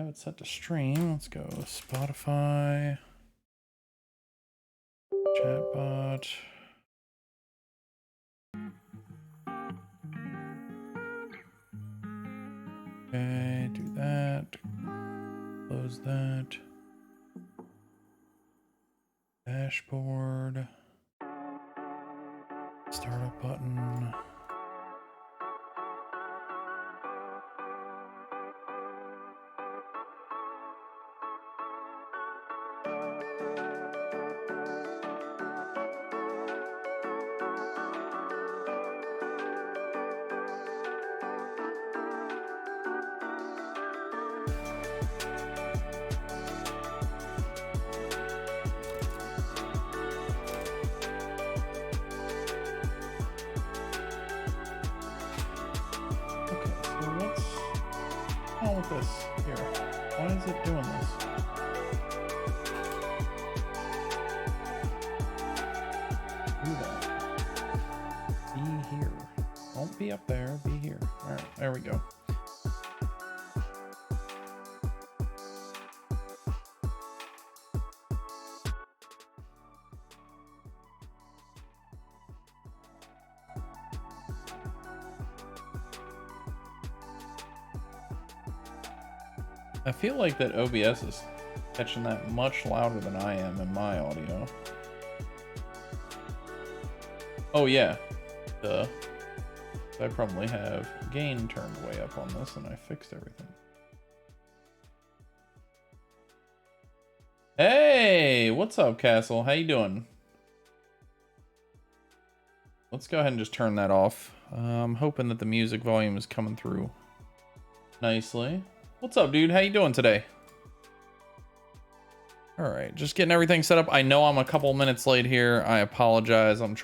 have it set to stream. Let's go Spotify, chatbot. Okay, do that. Close that. Dashboard. Startup button. With this here, why is it doing this? Do that. Be here. Don't be up there. Be here. All right, there we go. I feel like that OBS is catching that much louder than I am in my audio. Oh yeah, duh. I probably have gain turned way up on this and I fixed everything. Hey, what's up, Castle? How you doing? Let's go ahead and just turn that off. I'm hoping that the music volume is coming through nicely. What's up, dude? How you doing today? All right, just getting everything set up. I know I'm a couple minutes late here. I apologize. I'm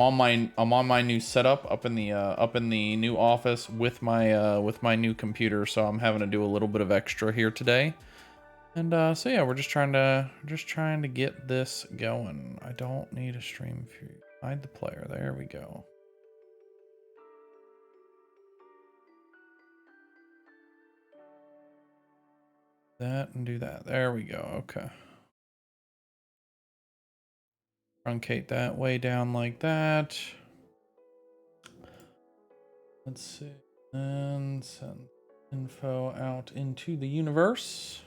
on my new setup up in the new office with my new computer, so I'm having to do a little bit of extra here today. And so yeah, we're just trying to get this going. I don't need a stream view. Hide the player. There we go. That and do that. There we go. Okay. Truncate that way down like that. Let's see. And send info out into the universe.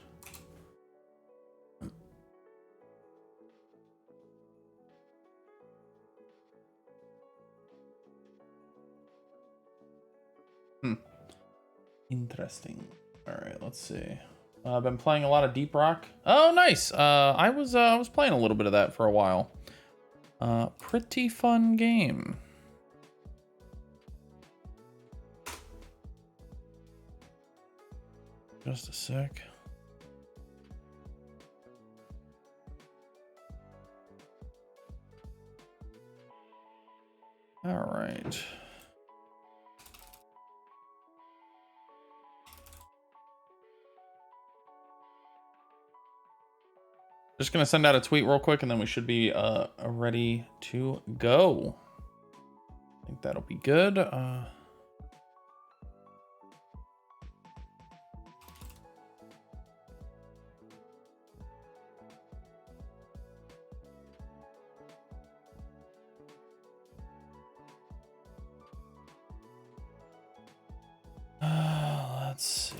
Interesting. All right, let's see. I've been playing a lot of Deep Rock. Oh, nice. I was playing a little bit of that for a while. Pretty fun game. Just a sec. All right. Just gonna send out a tweet real quick and then we should be ready to go. I think that'll be good. Let's see.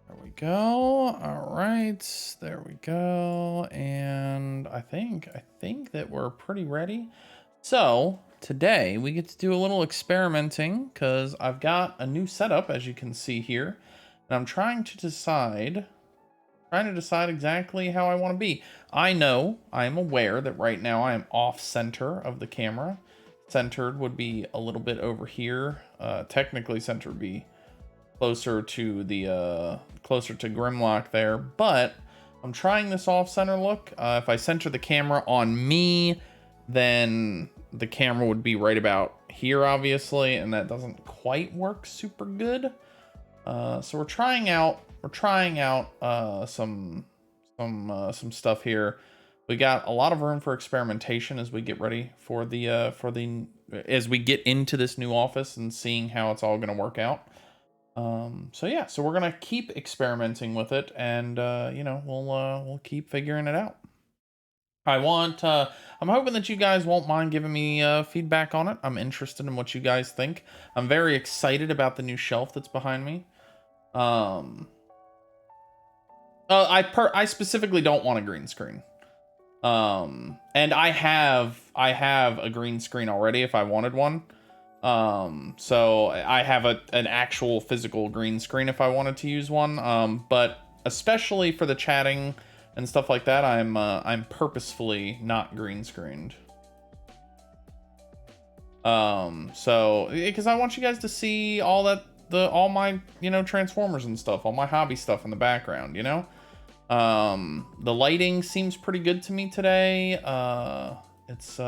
There we go. All right, there we go. And I think that we're pretty ready. So today we get to do a little experimenting because I've got a new setup, as you can see here, and I'm trying to decide exactly how I want to be. I am aware that right now I am off center of the camera. Centered would be a little bit over here. Technically centered would be closer to Grimlock there, but I'm trying this off center look. If I center the camera on me, then the camera would be right about here, obviously, and that doesn't quite work super good. So we're trying out some stuff here we got a lot of room for experimentation as we get ready for as we get into this new office and seeing how it's all going to work out. So yeah, so we're gonna keep experimenting with it, and you know, we'll keep figuring it out. I'm hoping that you guys won't mind giving me feedback on it. I'm interested in what you guys think. I'm very excited about the new shelf that's behind me. I specifically don't want a green screen. And I have a green screen already if I wanted one. So I have an actual physical green screen if I wanted to use one. But especially for the chatting and stuff like that, I'm purposefully not green screened. So because I want you guys to see all my, you know, Transformers and stuff, all my hobby stuff in the background, you know. The lighting seems pretty good to me today. It's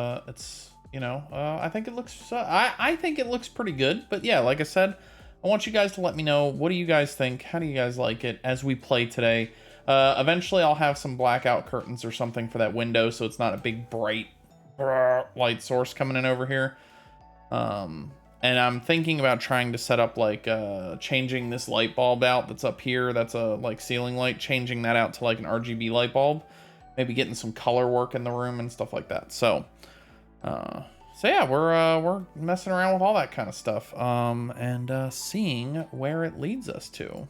you know, I think it looks I think it looks pretty good. But yeah, like I said, I want you guys to let me know, what do you guys think? How do you guys like it as we play today? Eventually I'll have some blackout curtains or something for that window, so it's not a big bright light source coming in over here. And I'm thinking about trying to set up like changing this light bulb out that's up here, that's a like ceiling light, changing that out to like an RGB light bulb, maybe getting some color work in the room and stuff like that. So yeah, we're messing around with all that kind of stuff, and seeing where it leads us to.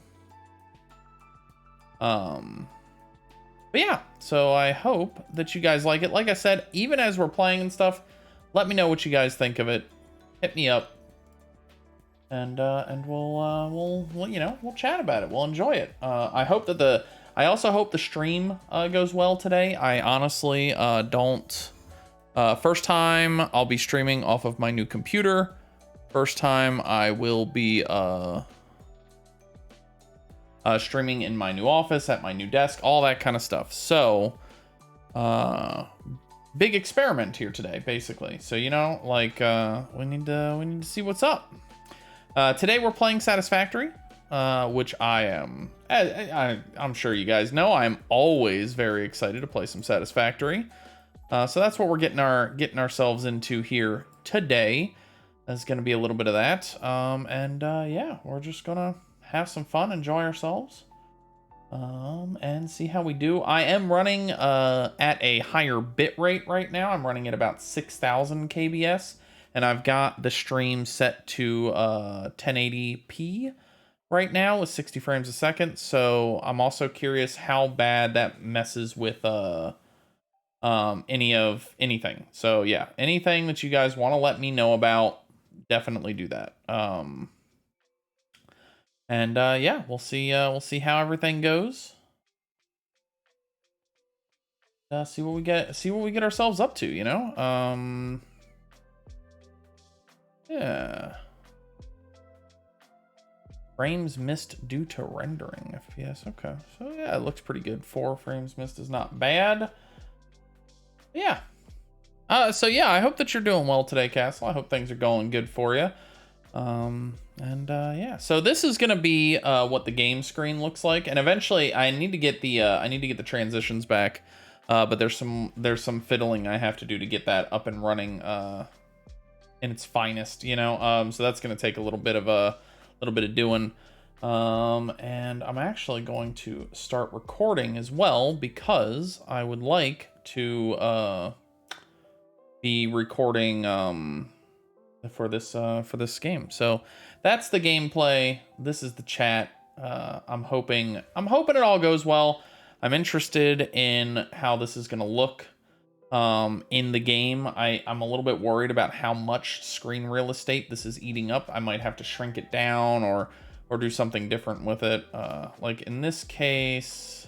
But yeah, so I hope that you guys like it. Like I said, even as we're playing and stuff, let me know what you guys think of it. Hit me up, and we'll you know, we'll chat about it. We'll enjoy it. I also hope the stream goes well today. I honestly don't. First time I'll be streaming off of my new computer. First time I will be streaming in my new office, at my new desk, all that kind of stuff. So big experiment here today, basically. So, you know, like we need to see what's up. Today we're playing Satisfactory, which I am, I'm sure you guys know, I'm always very excited to play some Satisfactory. So that's what we're getting ourselves into here today. There's going to be a little bit of that. Yeah, we're just gonna have some fun, enjoy ourselves, and see how we do. I am running at a higher bit rate right now. I'm running at about 6,000 kbs, and I've got the stream set to 1080p right now with 60 frames a second. So I'm also curious how bad that messes with anything. So yeah, anything that you guys want to let me know about, definitely do that. Yeah, we'll see how everything goes. See what we get ourselves up to, you know. Yeah. Frames missed due to rendering FPS. Okay, so yeah, it looks pretty good. 4 frames missed is not bad. Yeah. So yeah, I hope that you're doing well today, Castle. I hope things are going good for you. Yeah, so this is gonna be what the game screen looks like, and eventually I need to get the transitions back, but there's some fiddling I have to do to get that up and running in its finest, you know. So that's gonna take a little bit of doing. And I'm actually going to start recording as well, because I would like to be recording for this game. So that's the gameplay. This is the chat. I'm hoping it all goes well. I'm interested in how this is going to look in the game. I'm a little bit worried about how much screen real estate this is eating up. I might have to shrink it down or do something different with it. Like in this case,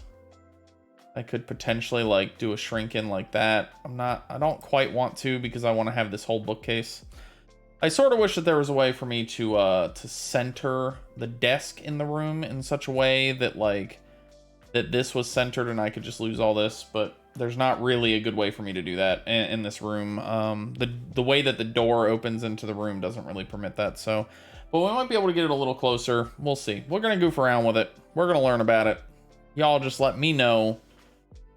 I could potentially like do a shrink in like that. I don't quite want to, because I want to have this whole bookcase. I sort of wish that there was a way for me to center the desk in the room in such a way that like that this was centered and I could just lose all this, but there's not really a good way for me to do that in this room. The way that the door opens into the room doesn't really permit that. So, but we might be able to get it a little closer. We'll see. We're gonna goof around with it. We're gonna learn about it. Y'all just let me know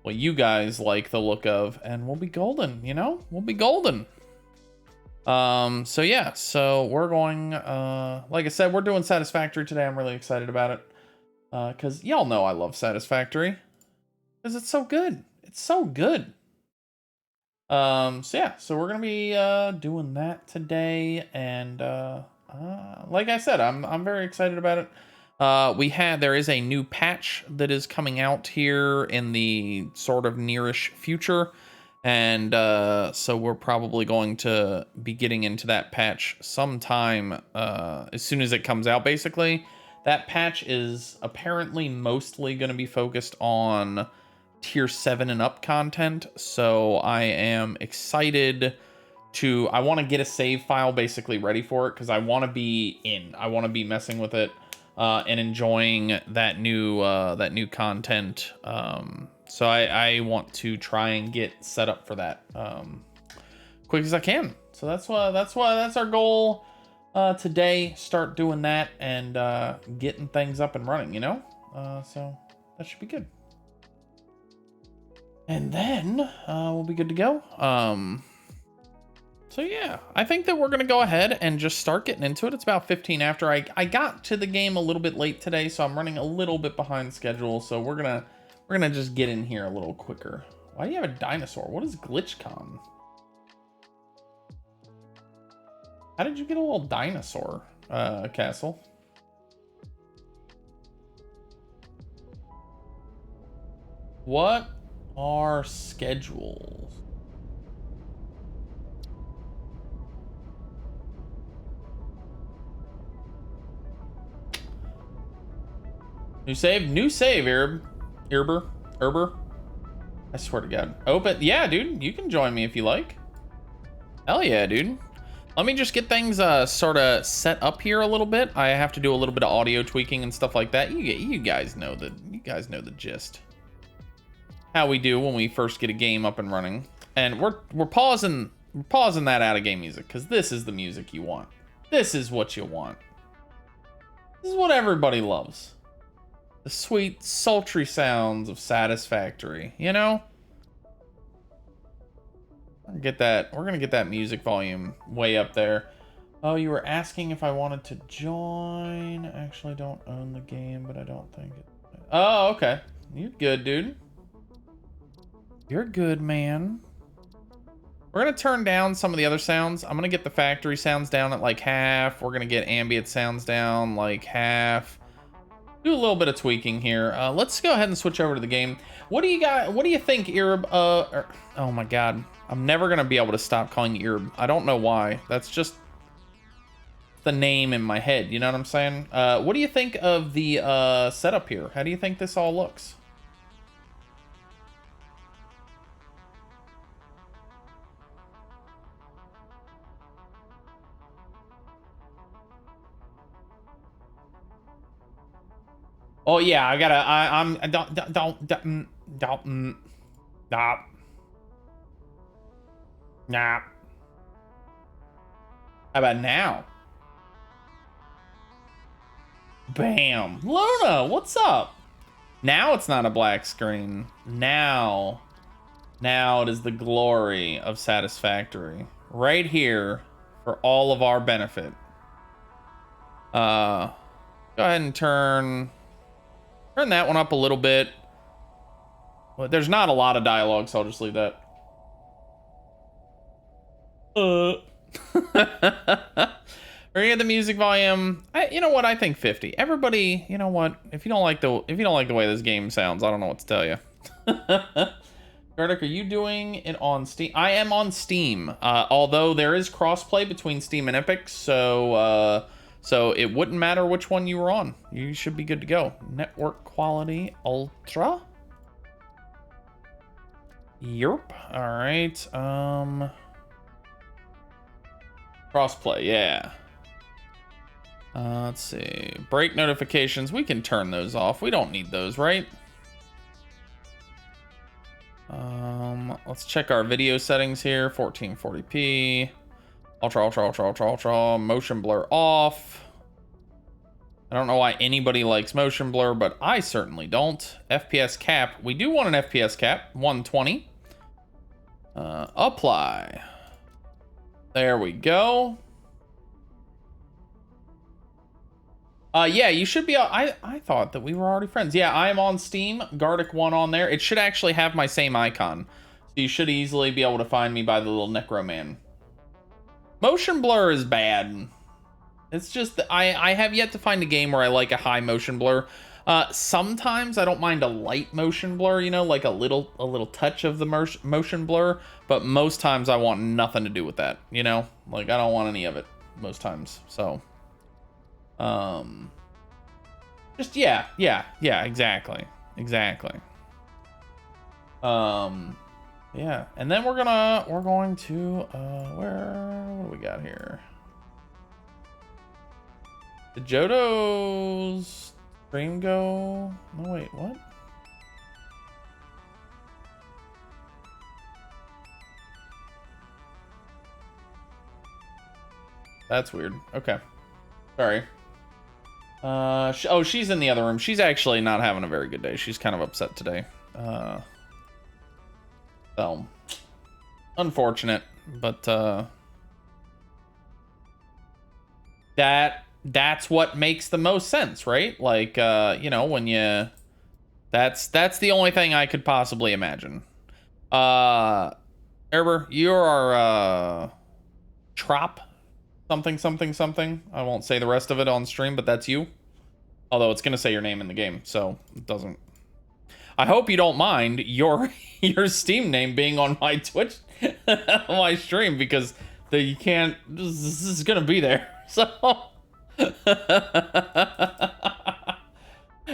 what you guys like the look of, and we'll be golden, you know? We'll be golden. So yeah, so we're going, like I said, we're doing Satisfactory today. I'm really excited about it. Because y'all know I love Satisfactory. Because it's so good. It's so good. So yeah, so we're gonna be doing that today, and like I said, I'm very excited about it. There is a new patch that is coming out here in the sort of nearish future, and so we're probably going to be getting into that patch sometime as soon as it comes out. Basically, that patch is apparently mostly going to be focused on tier 7 and up content, so I am excited to, I want to get a save file basically ready for it, because I want to be messing with it and enjoying that new content. So I want to try and get set up for that quick as I can. So that's our goal today. Start doing that and getting things up and running, you know. So that should be good. And then we'll be good to go. So yeah, I think that we're gonna go ahead and just start getting into it. It's about 15 after. I got to the game a little bit late today, so I'm running a little bit behind schedule. So we're gonna just get in here a little quicker. Why do you have a dinosaur? What is GlitchCon? How did you get a little dinosaur castle? What are schedules? New save, Erber. I swear to God. Open, yeah, dude, you can join me if you like. Hell yeah, dude. Let me just get things sort of set up here a little bit. I have to do a little bit of audio tweaking and stuff like that. You guys know the gist. How we do when we first get a game up and running. And we're pausing that out of game music, because this is the music you want. This is what you want. This is what everybody loves. The sweet, sultry sounds of Satisfactory, you know? We're gonna get that music volume way up there. Oh, you were asking if I wanted to join. I actually don't own the game, but I don't think it... Oh, okay. You're good, dude. You're good, man. We're gonna turn down some of the other sounds. I'm gonna get the factory sounds down at like half. We're gonna get ambient sounds down like half. Do a little bit of tweaking here. Let's go ahead and switch over to the game. What do you think, Irb? Oh my God, I'm never gonna be able to stop calling you Irb. I don't know why. That's just the name in my head. You know what I'm saying? What do you think of the setup here? How do you think this all looks? Oh yeah, nah. How about now? Bam. Luna, what's up? Now it's not a black screen. Now it is the glory of Satisfactory. Right here for all of our benefit. Go ahead and turn that one up a little bit. Well, there's not a lot of dialogue, so I'll just leave that. We're gonna get the music volume. You know what? I think 50. Everybody, you know what? If you don't like the way this game sounds, I don't know what to tell you. Gardic, are you doing it on Steam? I am on Steam. Although there is crossplay between Steam and Epic, so it wouldn't matter which one you were on. You should be good to go. Network quality ultra. Yerp. All right. Crossplay, yeah. Let's see. Break notifications. We can turn those off. We don't need those, right? Let's check our video settings here. 1440p. Ultra. Motion blur off. I don't know why anybody likes motion blur, but I certainly don't. FPS cap. We do want an FPS cap. 120. Apply. There we go. Yeah, you should be. I thought that we were already friends. Yeah, I am on Steam. Gardic1 on there. It should actually have my same icon. So you should easily be able to find me by the little Necroman. Motion blur is bad. It's just, I have yet to find a game where I like a high motion blur. Sometimes I don't mind a light motion blur, you know, like a little touch of the motion blur. But most times I want nothing to do with that, you know? Like, I don't want any of it most times, so... just yeah, exactly. Yeah, and then we're going to what do we got here? Did Jodo's stream go? No, wait, what? That's weird. Okay, sorry. Oh, she's in the other room. She's actually not having a very good day. She's kind of upset today. So, unfortunate, but that's what makes the most sense, right? Like, you know, when you, that's the only thing I could possibly imagine. Erber, you're our trop. Something. I won't say the rest of it on stream, but that's you. Although it's gonna say your name in the game, so it doesn't. I hope you don't mind your Steam name being on my Twitch, my stream, because you can't. This is gonna be there. So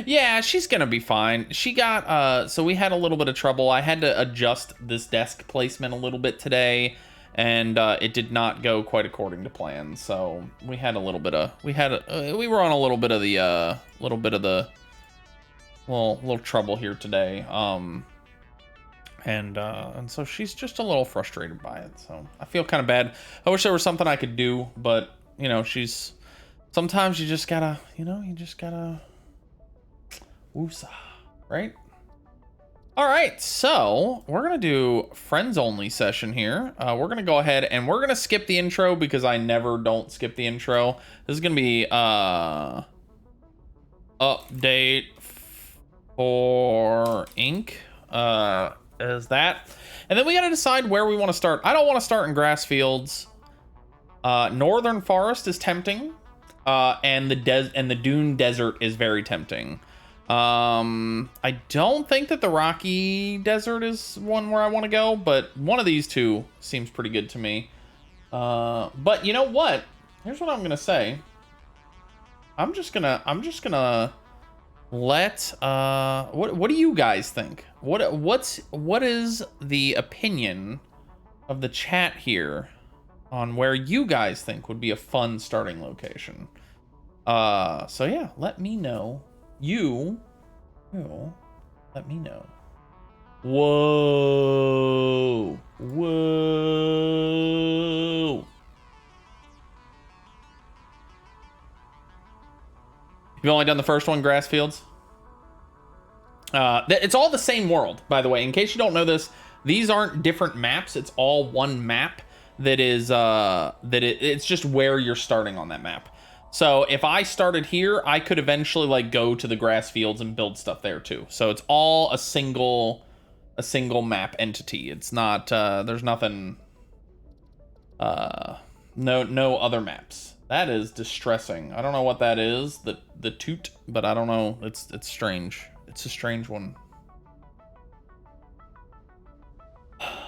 yeah, she's gonna be fine. She got so we had a little bit of trouble. I had to adjust this desk placement a little bit today. And it did not go quite according to plan, so we had a little bit of we were on a little bit of the little trouble here today, and so she's just a little frustrated by it. So I feel kind of bad. I wish there was something I could do, but you know, sometimes you just gotta woosah, right? All right, so we're gonna do friends only session here. We're gonna go ahead and we're gonna skip the intro because I never don't skip the intro. This is gonna be update for Ink. Is that, and then we gotta decide where we want to start. I don't want to start in grass fields. Northern Forest is tempting, and the Dune Desert is very tempting. I don't think that the Rocky Desert is one where I want to go, but one of these two seems pretty good to me. But you know what? Here's what I'm gonna say. I'm just gonna let what do you guys think? What is the opinion of the chat here on where you guys think would be a fun starting location? So yeah, let me know. You let me know. Whoa. You've only done the first one, grass fields? It's all the same world, by the way. In case you don't know this, these aren't different maps. It's all one map that is it's just where you're starting on that map. So if I started here, I could eventually like go to the grass fields and build stuff there too. So it's all a single map entity. It's not there's nothing no other maps. That is distressing. I don't know what that is, the toot, but I don't know. It's strange. It's a strange one.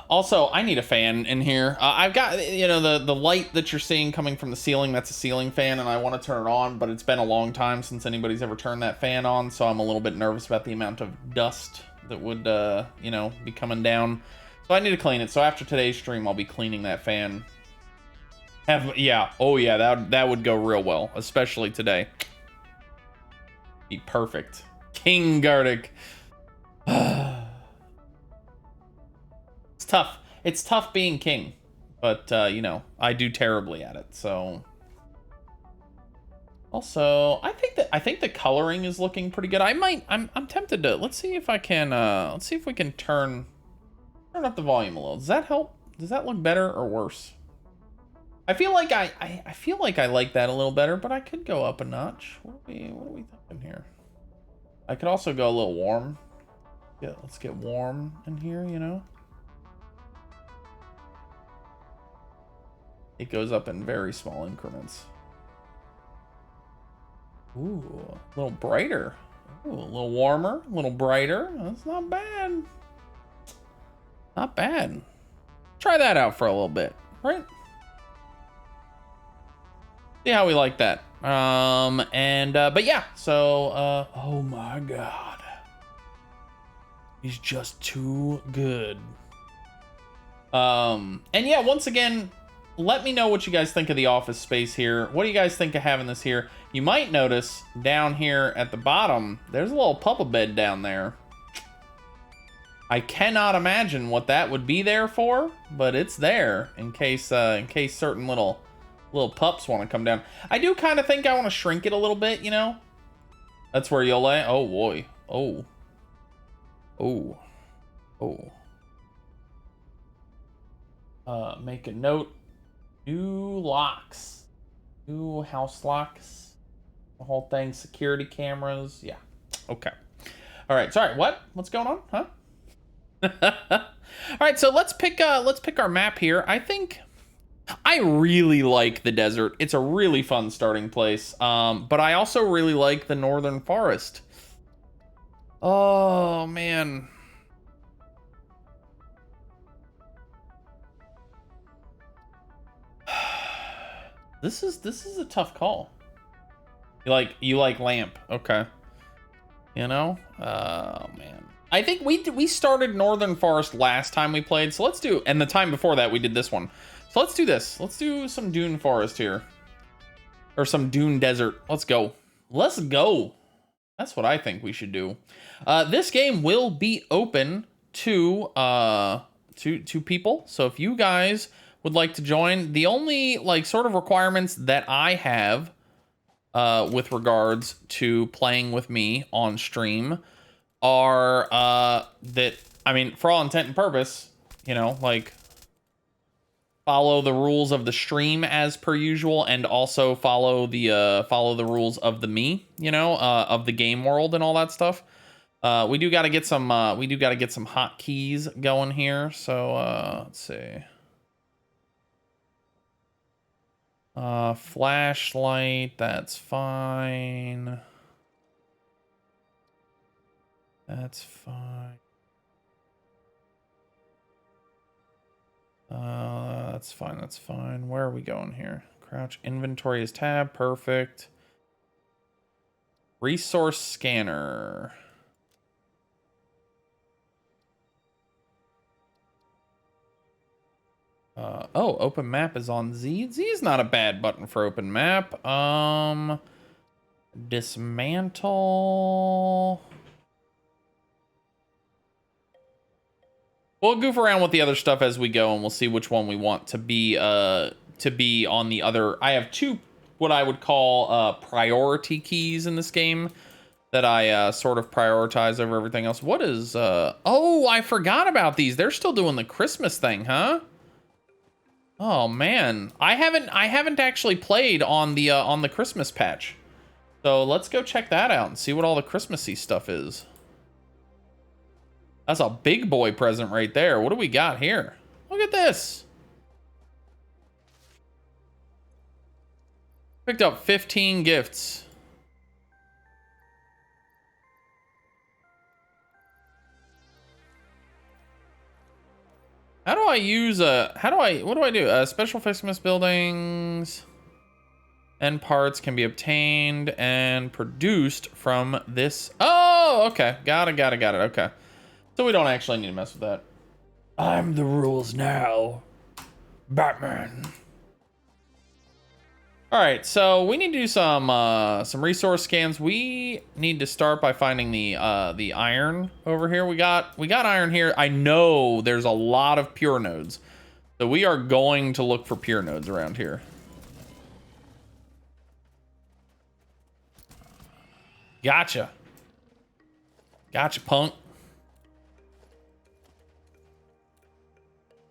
Also, I need a fan in here. I've got, you know, the light that you're seeing coming from the ceiling, that's a ceiling fan, and I want to turn it on, but it's been a long time since anybody's ever turned that fan on, so I'm a little bit nervous about the amount of dust that would, you know, be coming down. So I need to clean it. So after today's stream, I'll be cleaning that fan. Yeah, oh yeah, that would go real well, especially today. Be perfect. King Gardic. Tough. It's tough being king, but you know, I do terribly at it. So Also, I think the coloring is looking pretty good. I'm tempted to, let's see if I can, let's see if we can turn up the volume a little. Does that help? Does that look better or worse? I feel like I feel like I like that a little better, but I could go up a notch. What are we thinking here? I could also go a little warm. Yeah, let's get warm in here, you know? It goes up in very small increments. Ooh, a little brighter. Ooh, a little warmer, a little brighter. That's not bad. Not bad. Try that out for a little bit, right? See how we like that. But yeah, so, oh my God. He's just too good. And yeah, once again, let me know what you guys think of the office space here. What do you guys think of having this here? You might notice down here at the bottom, there's a little pupa bed down there. I cannot imagine what that would be there for, but it's there in case certain little pups want to come down. I do kind of think I want to shrink it a little bit, you know? That's where you'll lay. Oh boy. Oh. Oh. Oh. Make a note. New locks. New house locks. The whole thing. Security cameras. Yeah. Okay. All right. Sorry. What? What's going on? Huh? All right. So let's pick our map here. I think I really like the desert. It's a really fun starting place. But I also really like the northern forest. Oh man. This is a tough call. You like lamp, okay? You know, oh man. I think we started Northern Forest last time we played, so let's do. And the time before that we did this one, so let's do this. Let's do some Dune Forest here, or some Dune Desert. Let's go. Let's go. That's what I think we should do. This game will be open to people. So if you guys would like to join, the only like sort of requirements that I have with regards to playing with me on stream are that, I mean, for all intent and purpose, you know, like follow the rules of the stream as per usual, and also follow the rules of the you know, of the game world and all that stuff. We do got to get some hotkeys going here. So let's see. Flashlight, that's fine. That's fine. That's fine, that's fine. Where are we going here? Crouch, inventory is tab, perfect. Resource scanner. Oh, open map is on Z. Z is not a bad button for open map. Dismantle. We'll goof around with the other stuff as we go, and we'll see which one we want to be on the other. I have two, what I would call priority keys in this game that I sort of prioritize over everything else. What is oh, I forgot about these. They're still doing the Christmas thing, huh? Oh man, I haven't actually played on the Christmas patch, so let's go check that out and see what all the Christmassy stuff is. That's a big boy present right there. What do we got here? Look at this. Picked up 15 gifts. How do I use what do I do? Special Christmas buildings and parts can be obtained and produced from this. Oh, okay. Got it. Okay. So we don't actually need to mess with that. I'm the rules now. Batman. All right, so we need to do some resource scans. We need to start by finding the iron over here. We got iron here. I know there's a lot of pure nodes, so we are going to look for pure nodes around here. Gotcha. Gotcha, punk.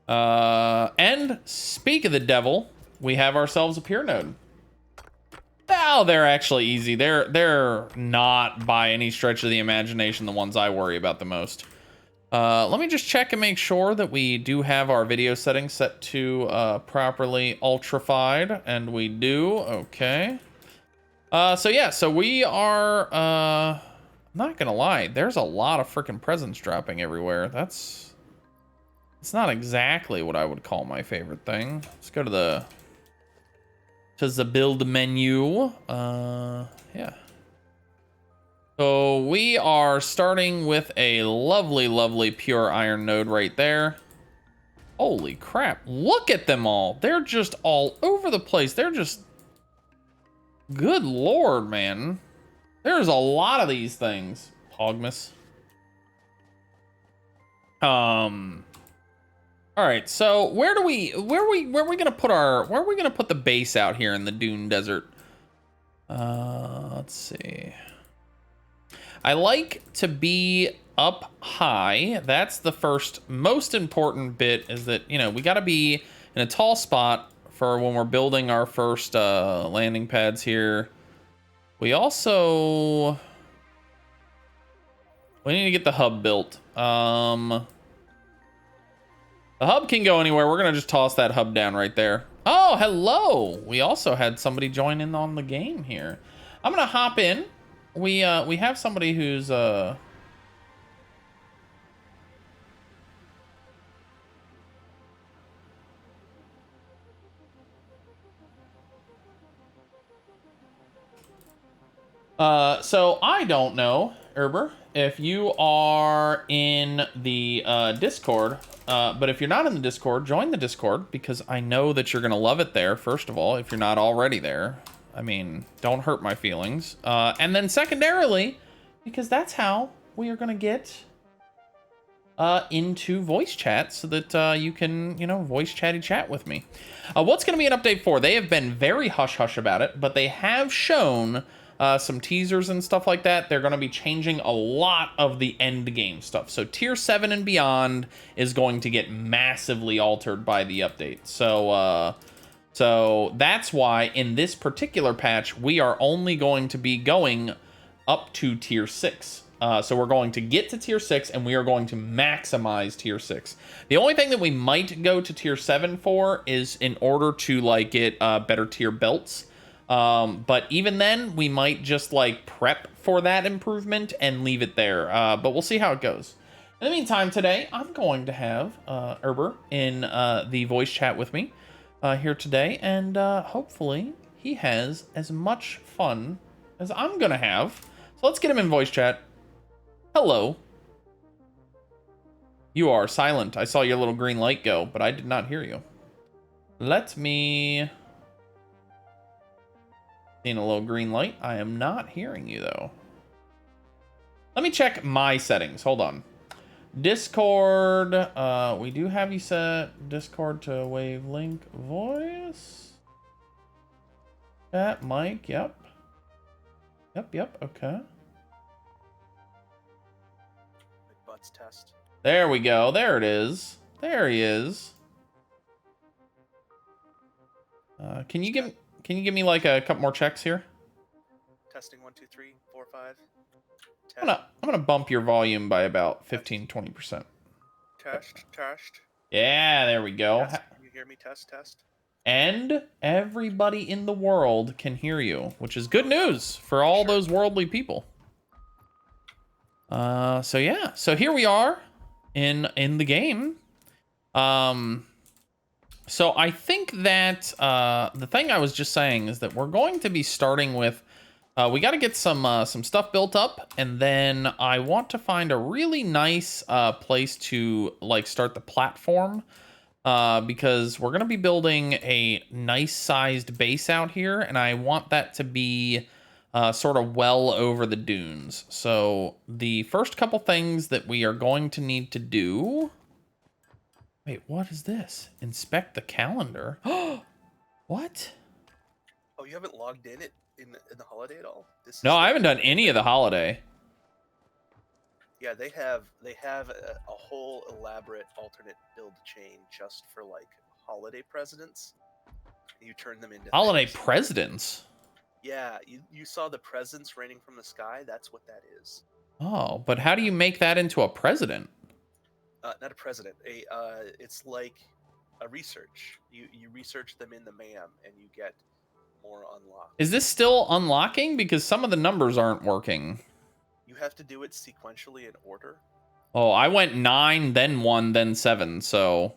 And speak of the devil, we have ourselves a pier node. Oh, they're actually easy. They're not by any stretch of the imagination the ones I worry about the most. Let me just check and make sure that we do have our video settings set to properly ultrified, and we do. Okay. So yeah, so we are I'm not gonna lie, there's a lot of freaking presents dropping everywhere. It's not exactly what I would call my favorite thing. Let's go to the build menu. Yeah. So we are starting with a lovely, lovely pure iron node right there. Holy crap. Look at them all. They're just all over the place. They're just... Good lord, man. There's a lot of these things. Pogmas. All right, so where are we gonna put the base out here in the Dune Desert? Let's see. I like to be up high. That's the first most important bit, is that, you know, we gotta be in a tall spot for when we're building our first landing pads here. We also need to get the hub built. The hub can go anywhere. We're gonna just toss that hub down right there. Oh, hello. We also had somebody join in on the game here. I'm gonna hop in. We have somebody who's so I don't know, Erber, if you are in the Discord, but if you're not in the Discord, join the Discord, because I know that you're gonna love it there, first of all, if you're not already there. I mean, don't hurt my feelings. And then secondarily, because that's how we are gonna get into voice chat, so that you can, you know, voice chat with me. What's gonna be an update for? They have been very hush-hush about it, but they have shown some teasers and stuff like that. They're going to be changing a lot of the end game stuff. So tier 7 and beyond is going to get massively altered by the update. So that's why in this particular patch, we are only going to be going up to tier 6. So we're going to get to tier 6, and we are going to maximize tier 6. The only thing that we might go to tier 7 for is in order to like get better tier belts. But even then, we might just like prep for that improvement and leave it there. But we'll see how it goes. In the meantime, today, I'm going to have Erber in the voice chat with me here today. And hopefully he has as much fun as I'm going to have. So let's get him in voice chat. Hello. You are silent. I saw your little green light go, but I did not hear you. Let me... Seeing a little green light. I am not hearing you, though. Let me check my settings. Hold on. Discord. We do have you set Discord to wavelength voice. Chat, mic. Yep. Yep. Okay. Butts test. There we go. There it is. There he is. Can you give me like a couple more checks here? Testing 1, 2, 3, 4, 5. I'm gonna bump your volume by about 15-20%. Test. Yeah, there we go. Test. Can you hear me? Test. And everybody in the world can hear you, which is good news for all those worldly people. So yeah, so here we are in the game. So I think that the thing I was just saying is that we're going to be starting with we got to get some stuff built up, and then I want to find a really nice place to like start the platform. Because we're going to be building a nice sized base out here, and I want that to be sort of well over the dunes. So the first couple things that we are going to need to do... Wait, what is this? Inspect the calendar. What? Oh, you haven't logged in it? in the holiday at all? This No, is I the haven't done any of the holiday. Yeah, they have a whole elaborate alternate build chain just for like holiday presidents. You turn them into Holiday things. presidents. Yeah, you saw the presents raining from the sky. That's what that is. Oh, but how do you make that into a president? Not a president. It's like a research. You research them in the MAM, and you get more unlocked. Is this still unlocking? Because some of the numbers aren't working. You have to do it sequentially in order. Oh, I went 9, then 1, then 7, so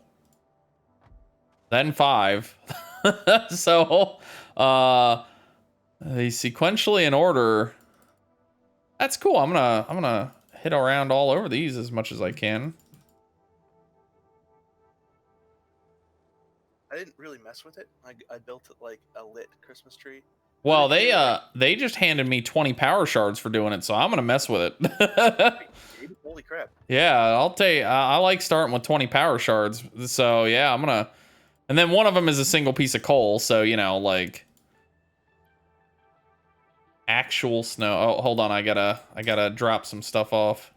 then 5. So, the sequentially in order. That's cool. I'm gonna hit around all over these as much as I can. I didn't really mess with it. I built it like a lit Christmas tree. Well, But if you're, they just handed me 20 power shards for doing it, so I'm gonna mess with it. holy crap! Yeah, I'll tell you, I like starting with 20 power shards. So yeah, I'm gonna, and then one of them is a single piece of coal. So you know, like actual snow. Oh, hold on, I gotta drop some stuff off.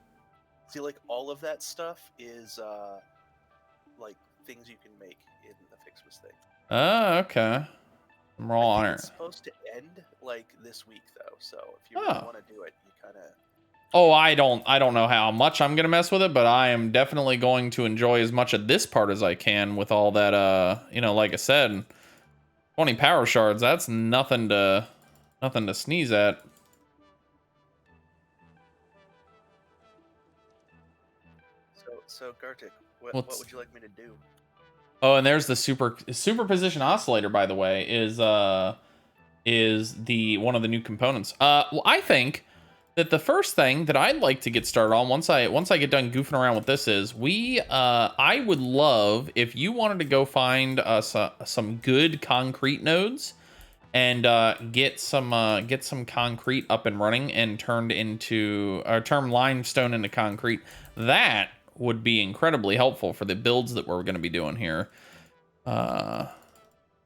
See, like all of that stuff is like things you can make in the Fixwas thing. Oh, okay. Raw I think iron. it's supposed to end like this week though. So if you Oh. really want to do it, you kind of. Oh, I don't know how much I'm gonna mess with it, but I am definitely going to enjoy as much of this part as I can with all that you know, like I said, 20 power shards, that's nothing to sneeze at. So Gartic, what would you like me to do? Oh, and there's the superposition oscillator, by the way, is the one of the new components. Well, I think that the first thing that I'd like to get started on once I get done goofing around with this is I would love if you wanted to go find some good concrete nodes and get some concrete up and running and turn limestone into concrete. That would be incredibly helpful for the builds that we're going to be doing here.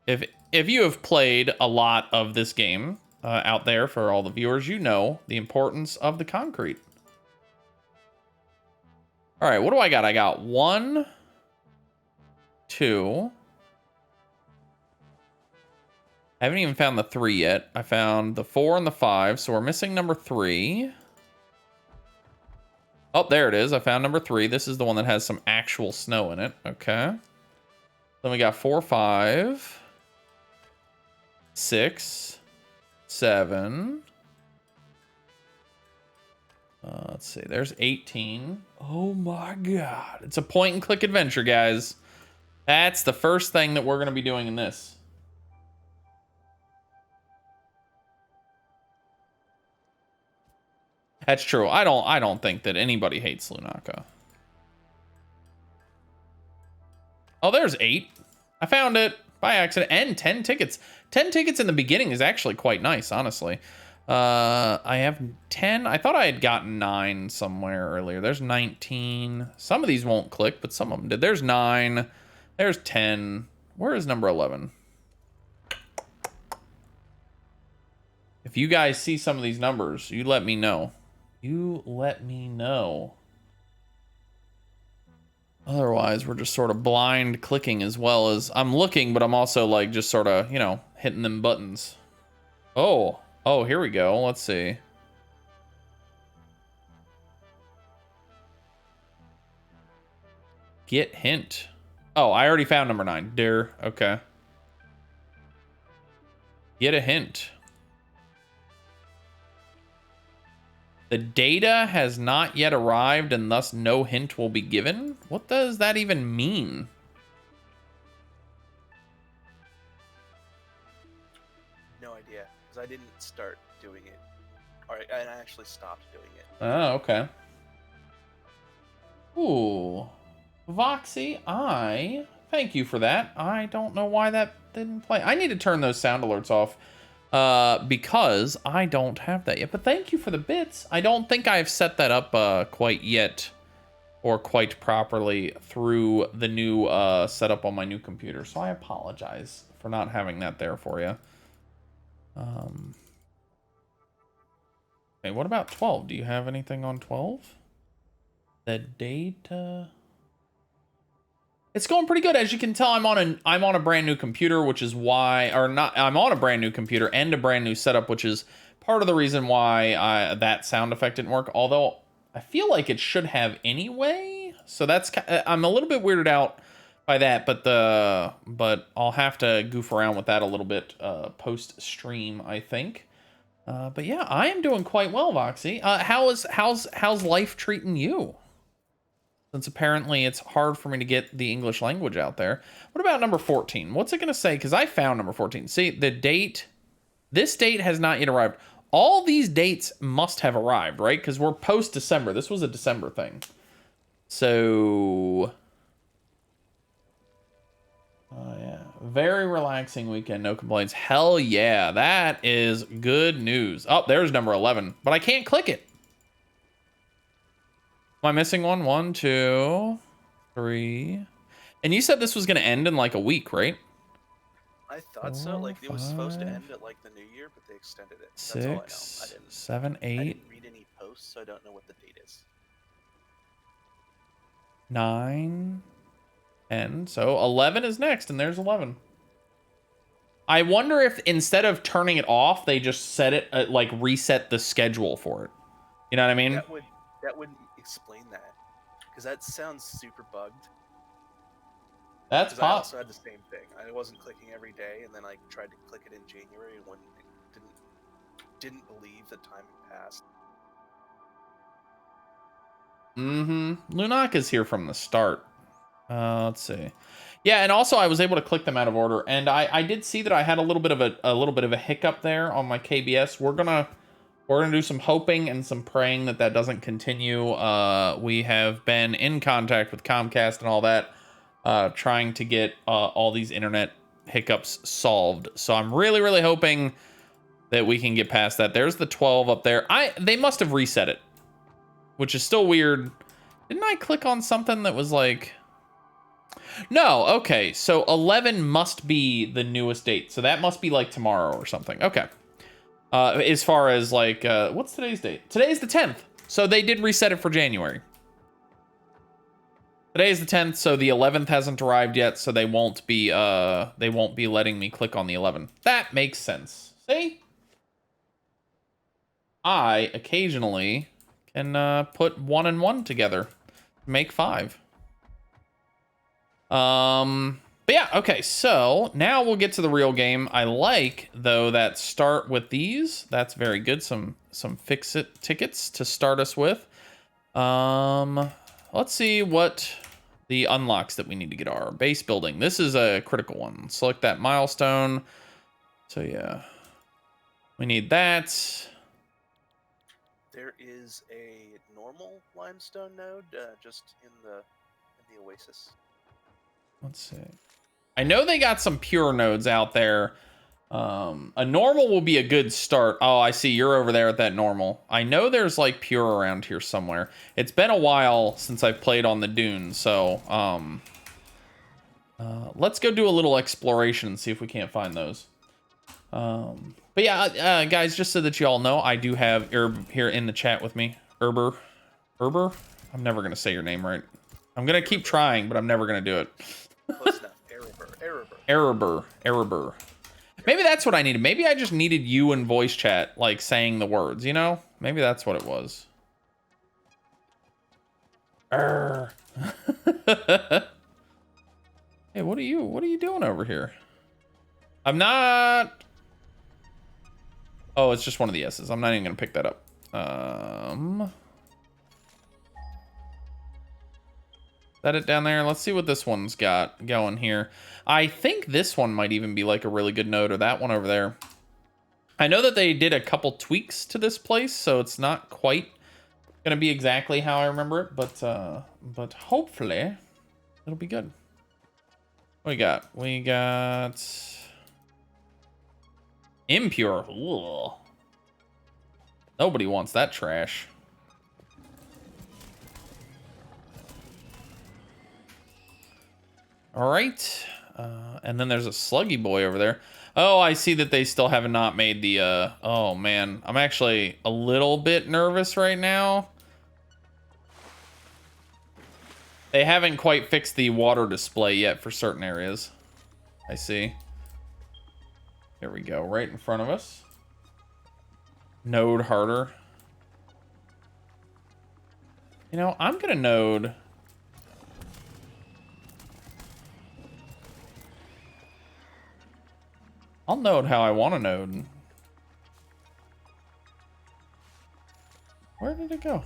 If you have played a lot of this game out there, for all the viewers, you know the importance of the concrete. All right, what do I got? I got 1, 2. I haven't even found the 3 yet. I found the 4 and the 5, so we're missing number 3. Oh, there it is. I found number 3. This is the one that has some actual snow in it. Okay. Then we got 4, 5, 6, 7. Let's see. There's 18. Oh my god. It's a point and click adventure, guys. That's the first thing that we're going to be doing in this. That's true. I don't think that anybody hates Lunaka. Oh, there's 8. I found it by accident. And 10 tickets. 10 tickets in the beginning is actually quite nice, honestly. I have 10. I thought I had gotten 9 somewhere earlier. There's 19. Some of these won't click, but some of them did. There's 9. There's 10. Where is number 11? If you guys see some of these numbers, you let me know. You let me know. Otherwise, we're just sort of blind clicking as well as I'm looking, but I'm also like just sort of, you know, hitting them buttons. Oh, here we go. Let's see. Get hint. Oh, I already found number 9. Dear. Okay. Get a hint. The data has not yet arrived and thus no hint will be given? What does that even mean? No idea, because I didn't start doing it. All right, and I actually stopped doing it. Oh, okay. Ooh. Voxy, thank you for that. I don't know why that didn't play. I need to turn those sound alerts off because I don't have that yet. But thank you for the bits. I don't think I've set that up quite yet or quite properly through the new setup on my new computer. So I apologize for not having that there for you. Okay, what about 12? Do you have anything on 12? The data. It's going pretty good. As you can tell, I'm on a brand new computer, which is why, or not, I'm on a brand new computer and a brand new setup, which is part of the reason why that sound effect didn't work. Although I feel like it should have anyway. So that's, I'm a little bit weirded out by that, but I'll have to goof around with that a little bit post stream, I think. But yeah, I am doing quite well, Voxy. How's life treating you? Since apparently it's hard for me to get the English language out there. What about number 14? What's it going to say? Because I found number 14. See, the date, this date has not yet arrived. All these dates must have arrived, right? Because we're post-December. This was a December thing. So, yeah. Very relaxing weekend. No complaints. Hell yeah. That is good news. Oh, there's number 11. But I can't click it. Am I missing one? 1, 2, 3. And you said this was going to end in like a week, right? I thought so. Like it was supposed to end at like the new year, but they extended it. That's all I know. 6, 7, 8. I didn't read any posts, so I don't know what the date is. 9, 10. So 11 is next, and there's 11. I wonder if instead of turning it off, they just set it like reset the schedule for it. You know what I mean? That would explain that, because that sounds super bugged. That's I also had the same thing. I wasn't clicking every day, and then I tried to click it in January, and when it didn't believe the time had passed. Lunaka's here from the start. Let's see. Yeah, and also I was able to click them out of order, and I did see that I had a little bit of a hiccup there on my KBS. We're gonna do some hoping and some praying that doesn't continue. We have been in contact with Comcast and all that, trying to get all these internet hiccups solved. So I'm really, really hoping that we can get past that. There's the 12 up there. They must have reset it, which is still weird. Didn't I click on something that was like... No, okay. So 11 must be the newest date. So that must be like tomorrow or something. Okay. As far as like, what's today's date? Today's the 10th. So they did reset it for January. Today is the 10th, so the 11th hasn't arrived yet, so they won't be letting me click on the 11th. That makes sense. See? I occasionally can put 1 and 1 together to make 5. But yeah, okay, so now we'll get to the real game. I like, though, that start with these. That's very good. Some fix-it tickets to start us with. Let's see what the unlocks that we need to get are. Base building. This is a critical one. Select that milestone. So yeah, we need that. There is a normal limestone node just in the Oasis. Let's see. I know they got some pure nodes out there. A normal will be a good start. Oh, I see you're over there at that normal. I know there's like pure around here somewhere. It's been a while since I've played on the dunes, so let's go do a little exploration and see if we can't find those. But yeah, guys, just so that you all know, I do have Herb here in the chat with me. Herber? I'm never gonna say your name right. I'm gonna keep trying, but I'm never gonna do it. Close enough. Erebor. Maybe that's what I needed. Maybe I just needed you in voice chat, like saying the words, you know? Maybe that's what it was. Hey, what are you doing over here? I'm not... Oh, it's just one of the S's. I'm not even gonna pick that up. Is that it down there? Let's see what this one's got going here. I think this one might even be like a really good node, or that one over there. I know that they did a couple tweaks to this place, so it's not quite gonna be exactly how I remember it, but hopefully it'll be good. What we got? We got impure. Ugh. Nobody wants that trash. All right. And then there's a sluggy boy over there. Oh, I see that they still have not made the, oh man, I'm actually a little bit nervous right now. They haven't quite fixed the water display yet for certain areas. I see. There we go, right in front of us. Node harder. You know, I'm gonna node. I'll node how I want to node. Where did it go?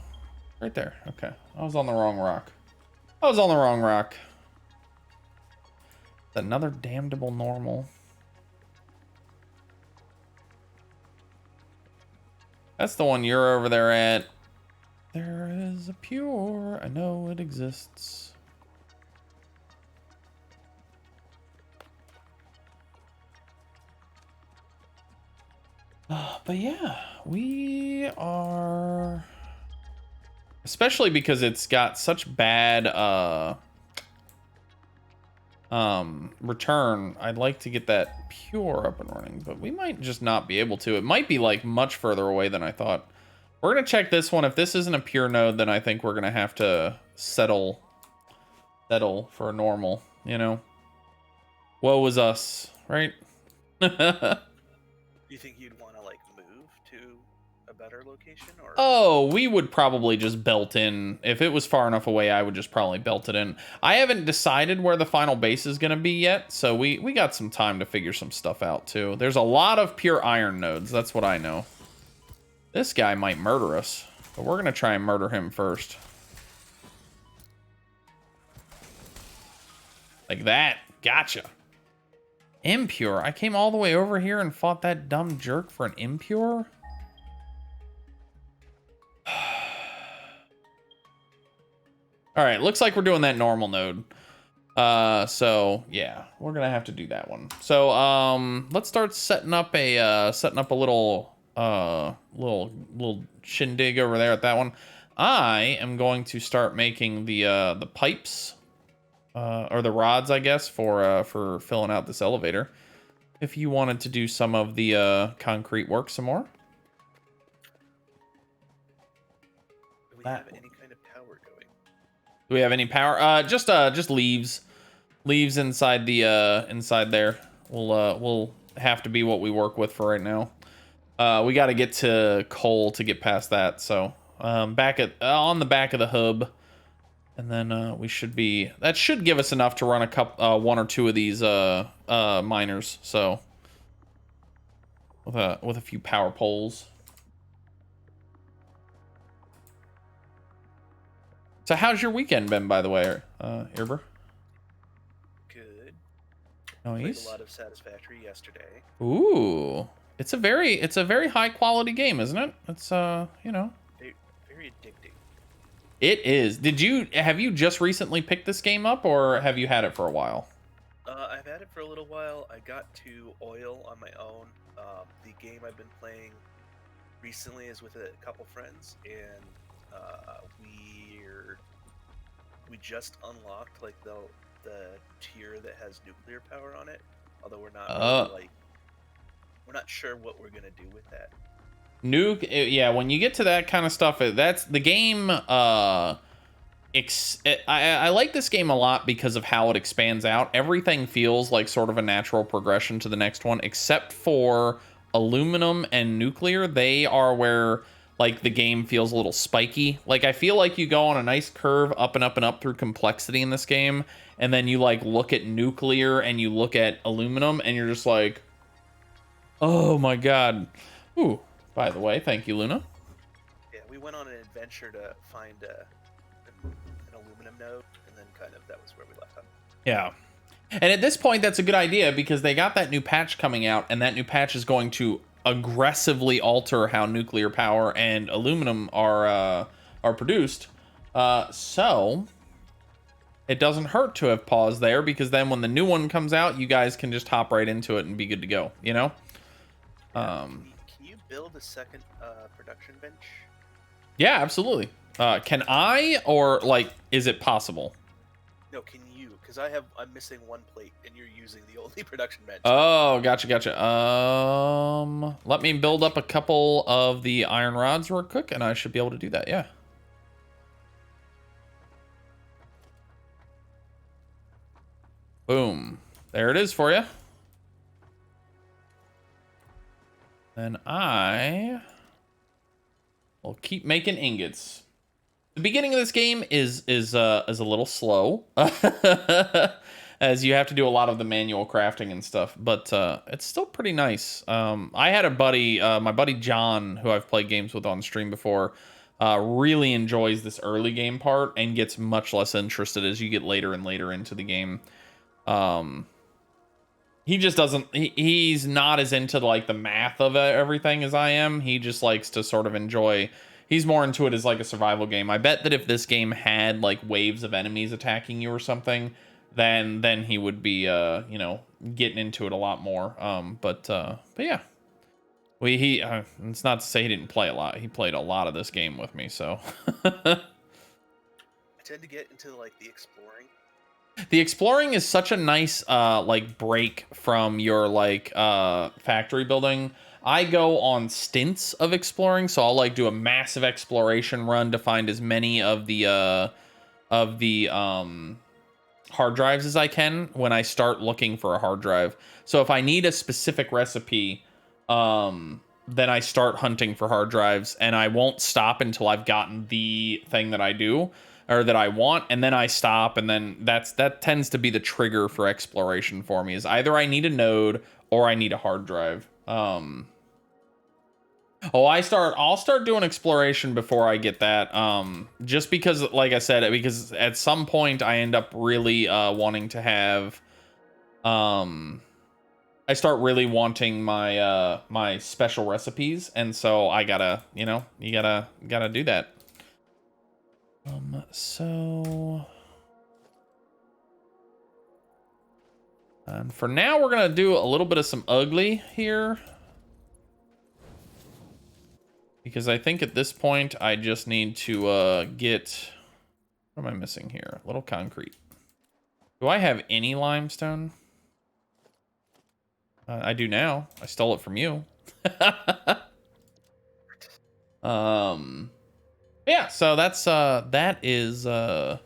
Right there. Okay. I was on the wrong rock. I was on the wrong rock. Another damnable normal. That's the one you're over there at. There is a pure. I know it exists. But yeah, we are... Especially because it's got such bad return. I'd like to get that pure up and running, but we might just not be able to. It might be like much further away than I thought. We're gonna check this one. If this isn't a pure node, then I think we're gonna have to settle for a normal, you know. Woe is us, right? Do you think you'd want to like move to a better location, or? Oh, we would probably just belt in. If it was far enough away, I would just probably belt it in. I haven't decided where the final base is going to be yet, so we got some time to figure some stuff out, too. There's a lot of pure iron nodes, that's what I know. This guy might murder us, but we're going to try and murder him first. Like that. Gotcha. Impure. I came all the way over here and fought that dumb jerk for an impure? All right, looks like we're doing that normal node. So yeah, we're gonna have to do that one. So let's start setting up a little little shindig over there at that one. I am going to start making the pipes or the rods, I guess, for filling out this elevator. If you wanted to do some of the concrete work some more. Do we have any kind of power going? Do we have any power? Just leaves inside the inside there. We'll have to be what we work with for right now. We got to get to coal to get past that. So back at on the back of the hub, and then we should be. That should give us enough to run a couple, one or two of these miners. So with a few power poles. So how's your weekend been, by the way, Irber? Good. Nice. Played a lot of Satisfactory yesterday. Ooh, it's a very high quality game, isn't it? It's you know, very addicting. It is. Have you just recently picked this game up, or have you had it for a while? I've had it for a little while. I got to oil on my own. The game I've been playing recently is with a couple friends, and we just unlocked like the tier that has nuclear power on it. Although we're not really, we're not sure what we're gonna do with that. Nuke, yeah. When you get to that kind of stuff, that's the game. I like this game a lot because of how it expands out. Everything feels like sort of a natural progression to the next one, except for aluminum and nuclear. They are where like the game feels a little spiky. Like I feel like you go on a nice curve up and up and up through complexity in this game, and then you like look at nuclear and you look at aluminum and you're just like, oh my god. Ooh, by the way, thank you, Luna. Yeah, we went on an adventure to find an aluminum node, and then kind of that was where we left off. Yeah. And at this point, that's a good idea because they got that new patch coming out, and that new patch is going to aggressively alter how nuclear power and aluminum are produced. So it doesn't hurt to have paused there, because then when the new one comes out, you guys can just hop right into it and be good to go, you know? Can you build a second production bench? Yeah, absolutely. Can I, or like, is it possible? No, can you? Because I'm missing one plate, and you're using the only production bench. Oh, gotcha. Let me build up a couple of the iron rods real quick, and I should be able to do that. Yeah. Boom. There it is for you. Then I will keep making ingots. The beginning of this game is a little slow, as you have to do a lot of the manual crafting and stuff. But it's still pretty nice. I had a buddy, my buddy John, who I've played games with on stream before, really enjoys this early game part and gets much less interested as you get later and later into the game. He just doesn't. He's not as into like the math of everything as I am. He just likes to sort of enjoy. He's more into it as like a survival game. I bet that if this game had like waves of enemies attacking you or something, then he would be getting into it a lot more. But yeah, it's not to say he didn't play a lot. He played a lot of this game with me, so. I tend to get into like the exploring. The exploring is such a nice like break from your like factory building. I go on stints of exploring, so I'll like do a massive exploration run to find as many of the hard drives as I can when I start looking for a hard drive. So if I need a specific recipe, then I start hunting for hard drives, and I won't stop until I've gotten the thing that I do or that I want, and then I stop, and then that tends to be the trigger for exploration for me, is either I need a node or I need a hard drive. I'll start doing exploration before I get that. Just because, like I said, because at some point I end up really wanting to have I start really wanting my my special recipes, and so I gotta, you gotta do that. So and for now we're gonna do a little bit of some ugly here, because I think at this point I just need to get, what am I missing here? A little concrete. Do I have any limestone? I do now. I stole it from you. Yeah, so that is I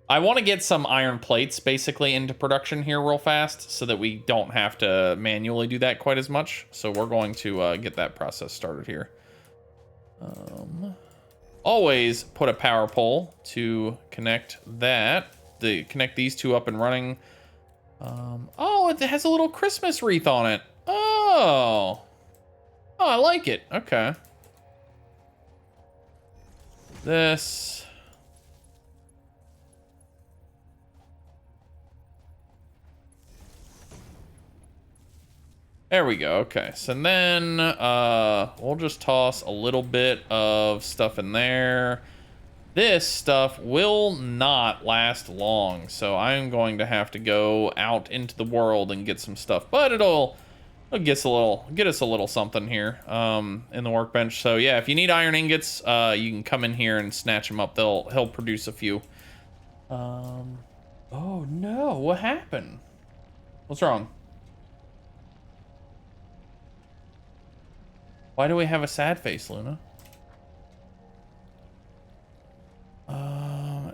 want to get some iron plates basically into production here real fast so that we don't have to manually do that quite as much. So we're going to get that process started here. Always put a power pole to connect connect these two up and running. Oh, it has a little Christmas wreath on it. Oh, I like it. Okay. This. There we go. Okay, so then we'll just toss a little bit of stuff in there. This stuff will not last long, so I'm going to have to go out into the world and get some stuff, but it'll get us a little something here in the workbench. So yeah, if you need iron ingots, you can come in here and snatch them up. He'll produce a few. Oh no, what happened? What's wrong? Why do we have a sad face, Luna?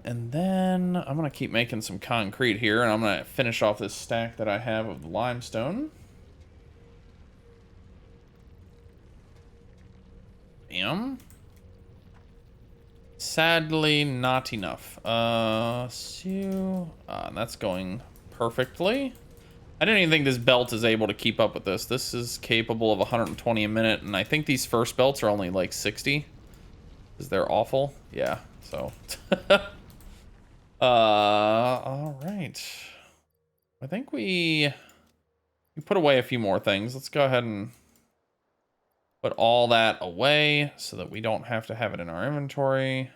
And then I'm gonna keep making some concrete here, and I'm gonna finish off this stack that I have of the limestone. Bam. Sadly, not enough. That's going perfectly. I didn't even think this belt is able to keep up with this. This is capable of 120 a minute, and I think these first belts are only like 60. Because they're awful. Yeah, so. All right. I think we put away a few more things. Let's go ahead and put all that away so that we don't have to have it in our inventory.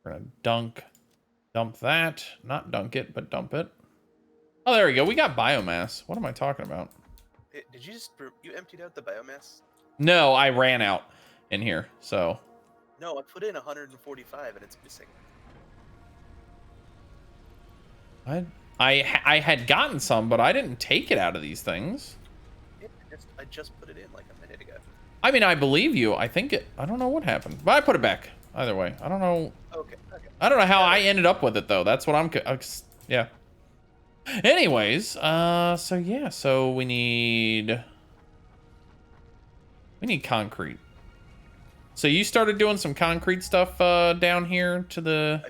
We're gonna dump that. Not dunk it, but dump it. Oh, there we go. We got biomass. What am I talking about? Did you emptied out the biomass? No, I ran out in here, so. No, I put in 145 and it's missing. I had gotten some, but I didn't take it out of these things. Yeah, I just put it in like a minute ago. I mean, I believe you. I don't know what happened, but I put it back. Either way, I don't know. Okay, okay. I don't know how I ended up with it though. That's what yeah. Anyways, so yeah, so we need concrete. So you started doing some concrete stuff down here to the.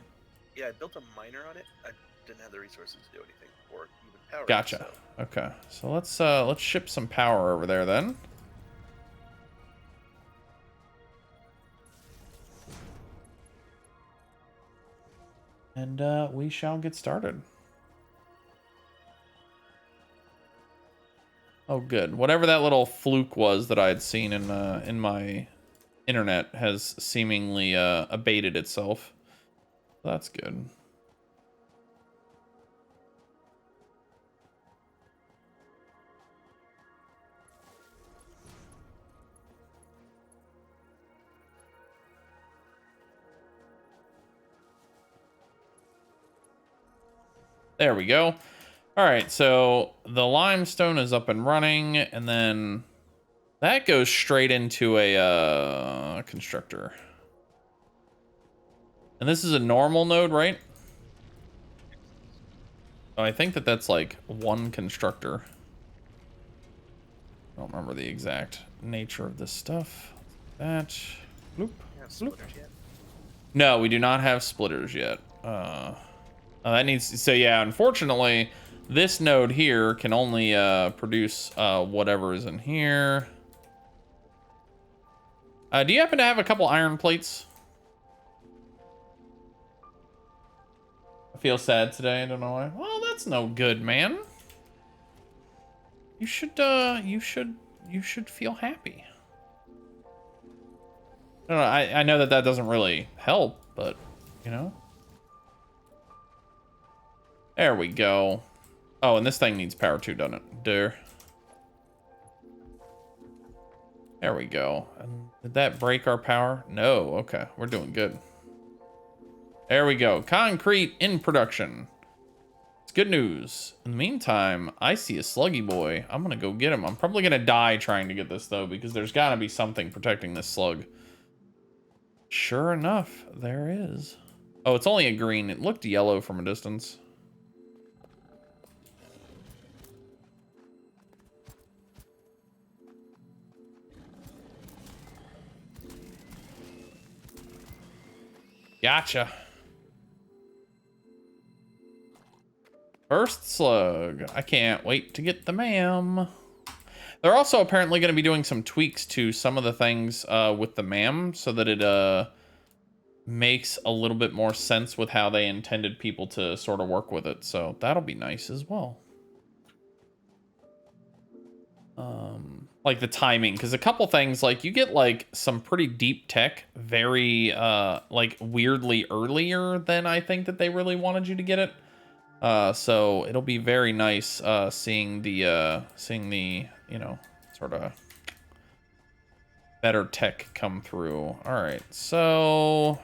Yeah, I built a miner on it. I didn't have the resources to do anything or even power. Gotcha. It, so. Okay, so let's ship some power over there then. And we shall get started. Oh, good. Whatever that little fluke was that I had seen in my internet has seemingly abated itself. That's good. There we go. All right, so the limestone is up and running, and then that goes straight into a constructor. And this is a normal node, right? Oh, I think that's like one constructor. I don't remember the exact nature of this stuff. That. Bloop. Bloop. No, we do not have splitters yet. That needs. So yeah, unfortunately, this node here can only produce whatever is in here. Do you happen to have a couple iron plates? I feel sad today. I don't know why. Well, that's no good, man. You should feel happy. I don't know. I know that doesn't really help, but you know. There we go. Oh, and this thing needs power too, doesn't it? There we go. And did that break our power? No. Okay, we're doing good. There we go. Concrete in production. It's good news. In the meantime, I see a sluggy boy. I'm gonna go get him. I'm probably gonna die trying to get this though, because there's gotta be something protecting this slug. Sure enough, there is. Oh, it's only a green. It looked yellow from a distance. Gotcha. First slug. I can't wait to get the MAM. They're also apparently going to be doing some tweaks to some of the things with the MAM so that it makes a little bit more sense with how they intended people to sort of work with it. So that'll be nice as well. Like the timing, because a couple things, like you get like some pretty deep tech very like weirdly earlier than I think that they really wanted you to get it. So it'll be very nice seeing the you know, sort of better tech come through. All right, so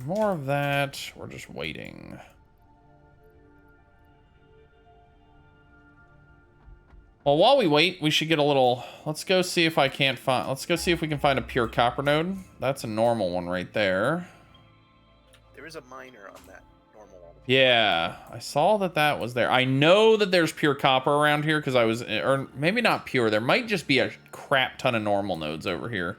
more of that. We're just waiting. Well, while we wait, we should get a little. Let's go see if I can't find. Let's go see if we can find a pure copper node. That's a normal one right there. There is a miner on that normal one. Yeah, I saw that was there. I know that there's pure copper around here because I was, or maybe not pure. There might just be a crap ton of normal nodes over here.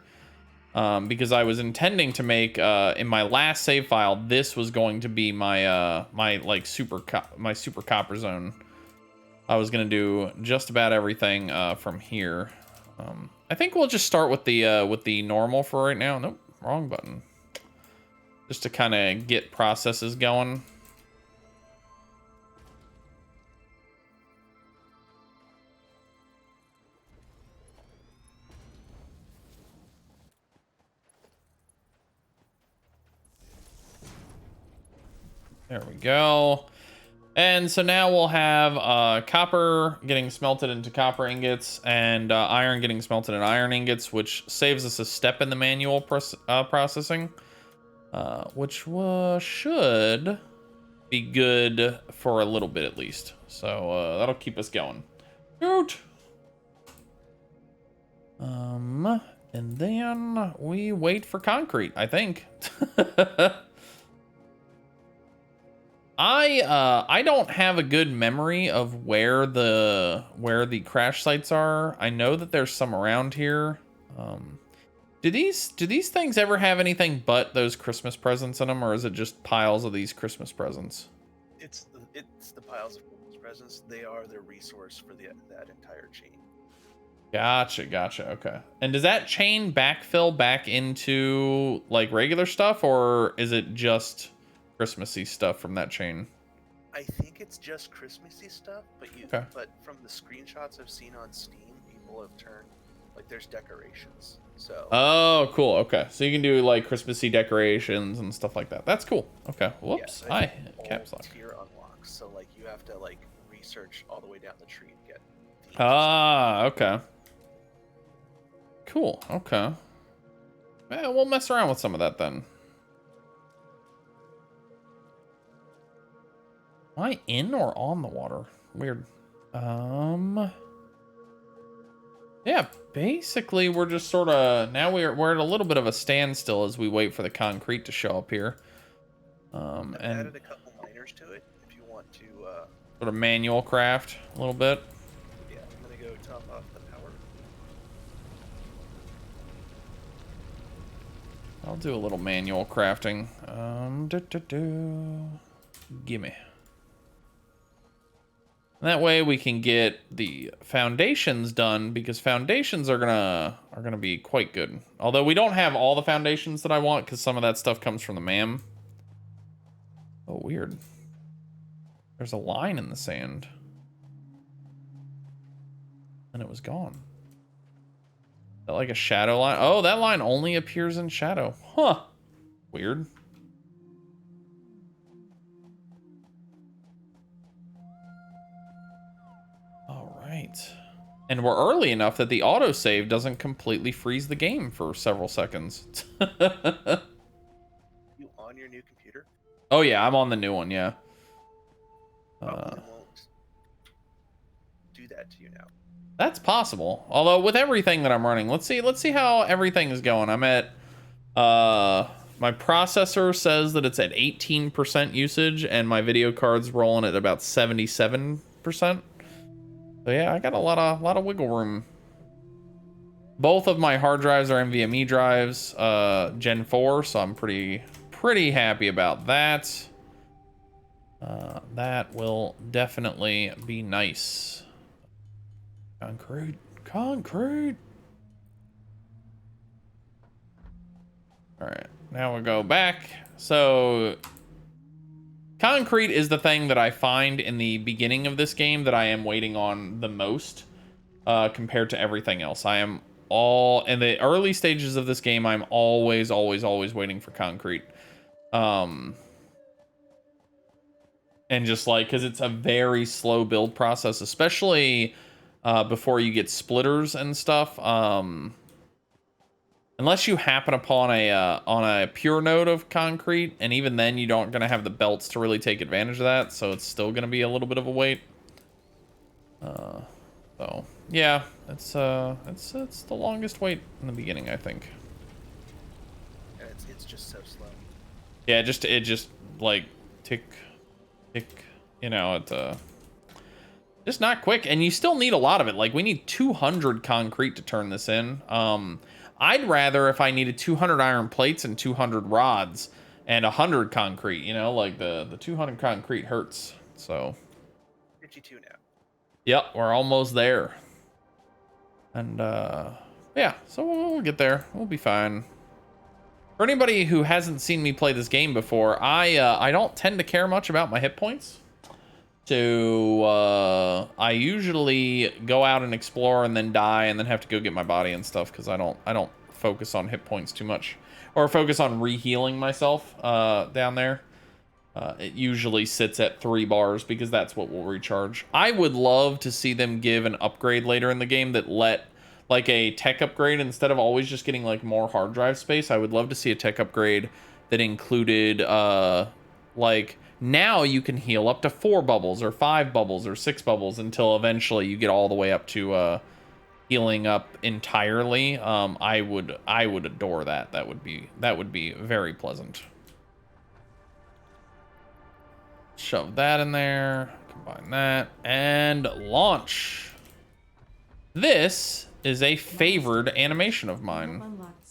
Because I was intending to make in my last save file, this was going to be my my super copper zone. I was gonna do just about everything from here. I think we'll just start with the normal for right now. Nope, wrong button. Just to kind of get processes going. There we go. And so now we'll have copper getting smelted into copper ingots and iron getting smelted in iron ingots, which saves us a step in the manual processing. which should be good for a little bit at least. So that'll keep us going. Shoot. And then we wait for concrete, I think. I don't have a good memory of where the crash sites are. I know that there's some around here. Do these things ever have anything but those Christmas presents in them, or is it just piles of these Christmas presents? It's the piles of Christmas presents. They are the resource for that entire chain. Gotcha. Okay. And does that chain backfill back into like regular stuff, or is it just Christmassy stuff from that chain? I think it's just Christmassy stuff, Okay. but from the screenshots I've seen on Steam, people have turned like there's decorations. So Oh, cool. Okay. So you can do like Christmassy decorations and stuff like that. That's cool. Okay. Whoops. yeah, Hi. Caps lock. tier unlocks. So like you have to like research all the way down the tree to get themes. Ah, okay. Cool. Okay. Yeah, we'll mess around with some of that then. Am I in or on the water? Weird. Yeah, basically we're just sort of now we're at a little bit of a standstill as we wait for the concrete to show up here. I've And added a couple miners to it if you want to sort of manual craft a little bit. yeah, I'm gonna go top off the power. I'll do a little manual crafting. Gimme. And that way we can get the foundations done, because foundations are gonna be quite good. Although we don't have all the foundations that I want, because some of that stuff comes from the MAM. Oh, weird. There's a line in the sand. And it was gone. Is that like a shadow line? Oh, that line only appears in shadow. Huh. Weird. Right. And we're early enough that the autosave doesn't completely freeze the game for several seconds. You on your new computer? Oh yeah, I'm on the new one, yeah. Probably won't do that to you now. That's possible. Although with everything that I'm running, let's see how everything is going. I'm at my processor says that it's at 18% usage, and my video card's rolling at about 77%. So yeah, I got a lot of wiggle room. Both of my hard drives are NVMe drives, Gen 4, so I'm pretty happy about that. That will definitely be nice. Concrete. All right, now we'll go back. So concrete is the thing that I find in the beginning of this game that I am waiting on the most, compared to everything else. I am all in the early stages of this game. I'm always waiting for concrete. And just like, because it's a very slow build process, especially before you get splitters and stuff. Unless you happen upon on a pure node of concrete, and even then you don't gonna have the belts to really take advantage of that, so it's still gonna be a little bit of a wait. So yeah, it's the longest wait in the beginning, I think. Yeah, it's just so slow. Yeah, it just like tick, you know, it just not quick, and you still need a lot of it. Like we need 200 concrete to turn this in. I'd rather if I needed 200 iron plates and 200 rods and 100 concrete, you know, like the 200 concrete hurts. So 52 now. yep, we're almost there. And yeah, so we'll get there. We'll be fine. For anybody who hasn't seen me play this game before, I don't tend to care much about my hit points. So I usually go out and explore and then die and then have to go get my body and stuff, because I don't focus on hit points too much, or focus on re-healing myself down there. It usually sits at 3 bars because that's what will recharge. I would love to see them give an upgrade later in the game that let like a tech upgrade, instead of always just getting like more hard drive space. I would love to see a tech upgrade that included like now you can heal up to 4 bubbles or 5 bubbles or 6 bubbles until eventually you get all the way up to healing up entirely. I would adore that. That would be very pleasant. Shove that in there, combine that, and launch. This is a favored animation of mine.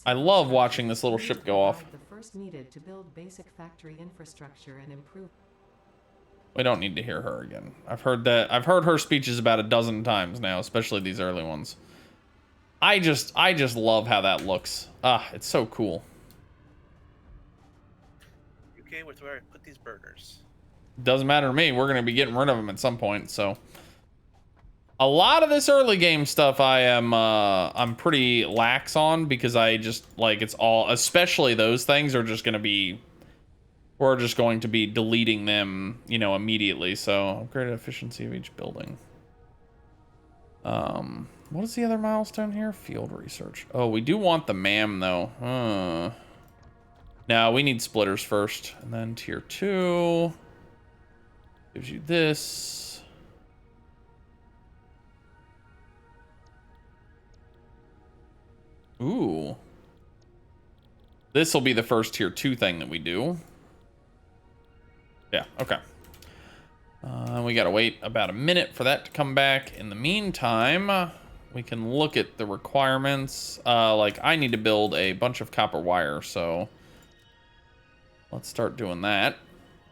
I love watching this little ship go off. The first needed to build basic factory infrastructure and improve. We don't need to hear her again. I've heard her speeches about a dozen times now, especially these early ones. I just love how that looks. It's so cool. Okay, with where I put these burners. Doesn't matter to me. We're gonna be getting rid of them at some point, so. A lot of this early game stuff I'm pretty lax on because I just like it's all, especially those things are just gonna be, we're just going to be deleting them, you know, immediately. So upgraded efficiency of each building. What is the other milestone here? Field research. Oh, we do want the MAM though. No, we need splitters first, and then tier 2 gives you this. Ooh. This will be the first tier 2 thing that we do. Yeah, okay. We gotta wait about a minute for that to come back. In the meantime, we can look at the requirements. Like, I need to build a bunch of copper wire, so let's start doing that.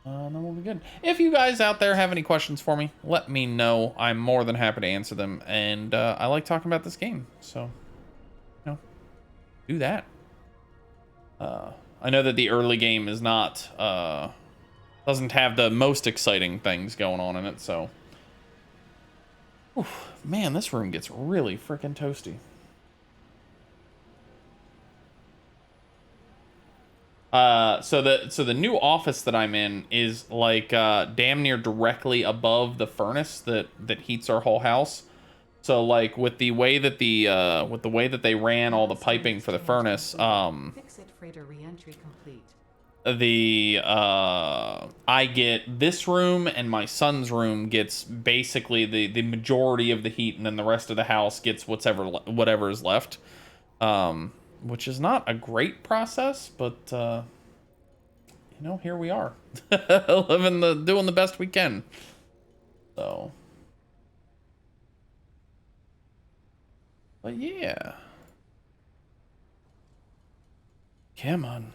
Then we'll be good. If you guys out there have any questions for me, let me know. I'm more than happy to answer them. And I like talking about this game, so, you know, do that. I know that the early game is not, doesn't have the most exciting things going on in it, so. Oof, man, this room gets really freaking toasty. So the new office that I'm in is like damn near directly above the furnace that heats our whole house. So like with the way that they ran all the piping for the furnace, Fix-it freighter re-entry complete. I get this room and my son's room gets basically the majority of the heat, and then the rest of the house gets whatever is left. Which is not a great process, but you know, here we are, doing the best we can. So, but yeah, come on.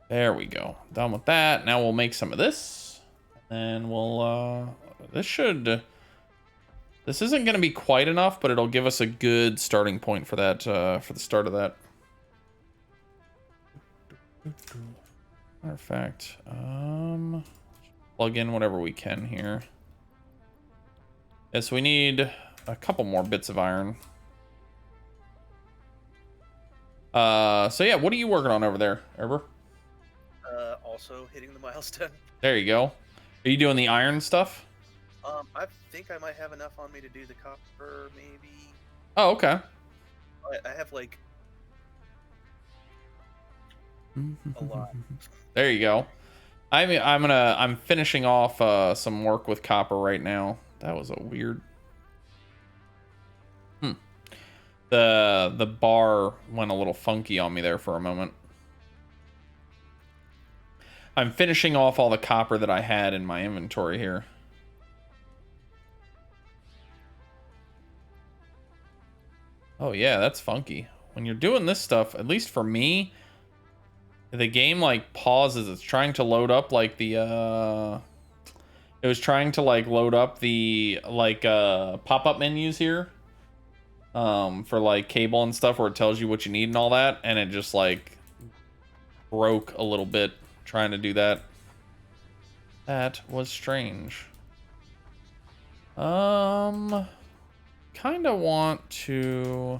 There we go. Done with that. Now we'll make some of this. And we'll, this isn't going to be quite enough, but it'll give us a good starting point for that, for the start of that. Matter of fact, plug in whatever we can here. Yes, we need a couple more bits of iron. So yeah, what are you working on over there, Erber? Also hitting the milestone. There you go. Are you doing the iron stuff? I think I might have enough on me to do the copper, maybe. Oh, okay. I have like a lot. There you go. I'm finishing off some work with copper right now. That was a weird. The bar went a little funky on me there for a moment. I'm finishing off all the copper that I had in my inventory here. Oh yeah, that's funky. When you're doing this stuff, at least for me, the game like pauses. It's trying to load up like the it was trying to like load up the like pop-up menus here. For like cable and stuff where it tells you what you need and all that, and it just like broke a little bit trying to do that. That was strange. Kind of want to.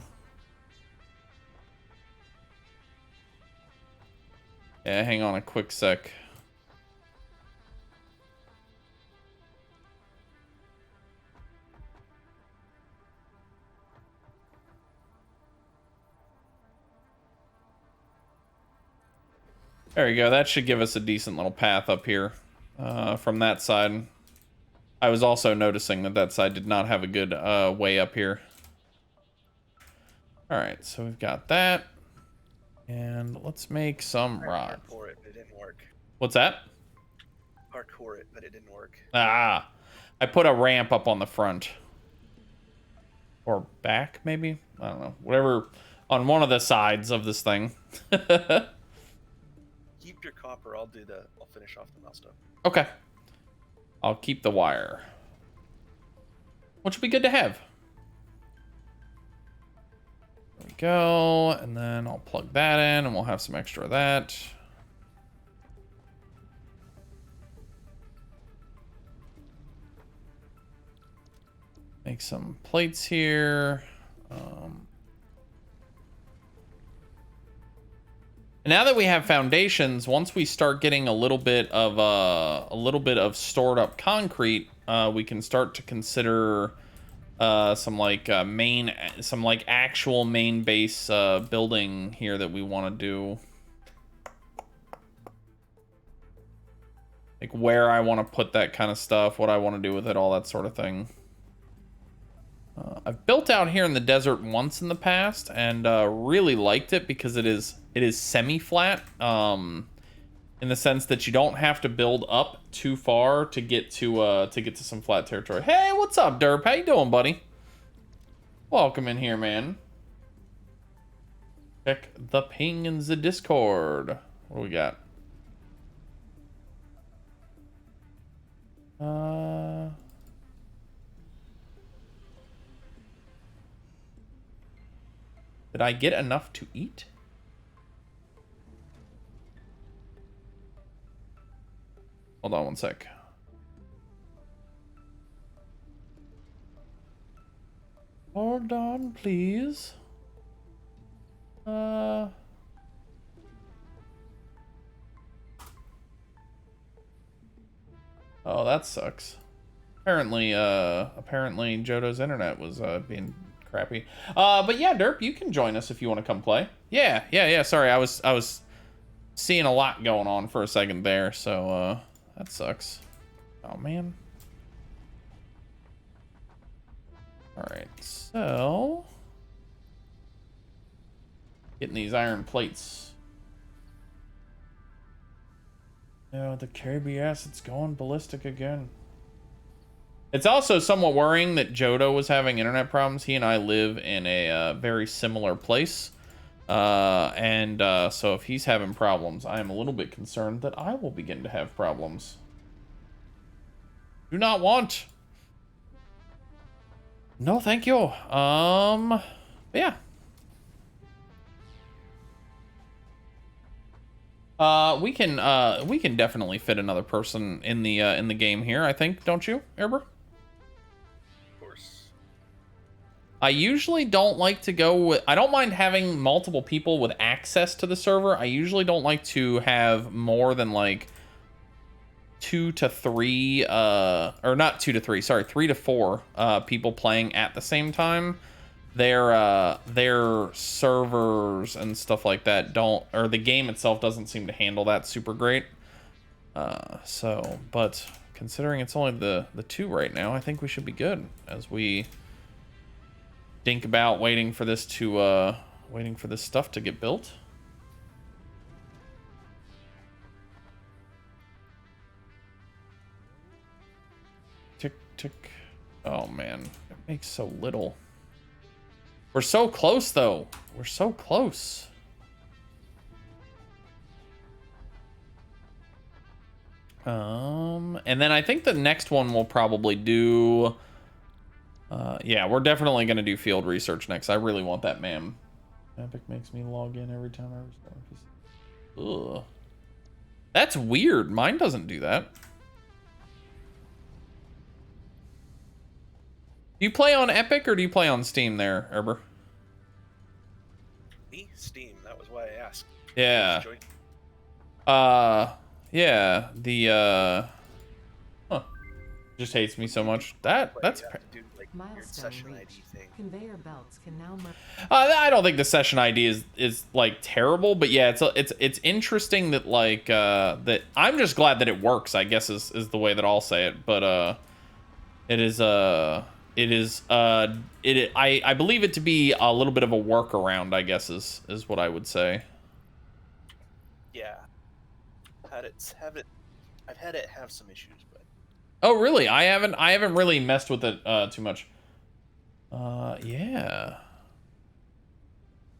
Yeah, hang on a quick sec. There you go. That should give us a decent little path up here from that side. I was also noticing that that side did not have a good way up here. All right, so we've got that. And let's make some rods. Hardcore it, but it didn't work. What's that? Hardcore it, but it didn't work. Ah, I put a ramp up on the front. Or back, maybe? I don't know. Whatever, on one of the sides of this thing. Keep your copper. I'll finish off the milestone. Okay. I'll keep the wire. Which will be good to have. There we go. And then I'll plug that in and we'll have some extra of that. Make some plates here. And now that we have foundations, once we start getting a little bit of stored up concrete, we can start to consider some actual main base building here that we want to do. Like where I want to put that kind of stuff, what I want to do with it, all that sort of thing. I've built out here in the desert once in the past and really liked it because it is semi-flat in the sense that you don't have to build up too far to get to some flat territory. Hey, what's up, Derp? How you doing, buddy? Welcome in here, man. Check the ping in the Discord. What do we got? Did I get enough to eat? Hold on one sec. Hold on, please. Oh, that sucks. Apparently Jodo's internet was being crappy. But yeah, Derp, you can join us if you want to come play. Yeah. Sorry, I was seeing a lot going on for a second there, so that sucks. Oh man. All right, so getting these iron plates. Oh, the KB acid's going ballistic again. It's also somewhat worrying that Jodo was having internet problems. He and I live in a very similar place. So if he's having problems, I am a little bit concerned that I will begin to have problems. Do not want. No, thank you. Yeah. We can definitely fit another person in the game here, I think, don't you, Erber? I usually don't like to go with... I don't mind having multiple people with access to the server. I usually don't like to have more than, like, 2 to 3... or not 2 to 3, sorry, 3 to 4 people playing at the same time. Their servers and stuff like that don't... Or the game itself doesn't seem to handle that super great. But considering it's only the 2 right now, I think we should be good as we... think about waiting for this stuff to get built. Tick tick. Oh man, it makes so little. We're so close though. We're so close. And then I think the next one we'll probably do. Yeah, we're definitely going to do field research next. I really want that, ma'am. Epic makes me log in every time I restart. Ugh. That's weird. Mine doesn't do that. Do you play on Epic or do you play on Steam there, Erber? Me? Steam. That was why I asked. Yeah. Yeah, the, huh. Just hates me so When you much. play, That's. you have to do like weird Milestone session ID reached. thing. Conveyor belts can now merge. I don't think the session ID is like terrible, but yeah, it's interesting that like that. I'm just glad that it works. I guess is the way that I'll say it. But it is I believe it to be a little bit of a workaround. I guess is what I would say. Yeah, I've had it have some issues, but Oh really? I haven't really messed with it too much. Yeah.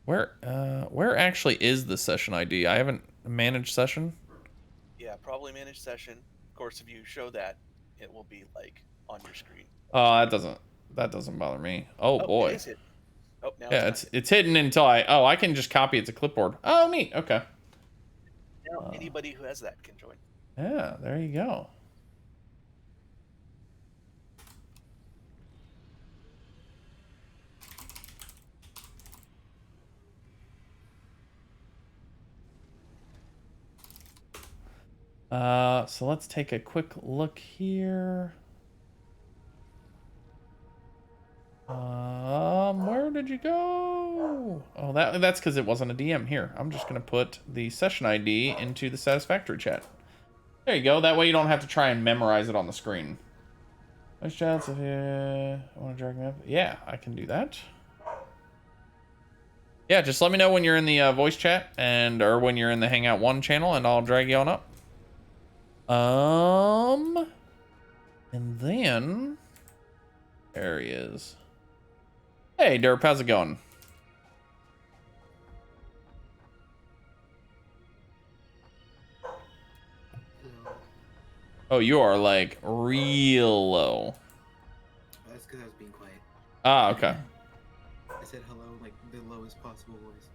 Where actually is the session ID? I haven't managed session. yeah, probably manage session. Of course, if you show that, it will be like on your screen. Oh, that doesn't bother me. Oh Oh, it boy. is hidden. Oh, now Yeah, it's not it's hidden until I can just copy it to clipboard. Oh, neat. Okay. hidden. Now anybody who has that can join. Yeah, there you go. So let's take a quick look here. Where did you go? Oh, that's because it wasn't a DM. Here, I'm just gonna put the session ID into the Satisfactory chat. There you go. That way you don't have to try and memorize it on the screen. Nice chats if you want to drag me up. Yeah, I can do that. Yeah, just let me know when you're in the voice chat or when you're in the Hangout 1 channel, and I'll drag you on up. And then there he is. Hey, Derp, how's it going? Oh, you are like real low. That's because I was being quiet. Ah, okay. I said hello like the lowest possible voice.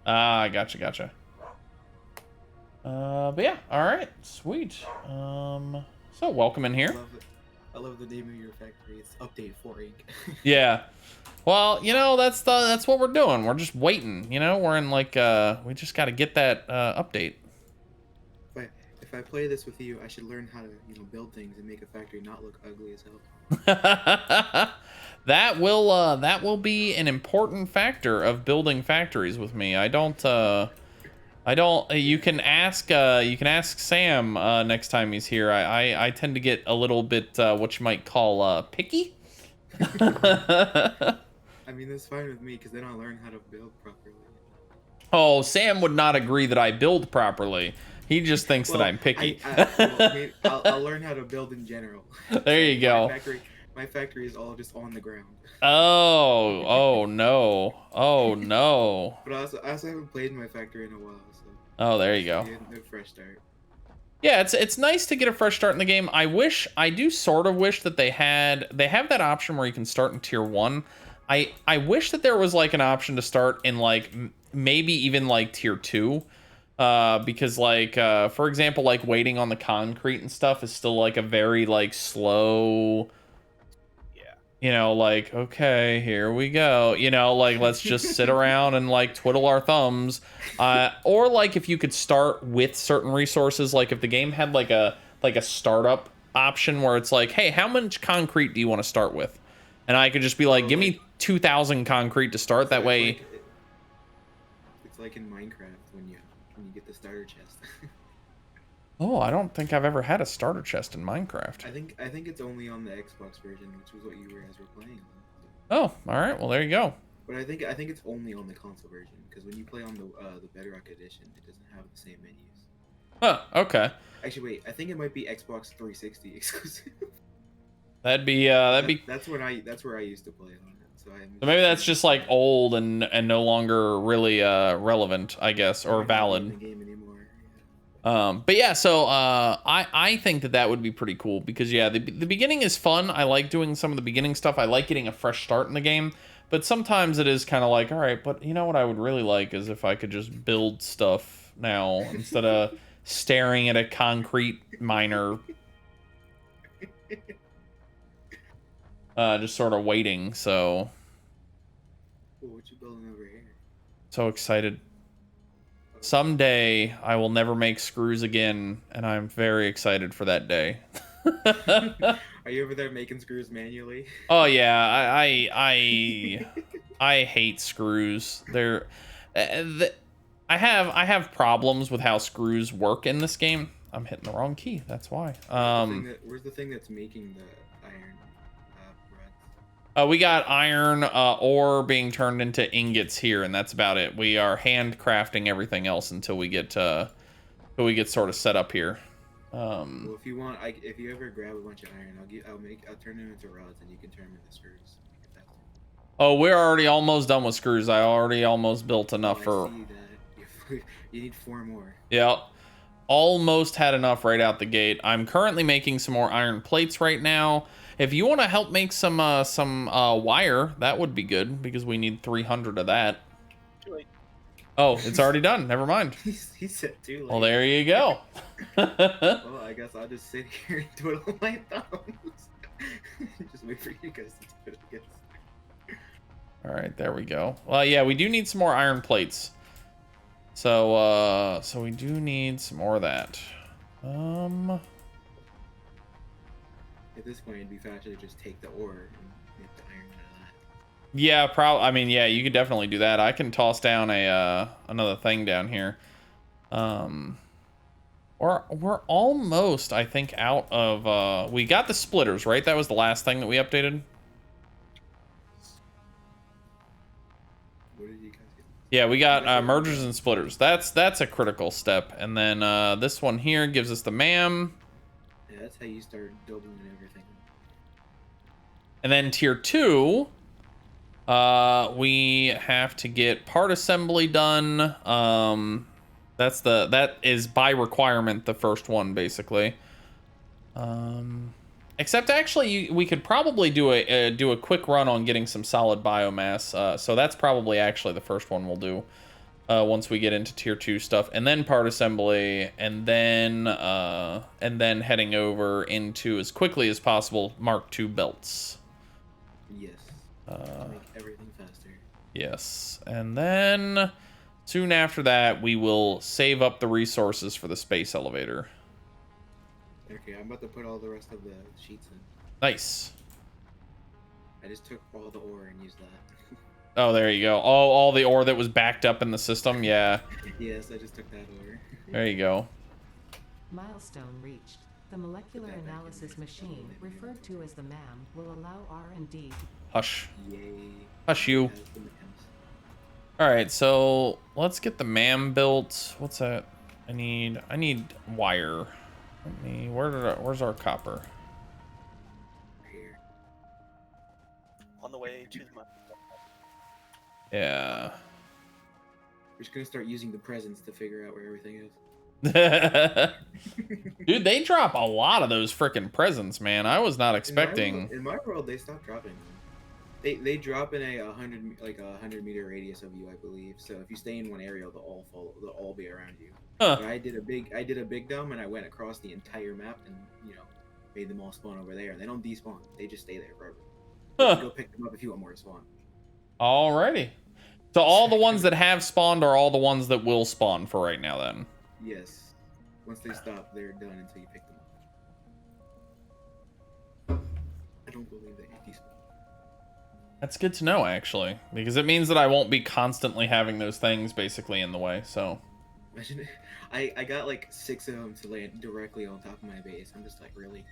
Ah, gotcha. But yeah, all right, sweet. So welcome in here. I love the name of your factory. It's Update 4 Inc. Yeah. Well, that's what we're doing. We're just waiting. We're in like we just got to get that update. If I play this with you, I should learn how to build things and make a factory not look ugly as hell. That will be an important factor of building factories with me. I don't you can ask Sam next time he's here. I tend to get a little bit what you might call picky. I mean, that's fine with me because then I'll learn how to build properly. Oh, Sam would not agree that I build properly. He just thinks that I'm picky. I'll learn how to build in general. There you go. My factory is all just on the ground. Oh no. Oh no. But I also haven't played in my factory in a while, so. Oh, there you go. No fresh start. Yeah, it's nice to get a fresh start in the game. I do sort of wish that they have that option where you can start in tier 1. I wish that there was like an option to start in like maybe even like tier 2. Because like for example, like waiting on the concrete and stuff is still like a very like slow, like, okay, here we go, like let's just sit around and like twiddle our thumbs. Or like if you could start with certain resources, like if the game had like a startup option where it's like, hey, how much concrete do you want to start with? And I could just be like, give me 2,000 concrete to start. That way. It's like in Minecraft when you get the starter chest. Oh, I don't think I've ever had a starter chest in Minecraft. I think it's only on the Xbox version, which was what you guys were playing on. Oh, all right. Well, there you go. But I think it's only on the console version because when you play on the Bedrock edition, it doesn't have the same menus. Huh. Okay. Actually, wait. I think it might be Xbox 360 exclusive. That'd be. That's where I used to play on it. So maybe that's just like old and no longer really relevant, I guess, or valid. The game anymore. But yeah, so I think that would be pretty cool because yeah, the beginning is fun. I like doing some of the beginning stuff. I like getting a fresh start in the game, but sometimes it is kind of like, all right, but you know what I would really like is if I could just build stuff now instead of staring at a concrete miner. Just sort of waiting. So. Cool, what you building over here? So excited. Someday I will never make screws again, and I'm very excited for that day. Are you over there making screws manually? Oh yeah, I hate screws. I have problems with how screws work in this game. I'm hitting the wrong key. That's why. Where's the thing that's making the iron rods? We got iron ore being turned into ingots here, and that's about it. We are handcrafting everything else until we get sort of set up here. Well, if you want, if you ever grab a bunch of iron, I'll turn them into rods, and you can turn them into screws. Oh, we're already almost done with screws. I already almost built enough Oh, I for. see that. You need 4 more. Yeah, almost had enough right out the gate. I'm currently making some more iron plates right now. If you want to help make some wire, that would be good because we need 300 of that. Too late. Oh, it's already done. Never mind. He said too late. Well, there you go. Well, I guess I'll just sit here and twiddle my thumbs. Just wait for you guys to do it again. All right, there we go. Well, yeah, we do need some more iron plates. So we do need some more of that. At this point, it'd be faster to just take the ore and make the iron out of that. Yeah, probably. I mean, yeah, you could definitely do that. I can toss down another thing down here. We're almost, I think, out of we got the splitters, right? That was the last thing that we updated. What did you guys get? Yeah, we got mergers and splitters. That's a critical step. And then this one here gives us the MAM. Yeah, that's how you start doubling everything. And then tier 2, we have to get part assembly done. That is by requirement the first one, basically. Except actually, we could probably do a quick run on getting some solid biomass. So that's probably actually the first one we'll do once we get into tier 2 stuff, and then part assembly, and then heading over into as quickly as possible Mark II belts. Yes. Make everything faster. Yes, and then soon after that, we will save up the resources for the space elevator. Okay, I'm about to put all the rest of the sheets in. Nice. I just took all the ore and used that. Oh, there you go. Oh, all the ore that was backed up in the system. Yeah. Yes, I just took that ore. There you go. Milestone reached. The molecular analysis machine, referred to as the MAM, will allow R&D. Hush. Yay. Hush you. Has the mams. All right, so let's get the MAM built. What's that? I need wire. Where's our copper? Here. On the way to the Yeah. We're just gonna start using the presents to figure out where everything is. Dude, they drop a lot of those frickin' presents, man. I was not expecting. In my world, they stopped dropping them. They drop in a 100-meter radius of you, I believe. So if you stay in one area, they'll all be around you. Huh. But I did a big dump, and I went across the entire map and made them all spawn over there. They don't despawn; they just stay there forever. You can go pick them up if you want more to spawn. Alrighty. So all the ones that have spawned are all the ones that will spawn for right now, then. Yes. Once they stop, they're done until you pick them up. I don't believe they despawn. That's good to know, actually, because it means that I won't be constantly having those things basically in the way. So. Imagine it. I got like 6 of them to land directly on top of my base. I'm just like, really?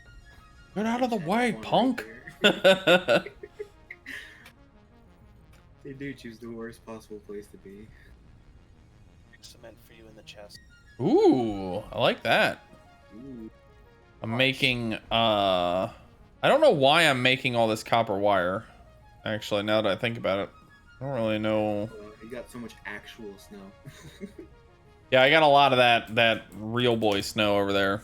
Get out of the way, One punk! right there. They do choose the worst possible place to be. cement for you in the chest. Ooh, I like that. Ooh. I'm making, I don't know why I'm making all this copper wire. Actually, now that I think about it, I don't really know. You got so much actual snow. Yeah, I got a lot of that real boy snow over there.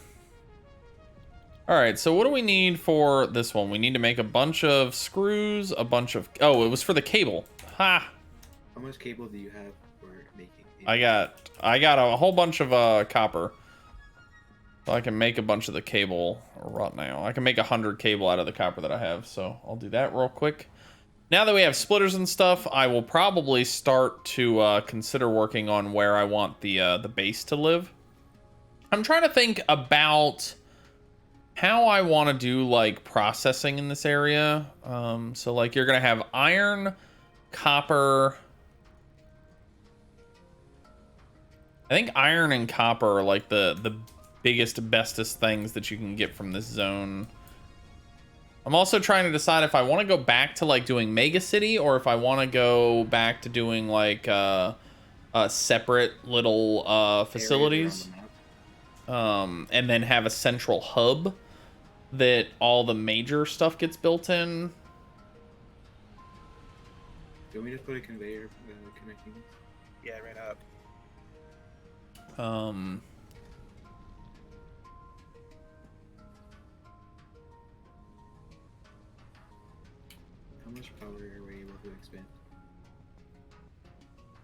All right, so what do we need for this one? We need to make a bunch of screws, a bunch of... Oh, it was for the cable. Ha! How much cable do you have for making? I got a whole bunch of copper. So I can make a bunch of the cable right now. I can make 100 cable out of the copper that I have, so I'll do that real quick. Now that we have splitters and stuff, I will probably start to consider working on where I want the base to live. I'm trying to think about how I want to do like processing in this area. So like you're gonna have iron, copper. I think iron and copper are like the biggest, bestest things that you can get from this zone. I'm also trying to decide if I want to go back to like doing Mega City or if I want to go back to doing like separate little Areas around facilities. the map. And then have a central hub that all the major stuff gets built in. Do you want me to put a conveyor connecting this? Yeah, right up. How much power are we able to expand?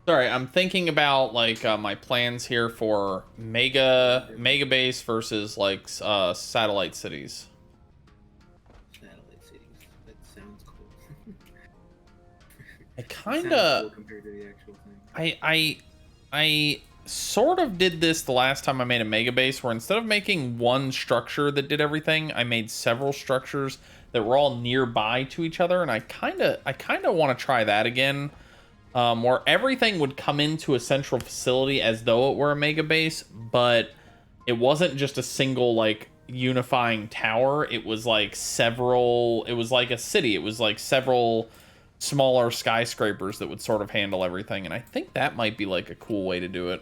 Sorry, I'm thinking about like my plans here for mega base versus like satellite cities. Satellite cities. That sounds cool. I It kind sounds of cool compared to the actual thing. I sort of did this the last time I made a mega base, where instead of making one structure that did everything, I made several structures that were all nearby to each other, and I kind of want to try that again, where everything would come into a central facility as though it were a mega base, but it wasn't just a single like unifying tower. It was like several. It was like a city. It was like several smaller skyscrapers that would sort of handle everything, and I think that might be like a cool way to do it.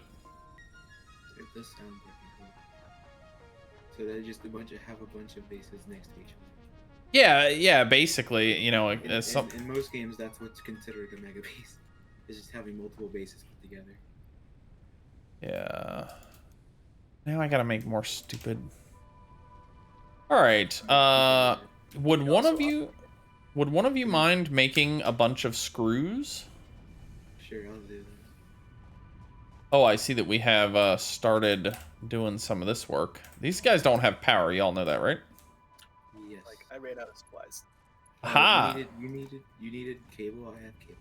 It does sound pretty cool. So they're just have a bunch of bases next to each other. Yeah, basically, you know, In most games, that's what's considered a mega base. Is just having multiple bases put together. Yeah. Now I gotta make more stupid. All right. Would one of you mind making a bunch of screws? Sure, I'll do that. Oh, I see that we have started doing some of this work. These guys don't have power. Y'all know that, right? Yes. Like I ran out of supplies. Ha! You needed cable. I have cable.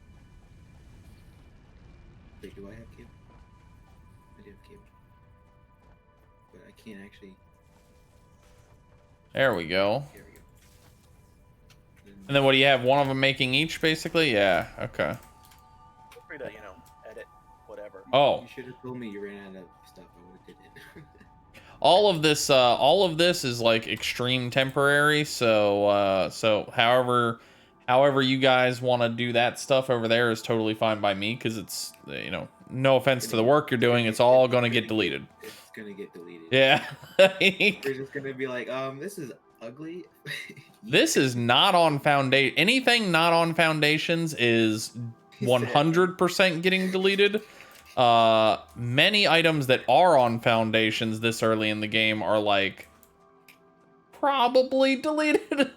Wait, do I have cable? I do have cable, but I can't actually. There we go. Here we go. And then what do you have? One of them making each, basically? Yeah. Okay. Feel free to, edit whatever. Oh. You should have told me you ran out of stuff. I would have did it. All of this is like extreme temporary. So however you guys want to do that stuff over there is totally fine by me, because it's, no offense to the work you're doing, it's all going to get deleted. It's gonna get deleted. Yeah. We're just gonna be like, this is ugly. This is not on foundation. Anything not on foundations is 100% getting deleted. Many items that are on foundations this early in the game are like probably deleted.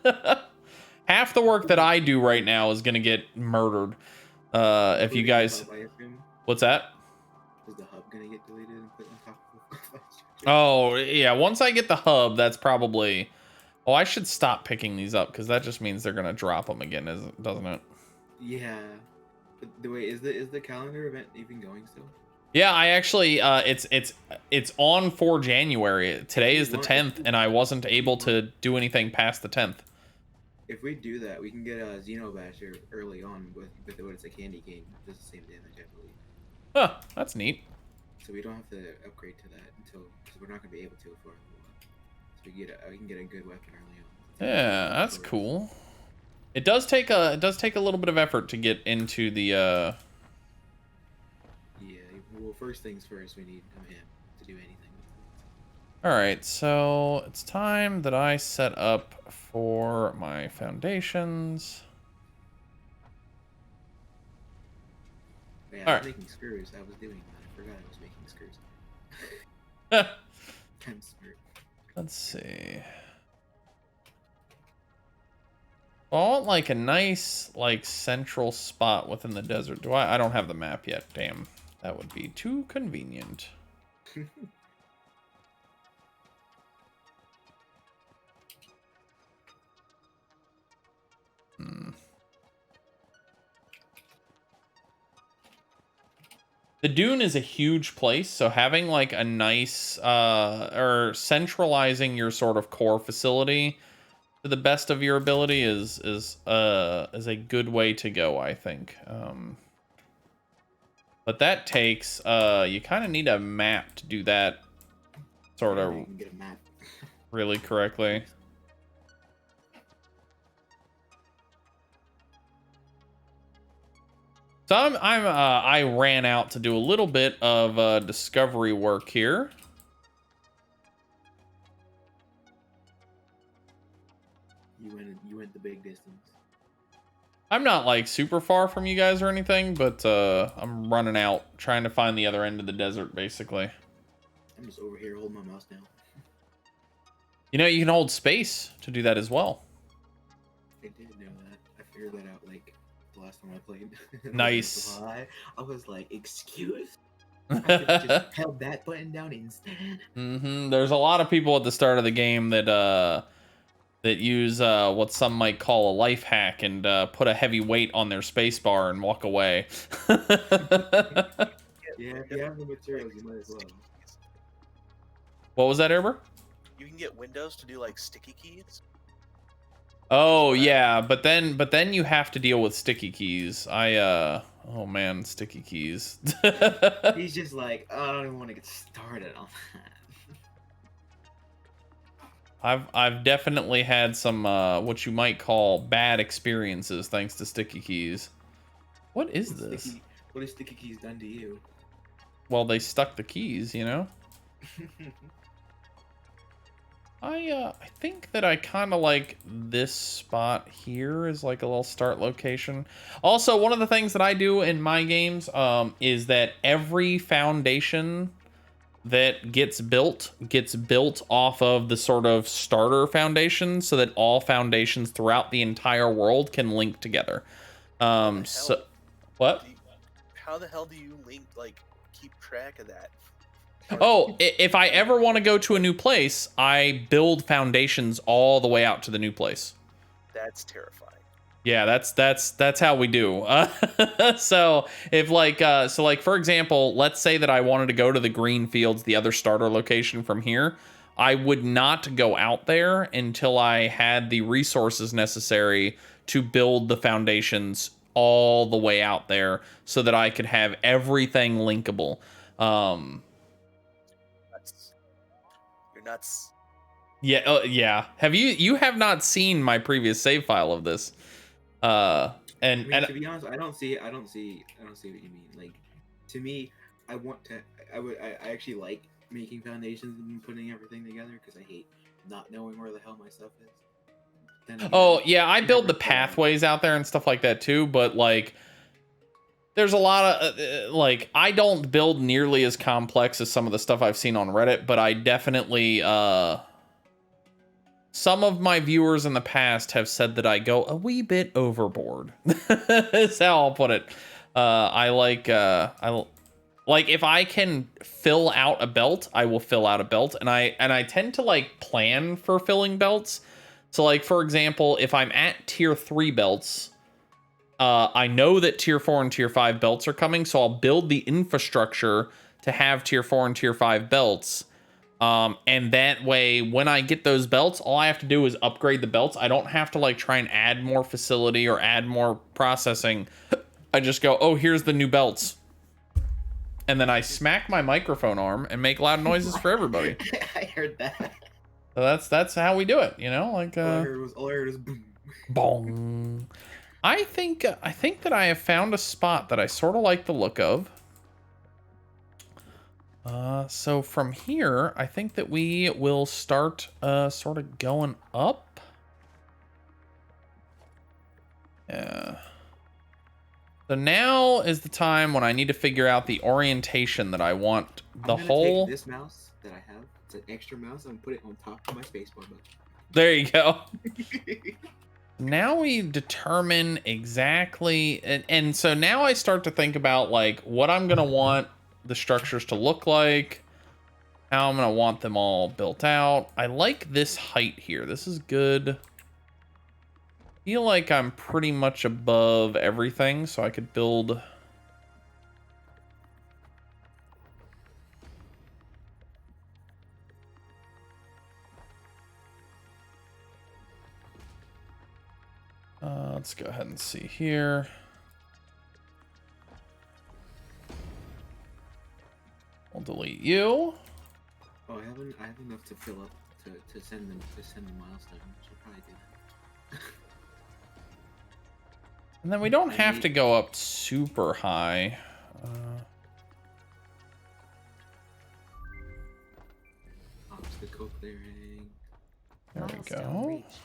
Half the work that I do right now is gonna get murdered. If you guys, what's that? Is the hub gonna get deleted and put on top of? Oh yeah, once I get the hub, that's probably. Oh, I should stop picking these up, because that just means they're gonna drop them again, doesn't it? Yeah. But the way is the calendar event even going still? Yeah, I actually it's on for January. Today is the 10th, and I wasn't able to do anything past the 10th. If we do that, we can get a Xenobasher early on with what it's a candy cane. It does the same damage, I believe. Huh, that's neat. So we don't have to upgrade to that because we're not gonna be able to for a while. So we can get a good weapon early on. Yeah, that's cool. It does take a little bit of effort to get into the. Yeah. Well, first things first, we need him to do anything. All right, so it's time that I set up for my foundations. Yeah, All I right. was making screws. I was doing that. I forgot I was making screws. I'm smart. Let's see. I want like a nice like central spot within the desert. I don't have the map yet. Damn. That would be too convenient. The dune is a huge place, so having like a nice or centralizing your sort of core facility to the best of your ability is a good way to go, I think. But that takes you kind of need a map to do that sort Yeah, of you can get a map. really correctly. So I ran out to do a little bit of discovery work here. You went the big distance. I'm not like super far from you guys or anything, but I'm running out trying to find the other end of the desert, basically. I'm just over here holding my mouse down. You know, you can hold space to do that as well. I did know that. I figured that out like the last time I played. Nice. I was like, excuse? I could have just held that button down instead. There's a lot of people at the start of the game that use what some might call a life hack and put a heavy weight on their space bar and walk away. Yeah, if you have the materials, you might as well. What was that, Erber? You can get windows to do like sticky keys. Oh yeah, but then you have to deal with sticky keys. Oh man, sticky keys. He's just like, oh, I don't even want to get started on that. I've definitely had some what you might call bad experiences thanks to sticky keys. What is this? What has sticky keys done to you? Well, they stuck the keys, you know? I think that I kind of like this spot here is like a little start location. Also, one of the things that I do in my games is that every foundation that gets built off of the sort of starter foundation, so that all foundations throughout the entire world can link together. So what? How the hell do you keep track of that? Oh, if I ever want to go to a new place, I build foundations all the way out to the new place. That's terrifying. Yeah, that's how we do. So if like for example, let's say that I wanted to go to the green fields, the other starter location from here, I would not go out there until I had the resources necessary to build the foundations all the way out there so that I could have everything linkable. You're nuts. Yeah, yeah. You have not seen my previous save file of this. I And mean, to be honest, I don't see what you mean. Like, to me, I actually like making foundations and putting everything together because I hate not knowing where the hell my stuff is. Then again, oh yeah, I build the never- pathways out there and stuff like that too, but like there's a lot of like I don't build nearly as complex as some of the stuff I've seen on Reddit, but I definitely some of my viewers in the past have said that I go a wee bit overboard. That's how I'll put it. I like if I can fill out a belt, I will fill out a belt, and I tend to like plan for filling belts. So like for example, if I'm at tier 3 belts, I know that tier 4 and tier 5 belts are coming, so I'll build the infrastructure to have tier 4 and tier 5 belts. And that way, when I get those belts, all I have to do is upgrade the belts. I don't have to like try and add more facility or add more processing. I just go, oh, here's the new belts. And then I smack my microphone arm and make loud noises for everybody. I heard that. So that's how we do it, you know? Like All I heard was boom. bong. I think that I have found a spot that I sort of like the look of. So from here, I think that we will start sort of going up. Yeah. So now is the time when I need to figure out the orientation that I want the I'm gonna whole. take this mouse that I have. It's an extra mouse. I'm gonna put it on top of my spacebar button. There you go. Now we determine exactly, and so now I start to think about like what I'm gonna want the structures to look like, how I'm gonna want them all built out. I like this height here. This is good. Feel like I'm pretty much above everything, so I could build Let's go ahead and see here. We'll delete you. Oh, I have enough to fill up to send the milestone. I should probably do that. And then we don't have to go up super high. Obstacle clearing. There we Milestone go. reached.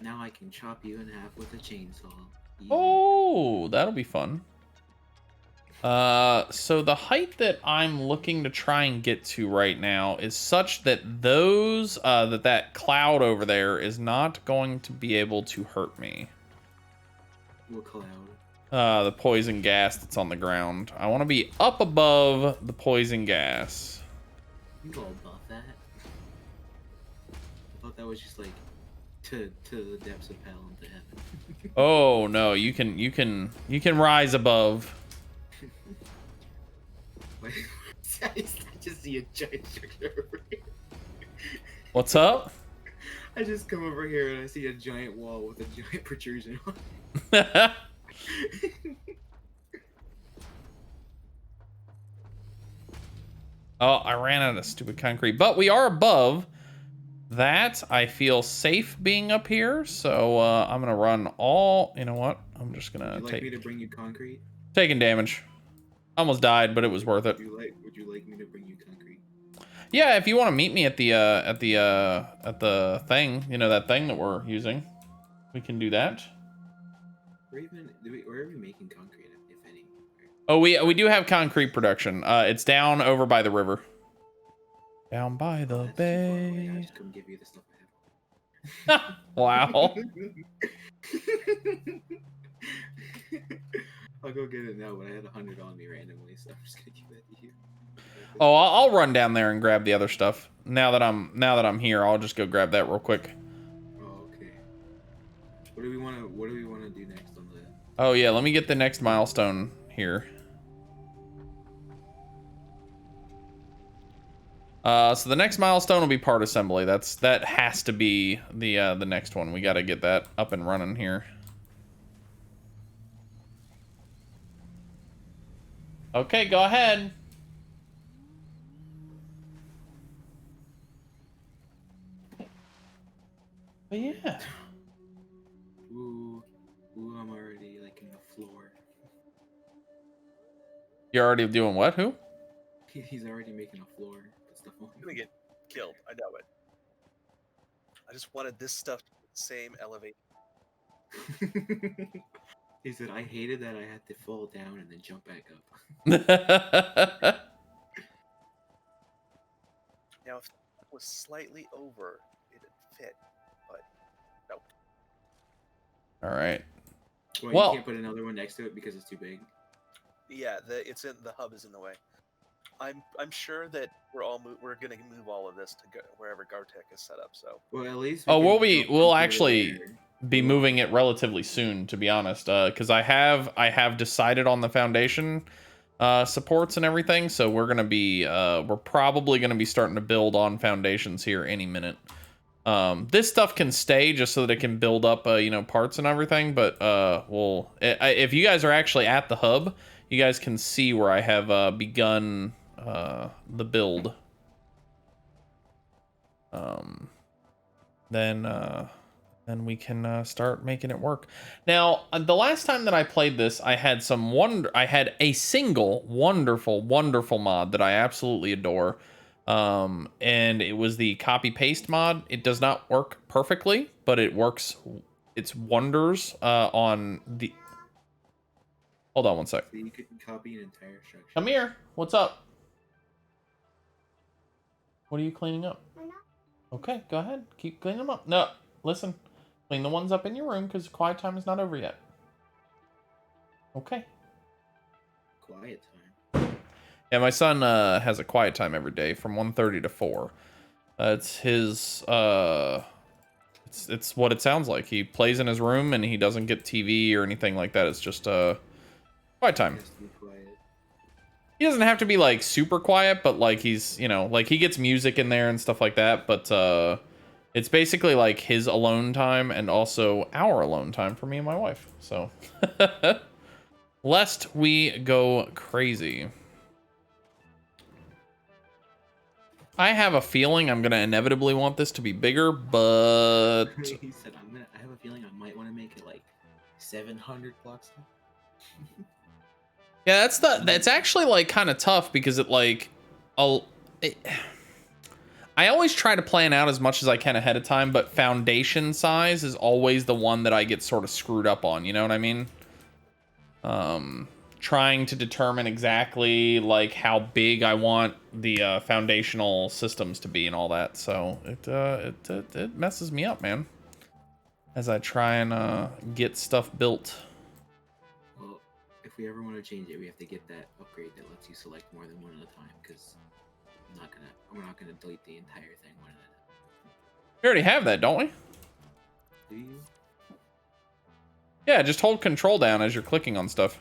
Now I can chop you in half with a chainsaw. Easy. Oh, that'll be fun. So the height that I'm looking to try and get to right now is such that those, that cloud over there is not going to be able to hurt me. What cloud? The poison gas that's on the ground. I want to be up above the poison gas. You all above that? I thought that was just like to the depths of hell and to heaven. Oh no, you can rise above. Wait, I just see a giant structure over here. What's up? I just come over here and I see a giant wall with a giant protrusion on it. Oh, I ran out of stupid concrete, but we are above that. I feel safe being up here, so I'm gonna run all. You know what? I'm just gonna Would you like me to bring you concrete? taking damage. Almost died, but it was worth it. Would you like me to bring you concrete? Yeah, if you want to meet me at the thing, you know, that thing that we're using, we can do that. Where are we making concrete, if any? Oh, we do have concrete production. It's down over by the river. Down by the That's too far away. I bay. just come give you the stuff I have. Wow. I'll go get it now, but I had 100 on me randomly, so I'm just gonna give that to you. Oh, I'll run down there and grab the other stuff. Now that I'm here, I'll just go grab that real quick. Oh, okay. What do we want to do next on the? Oh yeah, let me get the next milestone here. So the next milestone will be part assembly. That has to be the next one. We got to get that up and running here. Okay, go ahead. But yeah. Ooh, I'm already like in the floor. You're already doing what? Who? He's already making a floor. Put stuff on. I'm gonna get killed. I know it. I just wanted this stuff to be the same elevation. He said, I hated that I had to fall down and then jump back up. Now, if it was slightly over, it'd fit, but nope. All right. Well, you can't put another one next to it because it's too big. Yeah, the hub is in the way. I'm sure that we're gonna move all of this to go wherever Gartec is set up. So. Well, at least. We'll actually be moving it relatively soon, to be honest, because I have decided on the foundation supports and everything, so we're probably gonna be starting to build on foundations here any minute. This stuff can stay just so that it can build up parts and everything, but if you guys are actually at the hub, you guys can see where I have begun the build. Then we can start making it work. Now, the last time that I played this, I had a single wonderful mod that I absolutely adore. And it was the copy paste mod. It does not work perfectly, but it works its wonders on the. Hold on one sec. So you could copy an entire structure. Come here. What's up? What are you cleaning up? Okay, go ahead. Keep cleaning them up. No, listen. Clean the ones up in your room because quiet time is not over yet. Okay. Quiet time. Yeah, my son has a quiet time every day from 1:30 to 4. It's his it's what it sounds like. He plays in his room and he doesn't get TV or anything like that. It's just quiet time. He doesn't have to be like super quiet, but like he's, like he gets music in there and stuff like that, but It's basically like his alone time and also our alone time for me and my wife. So, lest we go crazy. I have a feeling I'm gonna inevitably want this to be bigger, but He said, I have a feeling I might want to make it like 700 blocks. yeah, that's actually like kind of tough because I always try to plan out as much as I can ahead of time, but foundation size is always the one that I get sort of screwed up on. You know what I mean? Trying to determine exactly like how big I want the foundational systems to be and all that. So it messes me up, man, as I try and get stuff built. Well, if we ever want to change it, we have to get that upgrade that lets you select more than one at a time. Because we're not gonna delete the entire thing one at a time. We already have that, don't we? Do you? Yeah, just hold control down as you're clicking on stuff.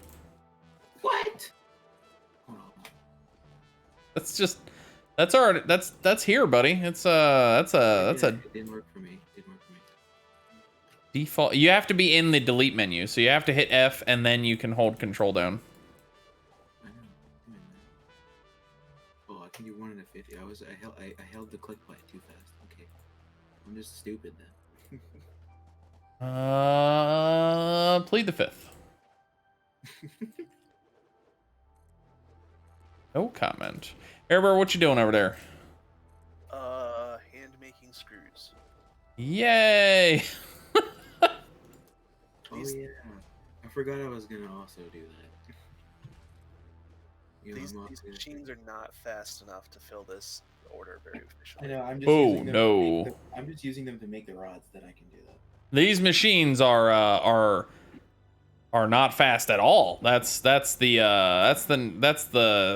What? Hold on. That's here, buddy. It's It didn't work for me. It didn't work for me. default. You have to be in the delete menu, so you have to hit F and then you can hold control down. I know. Come on, man. Oh, I can do 1 in a 50. I held the click button too fast. Okay. I'm just stupid then. Plead the fifth. No comment. Airbear, what you doing over there? Hand making screws. Yay! Oh These- yeah. I forgot I was gonna also do that. You know, These I'm also- machines are not fast enough to fill this order very I efficiently. know. I'm just Oh, using them no. I'm just using them to make the rods that I can do that. These machines are not fast at all. That's the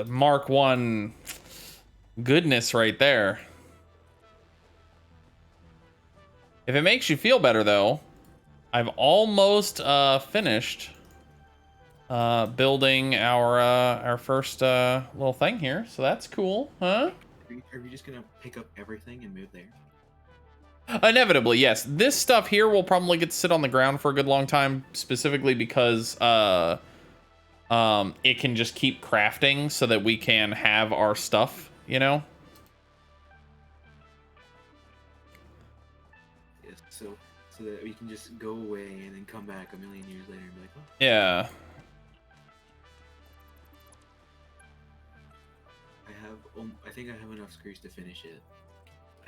Mark 1 goodness right there. If it makes you feel better though, I've almost finished building our first little thing here. So that's cool, huh? Are we just gonna pick up everything and move there? Inevitably, yes. This stuff here will probably get to sit on the ground for a good long time, specifically because it can just keep crafting so that we can have our stuff, you know? Yes. So that we can just go away and then come back a million years later and be like, oh, Yeah. I think I have enough screws to finish it.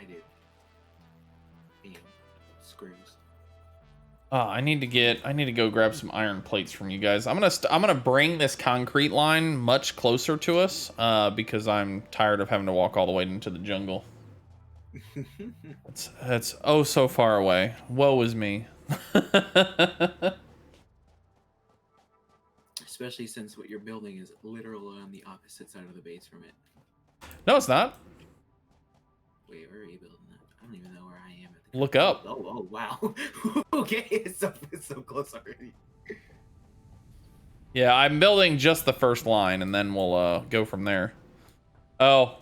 I do. Damn. Screws. I need to go grab some iron plates from you guys. I'm gonna bring this concrete line much closer to us because I'm tired of having to walk all the way into the jungle. It's oh so far away. Woe is me. Especially since what you're building is literally on the opposite side of the base from it. No, it's not. Wait, where are you building that? I don't even know where I am at the Look up. Oh wow. Okay, it's so close already. Yeah, I'm building just the first line, and then we'll go from there. Oh.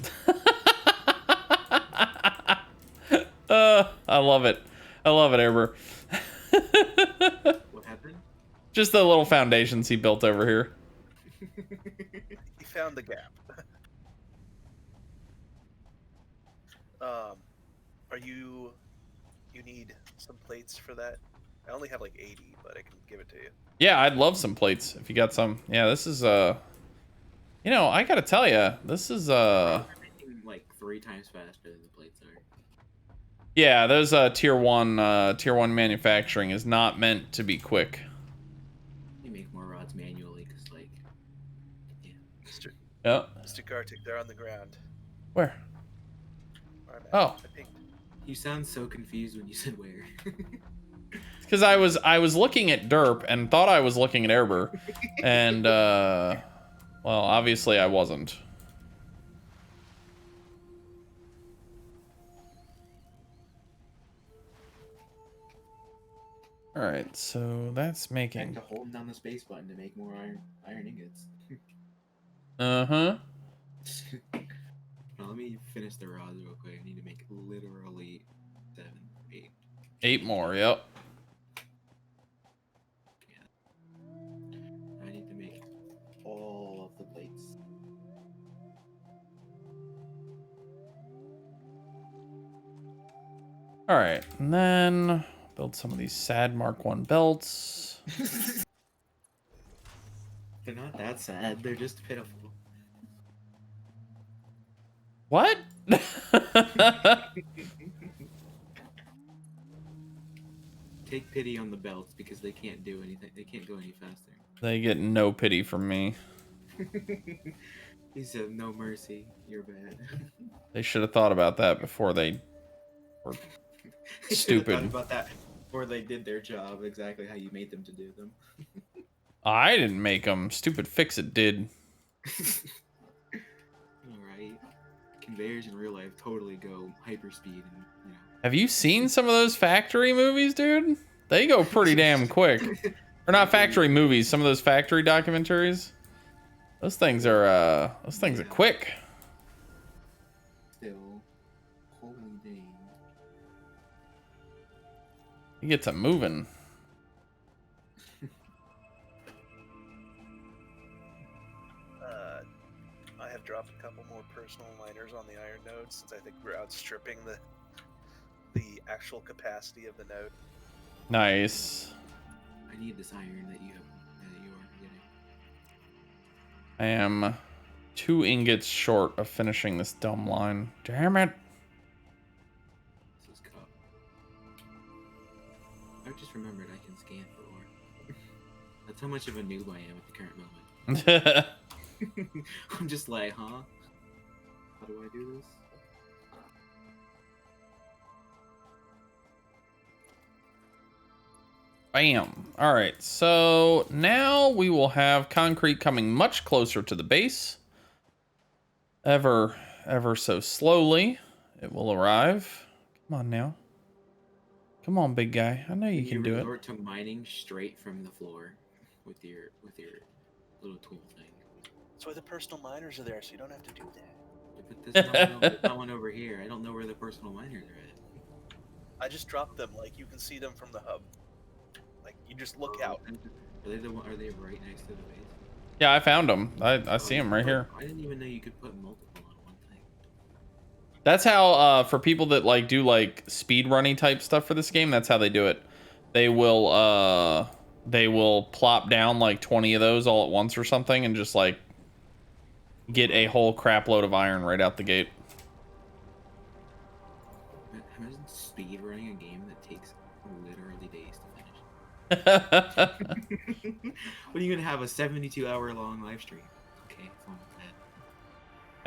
I love it. I love it, Amber. What happened? Just the little foundations he built over here. He found the gap. Are you need some plates for that? I only have like 80, but I can give it to you. Yeah, I'd love some plates if you got some. Yeah, this is you know, I gotta tell you, this is They're making like 3 times faster than the plates are. yeah, those tier 1 manufacturing is not meant to be quick. They make more rods manually because like, yeah. Yep. Mr. Gartic, they're on the ground. Where? Where I'm at. Oh. I pinged. You sound so confused when you said where. Because I was looking at Derp and thought I was looking at Airber, and well, obviously I wasn't. All right, so that's Back making. to holding down the space button to make more iron ingots. Uh-huh. Now, let me finish the rods real quick. I need to make literally 7. 8 more, yep. I need to make all of the plates. All right, and then build some of these sad Mark 1 belts. They're not that sad. They're just pitiful. What? Take pity on the belts because they can't do anything. They can't go any faster. They get no pity from me. He said, "No mercy. You're bad." They should have thought about that before they were They should have thought stupid. about that before they did their job exactly how you made them to do them. I didn't make them. Stupid Fix-It did. Alright. Conveyors in real life totally go hyperspeed and, you know. Have you seen some of those factory movies, dude? They go pretty damn quick. Or not factory movies, some of those factory documentaries. Those things are quick. Still, holy dang. He gets them moving. I have dropped a couple more personal miners on the iron node since I think we're outstripping the actual capacity of the node. Nice. I need this iron that you are getting. I am 2 ingots short of finishing this dumb line. Damn it. This is cup. I just remembered I can scan for ore. That's how much of a noob I am at the current moment. I'm just like, huh? How do I do this? Bam. All right, so now we will have concrete coming much closer to the base. Ever so slowly, it will arrive. Come on now. Come on, big guy. I know you can do it. Resort to mining straight from the floor with your little tool thing. That's why the personal miners are there, so you don't have to do that. But there's not one over here. I don't know where the personal miners are at. I just dropped them, like you can see them from the hub. Like you just look out. Are they right next to the base? Yeah, I found them. I see them right here. I didn't even know you could put multiple on one thing. That's how for people that like do like speed running type stuff for this game, that's how they do it. They will plop down like 20 of those all at once or something and just like get a whole crap load of iron right out the gate. Imagine speed running a game that takes literally days to finish. What are you gonna have, a 72-hour long live stream? Okay, fine with that.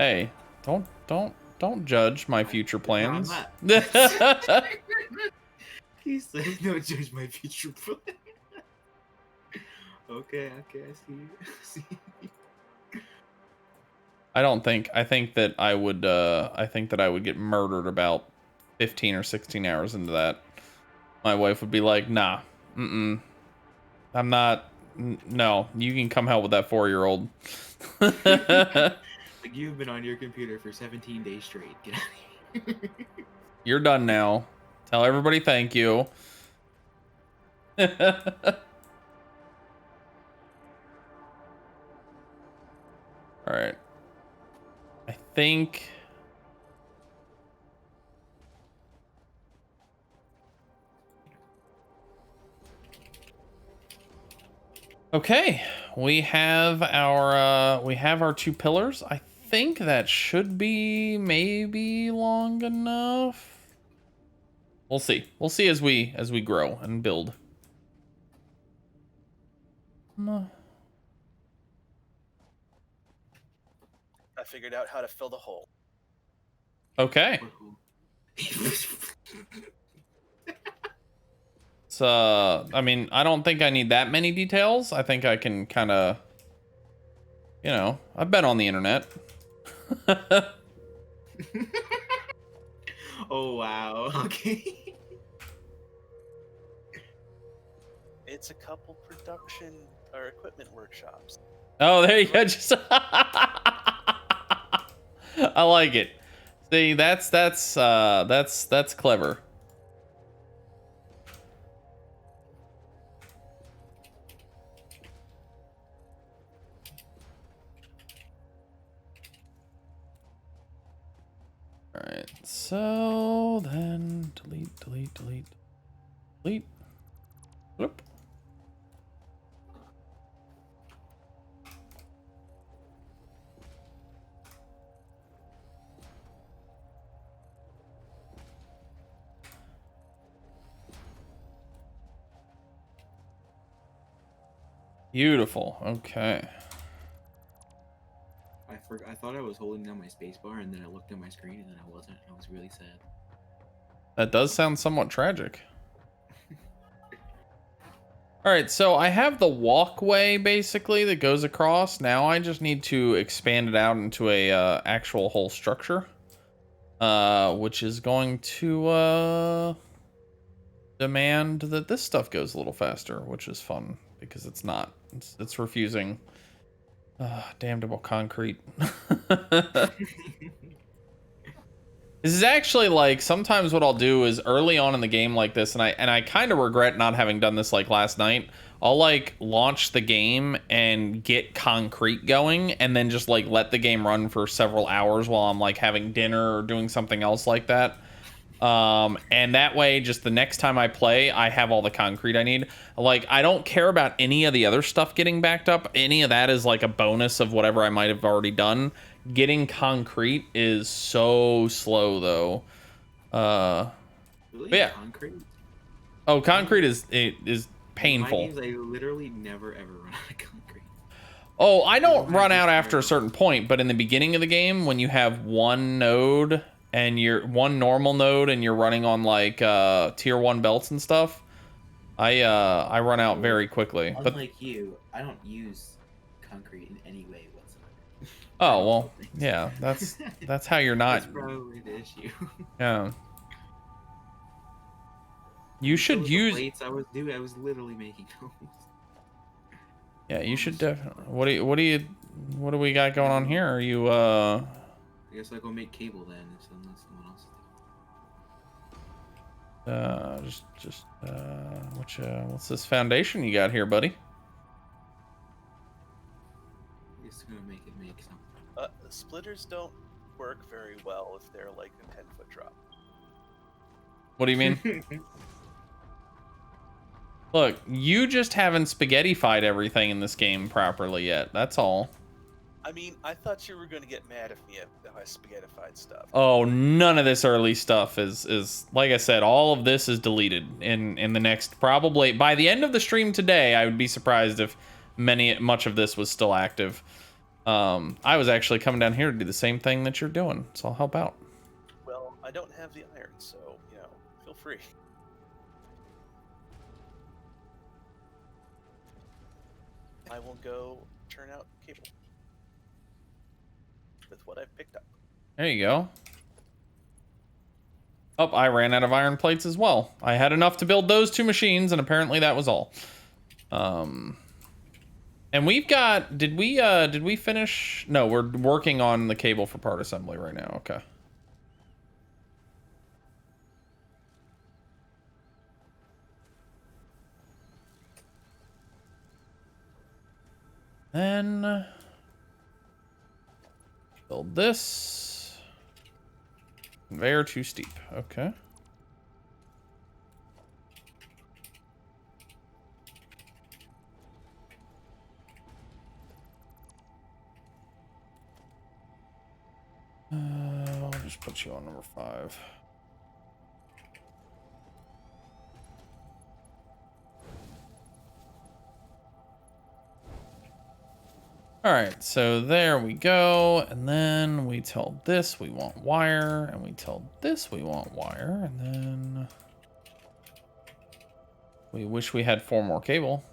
Hey, don't judge my future plans. No, I'm not. He said, "No, judge my future plan." Okay, I see you. I see you. I think that I would get murdered about 15 or 16 hours into that. My wife would be like, "Nah, I'm not. No, you can come help with that 4-year-old." Like, you've been on your computer for 17 days straight. Get out of here. You're done now. Tell everybody thank you. All right. I think okay, we have our 2 pillars. I think that should be maybe long enough. We'll see. We'll see as we grow and build. I figured out how to fill the hole. Okay. So, I mean, I don't think I need that many details. I think I can kind of, you know, I've been on the internet. Oh, wow. Okay. It's a couple production or equipment workshops. Oh, there you go. Just I like it. See, that's clever. right, so then delete, delete, delete, delete. Whoop. Beautiful. Okay. I thought I was holding down my spacebar, and then I looked at my screen, and then I wasn't. I was really sad. That does sound somewhat tragic. All right, so I have the walkway basically that goes across. Now I just need to expand it out into a actual whole structure, which is going to demand that this stuff goes a little faster, which is fun because it's not. It's refusing. Damnable concrete. This is actually like sometimes what I'll do is early on in the game like this, and I kind of regret not having done this like last night. I'll like launch the game and get concrete going, and then just like let the game run for several hours while I'm like having dinner or doing something else like that. And that way, just the next time I play, I have all the concrete I need. Like, I don't care about any of the other stuff getting backed up. Any of that is like a bonus of whatever I might have already done. Getting concrete is so slow, though. Really? But yeah. Concrete? Oh, concrete is painful. My games, I literally never ever run out of concrete. Oh, I don't run out after a certain point, but in the beginning of the game, when you have one node and you're one normal node and you're running on like tier 1 belts and stuff, I run out very quickly. But unlike you, I don't use concrete in any way whatsoever. oh well, yeah, that's how you're not. That's probably the issue. Yeah. You should use. Plates I was literally making those. Yeah, you should definitely. What do we got going on here? Are you I guess I'll go make cable then, unless someone else. what's this foundation you got here, buddy? Just gonna make something. The splitters don't work very well if they're like a 10-foot drop. What do you mean? Look, you just haven't spaghettified everything in this game properly yet. That's all. I mean, I thought you were going to get mad at me if I spaghettified stuff. Oh, none of this early stuff is like I said, all of this is deleted in the next, probably by the end of the stream today. I would be surprised if much of this was still active. I was actually coming down here to do the same thing that you're doing, so I'll help out. Well, I don't have the iron, so, feel free. I will go turn out cable with what I've picked up. There you go. Oh, I ran out of iron plates as well. I had enough to build those 2 machines, and apparently that was all. And we've got, did we finish? No, we're working on the cable for part assembly right now. Okay. Then build this. Conveyor too steep. Okay. I'll just put you on number 5. All right, so there we go. And then we tell this we want wire, and we tell this we want wire, and then we wish we had 4 more cable.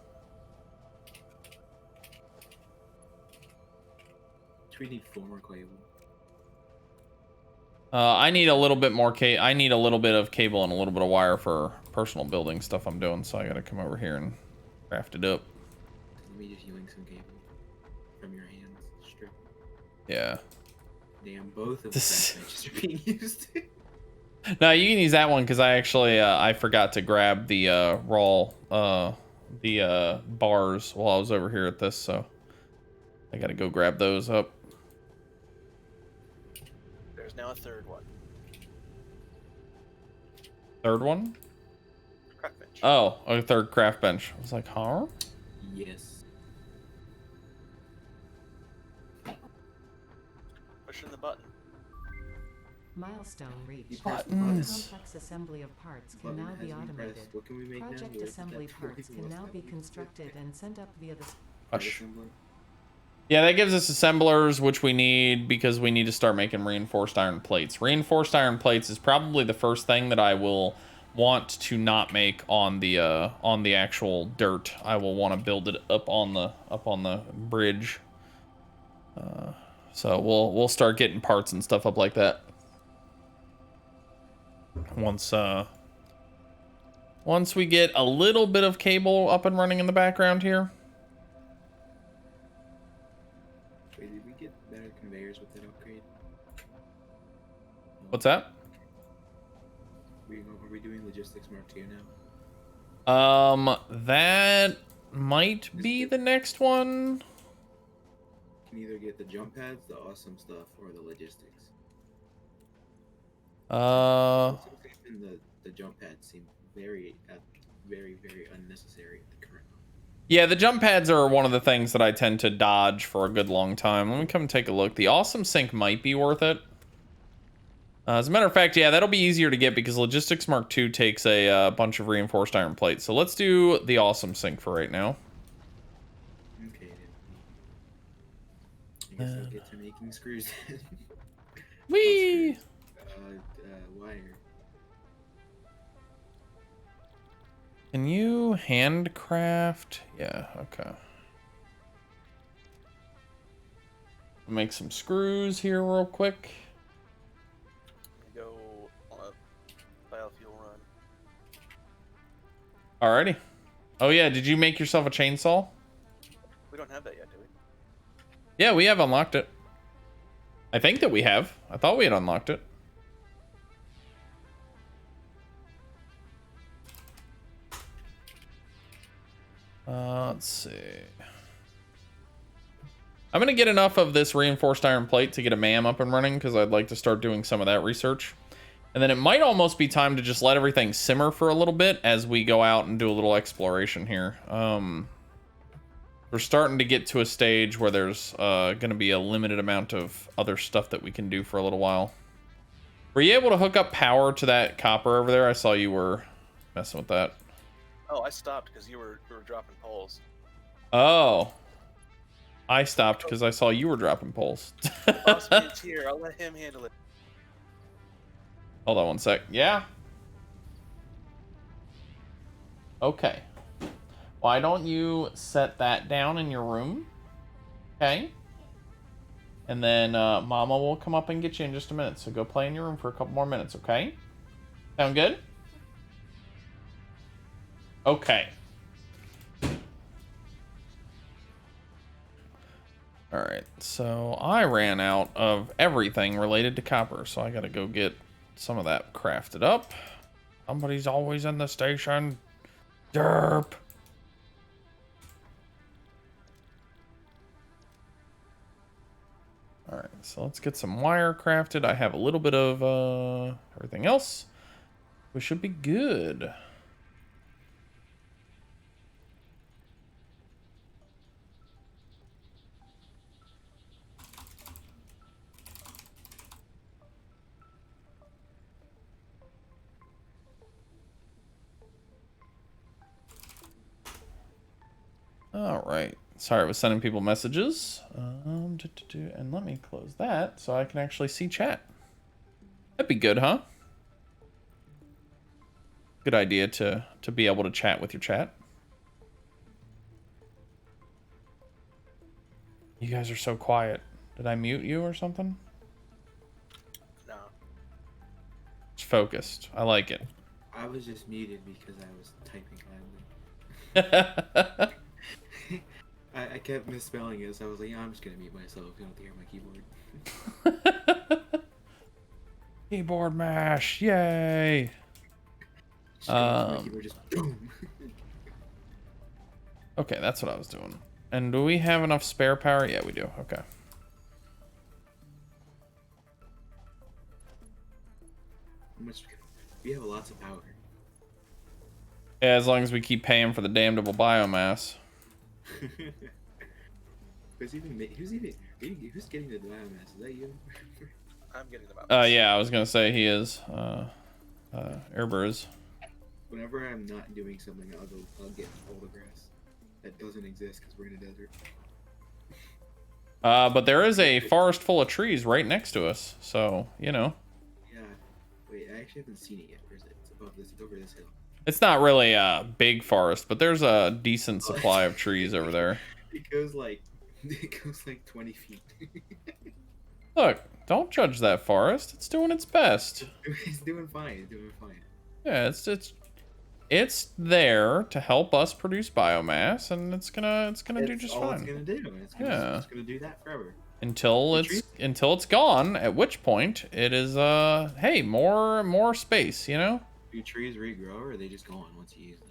Do we need 4 more cable? I need a little bit more I need a little bit of cable and a little bit of wire for personal building stuff I'm doing, so I gotta come over here and craft it up. Let me just yoink some cable from your hands. Strip. Yeah. Damn, both of the benches are being used. No, you can use that one because I actually I forgot to grab the bars while I was over here at this, so I gotta go grab those up. There's now a third one. Third one? Craft bench. Oh, a third craft bench. I was like, huh? Yes. Pushing the button. Milestone You reached. press the The button. Buttons. complex assembly of parts can Button now has be been automated. pressed. What can we make now? Project Where's assembly that parts can tool now be assembly? constructed and sent up via the Part Hush. assembly? Yeah, that gives us assemblers, which we need because we need to start making reinforced iron plates. Reinforced iron plates is probably the first thing that I will want to not make on the actual dirt. I will want to build it up on the bridge. So we'll start getting parts and stuff up like that once we get a little bit of cable up and running in the background here. Wait, did we get better conveyors with that upgrade? What's that? Are we doing logistics Mark II now? That might be the next one. You can either get the jump pads, the awesome stuff, or the logistics. And the jump pads seem very unnecessary at the current moment. Yeah, the jump pads are one of the things that I tend to dodge for a good long time. Let me come take a look. The awesome sink might be worth it. As a matter of fact, yeah, that'll be easier to get because Logistics Mark II takes a bunch of reinforced iron plates. So let's do the awesome sink for right now. Okay, then. I guess I'll get to making screws then. Whee! Wire. Can you handcraft? Yeah, okay. Make some screws here real quick. Go on a biofuel run. Alrighty. Oh yeah, did you make yourself a chainsaw? We don't have that yet, do we? Yeah, we have unlocked it. I think that we have. I thought we had unlocked it. Let's see. I'm going to get enough of this reinforced iron plate to get a MAM up and running because I'd like to start doing some of that research. And then it might almost be time to just let everything simmer for a little bit as we go out and do a little exploration here. We're starting to get to a stage where there's going to be a limited amount of other stuff that we can do for a little while. Were you able to hook up power to that copper over there? I saw you were messing with that. Oh, I stopped because you were dropping poles. Oh. I stopped because I saw you were dropping poles. Bossman's here. I'll let him handle it. Hold on one sec. Yeah. Okay. Why don't you set that down in your room? Okay. And then Mama will come up and get you in just a minute. So go play in your room for a couple more minutes, okay? Sound good? Okay. Alright, so I ran out of everything related to copper, so I gotta go get some of that crafted up. Somebody's always in the station. Derp. Alright, so let's get some wire crafted. I have a little bit of everything else. We should be good. All right. Sorry, I was sending people messages. And let me close that so I can actually see chat. That'd be good, huh? Good idea to be able to chat with your chat. You guys are so quiet. Did I mute you or something? No. It's focused. I like it. I was just muted because I was typing loudly. I kept misspelling it, so I was like, yeah, I'm just gonna mute myself. You don't have to hear my keyboard. Keyboard mash, yay! My keyboard just boom. Okay, that's what I was doing. And do we have enough spare power? Yeah, we do. Okay. How much? We have lots of power. Yeah, as long as we keep paying for the damnable biomass. who's getting the biomass? Is that you? I'm getting them out. Yeah, I was gonna say he is. Erber is. Whenever I'm not doing something, I'll get all the grass that doesn't exist because we're in a desert. But there is a forest full of trees right next to us, so you know. Yeah. Wait, I actually haven't seen it yet. Where's it? It's above this. It's over this hill. It's not really a big forest, but there's a decent supply of trees over there. It goes like 20 feet. Look, don't judge that forest. It's doing its best. It's doing fine. It's doing fine. Yeah, it's there to help us produce biomass, and it's gonna do just all fine. It's gonna do. It's gonna do that forever. Until it's gone, at which point it is hey, more space, you know? Do trees regrow or are they just gone once you use them?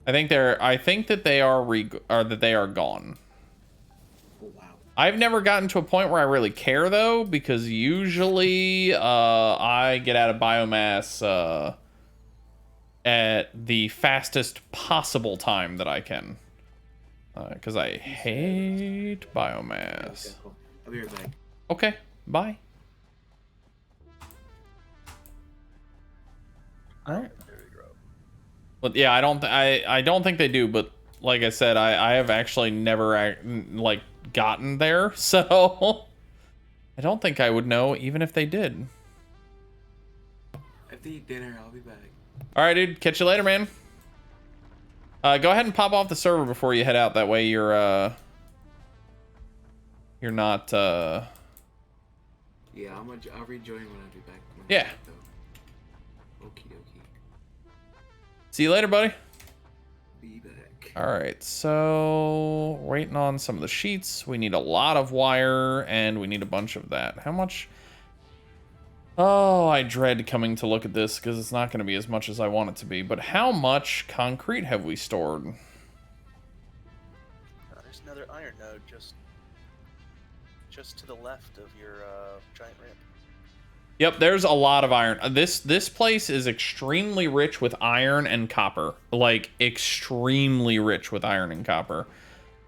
I think that they are gone. Oh wow. I've never gotten to a point where I really care though, because usually I get out of biomass at the fastest possible time that I can. Because I hate biomass. Okay, cool. I'll be right back. Okay, bye. All right. There we go. But yeah, I don't think they do. But like I said, I have actually never like gotten there, so I don't think I would know even if they did. I have to eat dinner. I'll be back. All right, dude. Catch you later, man. Go ahead and pop off the server before you head out. That way you're not Yeah, I'll rejoin when I be back. Yeah. Okie dokie. See you later, buddy. Be back. All right, so waiting on some of the sheets. We need a lot of wire, and we need a bunch of that. How much? Oh, I dread coming to look at this because it's not going to be as much as I want it to be. But how much concrete have we stored? There's another iron node just to the left of your giant ramp. Yep, there's a lot of iron. This place is extremely rich with iron and copper. Like, extremely rich with iron and copper.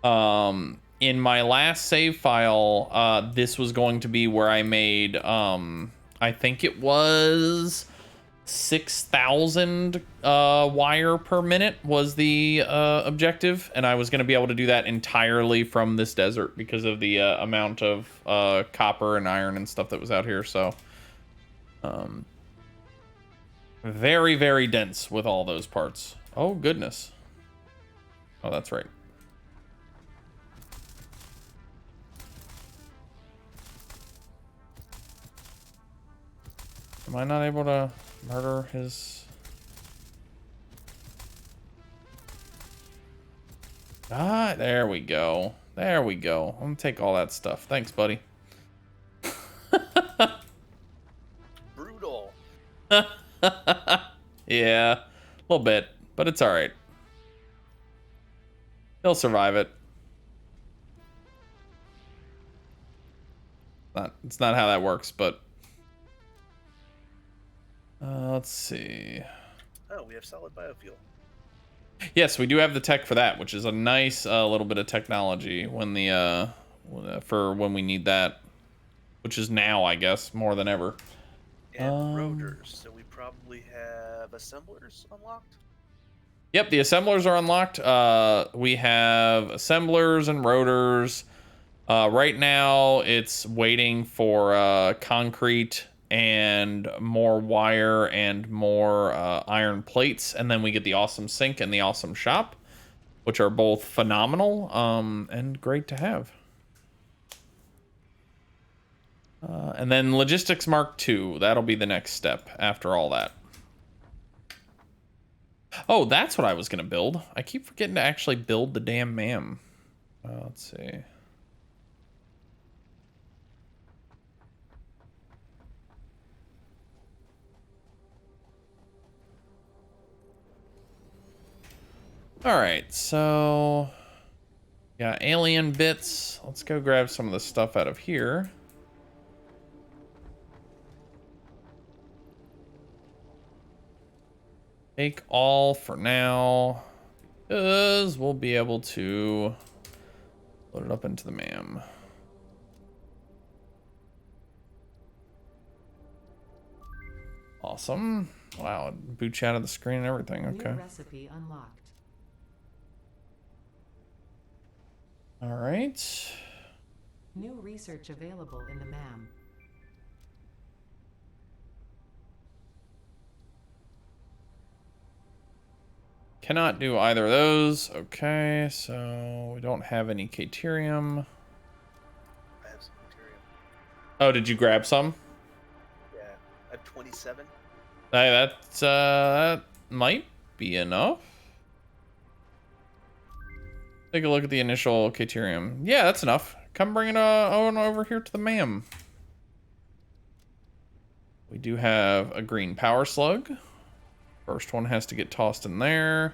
In my last save file, this was going to be where I made, I think it was 6,000 wire per minute was the objective. And I was going to be able to do that entirely from this desert because of the amount of copper and iron and stuff that was out here. So... very, very dense with all those parts. Oh, goodness. Oh, that's right. Am I not able to murder his... Ah, there we go. There we go. I'm gonna take all that stuff. Thanks, buddy. Brutal. Yeah, a little bit, but it's all right. He'll survive it. It's not how that works, but let's see. Oh, we have solid biofuel. Yes, we do have the tech for that, which is a nice little bit of technology when the for when we need that, which is now, I guess, more than ever. And rotors, so we probably have assemblers unlocked. Yep, the assemblers are unlocked. We have assemblers and rotors. Right now, it's waiting for concrete and more wire and more iron plates, and then we get the awesome sink and the awesome shop, which are both phenomenal and great to have. And then Logistics Mark II, that'll be the next step after all that. Oh, that's what I was going to build. I keep forgetting to actually build the damn MAM. Let's see. All right, so... yeah, alien bits. Let's go grab some of the stuff out of here. Take all for now, because we'll be able to load it up into the MAM. Awesome. Wow, it boots you out of the screen and everything. Okay. New recipe unlocked. All right. New research available in the MAM. Cannot do either of those. Okay, so we don't have any Caterium. I have some material. Oh, did you grab some? Yeah, I have 27. Hey, that might be enough. Take a look at the initial Caterium. Yeah, that's enough. Come bring it on over here to the MAM. We do have a green power slug. First one has to get tossed in there.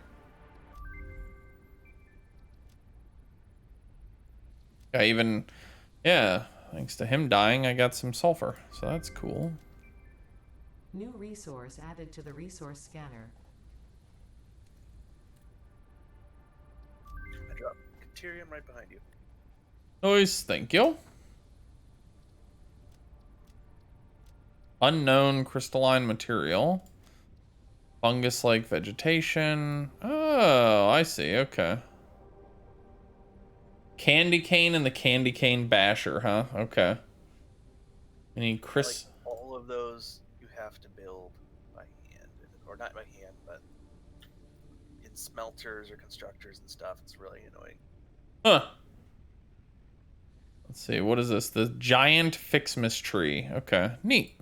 Yeah, thanks to him dying, I got some sulfur. So that's cool. New resource added to the resource scanner. I dropped Caterium right behind you. Nice, thank you. Unknown crystalline material. Fungus-like vegetation. Oh, I see, okay. Candy cane and the candy cane basher, huh? Okay. Any Chris? Like all of those you have to build by hand, or not by hand, but in smelters or constructors and stuff. It's really annoying. Huh. Let's see, what is this? The giant Fixmas tree. Okay, neat.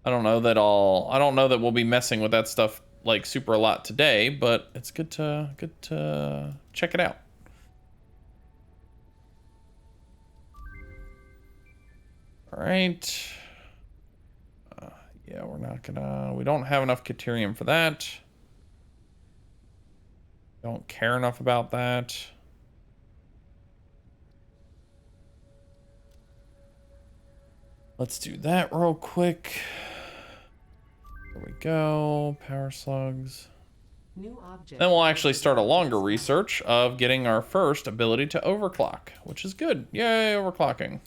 I don't know that we'll be messing with that stuff like super a lot today, but it's good to check it out. All right. Yeah, we don't have enough Caterium for that. Don't care enough about that. Let's do that real quick. There we go. Power slugs. New object. Then we'll actually start a longer research of getting our first ability to overclock, which is good. Yay, overclocking.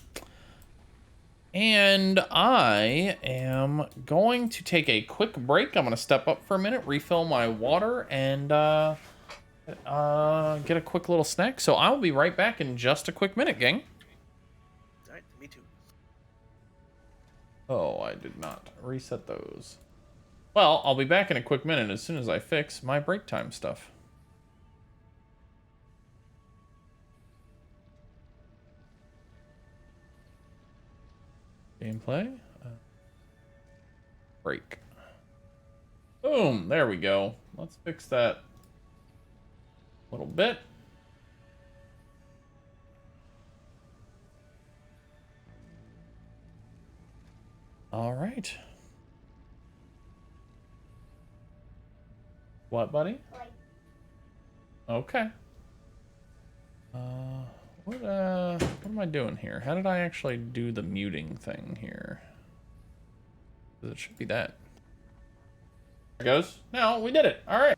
And I am going to take a quick break. I'm going to step up for a minute, refill my water, and get a quick little snack. So I will be right back in just a quick minute, gang. All right, me too. Oh, I did not reset those. Well, I'll be back in a quick minute as soon as I fix my break time stuff. Gameplay. Break. Boom, there we go. Let's fix that a little bit. All right. What, buddy? Okay. What am I doing here? How did I actually do the muting thing here? It should be that. There it goes. No, we did it. All right.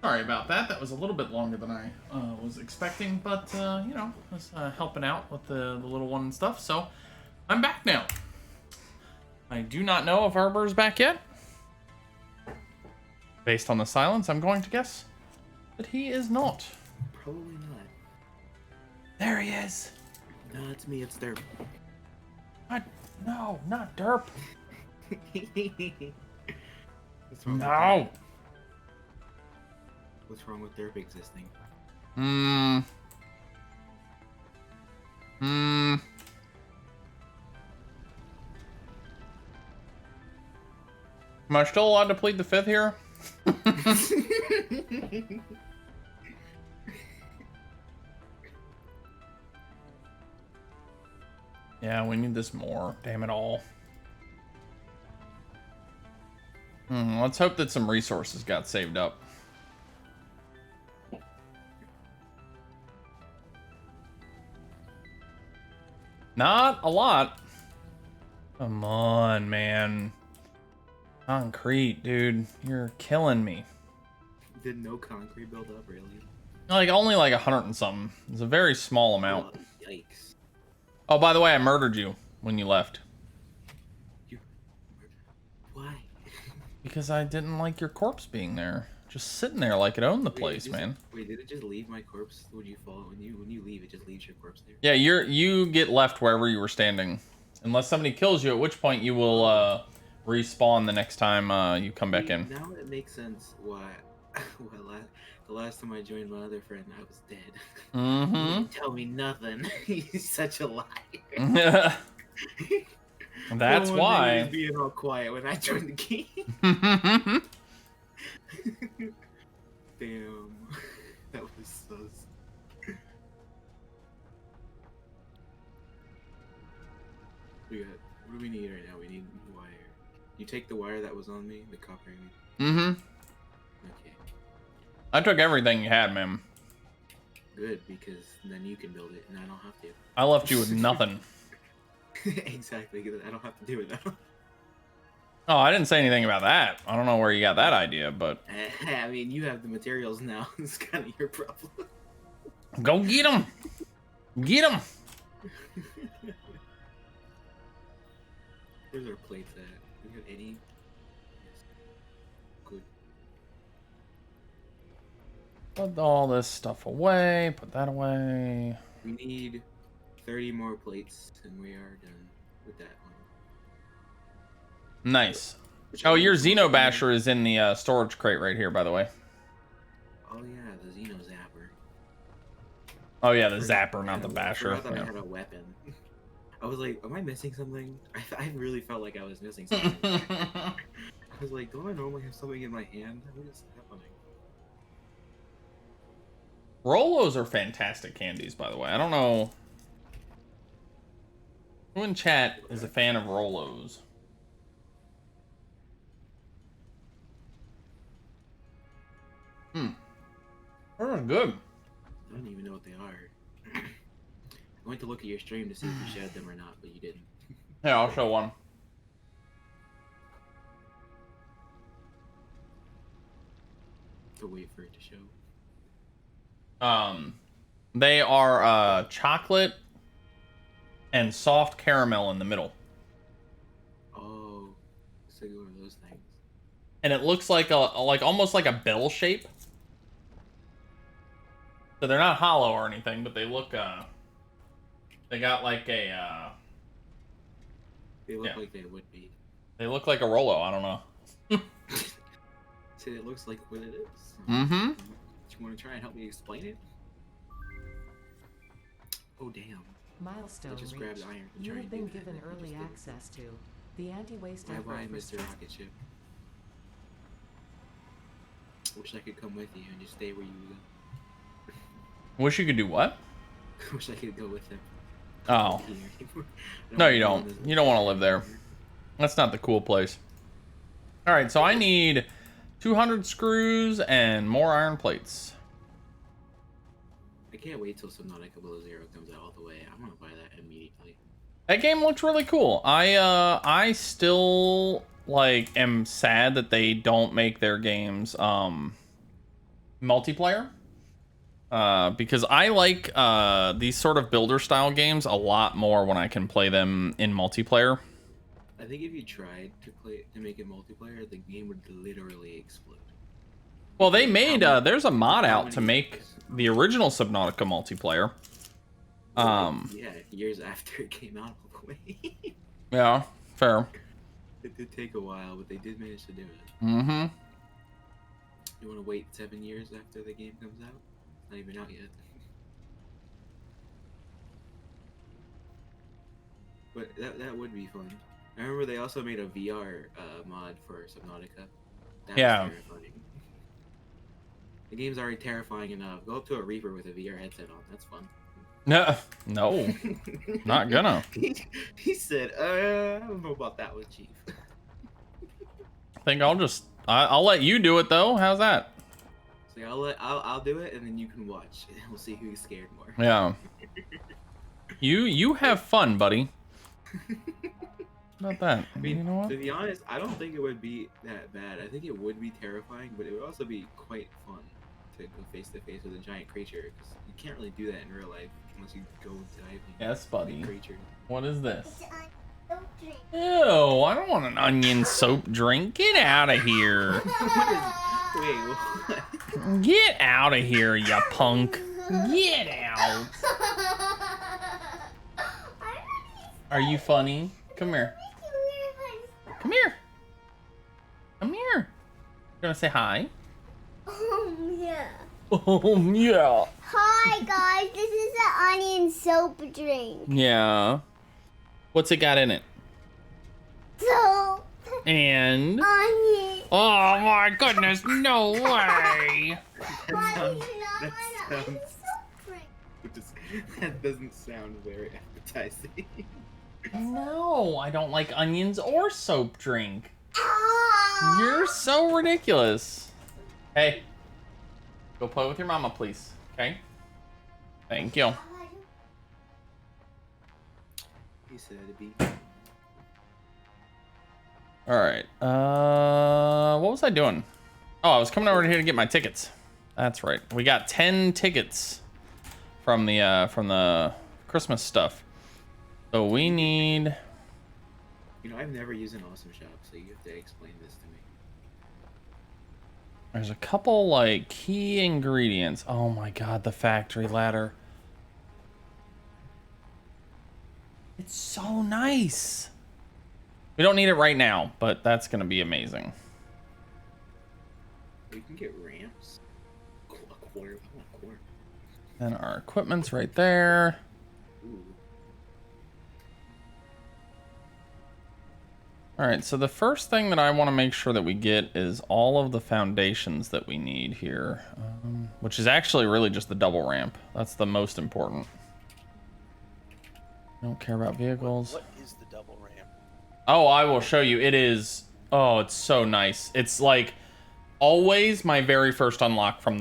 Sorry about that. That was a little bit longer than I was expecting, but you know, I was helping out with the little one and stuff. So I'm back now. I do not know if Arbor's back yet. Based on the silence, I'm going to guess that he is not. Probably not. There he is. No, it's me. It's Derp. What? No, not Derp. What's wrong with No. that? What's wrong with Derp existing? Hmm. Am I still allowed to plead the fifth here? Yeah, we need this more. Damn it all. Let's hope that some resources got saved up. Not a lot. Come on, man. Concrete, dude. You're killing me. Did no concrete build up, really? Like, only like 100 and something. It's a very small amount. Oh, yikes. Oh, by the way, I murdered you when you left. You... Why? Because I didn't like your corpse being there. Just sitting there like it owned the place, man. Wait, did it just leave my corpse when you fall? When you leave, it just leaves your corpse there? Yeah, you get left wherever you were standing. Unless somebody kills you, at which point you will respawn the next time you come back in. Now it makes sense why the last time I joined my other friend, I was dead. He didn't tell me nothing. He's such a liar. That's No wonder he why. was being all quiet when I joined the game. Damn, that was sus. What do we need right now? We need wire. You take the wire that was on me, the copper. Okay. I took everything you had, man. Good, because then you can build it, and I don't have to. I left you with nothing. Exactly, because I don't have to do it now. Oh, I didn't say anything about that. I don't know where you got that idea, but... I mean, you have the materials now. It's kind of your problem. Go get him! Get him! Where's our plates at? Do we have any? Yes. Good. Put all this stuff away. Put that away. We need 30 more plates, and we are done with that one. Nice. Oh, your Xenobasher is in the storage crate right here, by the way. Oh yeah, the Xeno Zapper. Oh yeah, the Zapper, not the Basher. I thought I Yeah. had a weapon. I was like, am I missing something? I really felt like I was missing something. I was like, don't I normally have something in my hand? What is happening? Rolos are fantastic candies, by the way. I don't know who in chat is a fan of Rolos. They're good. I don't even know what they are. I went to look at your stream to see if you shared them or not, but you didn't. Yeah, I'll show one. To wait for it to show. They are chocolate and soft caramel in the middle. Oh, so one of those things. And it looks like almost like a bell shape. So they're not hollow or anything, but they look they got like a They look yeah. like they would be. They look like a Rolo, I don't know. So it looks like what it is. Mm-hmm. Do you want to try and help me explain it? Oh damn. Milestone I just grabbed reached. iron and You tried have to do been that, given and I early just didn't. access to the anti-waste Bye bye, effort for Mr. Rocket Ship. Wish I could come with you and just stay where you go. Wish you could do what? Wish I could go with him. Oh. No, you don't. You don't want to live there. That's not the cool place. Alright, so I need 200 screws and more iron plates. I can't wait till Subnautica Below Zero comes out all the way. I want to buy that immediately. That game looks really cool. I still like am sad that they don't make their games multiplayer. Because I like these sort of builder style games a lot more when I can play them in multiplayer. I think if you tried to make it multiplayer, the game would literally explode. Well, they Because made how many- there's a mod how out to many make years? the original Subnautica multiplayer. Yeah, years after it came out all the way. Yeah, fair. It did take a while, but they did manage to do it. Mm-hmm. You want to wait 7 years after the game comes out? It's not even out yet. But that would be fun. I remember they also made a VR mod for Subnautica. That Yeah. was terrifying. The game's already terrifying enough. Go up to a Reaper with a VR headset on. That's fun. No, not gonna. He said, I don't know about that one, Chief. I think I'll let you do it though. How's that? So I'll do it, and then you can watch, and we'll see who's scared more. Yeah. You have fun, buddy. How about that? I mean, you know what? to be honest, I don't think it would be that bad. I think it would be terrifying, but it would also be quite fun to go face to face with a giant creature, because you can't really do that in real life unless you go diving. Yes, buddy. Creature. What is this? Ew, I don't want an onion soap drink. Get out of here. Wait, what? Get out of here, you punk. Get out. Are you funny? Come here. Come here. Come here. You gonna say hi? Yeah. Oh, yeah. Hi guys, this is an onion soap drink. Yeah. What's it got in it? Soap, And... onion. Oh my goodness, no way. Why do sounds- you not that want an onion sounds- soap drink? That doesn't sound very appetizing. No, I don't like onions or soap drink. Ah! You're so ridiculous. Hey, go play with your mama, please. Okay? Thank you. He said it'd be. All right. What was I doing? Oh, I was coming over here to get my tickets. That's right. We got 10 tickets from the Christmas stuff. So we need. You know, I've never used an awesome shop, so you have to explain this to me. There's a couple like key ingredients. Oh my god, the factory ladder. It's so nice. We don't need it right now, but that's gonna be amazing. You can get ramps. A quarter. I want a quarter. And our equipment's right there. Ooh. All right, so the first thing that I want to make sure that we get is all of the foundations that we need here, which is actually really just the double ramp. That's the most important. I don't care about vehicles. What is the double ramp? Oh, I will show you. It is. Oh, it's so nice. It's like always my very first unlock from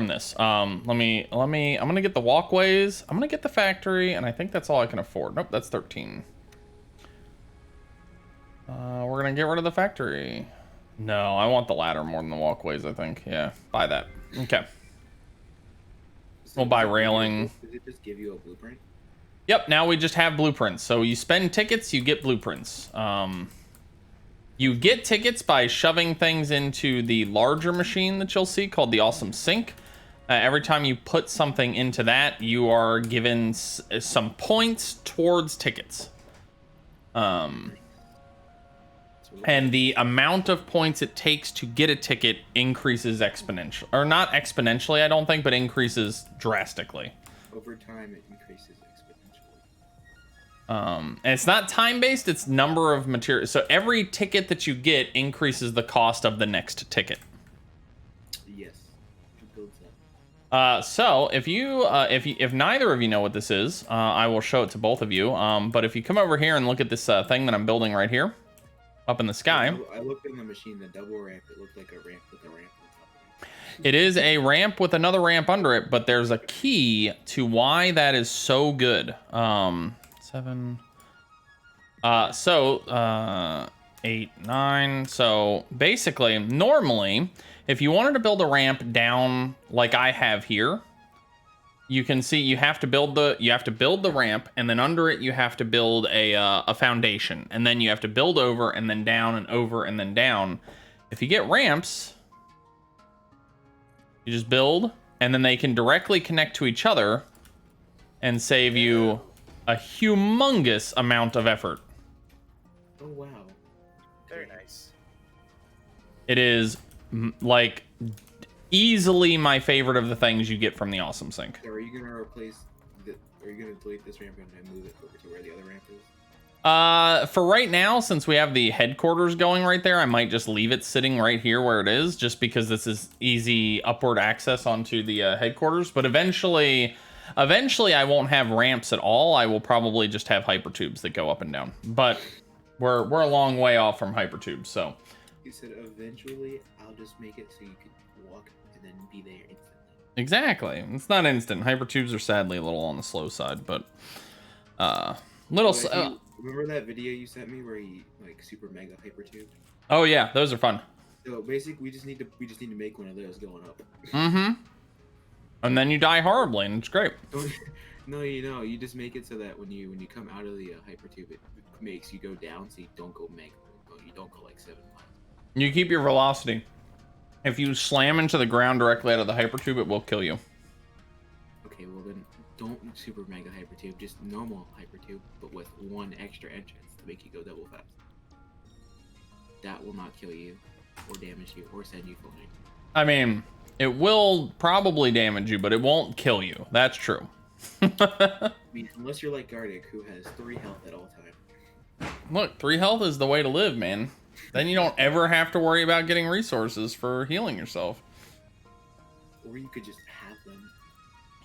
this. Let me. I'm gonna get the walkways. I'm gonna get the factory, and I think that's all I can afford. Nope, that's 13. We're gonna get rid of the factory. No, I want the ladder more than the walkways, I think. Yeah, buy that. Okay. We'll buy railing. Does it just give you a blueprint? Yep, now we just have blueprints. So you spend tickets, you get blueprints. You get tickets by shoving things into the larger machine that you'll see called the Awesome Sink. Every time you put something into that, you are given some points towards tickets. And the amount of points it takes to get a ticket increases exponentially. Or not exponentially, I don't think, but increases drastically. Over time, it increases exponentially. And it's not time-based, it's number of materials. So every ticket that you get increases the cost of the next ticket. Yes, it builds up. So if neither of you know what this is, I will show it to both of you. But if you come over here and look at this thing that I'm building right here, up in the sky. I looked in the machine, the double ramp. It looked like a ramp with a ramp on top of it. It is a ramp with another ramp under it, but there's a key to why that is so good. 7. 8, 9. So basically, normally, if you wanted to build a ramp down like I have here, you can see you have to build the ramp, and then under it you have to build a foundation, and then you have to build over and then down and over and then down. If you get ramps, you just build, and then they can directly connect to each other and save you a humongous amount of effort. Oh wow. Very nice. It is like easily my favorite of the things you get from the Awesome Sync. So are you gonna are you gonna delete this ramp and move it over to where the other ramp is? For right now, since we have the headquarters going right there, I might just leave it sitting right here where it is, just because this is easy upward access onto the headquarters. But eventually I won't have ramps at all. I will probably just have hypertubes that go up and down. But we're a long way off from hypertubes, so. You said eventually I'll just make it so you can walk and then be there instantly. Exactly. It's not instant. Hypertubes are sadly a little on the slow side, but Remember that video you sent me where he like super mega hypertube? Oh yeah, those are fun. So basically, we just need to make one of those going up. Mm-hmm. And then you die horribly, and it's great. No, you just make it so that when you come out of the hypertube, it makes you go down, so you don't go mega, you don't go like 7 miles. You keep your velocity. If you slam into the ground directly out of the hypertube, it will kill you. Okay, well then, don't super mega hypertube, just normal hypertube, but with one extra entrance to make you go double fast. That will not kill you, or damage you, or send you floating. I mean, it will probably damage you, but it won't kill you. That's true. I mean, unless you're like Gardic, who has 3 health at all times. Look, 3 health is the way to live, man. Then you don't ever have to worry about getting resources for healing yourself. Or you could just have them.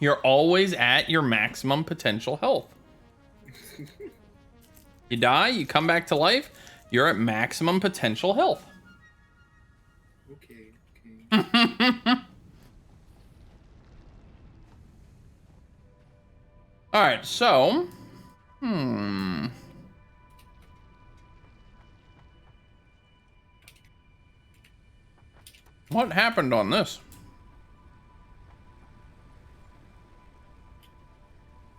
You're always at your maximum potential health. You die, you come back to life, you're at maximum potential health. Okay. All right, so, what happened on this?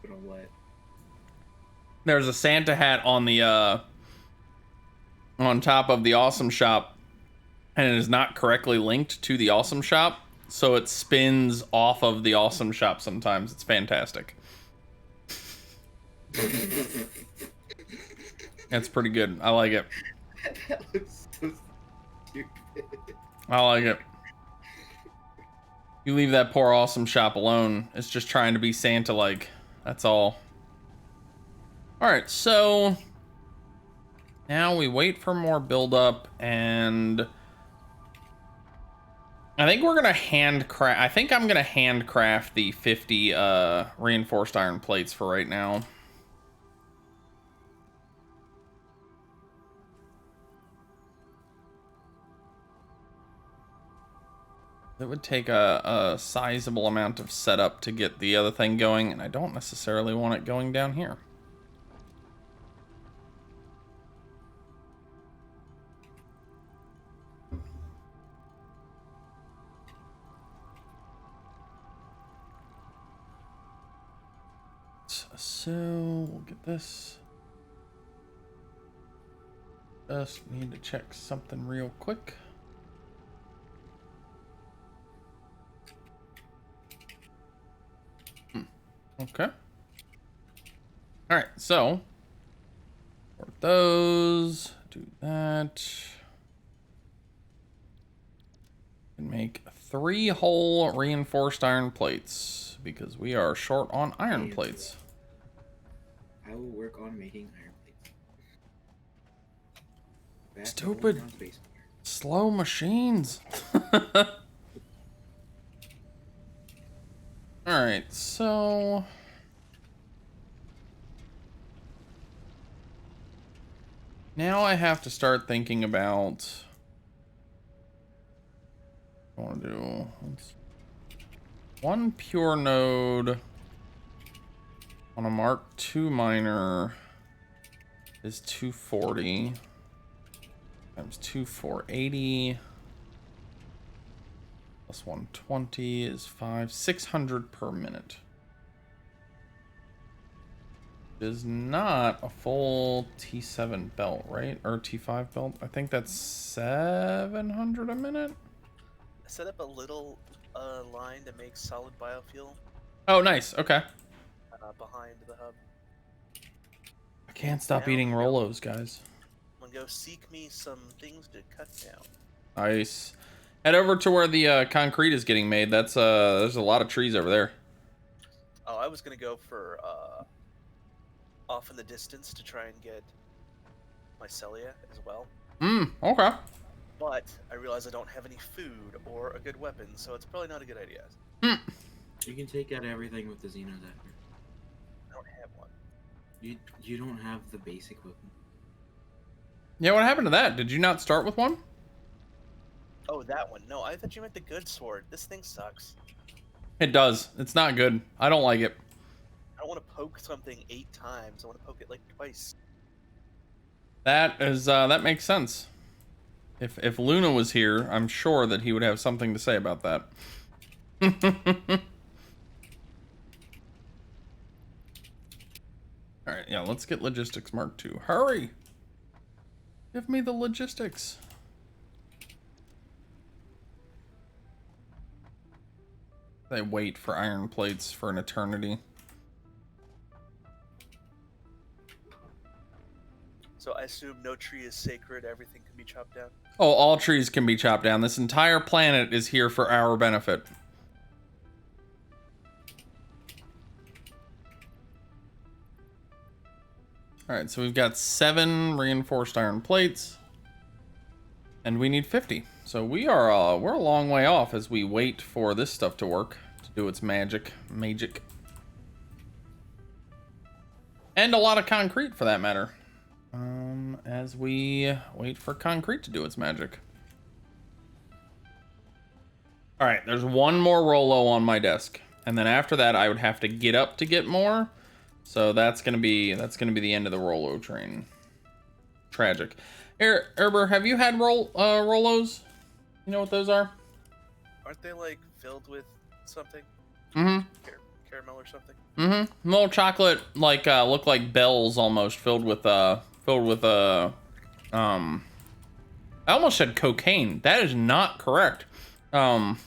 But on what? There's a Santa hat on the on top of the Awesome Shop, and it is not correctly linked to the Awesome Shop, so it spins off of the Awesome Shop sometimes. It's fantastic. That's pretty good. I like it. That looks so stupid. I like it. You leave that poor Awesome Shop alone. It's just trying to be Santa-like. That's all. Alright, so now we wait for more build-up, and I think we're gonna handcraft. I think I'm gonna handcraft the 50 reinforced iron plates for right now. It would take a sizable amount of setup to get the other thing going, and I don't necessarily want it going down here. So we'll get this. Just need to check something real quick. Okay. All right, so for those, do that. And make 3 whole reinforced iron plates because we are short on iron plates. I will work on making iron plates. Stupid. Slow machines. All right, so now I have to start thinking about what I want to do. One pure node on a Mark II miner is 240. times 2, 480. Plus 120 is 600 per minute. Is not a full T7 belt, right? Or T5 belt. I think that's 700 a minute. I set up a little line to make solid biofuel Oh, nice. Okay. behind the hub. I can't stop Now eating we go. Rolos, guys. I'm gonna go seek me some things to cut down. Nice. Head over to where the concrete is getting made. That's there's a lot of trees over there. Oh, I was gonna go for off in the distance to try and get mycelia as well. Okay. But I realize I don't have any food or a good weapon, so it's probably not a good idea. You can take out everything with the Xenos after. I don't have one. You don't have the basic weapon. Yeah, what happened to that? Did you not start with one? Oh, that one. No, I thought you meant the good sword. This thing sucks. It does. It's not good. I don't like it. I don't want to poke something 8 times. I want to poke it like twice. That is that makes sense. If Luna was here, I'm sure that he would have something to say about that. All right, yeah, let's get logistics Mark II. Hurry! Give me the logistics. They wait for iron plates for an eternity. So I assume no tree is sacred. Everything can be chopped down. Oh, all trees can be chopped down. This entire planet is here for our benefit. All right, so we've got 7 reinforced iron plates, and we need 50. So we're a long way off as we wait for this stuff to work, to do its magic, and a lot of concrete for that matter. As we wait for concrete to do its magic. All right, there's one more Rolo on my desk, and then after that, I would have to get up to get more. So that's gonna be the end of the Rolo train. Tragic. Erber, have you had Rolos? You know what those are? Aren't they like filled with something? Mm-hmm. Caramel or something? Mm-hmm. Little chocolate, like look like bells almost, filled with I almost said cocaine. That is not correct. Caramel.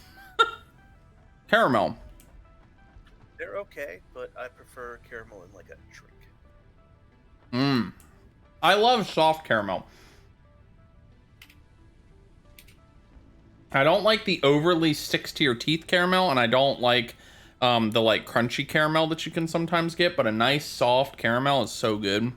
They're okay, but I prefer caramel in like a drink. I love soft caramel. I don't like the overly sticks to your teeth caramel, and I don't like the like crunchy caramel that you can sometimes get, but a nice soft caramel is so good.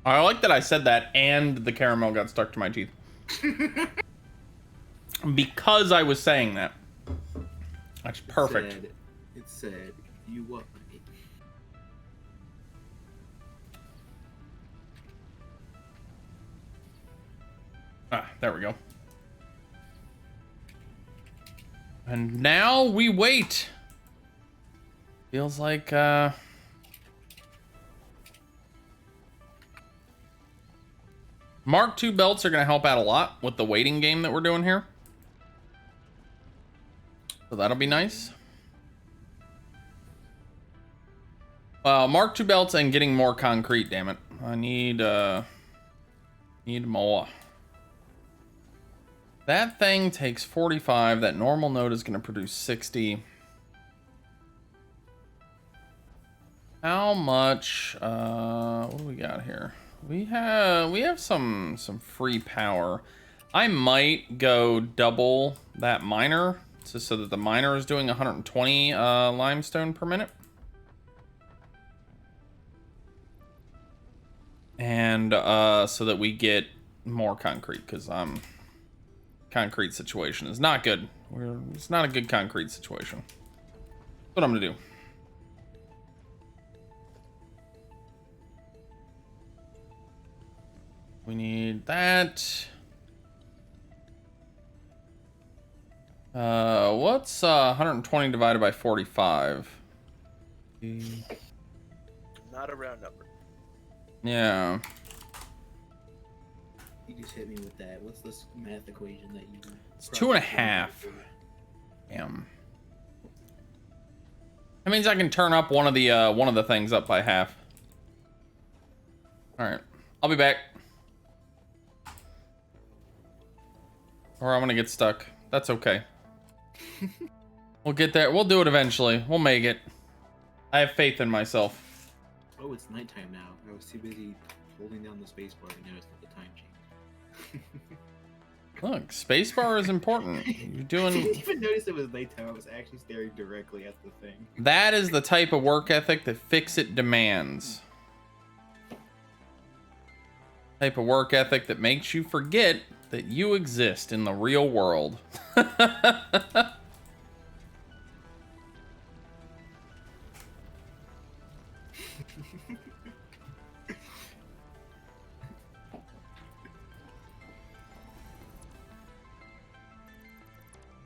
I like that I said that and the caramel got stuck to my teeth. Because I was saying that. That's perfect. It said, you what? Ah, there we go. And now we wait. Feels like, Mark II belts are going to help out a lot with the waiting game that we're doing here. So that'll be nice. Mark II belts and getting more concrete, damn it. I need more. That thing takes 45. That normal node is going to produce 60. How much, what do we got here? We have some free power. I might go double that miner so that the miner is doing 120 limestone per minute. And so that we get more concrete, because concrete situation is not good. It's not a good concrete situation. That's what I'm gonna do. We need that. What's 120 divided by 45? not a round number. Yeah. You just hit me with that. What's this math equation that you? It's 2.5. Damn. That means I can turn up one of the things up by half. All right, I'll be back. Or I'm gonna get stuck. That's okay. We'll get there. We'll do it eventually. We'll make it. I have faith in myself. Oh, it's nighttime now. I was too busy holding down the space bar to notice that the time changed. Look, spacebar is important. You're I doing. didn't even notice it was nighttime. I was actually staring directly at the thing. That is the type of work ethic that Fix-It demands. Type of work ethic that makes you forget that you exist in the real world.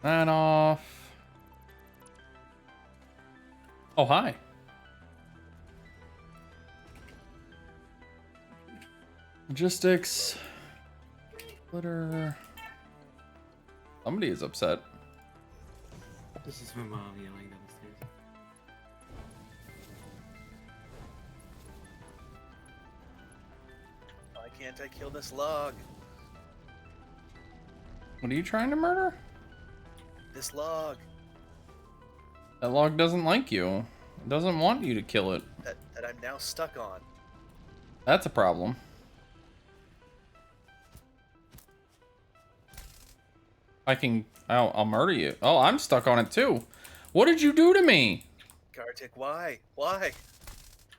That off. Oh, hi. Logistics. Glitter. Somebody is upset. This is my mom yelling downstairs. Why can't I kill this log? What are you trying to murder? This log That log doesn't like you. It doesn't want you to kill it. that I'm now stuck on. That's a problem. I'll murder you. Oh, I'm stuck on it too. What did you do to me? Gartic, why? Why?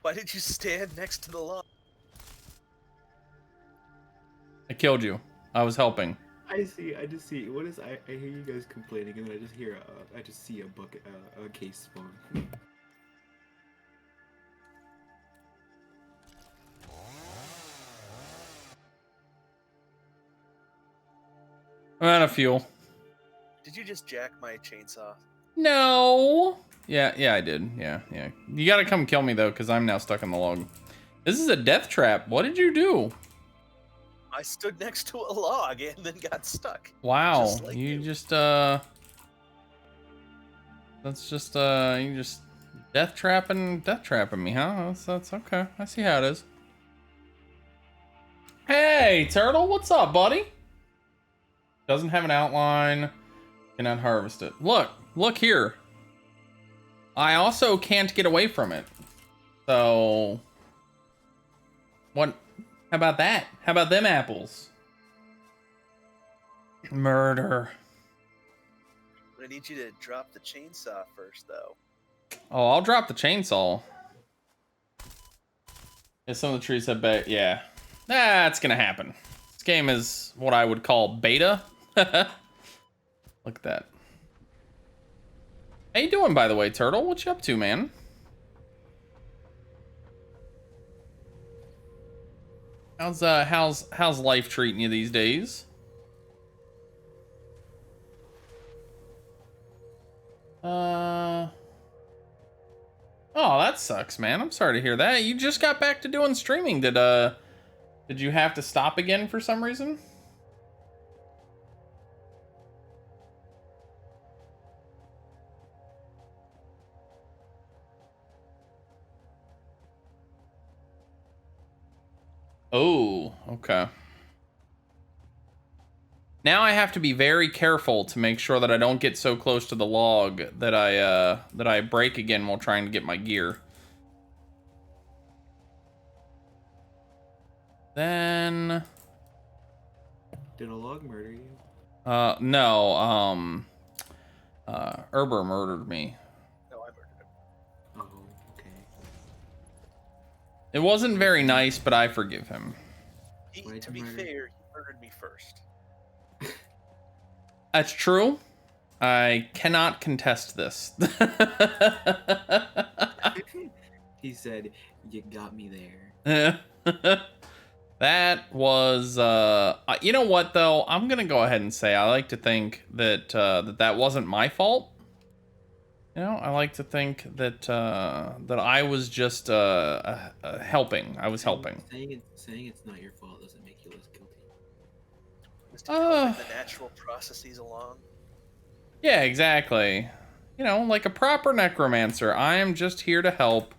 Why did you stand next to the log? I killed you. I was helping. I just see. What is? I hear you guys complaining, and then I just see a bucket, a case spawn. I'm out of fuel. Did you just jack my chainsaw? No. Yeah, I did. Yeah. You gotta come kill me though, because I'm now stuck in the log. This is a death trap. What did you do? I stood next to a log and then got stuck. Wow. Just like you you. just that's just you just death trapping me, huh? That's okay. I see how it is. Hey, turtle, what's up, buddy? Doesn't have an outline. Cannot harvest it. Look here. I also can't get away from it. So what? How about that? How about them apples? Murder. I need you to drop the chainsaw first, though. Oh, I'll drop the chainsaw. Yeah, some of the trees have yeah. That's gonna happen. This game is what I would call beta. Look at that. How you doing, by the way, turtle? What you up to, man? How's life treating you these days? Oh, that sucks, man. I'm sorry to hear that. You just got back to doing streaming. Did you have to stop again for some reason? Oh, okay. Now I have to be very careful to make sure that I don't get so close to the log that I break again while trying to get my gear. Then Did a log murder you? no, Erber murdered me. No, I murdered him. Oh, okay. It wasn't very nice, but I forgive him. Why'd To you be murder? fair, he murdered me first. That's true. I cannot contest this. He said, "You got me there." That was you know what though, I'm gonna go ahead and say I like to think that that wasn't my fault. You know, I like to think that that I was just helping. I was helping. Saying it's not your fault doesn't make you less guilty. Just helping the natural processes along. Yeah, exactly. You know, like a proper necromancer, I am just here to help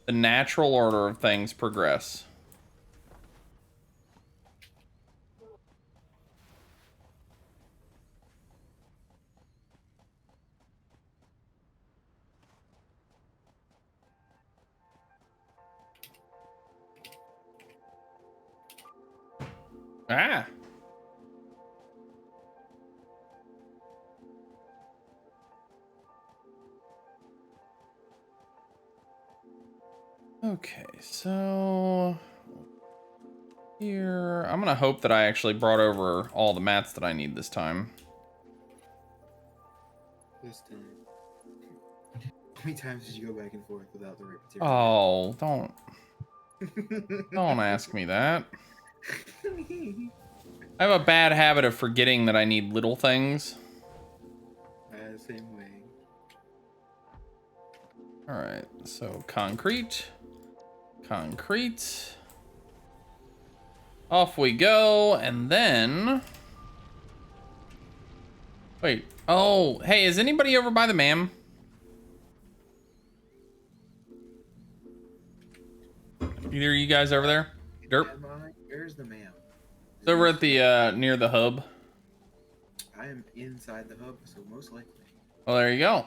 the natural order of things progress. Ah. Okay, so here, I'm gonna hope that I actually brought over all the mats that I need this time. This time. How many times did you go back and forth without the right material? Oh, don't ask me that. I have a bad habit of forgetting that I need little things. Same way. All right, so concrete. Off we go, and then... Wait, oh, hey, is anybody over by the MAM? Either of you guys over there? Derp? Where's the MAM? It's over at the, near the hub. I am inside the hub, so most likely. Well, there you go.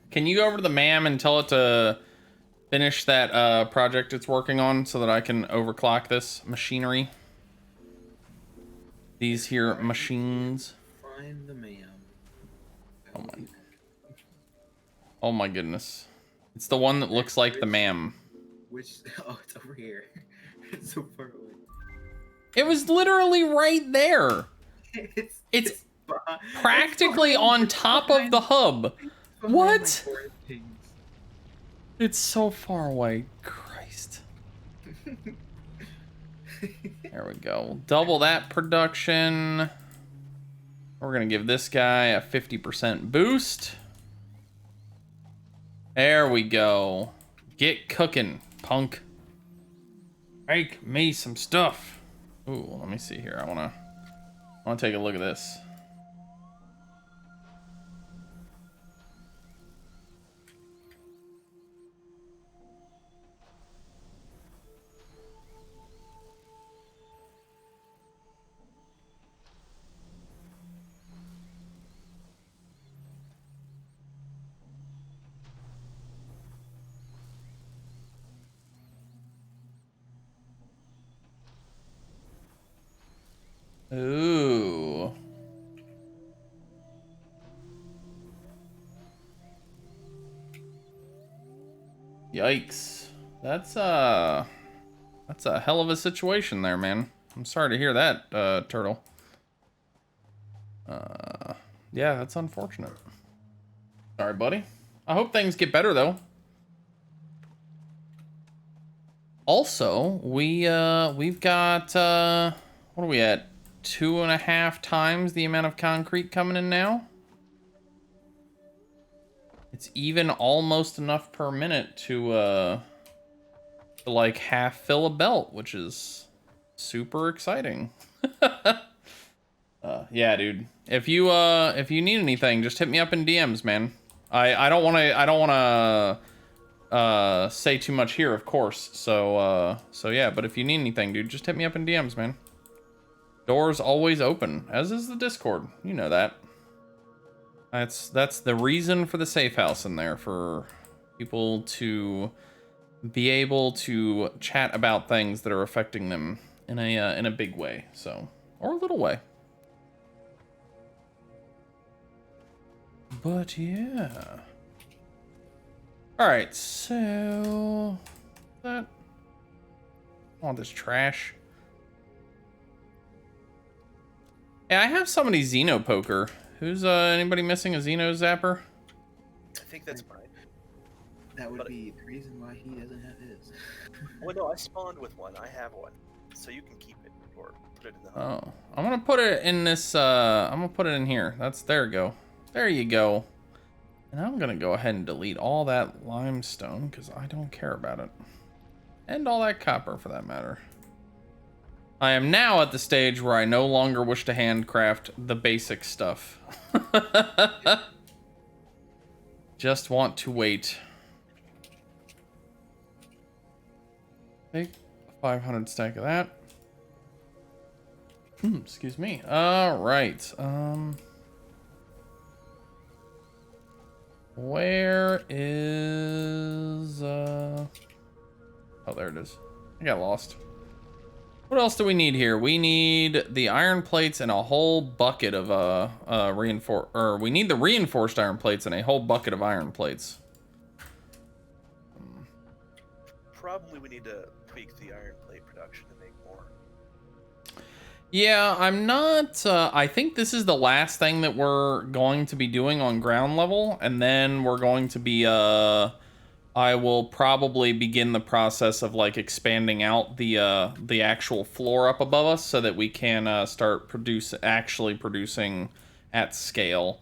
Can you go over to the MAM and tell it to finish that project it's working on so that I can overclock this machinery? These here machines. Find the MAM. Oh my goodness. It's the one that looks like the MAM. Which? Oh, it's over here. It's so far away. It was literally right there. It's practically on top of the hub. What? It's so far away. Christ. There we go. Double that production. We're gonna give this guy a 50% boost. There we go. Get cooking, punk. Make me some stuff. Ooh, let me see here. I wanna take a look at this. Ooh. Yikes. That's a hell of a situation there, man. I'm sorry to hear that, Turtle. Yeah, that's unfortunate. Sorry, buddy. I hope things get better, though. Also, we've got, what are we at? 2.5 times the amount of concrete coming in now. It's even almost enough per minute to like half fill a belt, which is super exciting. Yeah, dude. If you need anything, just hit me up in DMs, man. I don't want to say too much here, of course. So yeah, but if you need anything, dude, just hit me up in DMs, man. Doors always open, as is the Discord. You know that. That's the reason for the safe house in there, for people to be able to chat about things that are affecting them in a big way, so, or a little way. But yeah. All right, so that I want this trash. Yeah, I have somebody's Xeno poker. Who's anybody missing a Xeno zapper? I think that's mine. That would be the reason why he doesn't have his. Well, no, I spawned with one. I have one, so you can keep it or put it in the hub. Oh, I'm gonna put it in this. I'm gonna put it in here. There you go. And And I'm going to go ahead and delete all that limestone because I don't care about it. And all that copper for that matter. I am now at the stage where I no longer wish to handcraft the basic stuff. Just want to wait. Take a 500 stack of that. Excuse me. All right. Where is oh, there it is. I got lost. What else do we need here? We need the iron plates and a whole bucket of we need the reinforced iron plates and a whole bucket of iron plates. Probably we need to tweak the iron plate production to make more. Yeah, I'm not I think this is the last thing that we're going to be doing on ground level, and then we're going to be I will probably begin the process of like expanding out the actual floor up above us so that we can start actually producing at scale.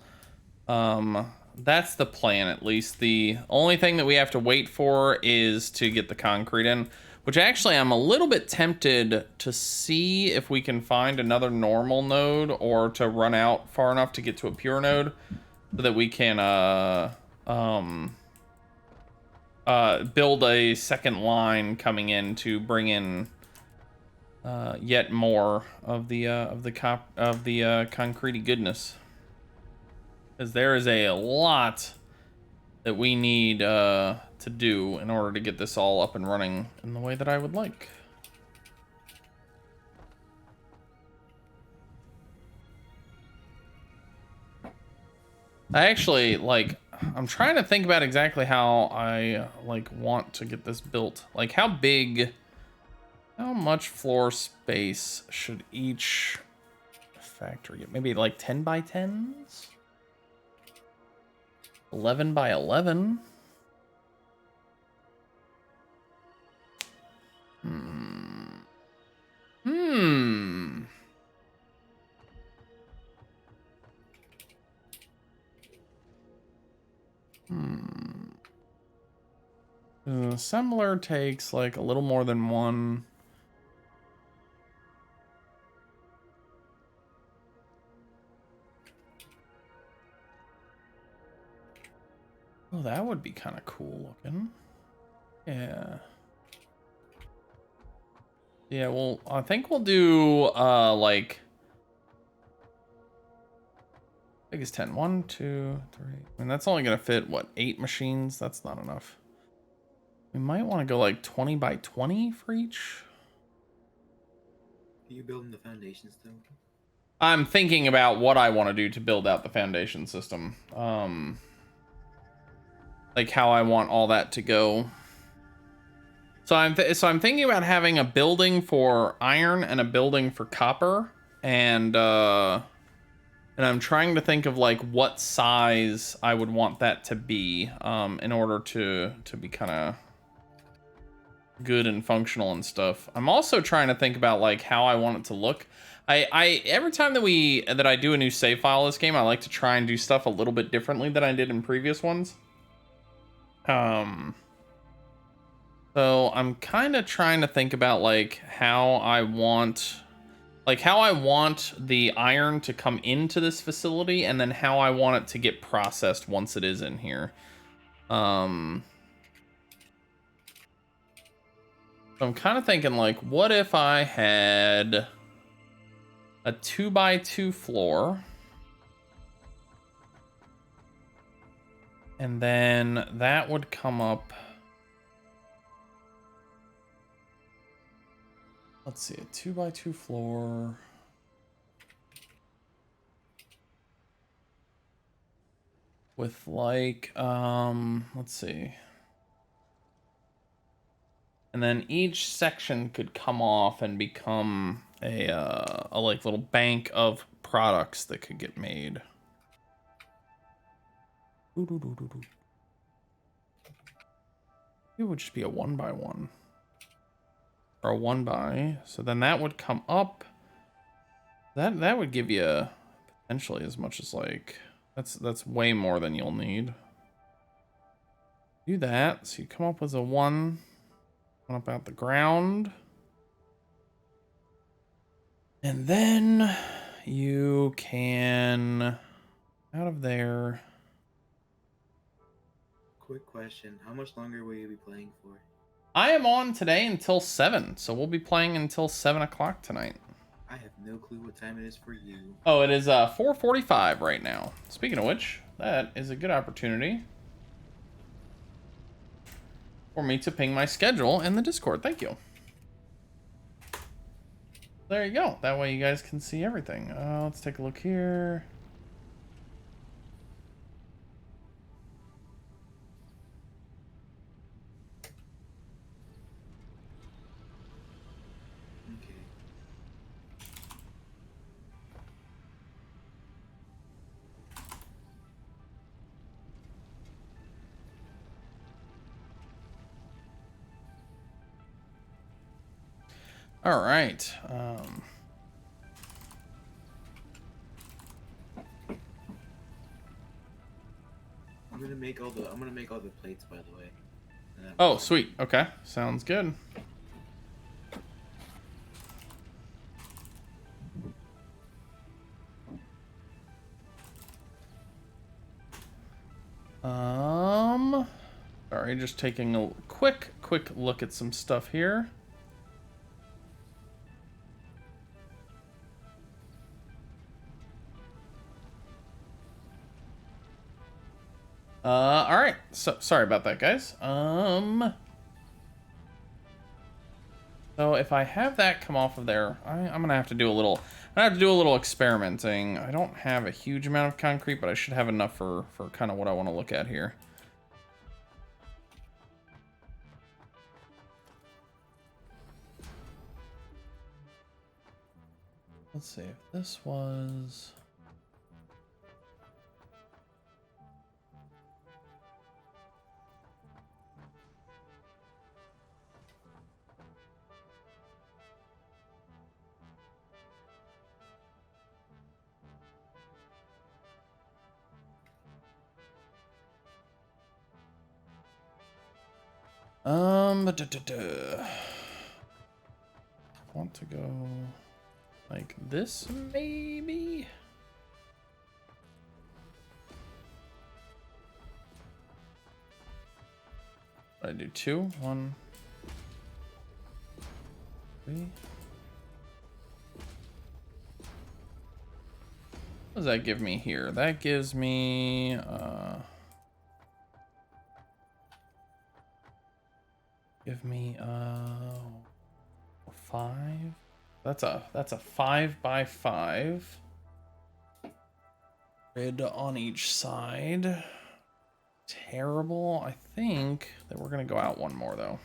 That's the plan, at least. The only thing that we have to wait for is to get the concrete in, which actually I'm a little bit tempted to see if we can find another normal node or to run out far enough to get to a pure node so that we can build a second line coming in to bring in yet more of the concrete goodness, because there is a lot that we need to do in order to get this all up and running in the way that I would like. I actually I'm trying to think about exactly how I want to get this built. Like how much floor space should each factory get? Maybe like 10 by 10s? 11 by 11? Assembler takes like a little more than one. Oh, that would be kind of cool looking. Yeah. Yeah, well, I think we'll do like I think it's 10. 1, 2, 3. I mean, that's only gonna fit what, 8 machines? That's not enough. We might want to go like 20 by 20 for each. Are you building the foundation still? I'm thinking about what I want to do to build out the foundation system. Like how I want all that to go. So I'm thinking about having a building for iron and a building for copper, and I'm trying to think of like what size I would want that to be in order to be kind of good and functional and stuff. I'm also trying to think about like how I want it to look. I every time that I do a new save file this game, I like to try and do stuff a little bit differently than I did in previous ones. So I'm kind of trying to think about like how I want the iron to come into this facility, and then how I want it to get processed once it is in here. So I'm kind of thinking like, what if I had a 2x2 floor, and then that would come up. Let's see, a 2x2 floor. With like, let's see. And then each section could come off and become a like little bank of products that could get made. It would just be a 1x1. Or a 1x. So then that would come up. That would give you potentially as much as like, that's way more than you'll need. Do that. So you come up with a 1 up out the ground. And then you can, out of there. Quick question: how much longer will you be playing for? I am on today until 7, so we'll be playing until 7 o'clock tonight. I have no clue what time it is for you. Oh, it is 4:45 right now. Speaking of which, that is a good opportunity for me to ping my schedule in the Discord. Thank you. There you go. That way you guys can see everything. Let's take a look here. Okay. All right. I'm gonna make all the plates, by the way. Oh, sweet. Okay. Sounds good. Sorry, just taking a quick look at some stuff here. All right. So sorry about that, guys. So if I have that come off of there, I'm gonna have to do a little. I have to do a little experimenting. I don't have a huge amount of concrete, but I should have enough for kind of what I want to look at here. Let's see if this was. Want to go like this, maybe? I do 2, 1, 3. What does that give me here? That gives me 5. That's a 5 by 5 grid on each side. Terrible. I think that we're gonna go out one more though.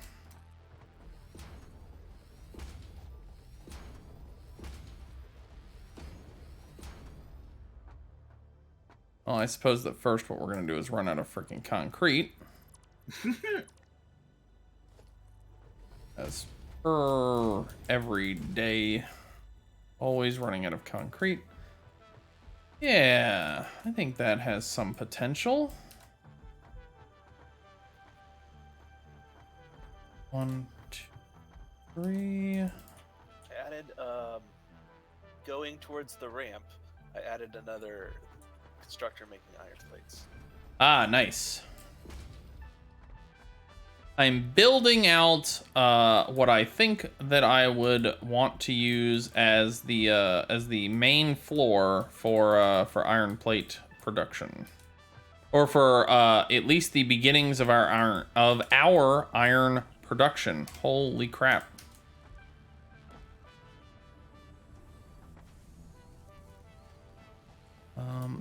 Well, I suppose that first what we're gonna do is run out of freaking concrete. As per every day, always running out of concrete. Yeah, I think that has some potential. 1, 2, 3. I added, going towards the ramp, I added another constructor making iron plates. Ah, nice. I'm building out what I think that I would want to use as the main floor for iron plate production, or for at least the beginnings of our iron production. Holy crap!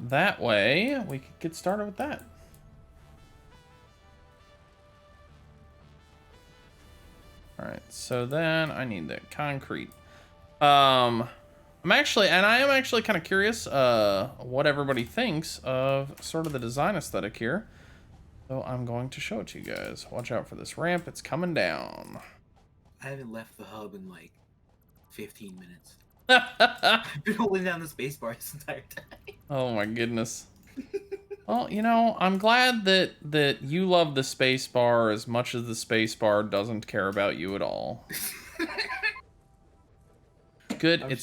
That way we could get started with that. All right, so then I need that concrete. I am actually kind of curious what everybody thinks of sort of the design aesthetic here. So I'm going to show it to you guys. Watch out for this ramp. It's coming down. I haven't left the hub in like 15 minutes. I've been holding down the spacebar this entire time. Oh my goodness. Well, you know, I'm glad that you love the space bar as much as the space bar doesn't care about you at all. Good. I'm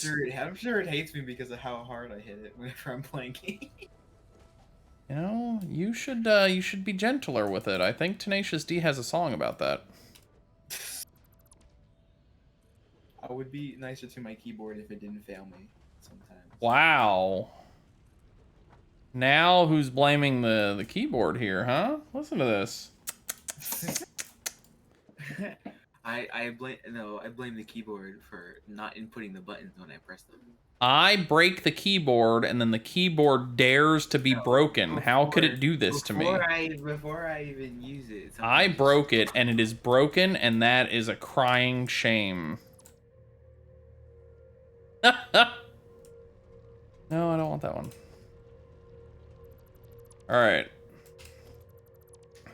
sure it hates me because of how hard I hit it whenever I'm playing games. You know, you should be gentler with it. I think Tenacious D has a song about that. I would be nicer to my keyboard if it didn't fail me sometimes. Wow. Now who's blaming the keyboard here, huh? Listen to this. I blame the keyboard for not inputting the buttons when I press them. I break the keyboard and then the keyboard dares to be broken. How could it do this to me? Before I even use it. I broke it and it is broken, and that is a crying shame. No, I don't want that one. All right.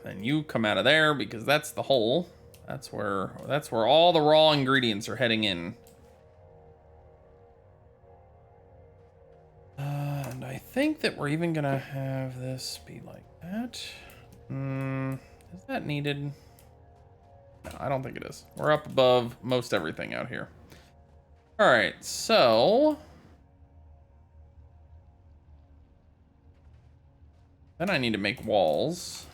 Then you come out of there because that's the hole. That's where all the raw ingredients are heading in. And I think that we're even gonna have this be like that. Is that needed? No, I don't think it is. We're up above most everything out here. All right, so then I need to make walls.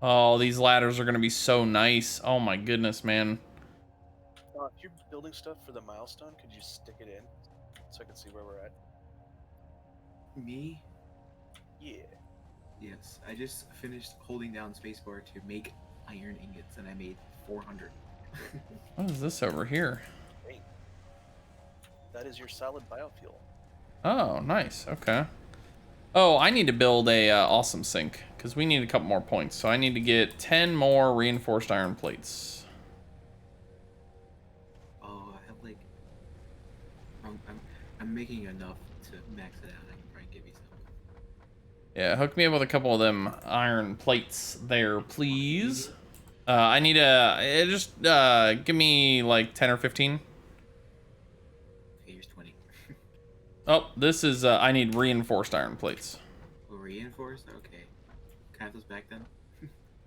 Oh, these ladders are gonna be so nice. Oh my goodness, man. If you're building stuff for the milestone, could you stick it in so I can see where we're at? Me? Yeah. Yes. I just finished holding down spacebar to make iron ingots, and I made 400. What is this over here? Great. That is your solid biofuel. Oh, nice. Okay. Oh, I need to build a awesome sink because we need a couple more points. So I need to get 10 more reinforced iron plates. Oh, I have like, I'm making enough to max it out. I can probably give you some. Yeah, hook me up with a couple of them iron plates there, please. I need a just give me like 10 or 15. Okay, here's 20. Oh, this is I need reinforced iron plates. Oh, reinforced? Okay. Can I have those back then?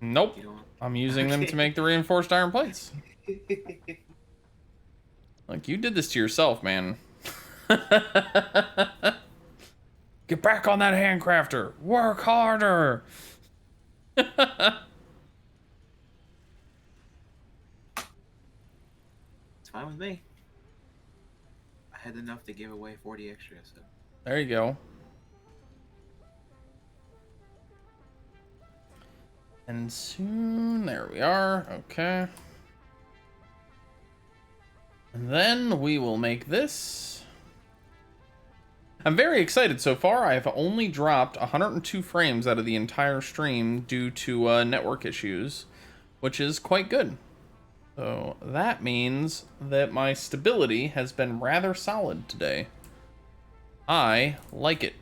Nope. You don't want... I'm using them to make the reinforced iron plates. Like, you did this to yourself, man. Get back on that handcrafter. Work harder. It's fine with me. I had enough to give away 40 extra, so. There you go. And soon, there we are. Okay. And then we will make this. I'm very excited so far. I have only dropped 102 frames out of the entire stream due to network issues, which is quite good. So that means that my stability has been rather solid today. I like it.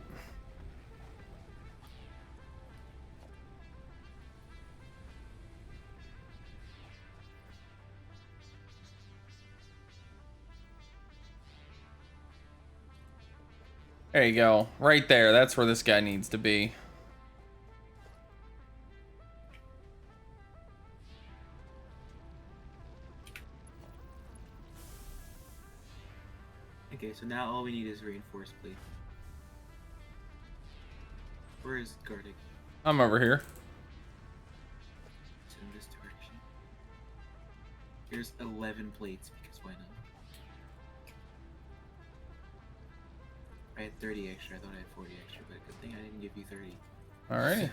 There you go. Right there. That's where this guy needs to be. Okay, so now all we need is reinforced plates. Where is Gardic? I'm over here. So in this direction. Here's 11 plates, because why not? I had 30 extra. I thought I had 40 extra, but good thing I didn't give you 30. Alrighty.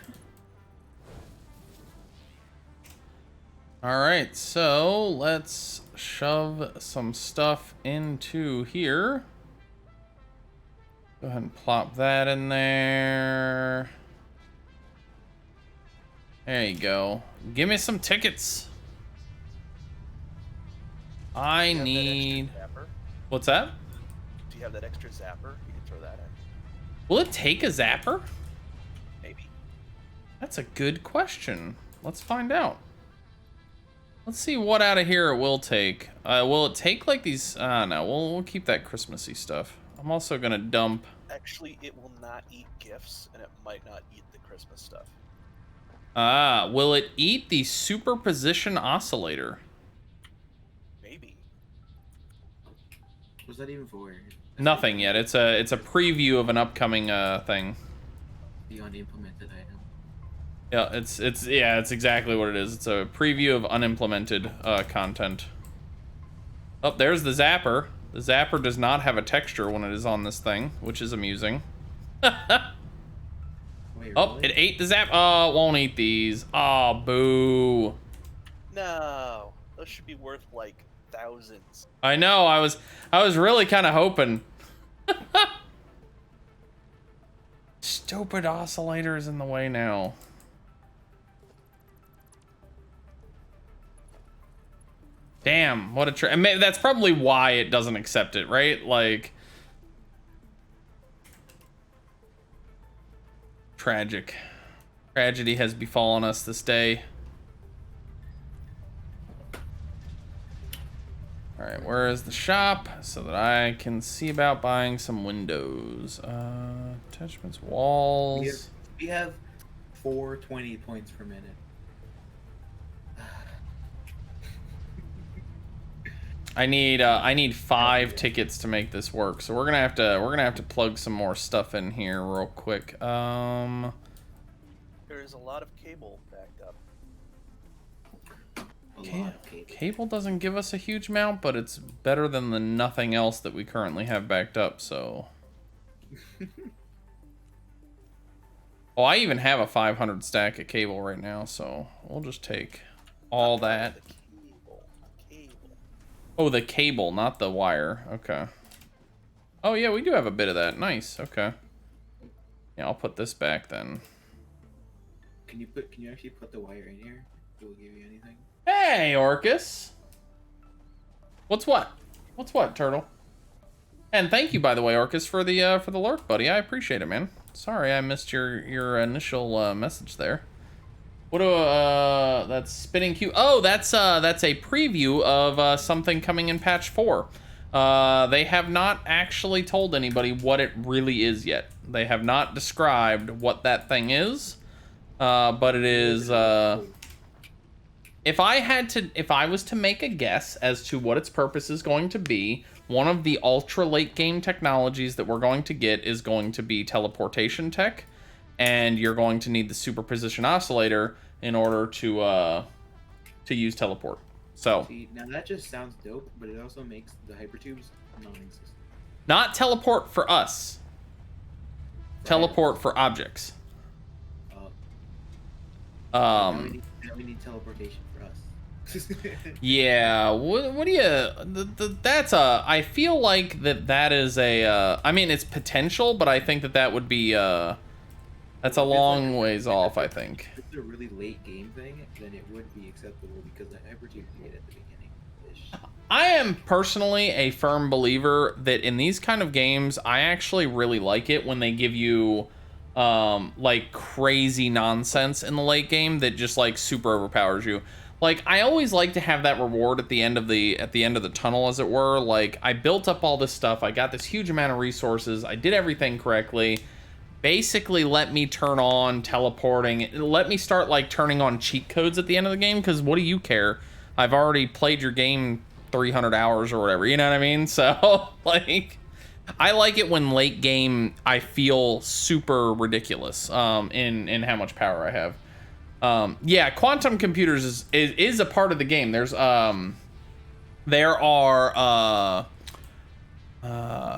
Alright, so let's shove some stuff into here. Go ahead and plop that in there. There you go. Give me some tickets. I need... What's that? Do you have that extra zapper? You can throw that in. Will it take a zapper? Maybe. That's a good question. Let's find out. Let's see what out of here it will take. Will it take like these? No, we'll keep that Christmassy stuff. I'm also gonna dump. Actually, it will not eat gifts, and it might not eat the Christmas stuff. Will it eat the superposition oscillator? Maybe. What's that even for? Nothing yet. It's a preview of an upcoming thing. The unimplemented item. Yeah, it's exactly what it is. It's a preview of unimplemented content. Oh, there's the zapper. The zapper does not have a texture when it is on this thing, which is amusing. Wait, Oh, really? it ate the zap. Oh, it won't eat these. Oh, boo. No, those should be worth like thousands. I know. I was really kind of hoping. Stupid oscillator is in the way now. Damn, what a that's probably why it doesn't accept it, right? Like, tragic. Tragedy has befallen us this day. All right, where is the shop so that I can see about buying some windows? Attachments, walls. We have 420 points per minute. I need 5 tickets to make this work, so we're gonna have to plug some more stuff in here real quick. There is a lot of cable backed up. Cable doesn't give us a huge amount, but it's better than the nothing else that we currently have backed up. So, oh, I even have a 500 stack of cable right now, so we'll just take all that. Oh, the cable, not the wire. Okay. Oh, yeah, we do have a bit of that. Nice. Okay. Yeah, I'll put this back then. Can you actually put the wire in here? It will give you anything. Hey, Orcus. What's what? What's what, Turtle? And thank you, by the way, Orcus, for the lurk, buddy. I appreciate it, man. Sorry I missed your initial message there. What do that's spinning Q. Oh, that's a preview of something coming in patch 4. They have not actually told anybody what it really is yet. They have not described what that thing is. But it is if I was to make a guess as to what its purpose is going to be, one of the ultra late game technologies that we're going to get is going to be teleportation tech. And you're going to need the superposition oscillator in order to use teleport. So, see, now that just sounds dope, but it also makes the hypertubes non-existent. Not teleport for us. Teleport for objects. Now we need teleportation for us. Yeah, what do you... that's a... I feel like that is a... I mean, it's potential, but I think that would be... that's a long ways off, I think. If it's a really late game thing, then it would be acceptable because the hypertube you get at the beginning-ish. I am personally a firm believer that in these kind of games, I actually really like it when they give you... like crazy nonsense in the late game that just like super overpowers you. Like, I always like to have that reward at the end of the tunnel, as it were. Like, I built up all this stuff, I got this huge amount of resources, I did everything correctly. Basically, let me turn on teleporting. Let me start like turning on cheat codes at the end of the game, because what do you care? I've already played your game 300 hours or whatever. You know what I mean? So like, I like it when late game I feel super ridiculous in how much power I have. Yeah, quantum computers is a part of the game. There are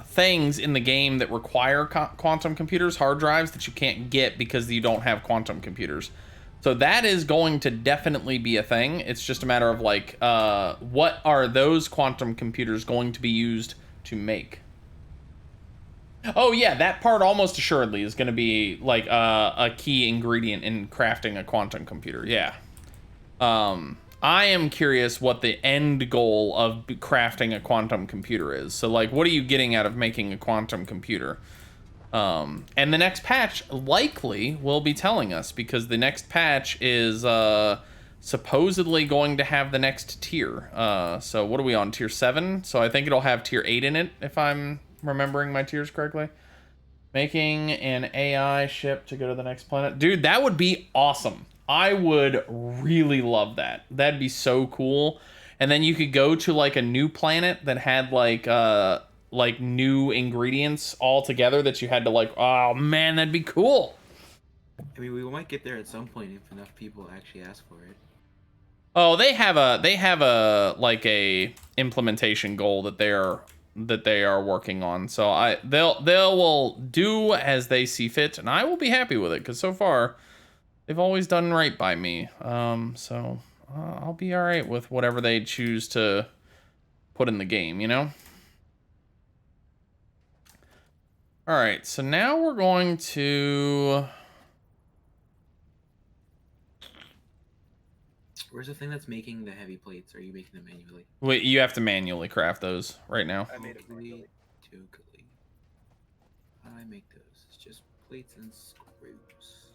things in the game that require quantum computers, hard drives that you can't get because you don't have quantum computers. So that is going to definitely be a thing. It's just a matter of like, what are those quantum computers going to be used to make? Oh yeah, that part almost assuredly is going to be like a key ingredient in crafting a quantum computer. Yeah. I am curious what the end goal of crafting a quantum computer is. So like, what are you getting out of making a quantum computer? And the next patch likely will be telling us, because the next patch is supposedly going to have the next tier. So what are we on, tier 7? So I think it'll have tier 8 in it, if I'm remembering my tiers correctly. Making an AI ship to go to the next planet. Dude, that would be awesome. I would really love that. That'd be so cool. And then you could go to like a new planet that had like new ingredients all together that you had to like, oh man, that'd be cool. I mean, we might get there at some point if enough people actually ask for it. Oh, they have a like a implementation goal that they are working on. So they'll do as they see fit, and I will be happy with it because so far they've always done right by me. So I'll be all right with whatever they choose to put in the game, you know. All right, so now we're going to. Where's the thing that's making the heavy plates? Are you making them manually? Wait, you have to manually craft those right now. I made it manually. I make those. It's just plates and screws.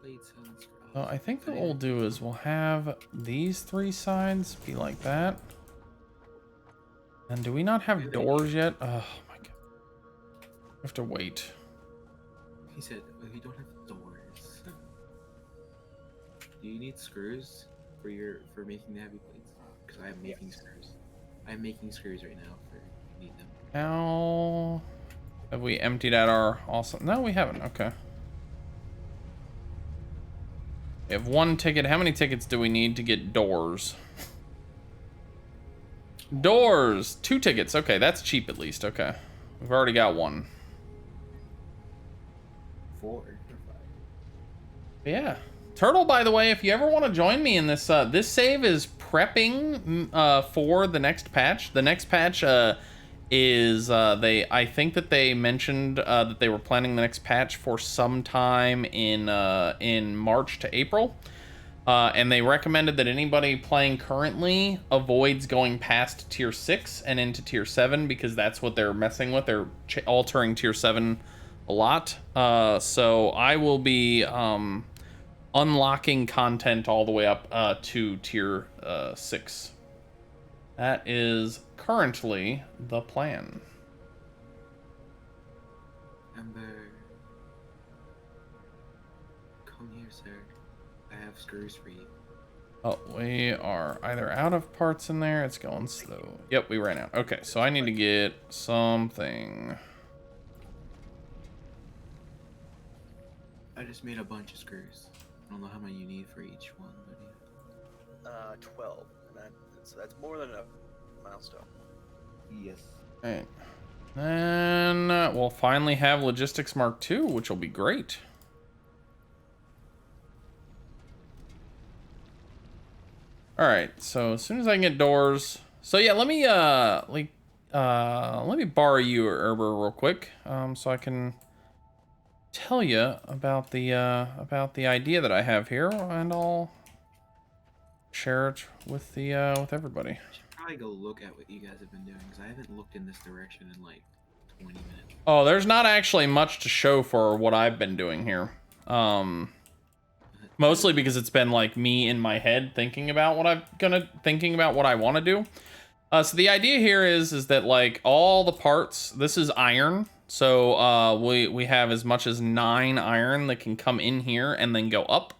Plates and screws. I think what we'll do is we'll have these 3 sides be like that. And do we not have doors yet? Oh my god. We have to wait. He said, oh, you don't have doors. Do you need screws for making the heavy plates? Because I am making screws. I'm making screws right now for you need them. How have we emptied out our awesome? No, we haven't. Okay. We have 1 ticket. How many tickets do we need to get doors? Doors! 2 tickets. Okay, that's cheap at least. Okay. We've already got 1. 4 or 5. Yeah. Turtle, by the way, if you ever want to join me in this, this save is prepping for the next patch. The next patch is I think that they mentioned that they were planning the next patch for sometime in March to April. And they recommended that anybody playing currently avoids going past tier 6 and into tier 7 because that's what they're messing with. They're altering tier 7 a lot. So I will be unlocking content all the way up to tier 6. That is currently the plan. Ember, come here, sir. I have screws for you. Oh, we are either out of parts in there. It's going slow. Yep, we ran out. Okay, so I need to get something. I just made a bunch of screws. I don't know how many you need for each one, but yeah. 12. And so that's more than enough milestone. Yes. All right. Then we'll finally have Logistics Mark II, which will be great. All right, so as soon as I can get doors. So yeah, let me borrow you, Herber, real quick, so I can tell you about the idea that I have here, and I'll share it with with everybody. I should probably go look at what you guys have been doing because I haven't looked in this direction in like 20 minutes. Oh, there's not actually much to show for what I've been doing here. Mostly because it's been like me in my head thinking about what I want to do. So the idea here is that like all the parts, this is iron. So we have as much as 9 iron that can come in here and then go up.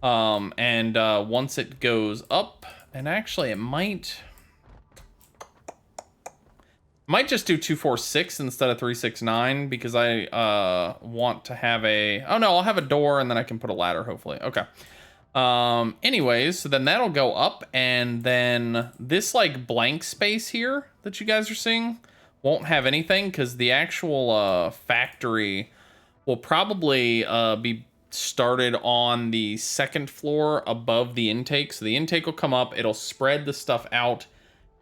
And once it goes up, and actually it might just do 246 instead of 369 because I want to have a, oh no, I'll have a door and then I can put a ladder hopefully. Okay. Anyways, so then that'll go up, and then this like blank space here that you guys are seeing won't have anything because the actual factory will probably be started on the 2nd floor above the intake. So the intake will come up, it'll spread the stuff out,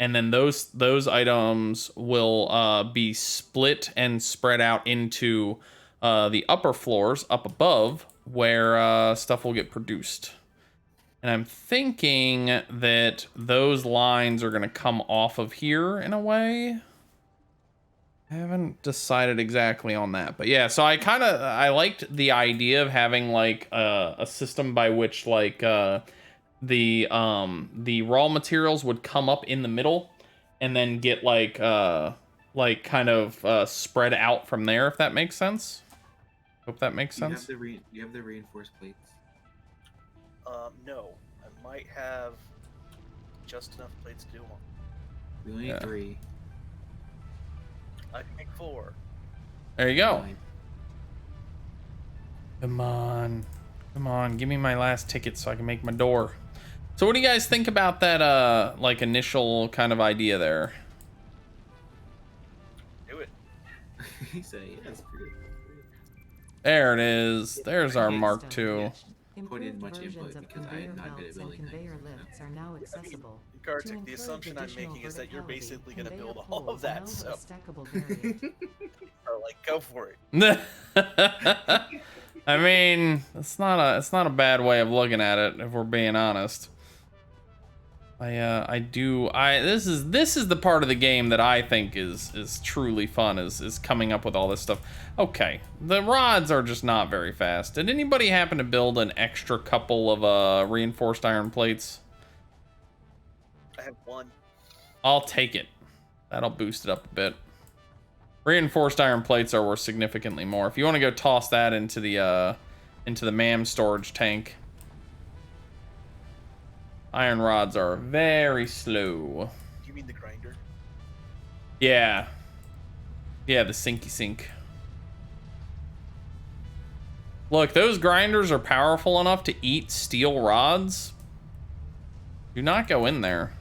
and then those items will be split and spread out into the upper floors up above where stuff will get produced. And I'm thinking that those lines are going to come off of here in a way. I haven't decided exactly on that, but yeah, so I liked the idea of having like a system by which like the raw materials would come up in the middle and then get like like kind of spread out from there, if that makes sense. Hope that makes Do you have sense. you have the reinforced plates? No. I might have just enough plates to do one. We only need Yeah. 3. I can make 4. There you go. 9. Come on. Come on, give me my last ticket so I can make my door. So what do you guys think about that like initial kind of idea there? Do it. He said, yeah, that's pretty. There it is. There's our Yes. Mark II. Put in Improved much versions input of because I conveyor am not good at belts and building conveyor things. lifts are now accessible. To Kartik, the encourage assumption I'm additional making is that you're verticality, basically going to conveyor build all poles of that, now so have a stackable variant. or like go for it. I mean, it's not a bad way of looking at it if we're being honest. This is the part of the game that I think is truly fun is coming up with all this stuff. Okay, the rods are just not very fast. Did anybody happen to build an extra couple of reinforced iron plates? I have 1. I'll take it. That'll boost it up a bit. Reinforced iron plates are worth significantly more. If you want to go toss that into the MAM storage tank. Iron rods are very slow. You mean the grinder? Yeah. Yeah, the sinky sink. Look, those grinders are powerful enough to eat steel rods. Do not go in there.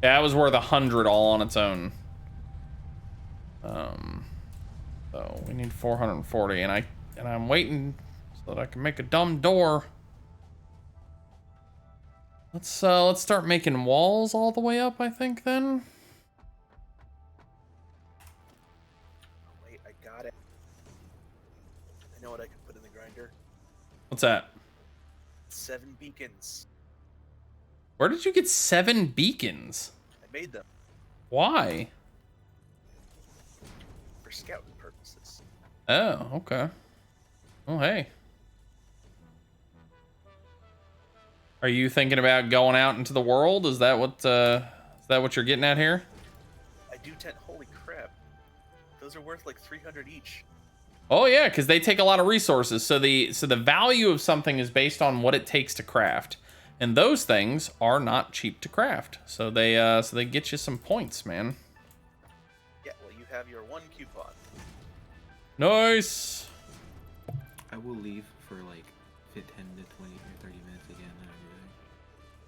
Yeah, it was worth 100 all on its own. So we need 440, and I'm waiting so that I can make a dumb door. Let's start making walls all the way up, I think, then. Oh, wait, I got it. I know what I can put in the grinder. What's that? 7 beacons. Where did you get 7 beacons? I made them Why? for scouting purposes. Oh, okay. Oh, hey. Are you thinking about going out into the world? Is that what you're getting at here? I do holy crap. Those are worth like 300 each. Oh yeah, because they take a lot of resources. So the value of something is based on what it takes to craft, and those things are not cheap to craft. So they get you some points, man. Yeah, well, you have your 1 coupon. Nice. I will leave for like 10 to 20 or 30 minutes again.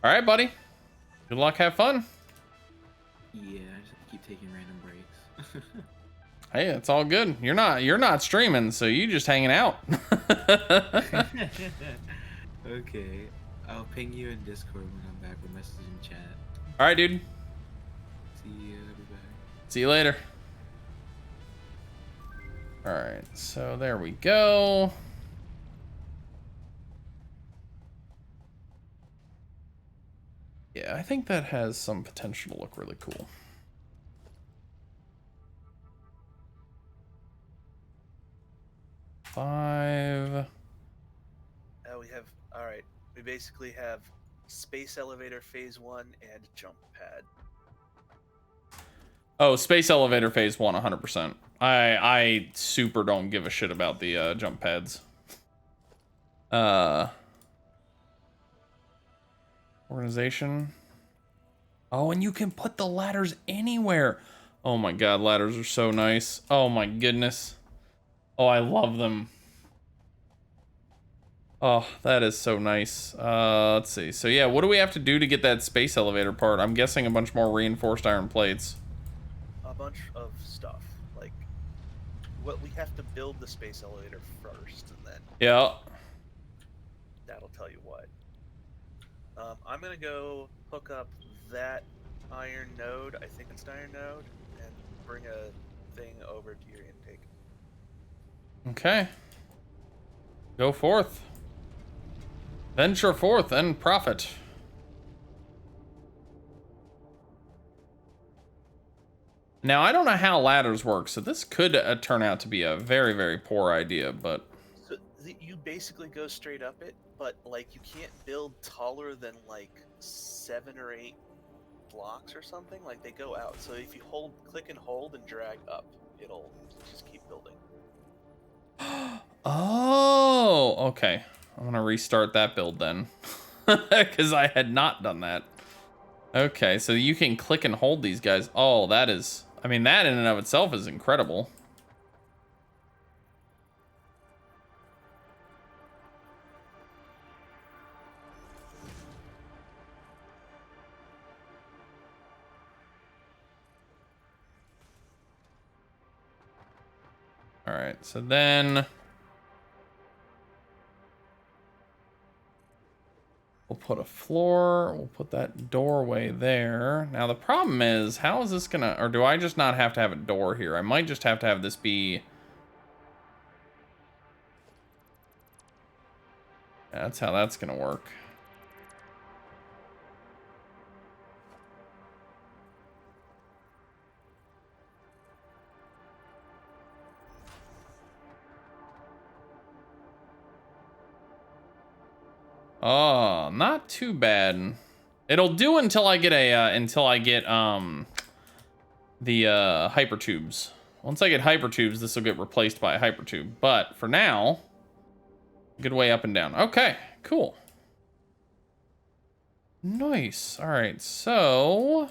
All right, buddy. Good luck. Have fun. Yeah, I just keep taking random breaks. Hey, it's all good. You're not streaming, so you just hanging out. Okay, I'll ping you in Discord when I'm back with messages in chat. All right, dude. See you, everybody. See you later. All right, so there we go. Yeah, I think that has some potential to look really cool. Five. Alright, we basically have space elevator phase 1 and jump pad. Oh, space elevator phase 1, 100%. I super don't give a shit about the jump pads. Organization. Oh, and you can put the ladders anywhere. Oh my god, ladders are so nice. Oh my goodness. Oh, I love them. Oh, that is so nice. Let's see. So yeah, what do we have to do to get that space elevator part? I'm guessing a bunch more reinforced iron plates. A bunch of stuff. Like, what we have to build the space elevator first, and then Yeah. that'll tell you what. I'm gonna go hook up that iron node, I think it's an iron node, and bring a thing over to your intake. Okay. Go forth. Venture forth and profit. Now, I don't know how ladders work, so this could turn out to be a very, very poor idea, but... So you basically go straight up it, but like you can't build taller than like 7 or 8 blocks or something. Like they go out. So if you click and hold and drag up, it'll just keep building. Oh, okay. I'm gonna restart that build then, because I had not done that. Okay, so you can click and hold these guys. Oh, that is, I mean, that in and of itself is incredible. All right, so then we'll put a floor, we'll put that doorway there. Now the problem is, how is this gonna, or do I just not have to have a door here? I might just have to have this be, that's how that's gonna work. Oh, not too bad. It'll do until I get a the hyper tubes. Once I get hyper tubes, this will get replaced by a hyper tube. But for now, good way up and down. Okay, cool. Nice. All right, so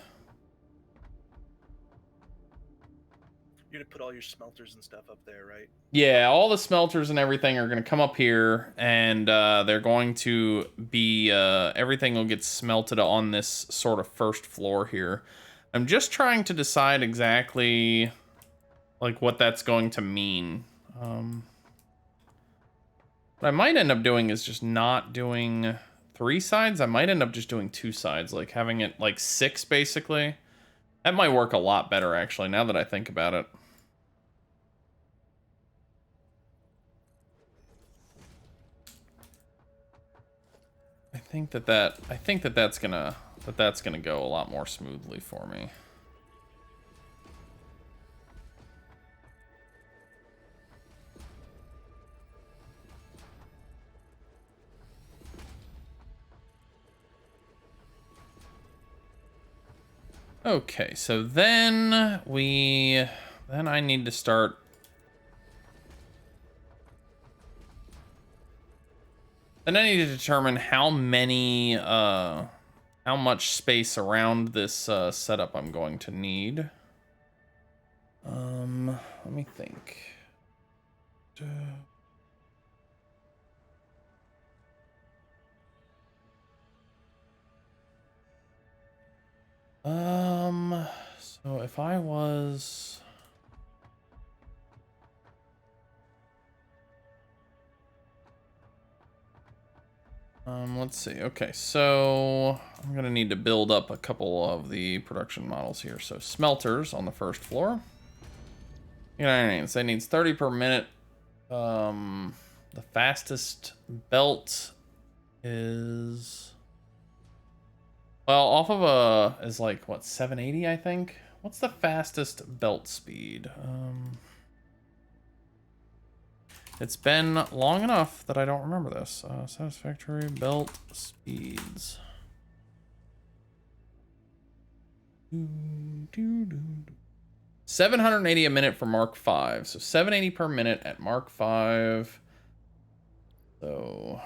You're gonna put all your smelters and stuff up there, right? yeah, all the smelters and everything are going to come up here, and they're going to be, everything will get smelted on this sort of first floor here. I'm just trying to decide exactly, like, what that's going to mean. What I might end up doing is just not doing 3 sides. I might end up just doing 2 sides, like having it, like, 6, basically. That might work a lot better, actually, now that I think about it. I think that's gonna go a lot more smoothly for me. Okay, so then I need to start. Then I need to determine how much space around this setup I'm going to need. Let me think. So if I was... let's see. Okay, so I'm gonna need to build up a couple of the production models here. So smelters on the first floor. You know what I mean? So it needs 30 per minute. The fastest belt is, well, off of a is like what, 780, I think. What's the fastest belt speed? It's been long enough that I don't remember this. Satisfactory belt speeds. 780 a minute for Mark 5. So 780 per minute at Mark 5. So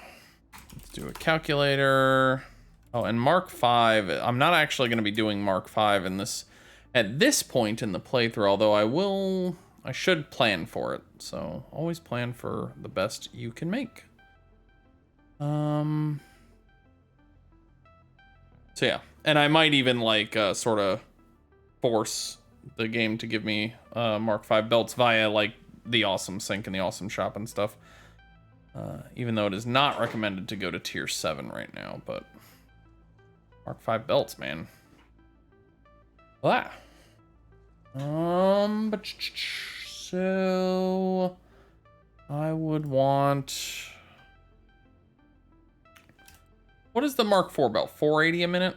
let's do a calculator. Oh, and Mark 5, I'm not actually going to be doing Mark 5 in this at this point in the playthrough, although I should plan for it. So always plan for the best you can make. So yeah, and I might even like sort of force the game to give me Mark 5 belts via like the awesome sync and the awesome shop and stuff. Even though it is not recommended to go to tier 7 right now, but Mark 5 belts, man. Wow. But so I would want, what is the Mark 4 belt? 480 a minute?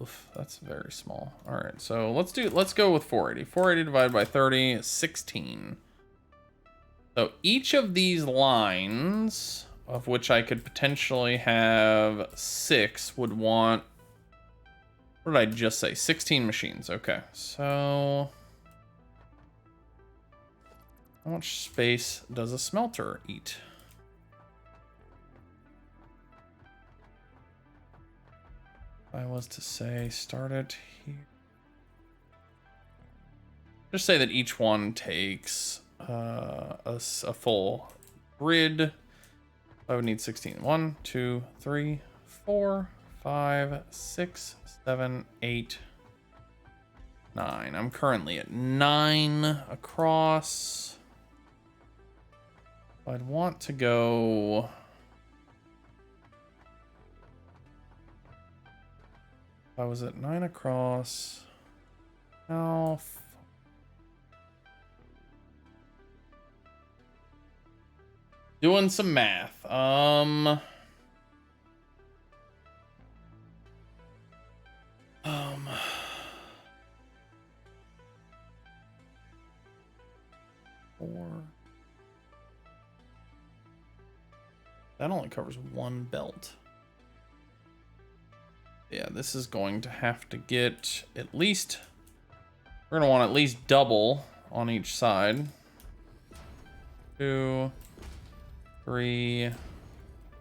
Oof, that's very small. All right, so let's go with 480. 480 divided by 30 is 16. So each of these lines, of which I could potentially have 6, would want What did I just say? 16 machines. Okay, so how much space does a smelter eat? If I was to say start it here. Just say that each one takes a full grid. I would need 16. 1, 2, 3, 4, 5, 6, 7, 8, 9. I'm currently at 9 across. I'd want to go. If I was at 9 across. Now. Doing some math. 4. That only covers one belt. Yeah, this is going to have to get at least. We're gonna want at least double on each side. 2, 3,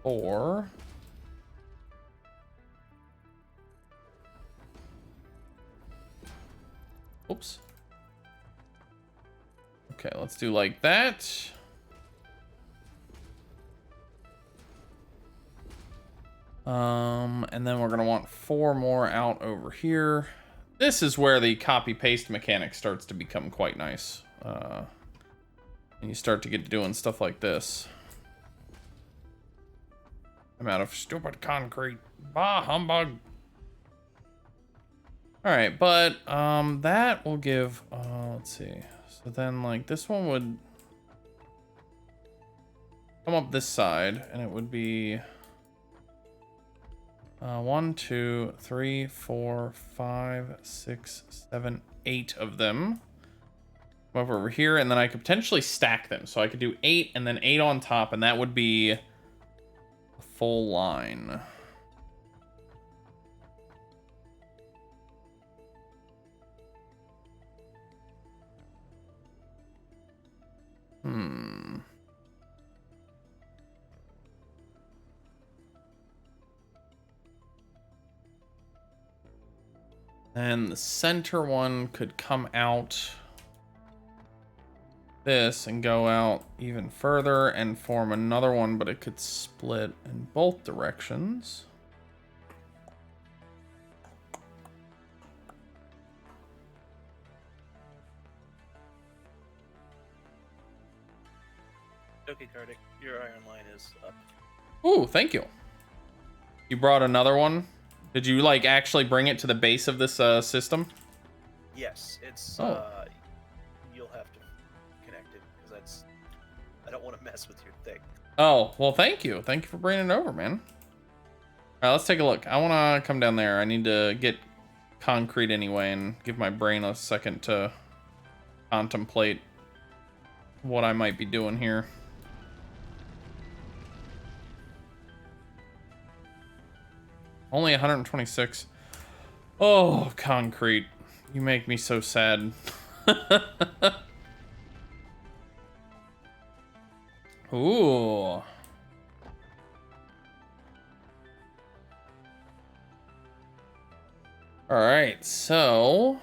4. Oops. Okay, let's do like that. And then we're gonna want 4 more out over here. This is where the copy paste mechanic starts to become quite nice. And you start to get to doing stuff like this. I'm out of stupid concrete. Bah humbug. All right, but that will give. Let's see. So then, like, this one would come up this side, and it would be 1, 2, 3, 4, 5, 6, 7, 8 of them. Come over here, and then I could potentially stack them. So I could do 8 and then 8 on top, and that would be a full line. And the center one could come out this and go out even further and form another one, but it could split in both directions. Okay, Kardik, your iron line is up. Ooh, thank you. You brought another one? Did you, like, actually bring it to the base of this system? Yes, it's. Oh. You'll have to connect it because that's. I don't want to mess with your thing. Oh, well, thank you. Thank you for bringing it over, man. All right, let's take a look. I want to come down there. I need to get concrete anyway and give my brain a second to contemplate what I might be doing here. Only 126. Oh, concrete. You make me so sad. Ooh. All right, so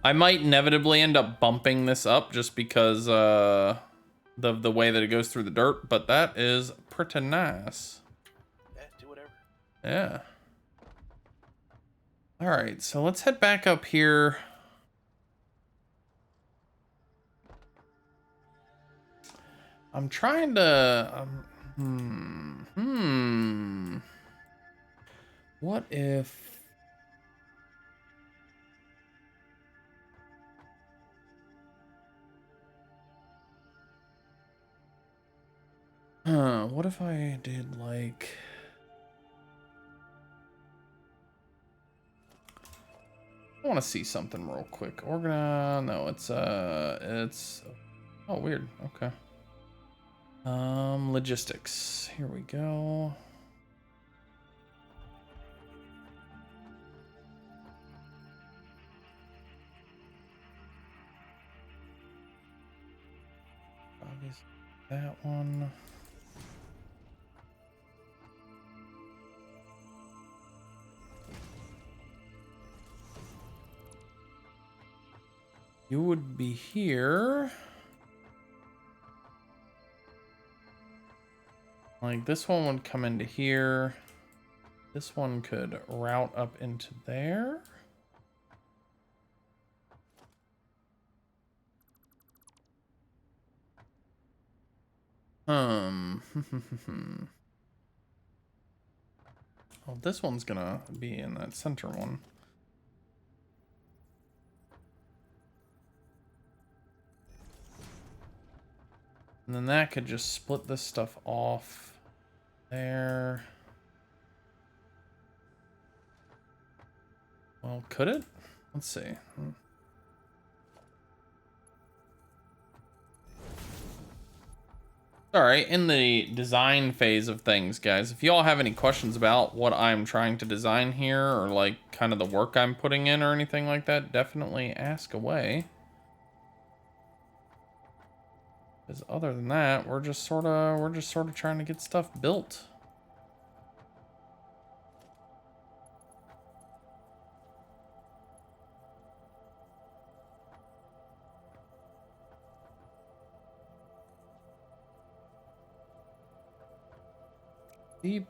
I might inevitably end up bumping this up just because the way that it goes through the dirt, but that is pretty nice. Yeah, do whatever. Yeah. All right, so let's head back up here. I'm trying to what if what if I did like I want to see something real quick. No, it's oh, weird. Okay. Logistics. Here we go. Obviously, that one. You would be here. Like this one would come into here. This one could route up into there. Well, this one's gonna be in that center one. And then that could just split this stuff off there. Well, could it? Let's see. All right, in the design phase of things, guys, if y'all have any questions about what I'm trying to design here or like kind of the work I'm putting in or anything like that, definitely ask away. Because other than that, we're just sort of trying to get stuff built. Deep.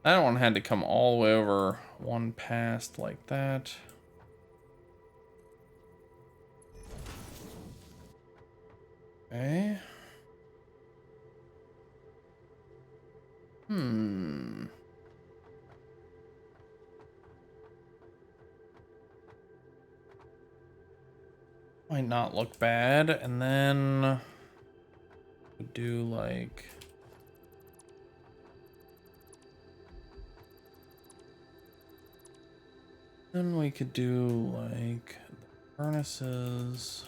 That one had to come all the way over one past like that. Okay. Might not look bad. And then we do like then we could do like the furnaces.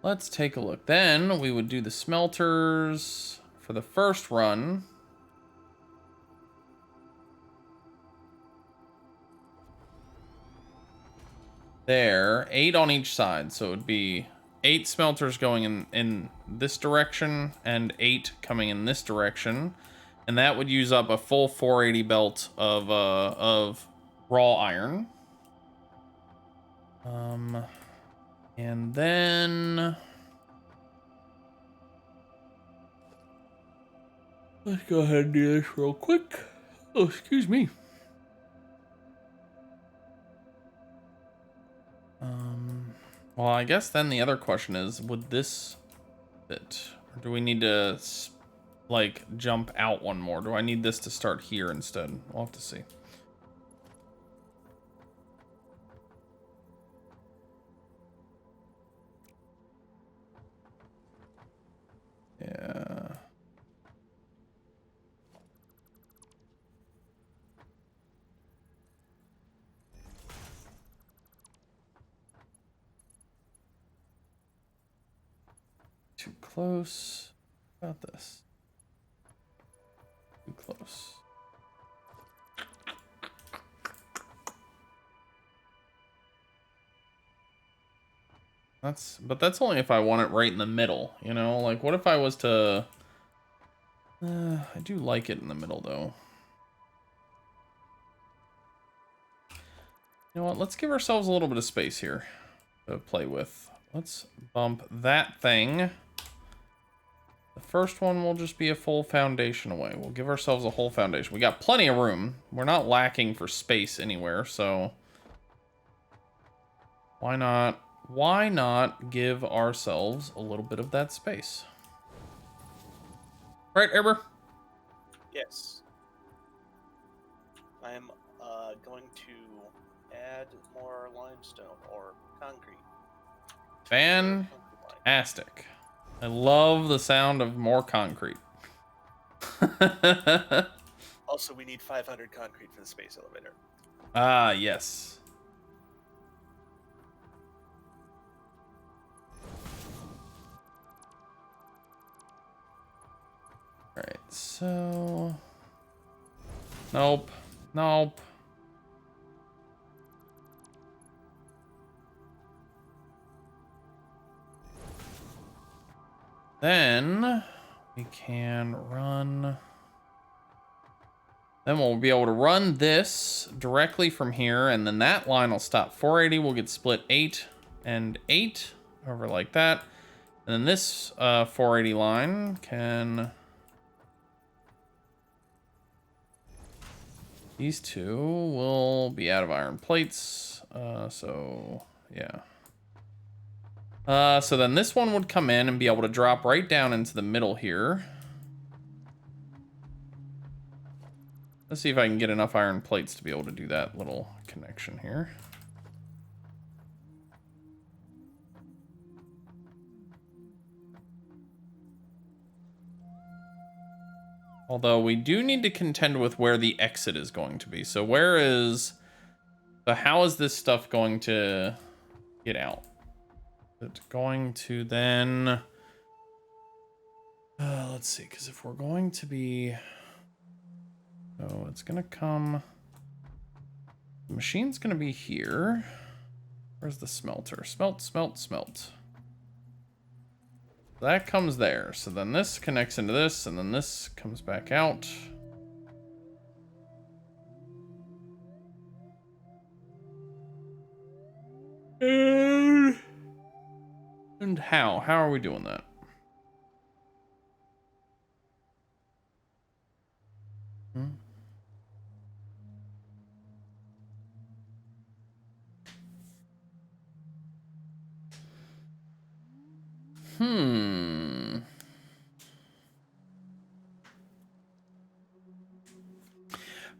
Let's take a look. Then we would do the smelters for the first run. There, 8 on each side, so it would be 8 smelters going in this direction and 8 coming in this direction, and that would use up a full 480 belt of raw iron. And then let's go ahead and do this real quick. Oh, excuse me. Well, I guess then the other question is, would this fit? Or do we need to, like, jump out one more? Do I need this to start here instead? We'll have to see. Yeah. Too close. How about this? Too close. But that's only if I want it right in the middle, you know? Like, what if I was to... I do like it in the middle, though. You know what? Let's give ourselves a little bit of space here to play with. Let's bump that thing. The first one will just be a full foundation away. We'll give ourselves a whole foundation. We got plenty of room. We're not lacking for space anywhere, so... Why not give ourselves a little bit of that space? Right, Eber? Yes. I'm going to add more limestone or concrete. Fantastic. I love the sound of more concrete. Also, we need 500 concrete for the space elevator. Ah, yes. All right, so... Nope. Nope. Then we can run... Then we'll be able to run this directly from here, and then that line will stop. 480 will get split 8 and 8 over like that. And then this 480 line can... These two will be out of iron plates. So, yeah. So then this one would come in and be able to drop right down into the middle here. Let's see if I can get enough iron plates to be able to do that little connection here. Although we do need to contend with where the exit is going to be. So where is... So how is this stuff going to get out? It's going to then... let's see, because if we're going to be... So it's going to come... The machine's going to be here. Where's the smelter? Smelt, smelt, smelt. That comes there. So then this connects into this, and then this comes back out. And how? How are we doing that?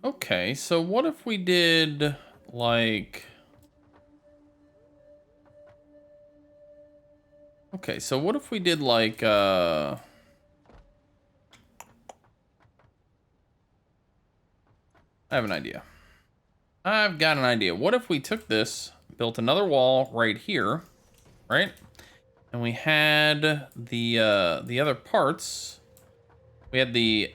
Okay, so what if we did like... Okay, so what if we did like I have an idea. I've got an idea. What if we took this, built another wall right here, right? And we had the other parts. We had the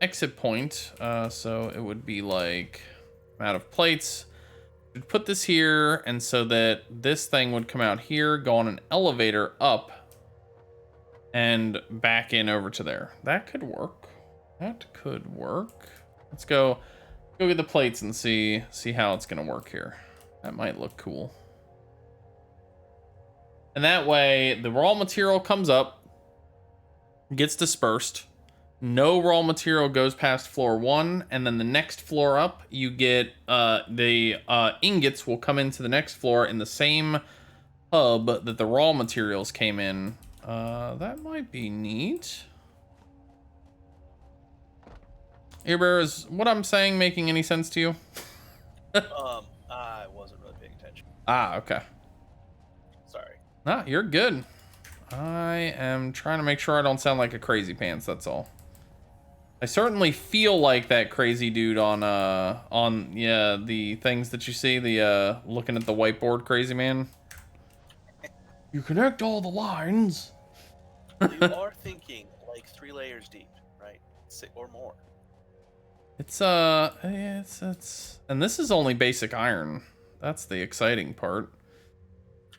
exit point, so it would be like out of plates. We'd put this here, and so that this thing would come out here, go on an elevator up, and back in over to there. That could work. That could work. Let's go get the plates and see how it's gonna work here. That might look cool. And that way, the raw material comes up, gets dispersed. No raw material goes past floor 1, and then the next floor up, you get the ingots will come into the next floor in the same hub that the raw materials came in. That might be neat. Earbear, is what I'm saying making any sense to you? I wasn't really paying attention. Ah, okay. Sorry. Nah, you're good. I am trying to make sure I don't sound like a crazy pants, that's all. I certainly feel like that crazy dude on the things that you see, the looking at the whiteboard crazy man. You connect all the lines. Well, you are thinking like 3 layers deep, right? Or more. It's and this is only basic iron. That's the exciting part.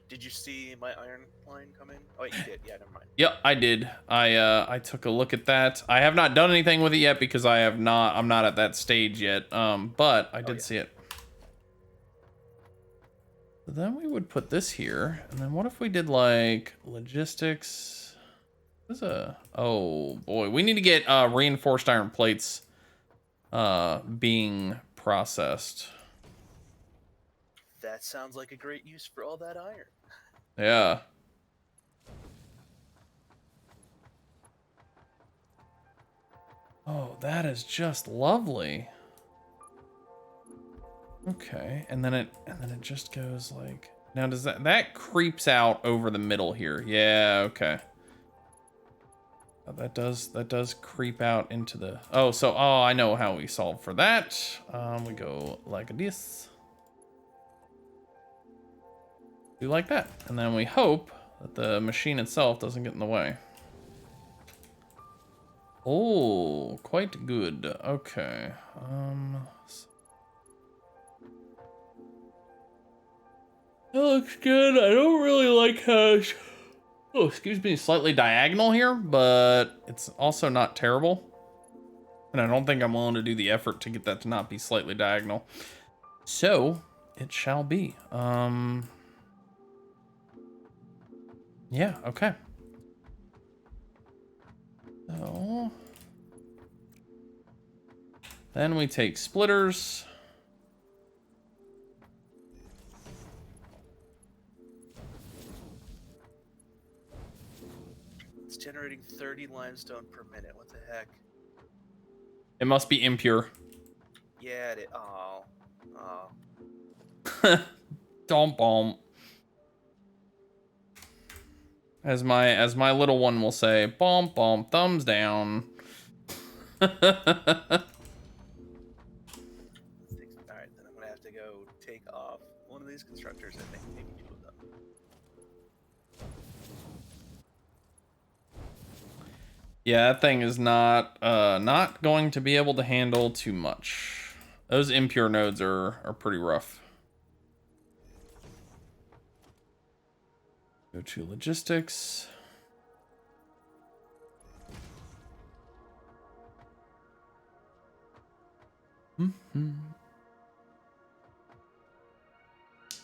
Did you see my iron line come in? Oh, wait, you did. Yeah, never mind. Yep, I did. I took a look at that. I have not done anything with it yet because I'm not at that stage yet. But I did see it. So then we would put this here, and then what if we did like logistics? Oh boy, we need to get reinforced iron plates being processed. That sounds like a great use for all that iron. Yeah. Oh, that is just lovely. Okay, and then it just goes like, now does that creeps out over the middle here? Yeah, okay. That does creep out into the... Oh, I know how we solve for that. We go like this. Do like that. And then we hope that the machine itself doesn't get in the way. Oh, quite good. Okay. That looks good. I don't really like how it's, oh, excuse me, slightly diagonal here, but it's also not terrible. And I don't think I'm willing to do the effort to get that to not be slightly diagonal. So it shall be. Yeah, okay. So then we take splitters. It's generating 30 limestone per minute. What the heck? It must be impure. Yeah, it is. Oh. Oh. Don't bomb. As my little one will say, bomb bomb, thumbs down. Alright, then I'm gonna have to go take off one of these constructors and make maybe two of them. Yeah, that thing is not going to be able to handle too much. Those impure nodes are pretty rough. Go to logistics.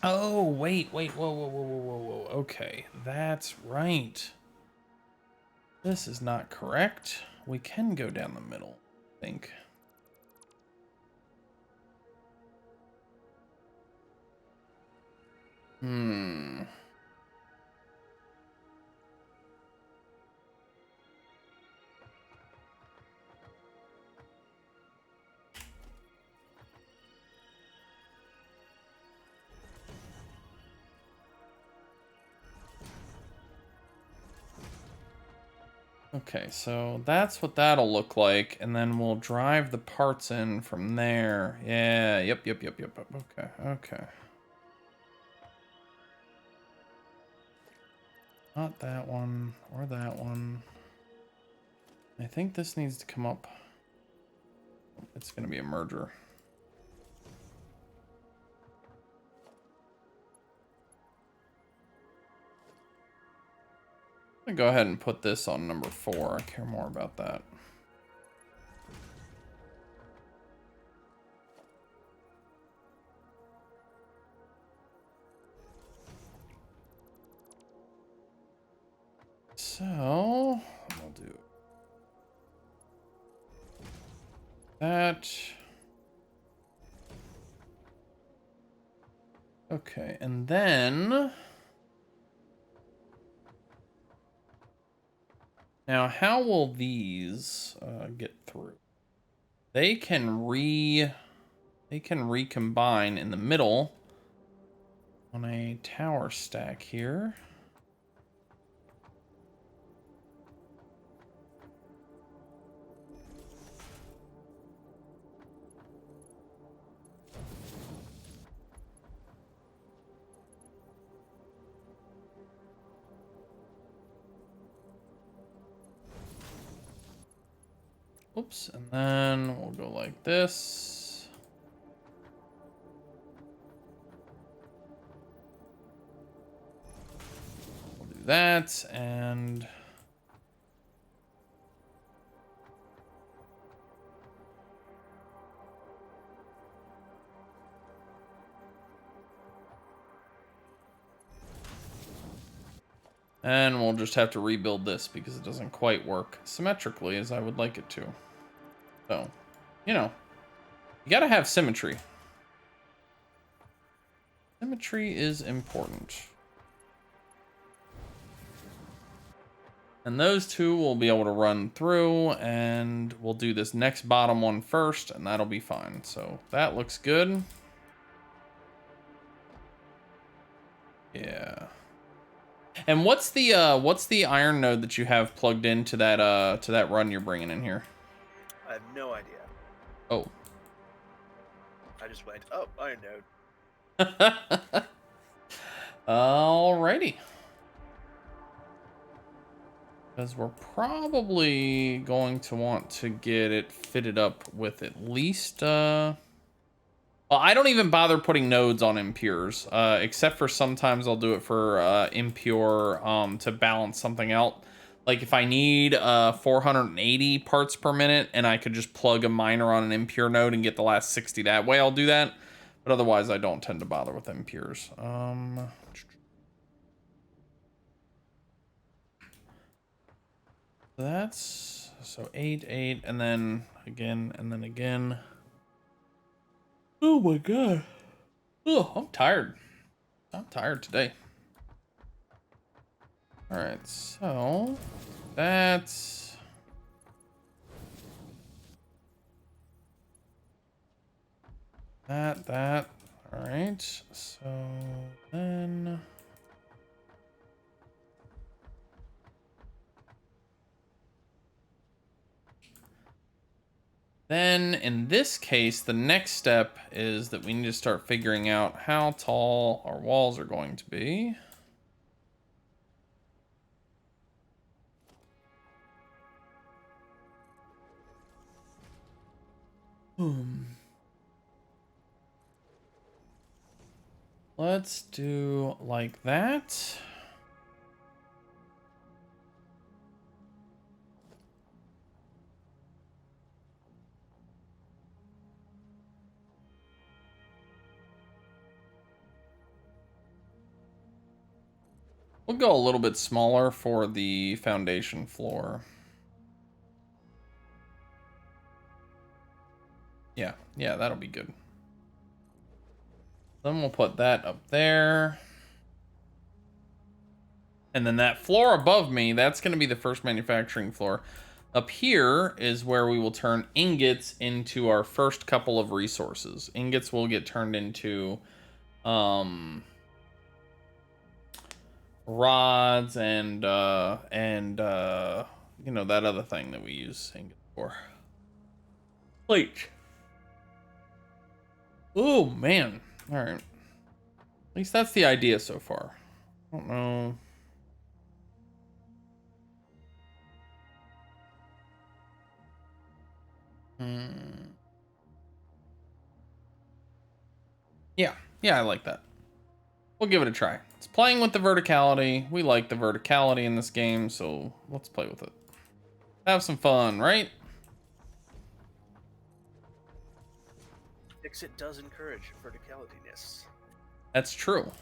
Oh, wait. Whoa. Okay, that's right. This is not correct. We can go down the middle, I think. Okay, so that's what that'll look like, and then we'll drive the parts in from there. Yeah, yep. Okay. Not that one, or that one. I think this needs to come up. It's gonna be a merger. I'm gonna go ahead and put this on number 4. I care more about that. So we'll do that. Okay, and then now how will these get through? They can recombine in the middle on a tower stack here. Oops, and then we'll go like this. We'll do that, and we'll just have to rebuild this because it doesn't quite work symmetrically as I would like it to. So, you know, you gotta have symmetry. Symmetry is important. And those two will be able to run through, and we'll do this next bottom one first, and that'll be fine. So that looks good. Yeah. And what's the iron node that you have plugged into that run you're bringing in here? I have no idea. Oh. I just went, oh, iron node. Alrighty. Because we're probably going to want to get it fitted up with at least well, I don't even bother putting nodes on impures, except for sometimes I'll do it for impure to balance something out. Like if I need 480 parts per minute and I could just plug a miner on an impure node and get the last 60 that way, I'll do that. But otherwise, I don't tend to bother with impures. That's so 8, 8, and then again, and then again. Oh my god. Oh, I'm tired. I'm tired today. All right, so that's that. All right, so then in this case, the next step is that we need to start figuring out how tall our walls are going to be. Let's do like that. We'll go a little bit smaller for the foundation floor. Yeah, that'll be good. Then we'll put that up there. And then that floor above me, that's going to be the first manufacturing floor. Up here is where we will turn ingots into our first couple of resources. Ingots will get turned into rods and you know, that other thing that we use ingots for. Plate. Oh man. All right. At least that's the idea so far. I don't know. Yeah, I like that. We'll give it a try. It's playing with the verticality. We like the verticality in this game, so let's play with it. Have some fun, right? Dixit does encourage verticalityness. That's true.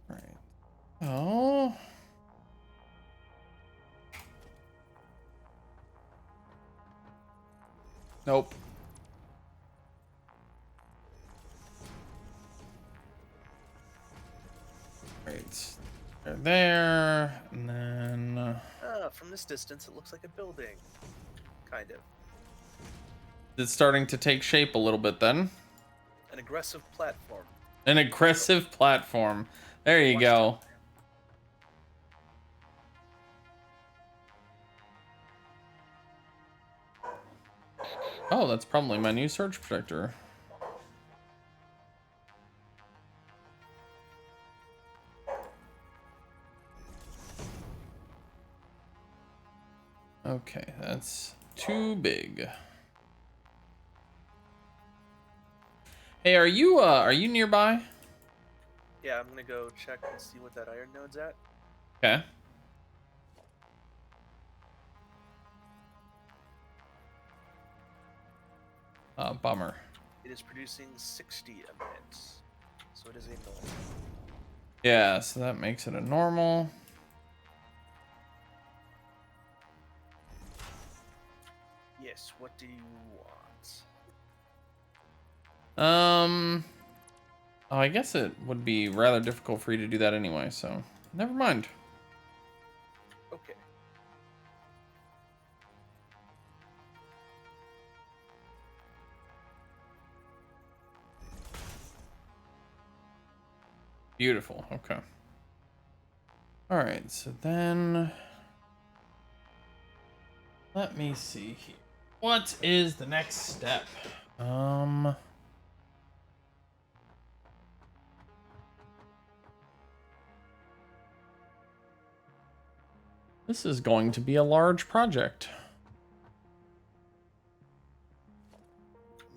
All right. Oh. Nope. Right. They're there, and then From this distance, it looks like a building. Kind of. it's starting to take shape a little bit then. An aggressive platform. An aggressive platform. There you go. Oh, that's probably my new surge protector. Okay, that's too big. Hey, are you nearby? Yeah, I'm gonna go check and see what that iron node's at. Okay. Bummer. It is producing 60 a minute, so it is a normal. Yeah, so that makes it a normal. Yes, what do you want? Oh, I guess it would be rather difficult for you to do that anyway, so never mind. Okay. Beautiful. Okay. All right. So then, let me see here. What is the next step? This is going to be a large project.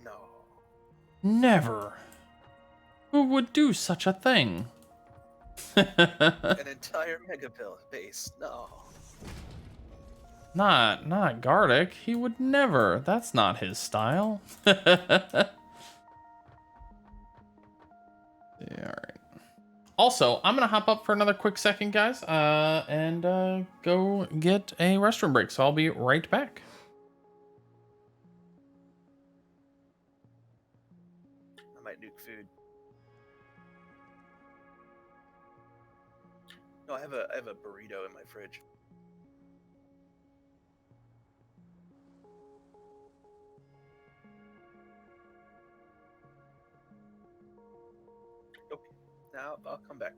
No. Never. Who would do such a thing? An entire mega base. No. Not Gardic. He would never. That's not his style. Yeah, all right. Also, I'm gonna hop up for another quick second, guys, and go get a restroom break. So I'll be right back. I might nuke food. No, I have a burrito in my fridge. Okay. Now I'll come back.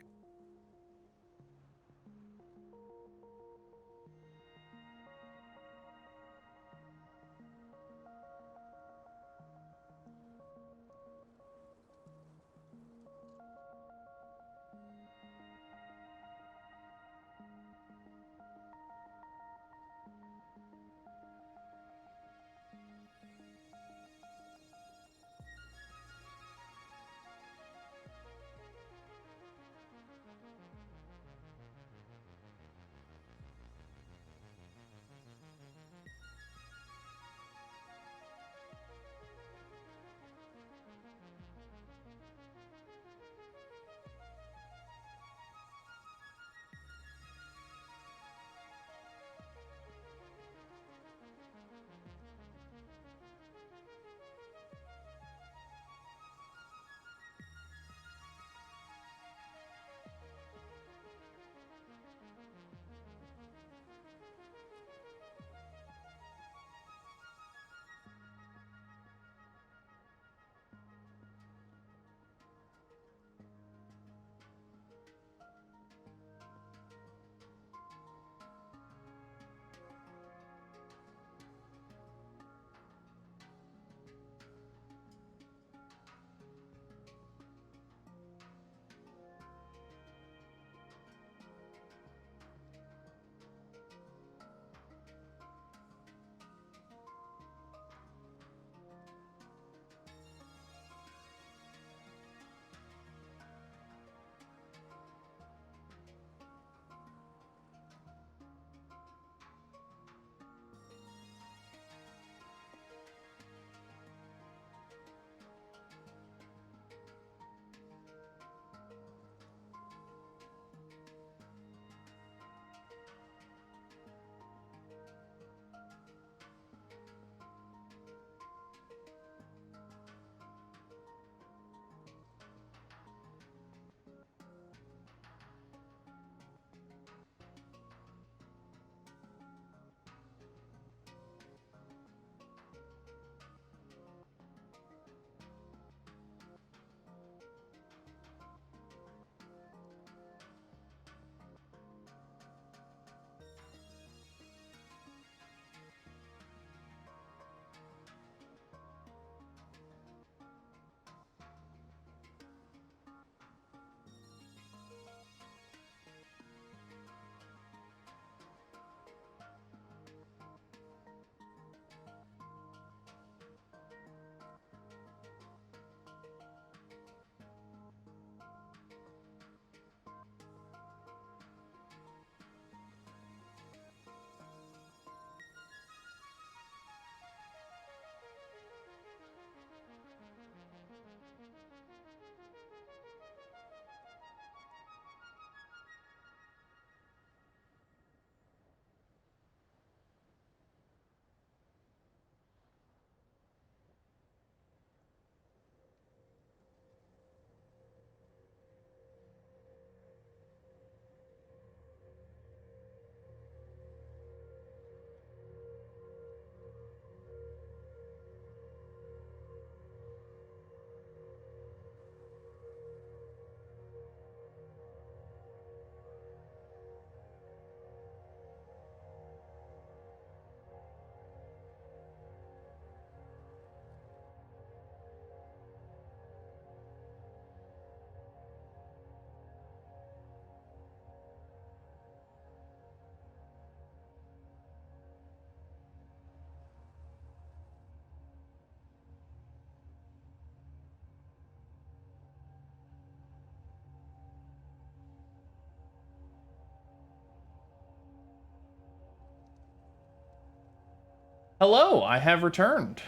Hello, I have returned.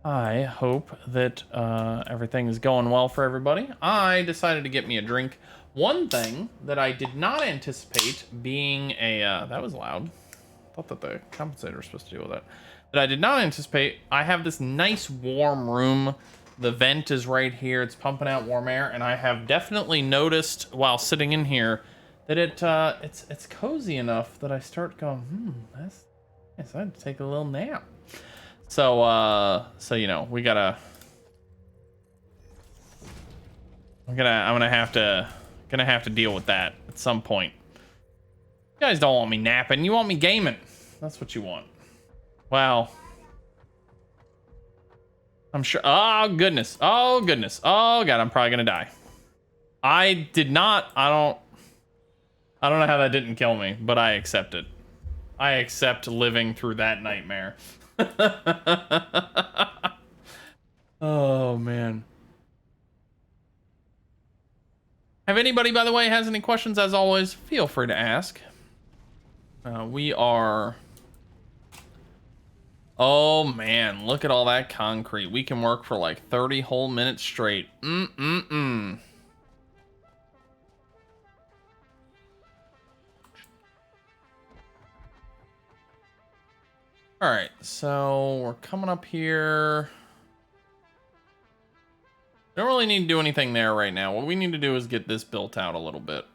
I hope that everything is going well for everybody. I decided to get me a drink. One thing that I did not anticipate being a... that was loud. I thought that the compensator was supposed to deal with that. But I did not anticipate. I have this nice warm room. The vent is right here. It's pumping out warm air. And I have definitely noticed while sitting in here that it's cozy enough that I start going, that's nice. I'd take a little nap. So you know, I'm gonna have to deal with that at some point. You guys don't want me napping, you want me gaming. That's what you want. Wow. I'm sure. Oh goodness. Oh goodness. Oh god, I'm probably gonna die. I don't know how that didn't kill me, but I accept it. I accept living through that nightmare. Oh man. Have anybody, by the way, has any questions? As always, feel free to ask. We are... Oh man, look at all that concrete. We can work for like 30 whole minutes straight. All right, so we're coming up here. Don't really need to do anything there right now. What we need to do is get this built out a little bit.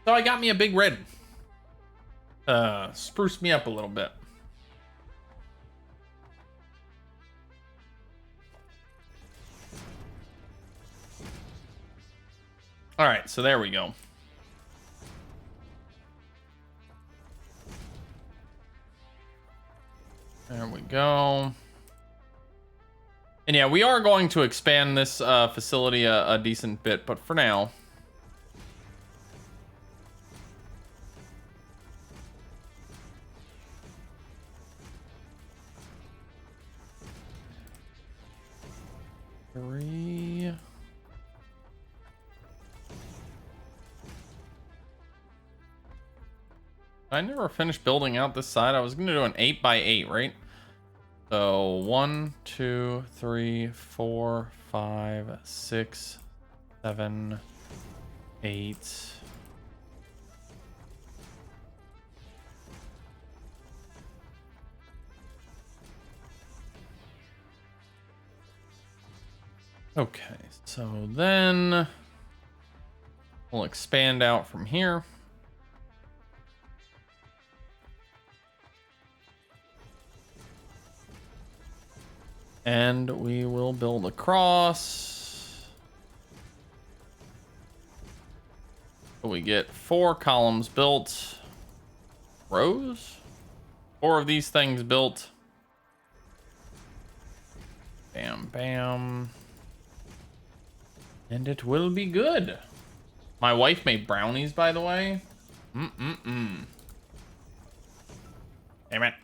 So I got me a big red. Spruced me up a little bit. All right, so there we go. There we go. And yeah, we are going to expand this facility a decent bit, but for now... Three... I never finished building out this side. I was going to do an 8x8, right? So 1, 2, 3, 4, 5, 6, 7, 8. Okay, so then we'll expand out from here. And we will build across. So we get 4 columns built. Rows? 4 of these things built. Bam, bam. And it will be good. My wife made brownies, by the way. Damn it.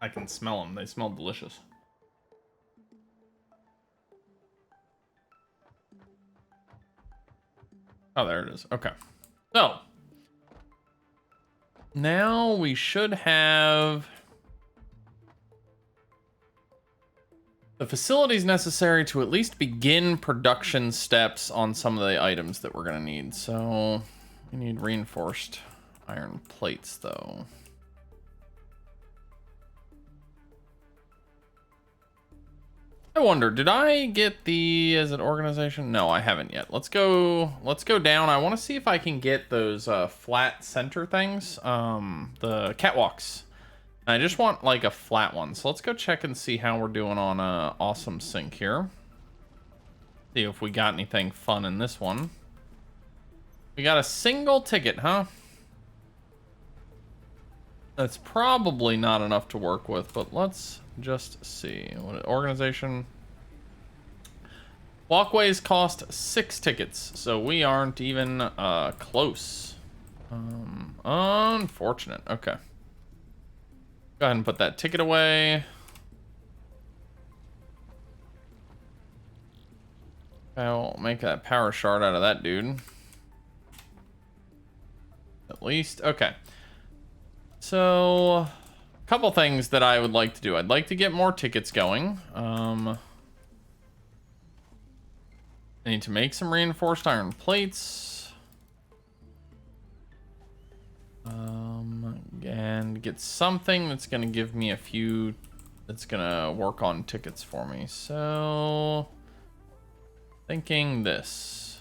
I can smell them. They smell delicious. Oh, there it is. Okay. So, now we should have the facilities necessary to at least begin production steps on some of the items that we're going to need. So, we need reinforced iron plates, though. I wonder, did I get the, is it organization? No, I haven't yet. Let's go down. I want to see if I can get those flat center things, the catwalks. I just want like a flat one. So let's go check and see how we're doing on Awesome Sync here. See if we got anything fun in this one. We got a single ticket, huh? That's probably not enough to work with, but let's just see. What organization? Walkways cost 6 tickets, so we aren't even close. Unfortunate. Okay. Go ahead and put that ticket away. I'll make that power shard out of that dude. At least. Okay. So, a couple things that I would like to do. I'd like to get more tickets going. I need to make some reinforced iron plates. And get something that's going to give me a few... That's going to work on tickets for me. So... Thinking this.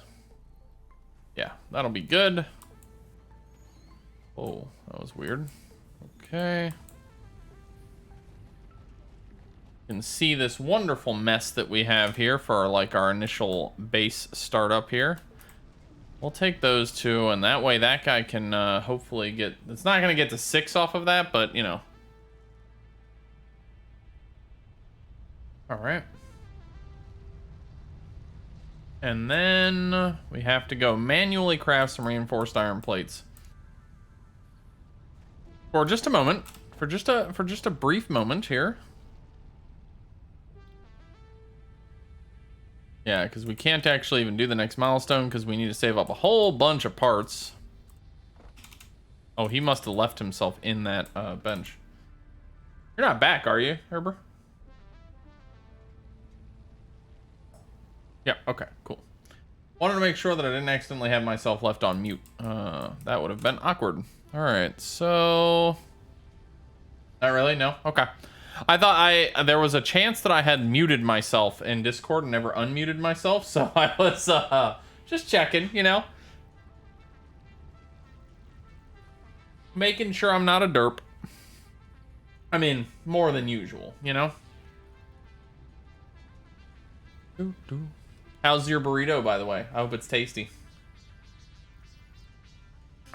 Yeah, that'll be good. Oh, that was weird. Okay. You can see this wonderful mess that we have here for like our initial base startup here. We'll take those two, and that way that guy can hopefully get... It's not going to get to 6 off of that, but, you know. All right. And then we have to go manually craft some reinforced iron plates. For just a moment. For just a brief moment here. Yeah, because we can't actually even do the next milestone because we need to save up a whole bunch of parts. Oh, he must have left himself in that bench. You're not back, are you, Herber? Yeah, okay, cool. Wanted to make sure that I didn't accidentally have myself left on mute. That would have been awkward. All right, so... Not really? No? Okay. I thought there was a chance that I had muted myself in Discord and never unmuted myself, so I was just checking, you know? Making sure I'm not a derp. I mean, more than usual, you know? How's your burrito, by the way? I hope it's tasty.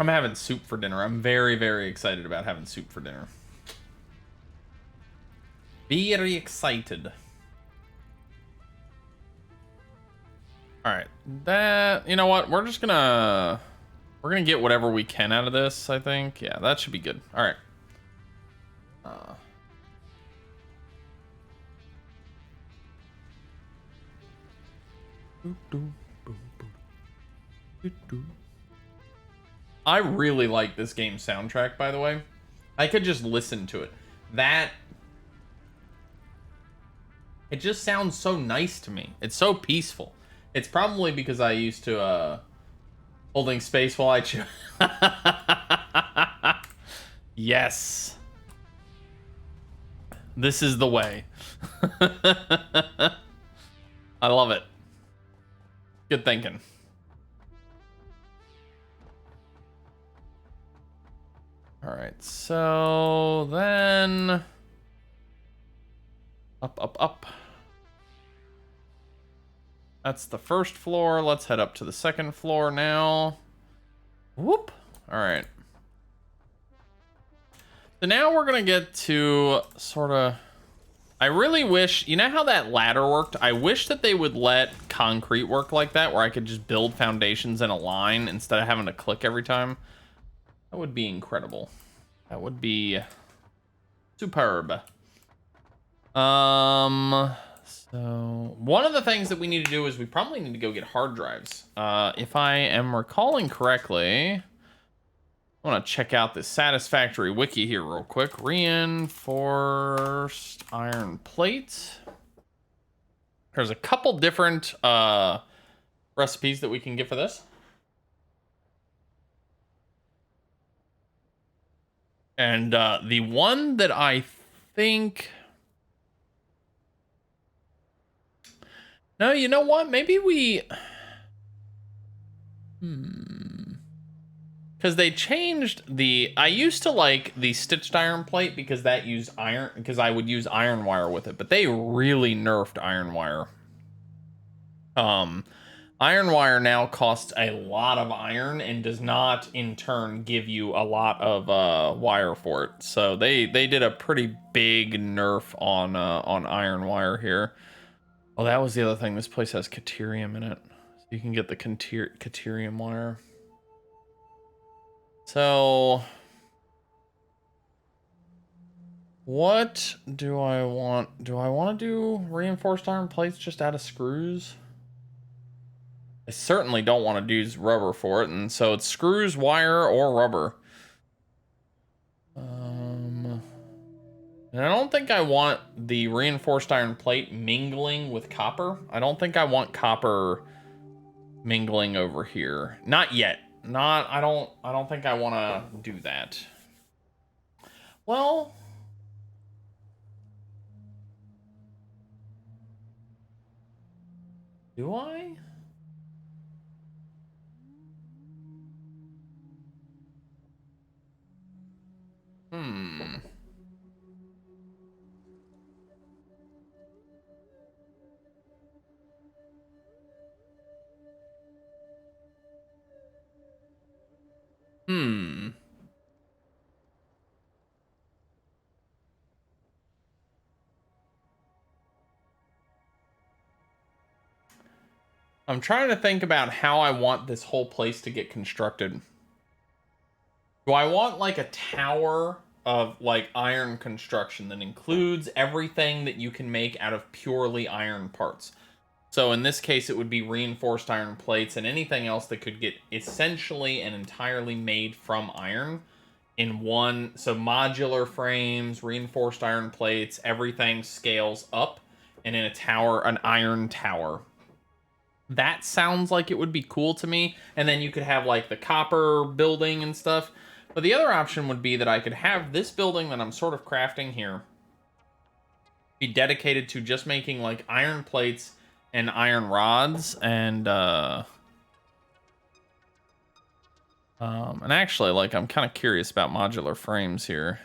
I'm having soup for dinner. I'm very, very excited about having soup for dinner. Very excited. All right, that, you know what? We're gonna get whatever we can out of this, I think. Yeah, that should be good. All right. I really like this game's soundtrack, by the way. I could just listen to it. It just sounds so nice to me. It's so peaceful. It's probably because I used to holding space while I chew. Yes. This is the way. I love it. Good thinking. All right, so then up. That's the first floor. Let's head up to the second floor now. Whoop. All right. So now we're gonna get to sort of... I really wish, you know how that ladder worked? I wish that they would let concrete work like that, where I could just build foundations in a line instead of having to click every time. That would be incredible. That would be superb. So one of the things that we need to do is we probably need to go get hard drives. If I am recalling correctly, I want to check out the Satisfactory wiki here real quick. Reinforced iron plate. There's a couple different recipes that we can get for this. And the one that I think... No, you know what? Maybe we... Because they changed the... I used to like the stitched iron plate because that used iron... Because I would use iron wire with it. But they really nerfed iron wire. Iron wire now costs a lot of iron and does not, in turn, give you a lot of wire for it. So they did a pretty big nerf on iron wire here. Oh, that was the other thing. This place has Caterium in it. So you can get the Caterium wire. So... what do I want? Do I want to do reinforced iron plates just out of screws? I certainly don't want to use rubber for it, and so it's screws, wire, or rubber. And I don't think I want the reinforced iron plate mingling with copper. I don't think I want copper mingling over here. Not yet. I don't think I want to do that. Well, do I? Hmm. Hmm. I'm trying to think about how I want this whole place to get constructed. Do I want like a tower of like iron construction that includes everything that you can make out of purely iron parts? So in this case, it would be reinforced iron plates and anything else that could get essentially and entirely made from iron in one. So modular frames, reinforced iron plates, everything scales up, and in a tower, an iron tower. That sounds like it would be cool to me. And then you could have like the copper building and stuff. But the other option would be that I could have this building that I'm sort of crafting here be dedicated to just making like iron plates and iron rods and actually, like, I'm kind of curious about modular frames here.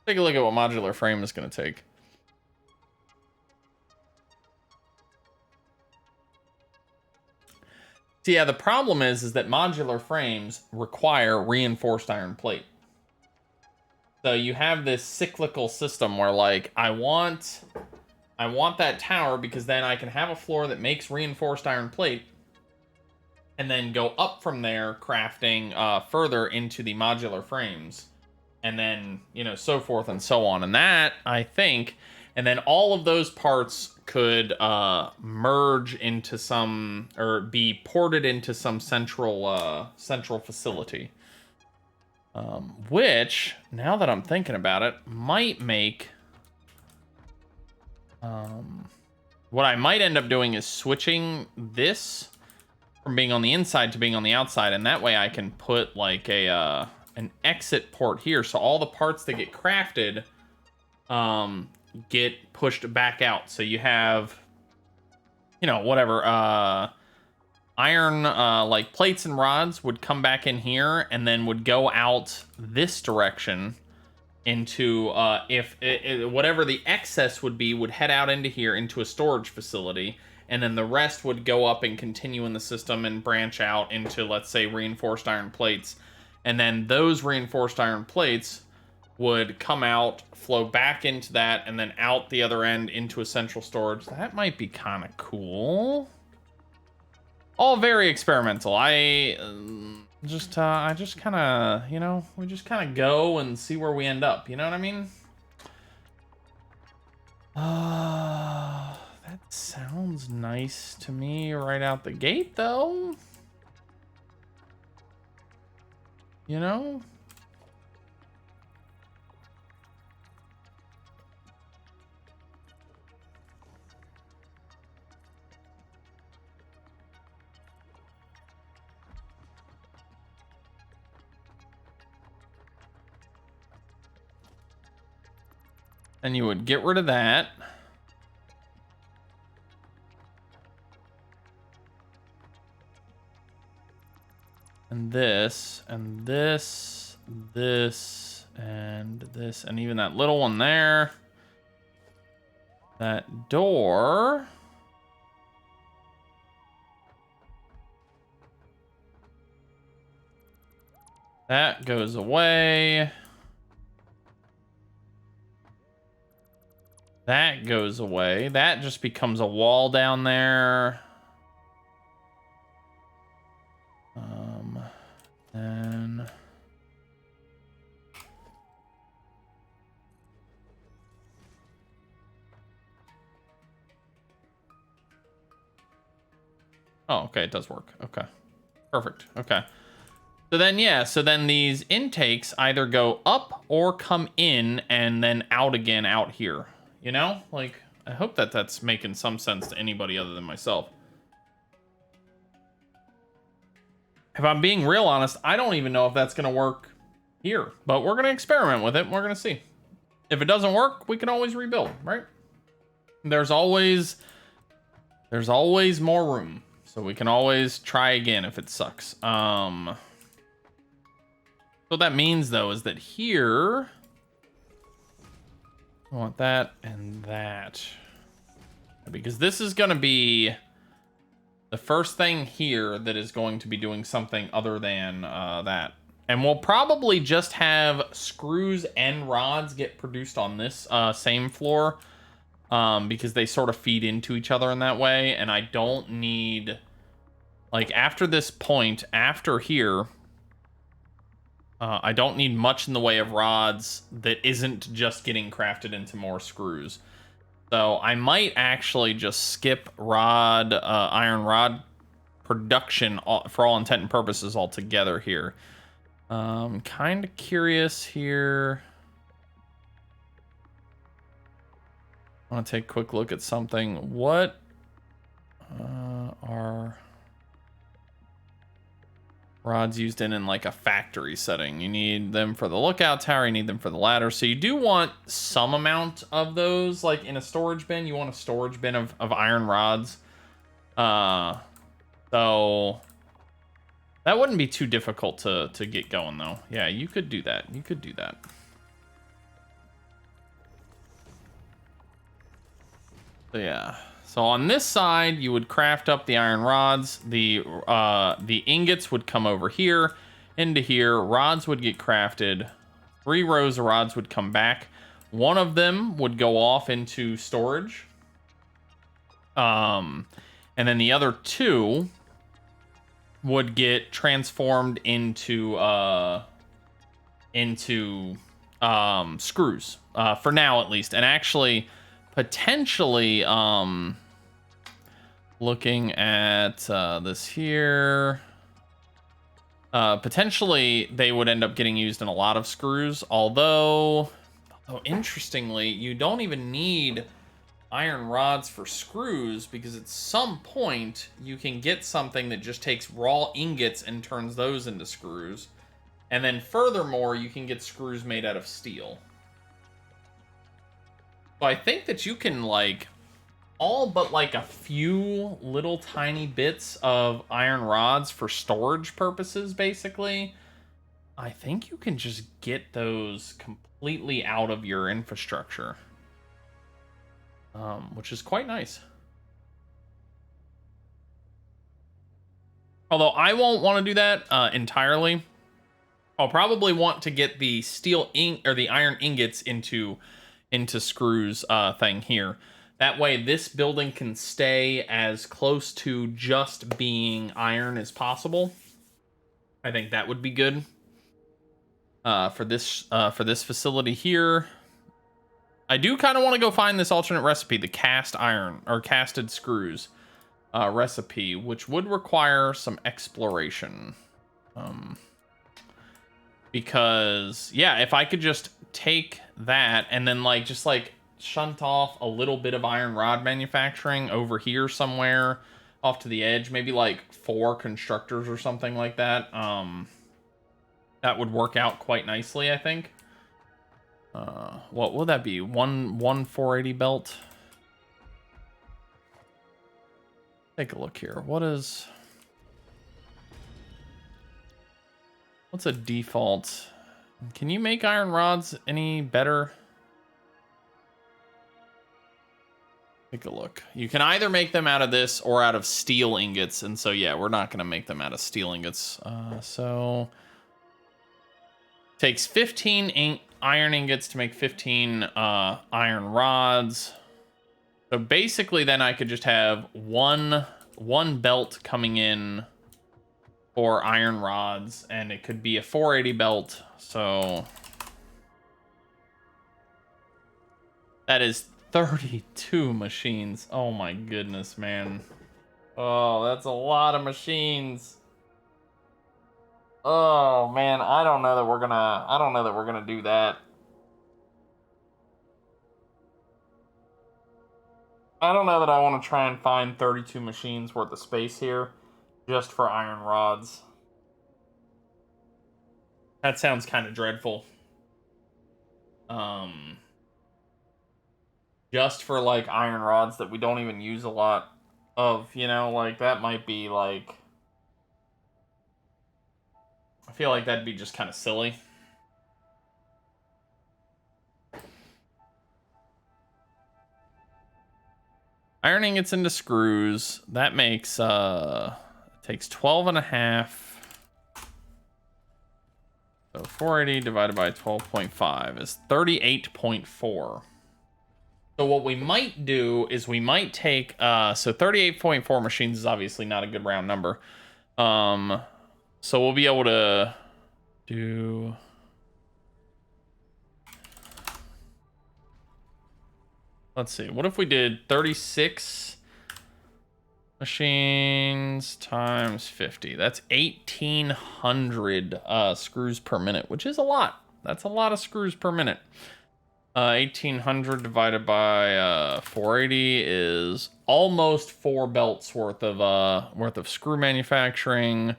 Take a look at what modular frame is going to take. So yeah, the problem is that modular frames require reinforced iron plate. So you have this cyclical system where like I want that tower because then I can have a floor that makes reinforced iron plate and then go up from there crafting further into the modular frames. And then, you know, so forth and so on. And that, I think, and then all of those parts could merge into some, or be ported into some central facility. Which, now that I'm thinking about it, might make... what I might end up doing is switching this from being on the inside to being on the outside, and that way I can put like a an exit port here, so all the parts that get crafted get pushed back out. So you have, you know, whatever iron like plates and rods would come back in here and then would go out this direction into if whatever the excess would be would head out into here into a storage facility, and then the rest would go up and continue in the system and branch out into, let's say, reinforced iron plates. And then those reinforced iron plates would come out, flow back into that, and then out the other end into a central storage. That might be kind of cool. All very experimental. I just kind of, you know, we just kind of go and see where we end up. You know what I mean? That sounds nice to me right out the gate, though. You know? And you would get rid of that. And this, and this, this, and this, and even that little one there. That door. That goes away. That goes away. That just becomes a wall down there. And Oh, okay, it does work. Okay. Perfect. Okay. So then, yeah, so then these intakes either go up or come in and then out again out here. You know? Like, I hope that that's making some sense to anybody other than myself. If I'm being real honest, I don't even know if that's going to work here. But we're going to experiment with it, and we're going to see. If it doesn't work, we can always rebuild, right? There's always more room. So we can always try again if it sucks. What that means, though, is that here, I want that and that. Because this is going to be the first thing here that is going to be doing something other than that. And we'll probably just have screws and rods get produced on this same floor. Because they sort of feed into each other in that way. And I don't need... Like, after this point, after here... I don't need much in the way of rods that isn't just getting crafted into more screws. So I might actually just skip iron rod production for all intent and purposes altogether here. Kind of curious here. I want to take a quick look at something. What are rods used in like a factory setting? You need them for the lookout tower, you need them for the ladder. So you do want some amount of those, like in a storage bin. You want a storage bin of iron rods. So that wouldn't be too difficult to get going though. Yeah, you could do that. You could do that. So yeah. So on this side, you would craft up the iron rods. The ingots would come over here, into here. Rods would get crafted. 3 rows of rods would come back. One of them would go off into storage. And then the other 2 would get transformed into screws. For now, at least. And actually... potentially, looking at this here, potentially they would end up getting used in a lot of screws. Although interestingly, you don't even need iron rods for screws, because at some point you can get something that just takes raw ingots and turns those into screws. And then furthermore, you can get screws made out of steel. So I think that you can, like, all but, like, a few little tiny bits of iron rods for storage purposes, basically. I think you can just get those completely out of your infrastructure. Which is quite nice. Although I won't want to do that entirely. I'll probably want to get the the iron ingots into screws thing here. That way this building can stay as close to just being iron as possible. I think that would be good for this facility here. I do kind of want to go find this alternate recipe, the cast iron or casted screws recipe, which would require some exploration. Because yeah, if I could just take that and then just shunt off a little bit of iron rod manufacturing over here somewhere off to the edge, maybe like 4 constructors or something like that. That would work out quite nicely, I think. What would that be? One 480 belt. Take a look here. What's a default? Can you make iron rods any better? Take a look. You can either make them out of this or out of steel ingots. And so, yeah, we're not going to make them out of steel ingots. So, takes 15 iron ingots to make 15 iron rods. So basically, then I could just have one belt coming in for iron rods, and it could be a 480 belt. So that is 32 machines. Oh my goodness, man. Oh, that's a lot of machines. Oh man, I don't know that we're gonna do that. I don't know that I want to try and find 32 machines worth of space here just for iron rods. That sounds kind of dreadful. Just for like iron rods that we don't even use a lot of, like that might be like, I feel like that'd be just kind of silly. Ironing it into screws, that makes takes 12 and a half. So 480 divided by 12.5 is 38.4. So what we might do is we might take so 38.4 machines is obviously not a good round number. So we'll be able to do, let's see, what if we did 36 machines times 50? That's 1,800 screws per minute, which is a lot. That's a lot of screws per minute. 1,800 divided by 480 is almost 4 belts worth of screw manufacturing.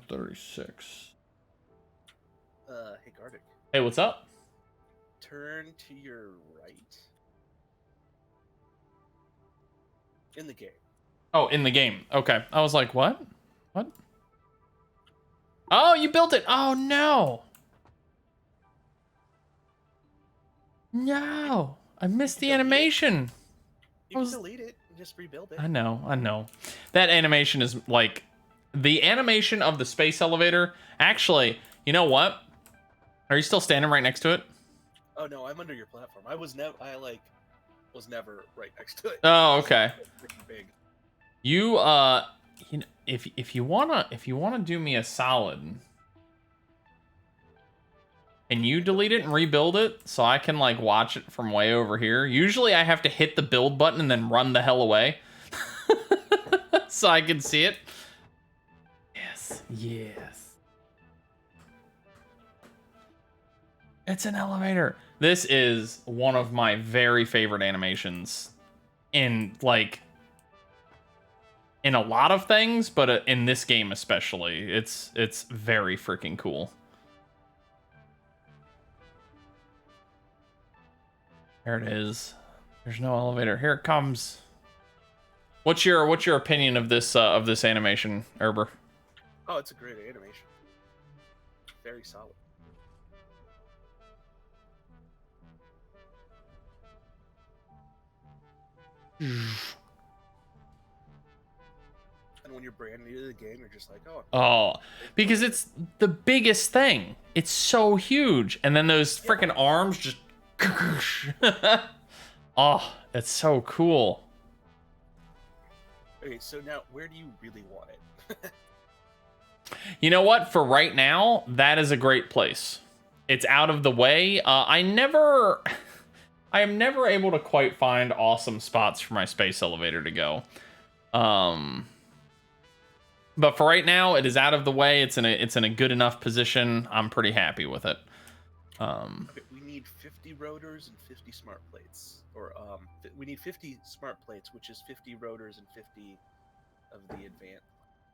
36. Hey, Gardic. Hey, what's up? Turn to your right. In the game. Oh, in the game. Okay. I was like, what? What? Oh, you built it. Oh, no. No. I missed the animation. You can delete it and just rebuild it. I know. That animation is like the animation of the space elevator. Actually, you know what? Are you still standing right next to it? Oh no, I'm under your platform. I was never right next to it. Oh, okay. Big. You if you wanna do me a solid, can you delete it and rebuild it so I can like watch it from way over here? Usually I have to hit the build button and then run the hell away so I can see it. Yes. It's an elevator. This is one of my very favorite animations in like in a lot of things, but in this game especially. It's very freaking cool. There it is. There's no elevator. Here it comes. What's your opinion of this animation, Erber? Oh, it's a great animation. Very solid. And when you're brand new to the game, you're just like, oh, because it's the biggest thing. It's so huge, and then those freaking arms just. Oh, it's so cool. Okay, so now where do you really want it? You know what? For right now, that is a great place. It's out of the way. I am never able to quite find awesome spots for my space elevator to go. But for right now, it is out of the way. It's in a good enough position. I'm pretty happy with it. Okay, we need 50 rotors and 50 smart plates, or we need 50 smart plates, which is 50 rotors and 50 of the advanced.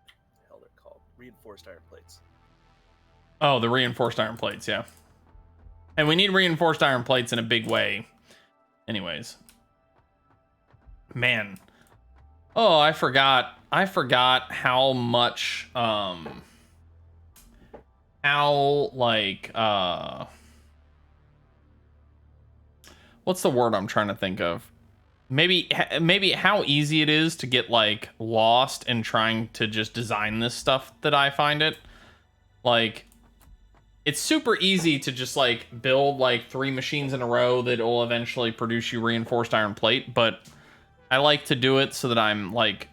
What the hell they're called? Reinforced iron plates. Oh, the reinforced iron plates, yeah. And we need reinforced iron plates in a big way. Anyways. Man. Oh, I forgot how much what's the word I'm trying to think of? Maybe how easy it is to get like lost in trying to just design this stuff that I find it. Like, it's super easy to just like build like 3 machines in a row that will eventually produce you reinforced iron plate, but I like to do it so that I'm like,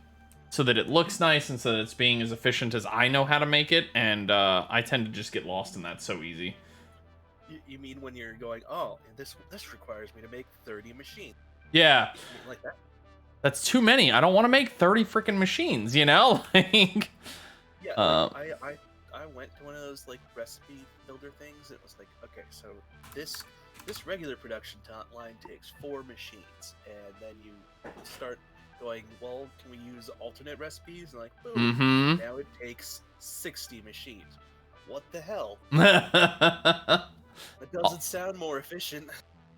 so that it looks nice and so that it's being as efficient as I know how to make it, and I tend to just get lost in that so easy. You mean when you're going, oh, this requires me to make 30 machines? Yeah. Like that? That's too many. I don't want to make 30 freaking machines, you know? Like, Yeah, Uh, I went to one of those like recipe builder things. It was like, okay, so this regular production line takes 4 machines, and then you start going, well, can we use alternate recipes? And like, boom, mm-hmm. now it takes 60 machines. What the hell? That doesn't sound more efficient.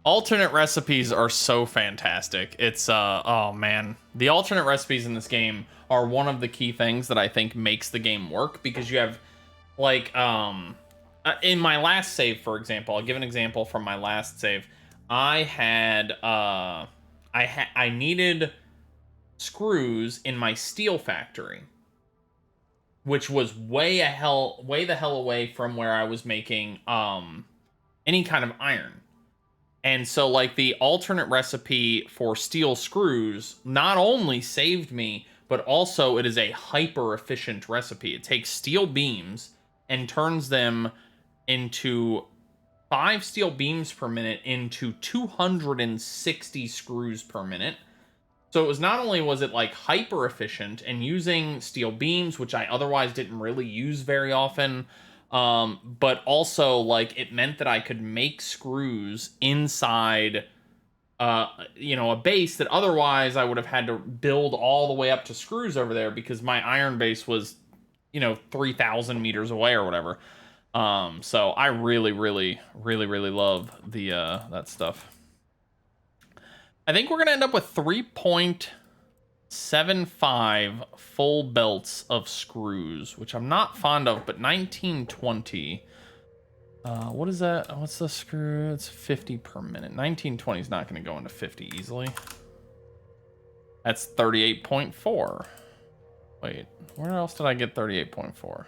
Alternate recipes are so fantastic. It's oh man, the alternate recipes in this game are one of the key things that I think makes the game work, because you have like in my last save, for example, I'll give an example from my last save. I had I needed screws in my steel factory, which was way the hell away from where I was making any kind of iron. And so, like, the alternate recipe for steel screws not only saved me, but also it is a hyper efficient recipe. It takes steel beams and turns them into 5 steel beams per minute into 260 screws per minute. So it was not only was it like hyper efficient and using steel beams, which I otherwise didn't really use very often, but also like it meant that I could make screws inside a base that otherwise I would have had to build all the way up to screws over there, because my iron base was 3,000 meters away or whatever. So I really, really, really, really love the that stuff. I think we're gonna end up with 3.75 full belts of screws, which I'm not fond of, but 1920. What is that? What's the screw? It's 50 per minute. 1920 is not going to go into 50 easily. That's 38.4. Wait, where else did I get 38.4?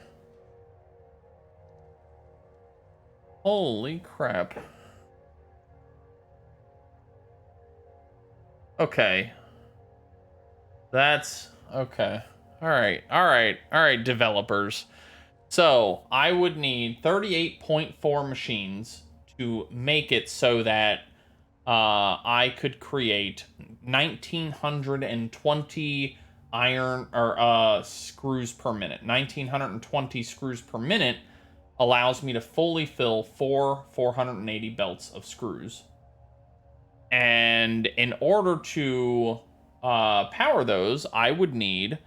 Holy crap. Okay. That's okay. All right, developers. So I would need 38.4 machines to make it so that I could create 1,920 iron or screws per minute. 1,920 screws per minute allows me to fully fill 480 belts of screws. And in order to power those, I would need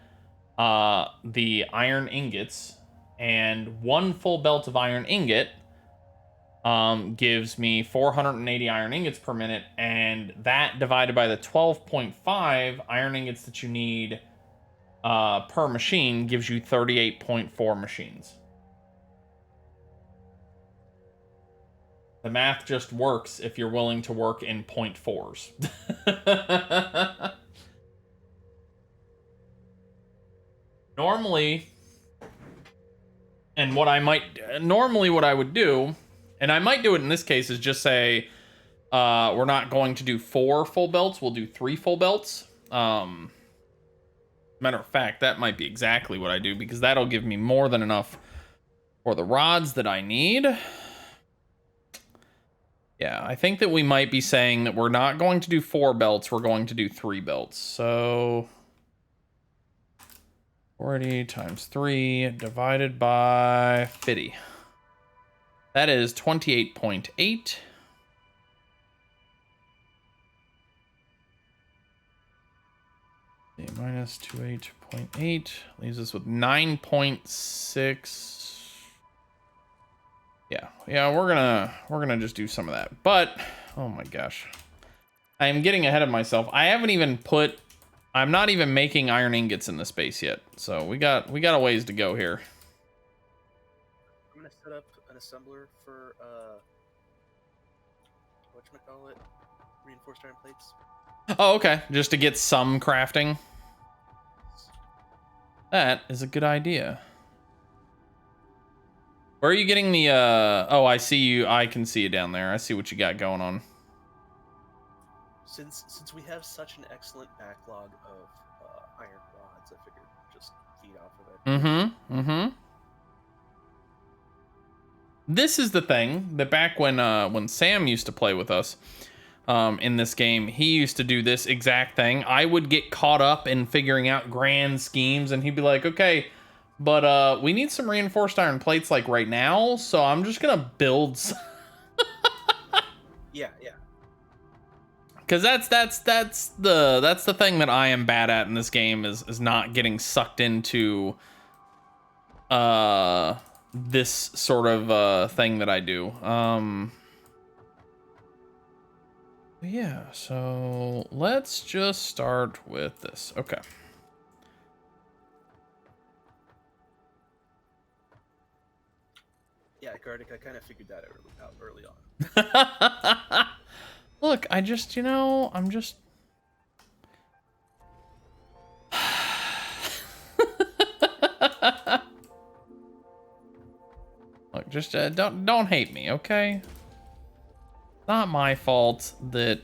the iron ingots, and 1 full belt of iron ingot gives me 480 iron ingots per minute, and that divided by the 12.5 iron ingots that you need per machine gives you 38.4 machines. The math just works if you're willing to work in 0.4s. Normally, what I would do, and I might do it in this case, is just say we're not going to do 4 full belts, we'll do 3 full belts. Matter of fact, that might be exactly what I do, because that'll give me more than enough for the rods that I need. Yeah, I think that we might be saying that we're not going to do 4 belts, we're going to do 3 belts. So 40 times 3 divided by 50. That is 28.8. Minus 28.8 leaves us with 9.6. Yeah, we're gonna just do some of that. But oh my gosh, I am getting ahead of myself. I'm not even making iron ingots in this base yet, so we got a ways to go here. I'm gonna set up an assembler for whatchamacallit, reinforced iron plates. Oh, okay, just to get some crafting. That is a good idea. Where are you getting the oh, I see you. I can see you down there. I see what you got going on. Since we have such an excellent backlog of iron rods, I figured just feed off of it. This is the thing that back when Sam used to play with us, in this game, he used to do this exact thing. I would get caught up in figuring out grand schemes, and he'd be like, okay, but we need some reinforced iron plates like right now, so I'm just gonna build Yeah. because that's the thing that I am bad at in this game is not getting sucked into this sort of thing that I do. Yeah, so let's just start with this. Okay. Yeah, Gardic, I kind of figured that out early on. Look, I just, I'm just look, just don't hate me, okay? Not my fault that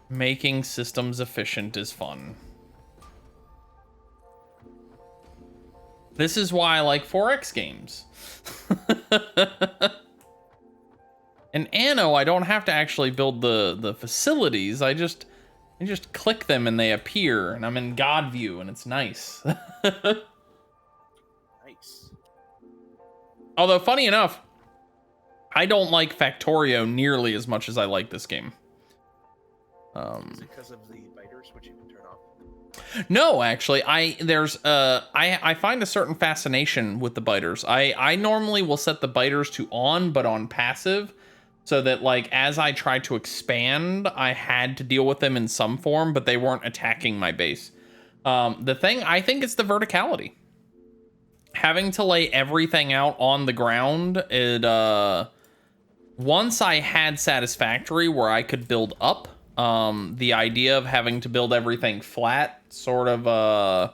making systems efficient is fun. This is why I like 4X games. In Anno, I don't have to actually build the facilities. I just click them and they appear, and I'm in God view, and it's nice. Nice. Although, funny enough, I don't like Factorio nearly as much as I like this game. Is it because of the biters, which you can turn off? No, actually, I find a certain fascination with the biters. I normally will set the biters to on, but on passive, so that like as I try to expand, I had to deal with them in some form, but they weren't attacking my base. The thing I think it's the verticality. Having to lay everything out on the ground, once I had Satisfactory where I could build up, the idea of having to build everything flat sort of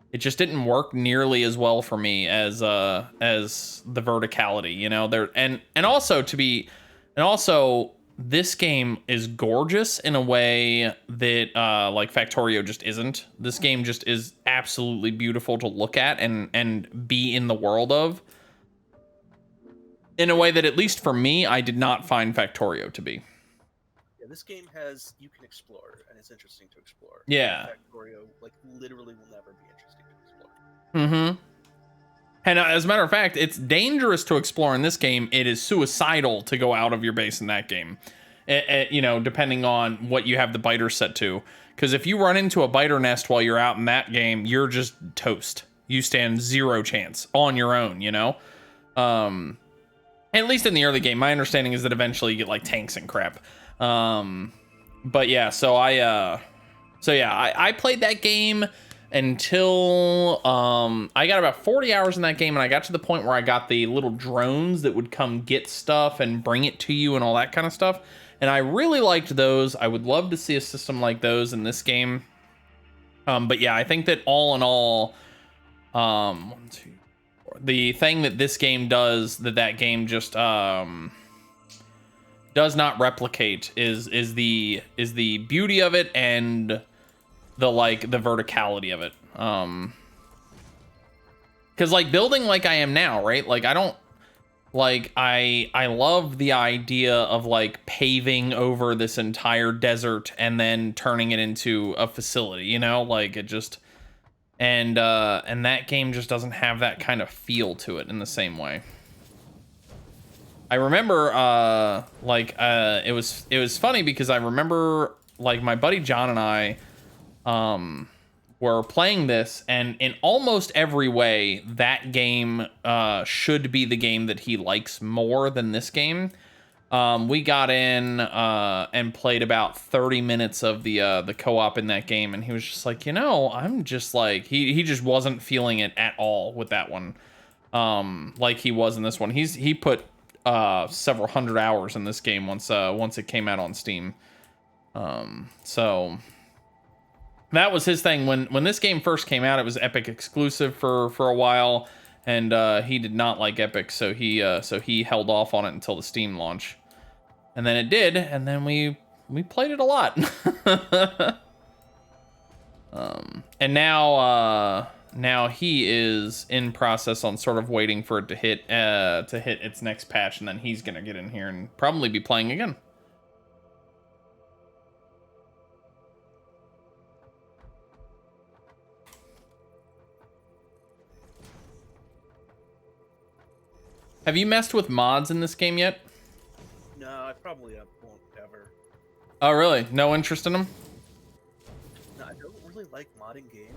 it just didn't work nearly as well for me as the verticality, there and also this game is gorgeous in a way that like Factorio just isn't. This game just is absolutely beautiful to look at and be in the world of, in a way that, at least for me, I did not find Factorio to be. Yeah, this game you can explore, and it's interesting to explore. Yeah. Factorio, like, literally will never be interesting to explore. Mm-hmm. And as a matter of fact, it's dangerous to explore in this game. It is suicidal to go out of your base in that game, depending on what you have the biter set to. Because if you run into a biter nest while you're out in that game, you're just toast. You stand zero chance on your own, At least in the early game. My understanding is that eventually you get like tanks and crap. But yeah, I played that game until I got about 40 hours in that game, and I got to the point where I got the little drones that would come get stuff and bring it to you and all that kind of stuff, and I really liked those. I would love to see a system like those in this game. But yeah, I think that all in all, 1, 2, 4, the thing that this game does that game just does not replicate is the beauty of it and the verticality of it. Because like building like I am now, right? Like I don't like I love the idea of like paving over this entire desert and then turning it into a facility, like it just and that game just doesn't have that kind of feel to it in the same way. I remember it was funny because I remember like my buddy John and I were playing this, and in almost every way that game should be the game that he likes more than this game. We got in and played about 30 minutes of the co-op in that game, and he was just like, I'm just like he just wasn't feeling it at all with that one, like he was in this one. He put several hundred hours in this game once it came out on Steam. So that was his thing. When this game first came out, it was Epic exclusive for a while, and he did not like Epic, so he held off on it until the Steam launch, and then it did, and then we played it a lot. And now he is in process on sort of waiting for it to hit its next patch, and then he's gonna get in here and probably be playing again. Have you messed with mods in this game yet? No, I probably won't ever. Oh, really? No interest in them? No, I don't really like modding games.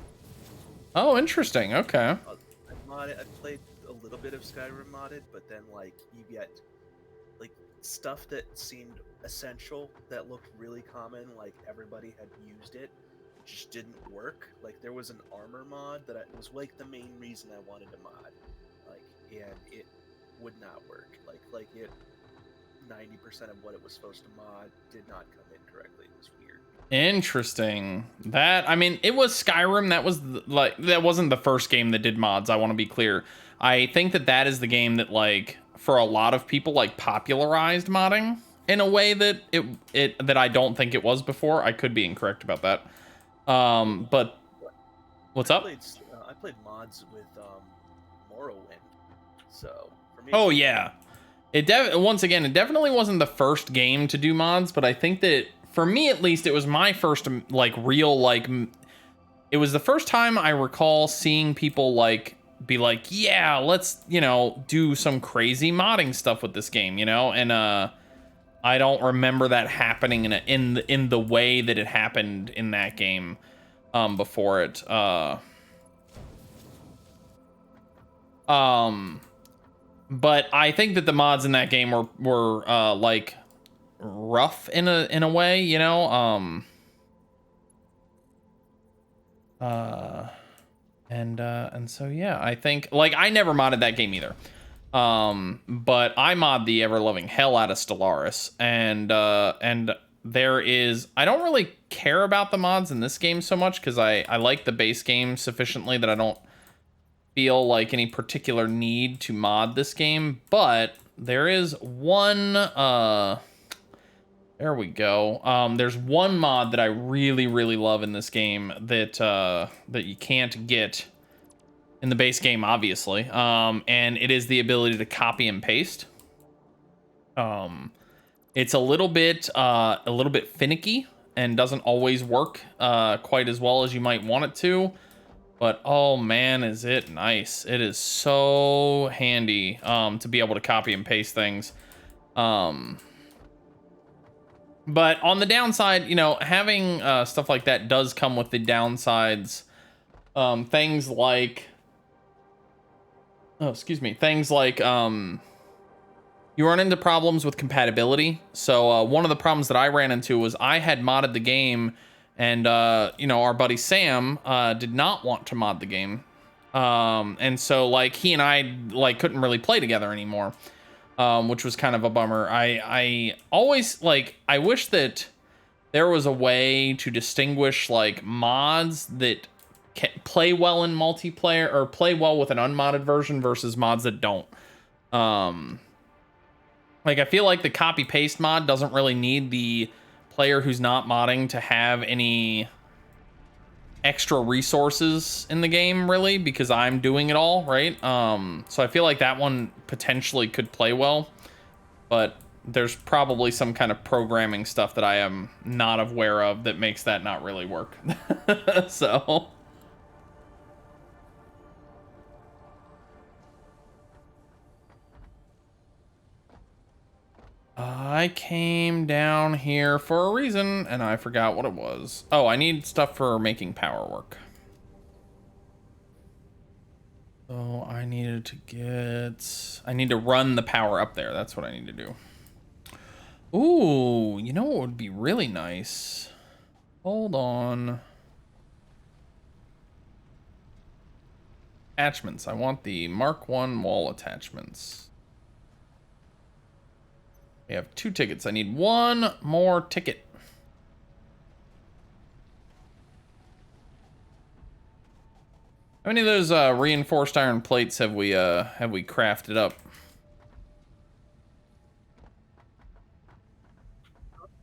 Oh, interesting. Okay. I've played a little bit of Skyrim modded, but then like you get like stuff that seemed essential that looked really common, like everybody had used it, just didn't work. Like there was an armor mod that was like the main reason I wanted to mod, like, and it would not work. Like it, 90% of what it was supposed to mod did not come in correctly. It was weird. Interesting. That, I mean, it was Skyrim. That was like, that wasn't the first game that did mods. I want to be clear. I think that that is the game that, like, for a lot of people, like, popularized modding in a way that that I don't think it was before. I could be incorrect about that. But what's up? I played mods with Morrowind, so for me. Oh yeah, once again, it definitely wasn't the first game to do mods, but I think that for me at least, it was my first like real like. It was the first time I recall seeing people like be like, yeah, let's, you know, do some crazy modding stuff with this game, you know, and I don't remember that happening in the way that it happened in that game before it. But I think that the mods in that game were like rough in a way, you know. And so yeah, I think like I never modded that game either. But I mod the ever loving hell out of Stellaris, and there is, I don't really care about the mods in this game so much because I like the base game sufficiently that I don't feel like any particular need to mod this game. But there is one there we go. There's one mod that I really love in this game that that you can't get in the base game, obviously, and it is the ability to copy and paste. It's a little bit finicky and doesn't always work quite as well as you might want it to, but oh man, is it nice. It is so handy to be able to copy and paste things. But on the downside, you know, having stuff like that does come with the downsides. Things like you run into problems with compatibility. So one of the problems that I ran into was I had modded the game, and you know, our buddy Sam did not want to mod the game, and so like he and I like couldn't really play together anymore, which was kind of a bummer. I always like, I wish that there was a way to distinguish like mods that play well in multiplayer or play well with an unmodded version versus mods that don't. Like I feel like the copy paste mod doesn't really need the player who's not modding to have any extra resources in the game, really, because I'm doing it all, right? So I feel like that one potentially could play well, but there's probably some kind of programming stuff that I am not aware of that makes that not really work. So I came down here for a reason, and I forgot what it was. Oh, I need stuff for making power work. So I need to run the power up there. That's what I need to do. Ooh, you know what would be really nice? Hold on. Attachments. I want the Mark 1 wall attachments. We have 2 tickets. I need 1 more ticket. How many of those reinforced iron plates have we crafted up?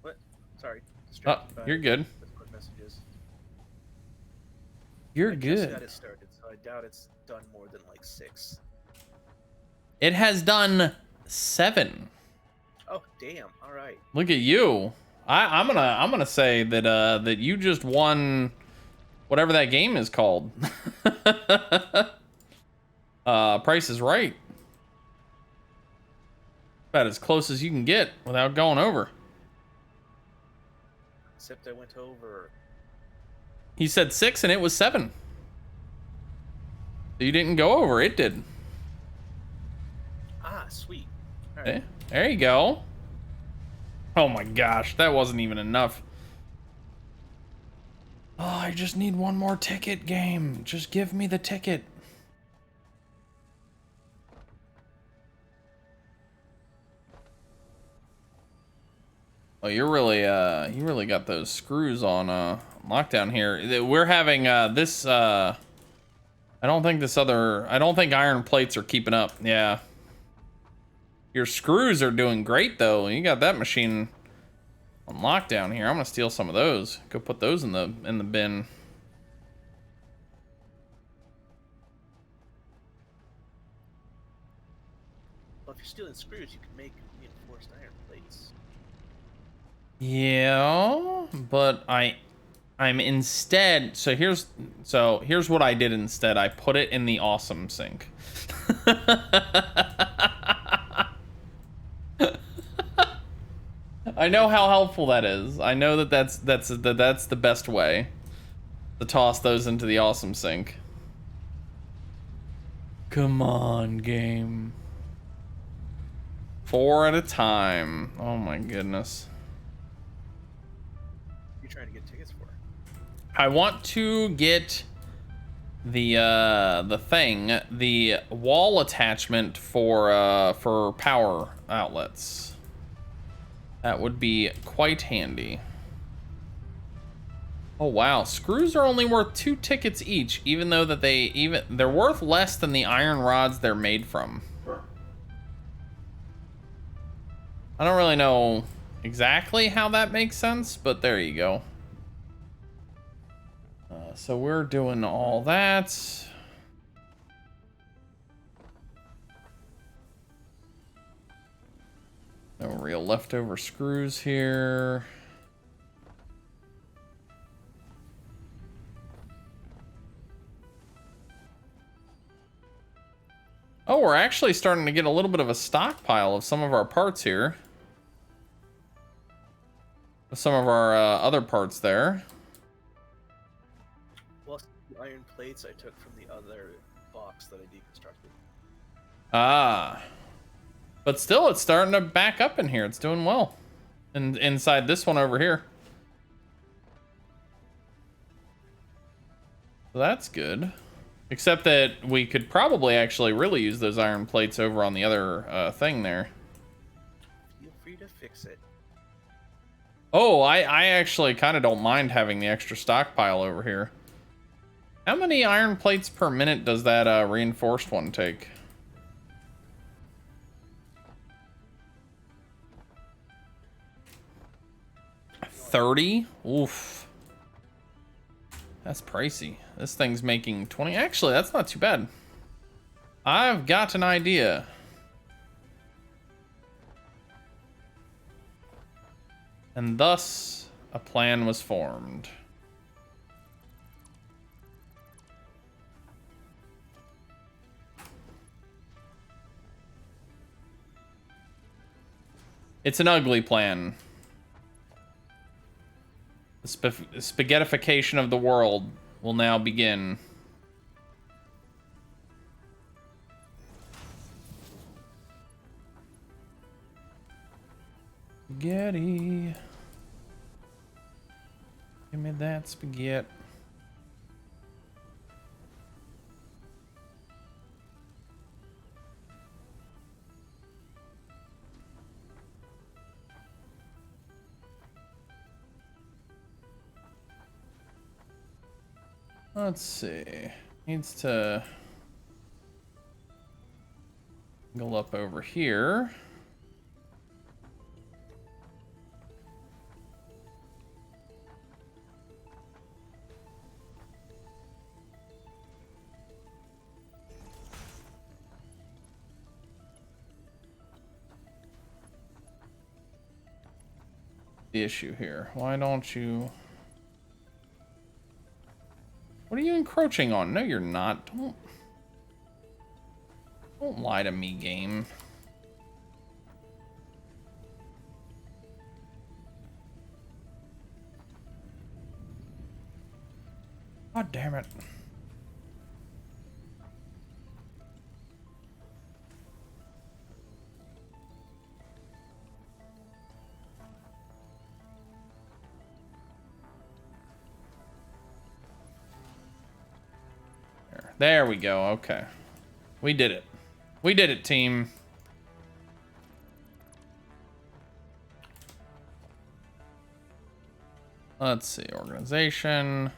What? Sorry. Oh, you're good. Discord messages. You're I good. just got it started, so I doubt it's done more than like 6. It has done 7. Oh damn! All right. Look at you. I'm gonna say that that you just won whatever that game is called. Price is Right. About as close as you can get without going over. Except I went over. He said 6 and it was 7. So you didn't go over, it did. Ah, sweet. All Okay, right. there you go. Oh my gosh, that wasn't even enough. Oh, I just need one more ticket game. Just give me the ticket. Oh, you really got those screws on lockdown here. We're having I don't think iron plates are keeping up. Yeah. Your screws are doing great though. You got that machine on lockdown here. I'm gonna steal some of those. Go put those in the bin. Well, if you're stealing screws, you can make reinforced iron plates. Yeah, but I'm instead, so here's what I did instead. I put it in the awesome sink. I know how helpful that is. I know that that's the best way to toss those into the awesome sink. Come on, game. 4 at a time. Oh my goodness. You're trying to get tickets for. I want to get the thing, the wall attachment for power outlets. That would be quite handy. Oh wow, screws are only worth 2 tickets each, even though that they're worth less than the iron rods they're made from. I don't really know exactly how that makes sense, but there you go. So we're doing all that. No real leftover screws here. Oh, we're actually starting to get a little bit of a stockpile of some of our parts here. Some of our other parts there. Well, the iron plates I took from the other box that I deconstructed. Ah. But still, it's starting to back up in here. It's doing well. And inside this one over here. So that's good. Except that we could probably actually really use those iron plates over on the other thing there. Feel free to fix it. Oh, I actually kind of don't mind having the extra stockpile over here. How many iron plates per minute does that reinforced one take? 30? Oof. That's pricey. This thing's making 20. Actually, that's not too bad. I've got an idea. And thus, a plan was formed. It's an ugly plan. The spaghettification of the world will now begin. Spaghetti. Give me that spaghetti. Let's see. Needs to go up over here. The issue here. Why don't you... What are you encroaching on? No, you're not. Don't lie to me, game. God damn it. There we go. Okay. We did it. We did it, team. Let's see. Organization.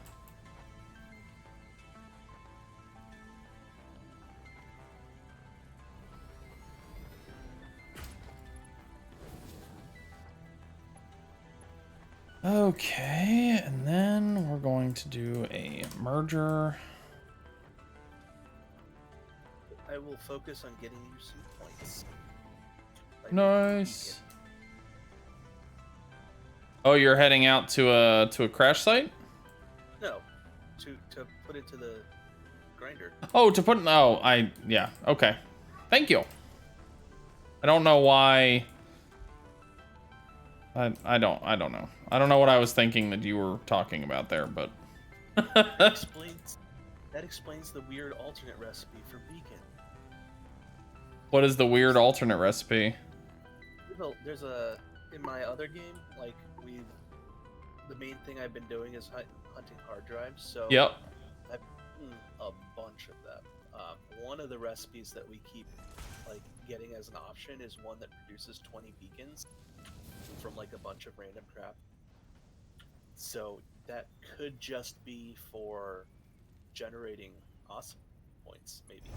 Okay. And then we're going to do a merger. I will focus on getting you some points. Like Nice. Oh, you're heading out to a crash site? No, to put into the grinder. Oh, to put yeah, okay. Thank you. I don't know why. I don't know. I don't know what I was thinking that you were talking about there, but That explains the weird alternate recipe for beacon. what is the weird alternate recipe? Well, there's in my other game, like the main thing I've been doing is hunting hard drives. So Yep. I've eaten a bunch of them. One of the recipes that we keep like getting as an option is one that produces 20 beacons from like a bunch of random crap. So that could just be for generating awesome points, maybe.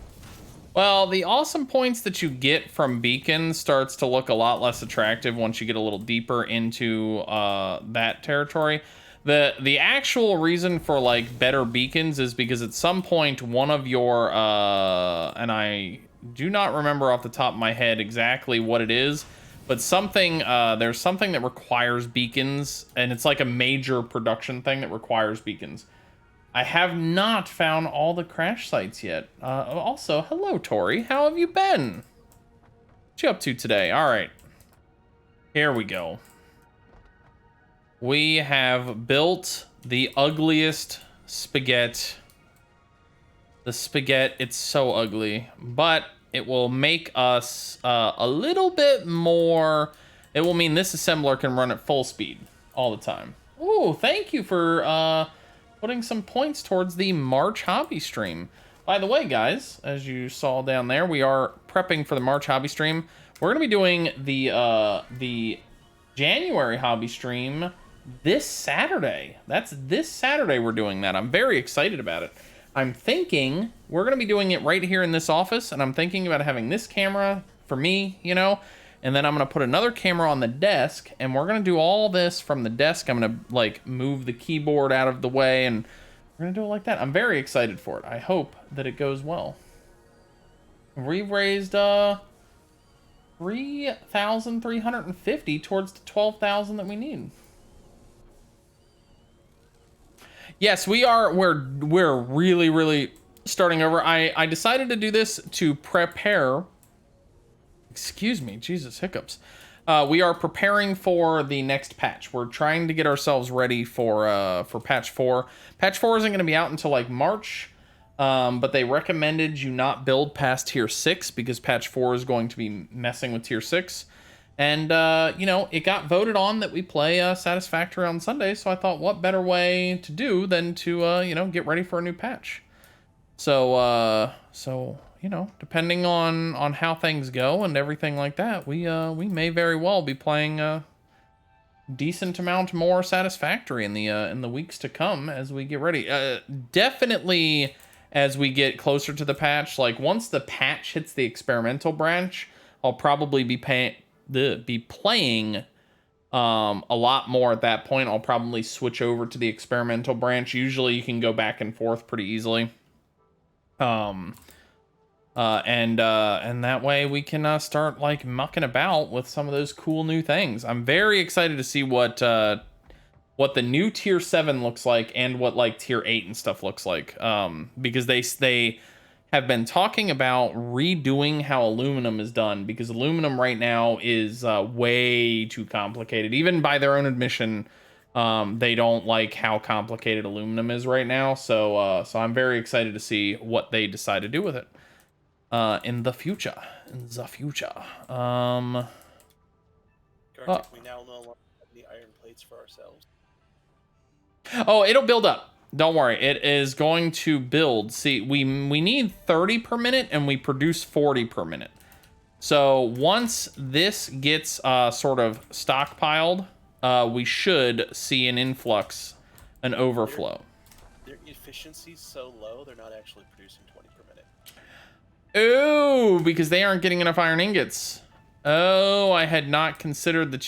Well, the awesome points that you get from beacons starts to look a lot less attractive once you get a little deeper into that territory. The actual reason for like better beacons is because at some point one of your and I do not remember off the top of my head exactly what it is, but something there's something that requires beacons, and it's like a major production thing that requires beacons. I have not found all the crash sites yet. Also, hello, Tori. How have you been? What you up to today? All right. Here we go. We have built the ugliest spaghetti. The spaghetti, it's so ugly, but it will make us a little bit more. It will mean this assembler can run at full speed all the time. Ooh, thank you for putting some points towards the March hobby stream. By the way, guys, as you saw down there, we are prepping for the March hobby stream. We're gonna be doing the January hobby stream this Saturday. That's this Saturday we're doing that. I'm very excited about it. I'm thinking we're gonna be doing it right here in this office, and I'm thinking about having this camera for me, you know, and then I'm gonna put another camera on the desk, and we're gonna do all this from the desk. I'm gonna like move the keyboard out of the way, and we're gonna do it like that. I'm very excited for it. I hope that it goes well. We've raised 3,350 towards the 12,000 that we need. Yes, we are. We're really starting over. I decided to do this to prepare. Excuse me, Jesus, hiccups. We are preparing for the next patch. We're trying to get ourselves ready for patch 4. Patch 4 isn't going to be out until like March, but they recommended you not build past tier 6 because patch 4 is going to be messing with tier 6. And, you know, it got voted on that we play Satisfactory on Sunday, so I thought what better way to do than to, you know, get ready for a new patch. So, you know, depending on how things go and everything like that, we may very well be playing a decent amount more Satisfactory in the weeks to come as we get ready. Definitely as we get closer to the patch, like once the patch hits the experimental branch, I'll probably be playing a lot more at that point. I'll probably switch over to the experimental branch. Usually you can go back and forth pretty easily. And that way we can start like mucking about with some of those cool new things. I'm very excited to see what the new tier 7 looks like and what like tier 8 and stuff looks like. Because they have been talking about redoing how aluminum is done, because aluminum right now is way too complicated. Even by their own admission, They don't like how complicated aluminum is right now, so I'm very excited to see what they decide to do with it in the future. Kartik, we now no longer have any iron plates for ourselves. Oh, it'll build up. Don't worry. It is going to build. See, we need 30 per minute, and we produce 40 per minute. So once this gets sort of stockpiled, we should see an influx, an overflow. Their efficiency's so low, they're not actually producing 20 per minute. Oh, because they aren't getting enough iron ingots. Oh, I had not considered that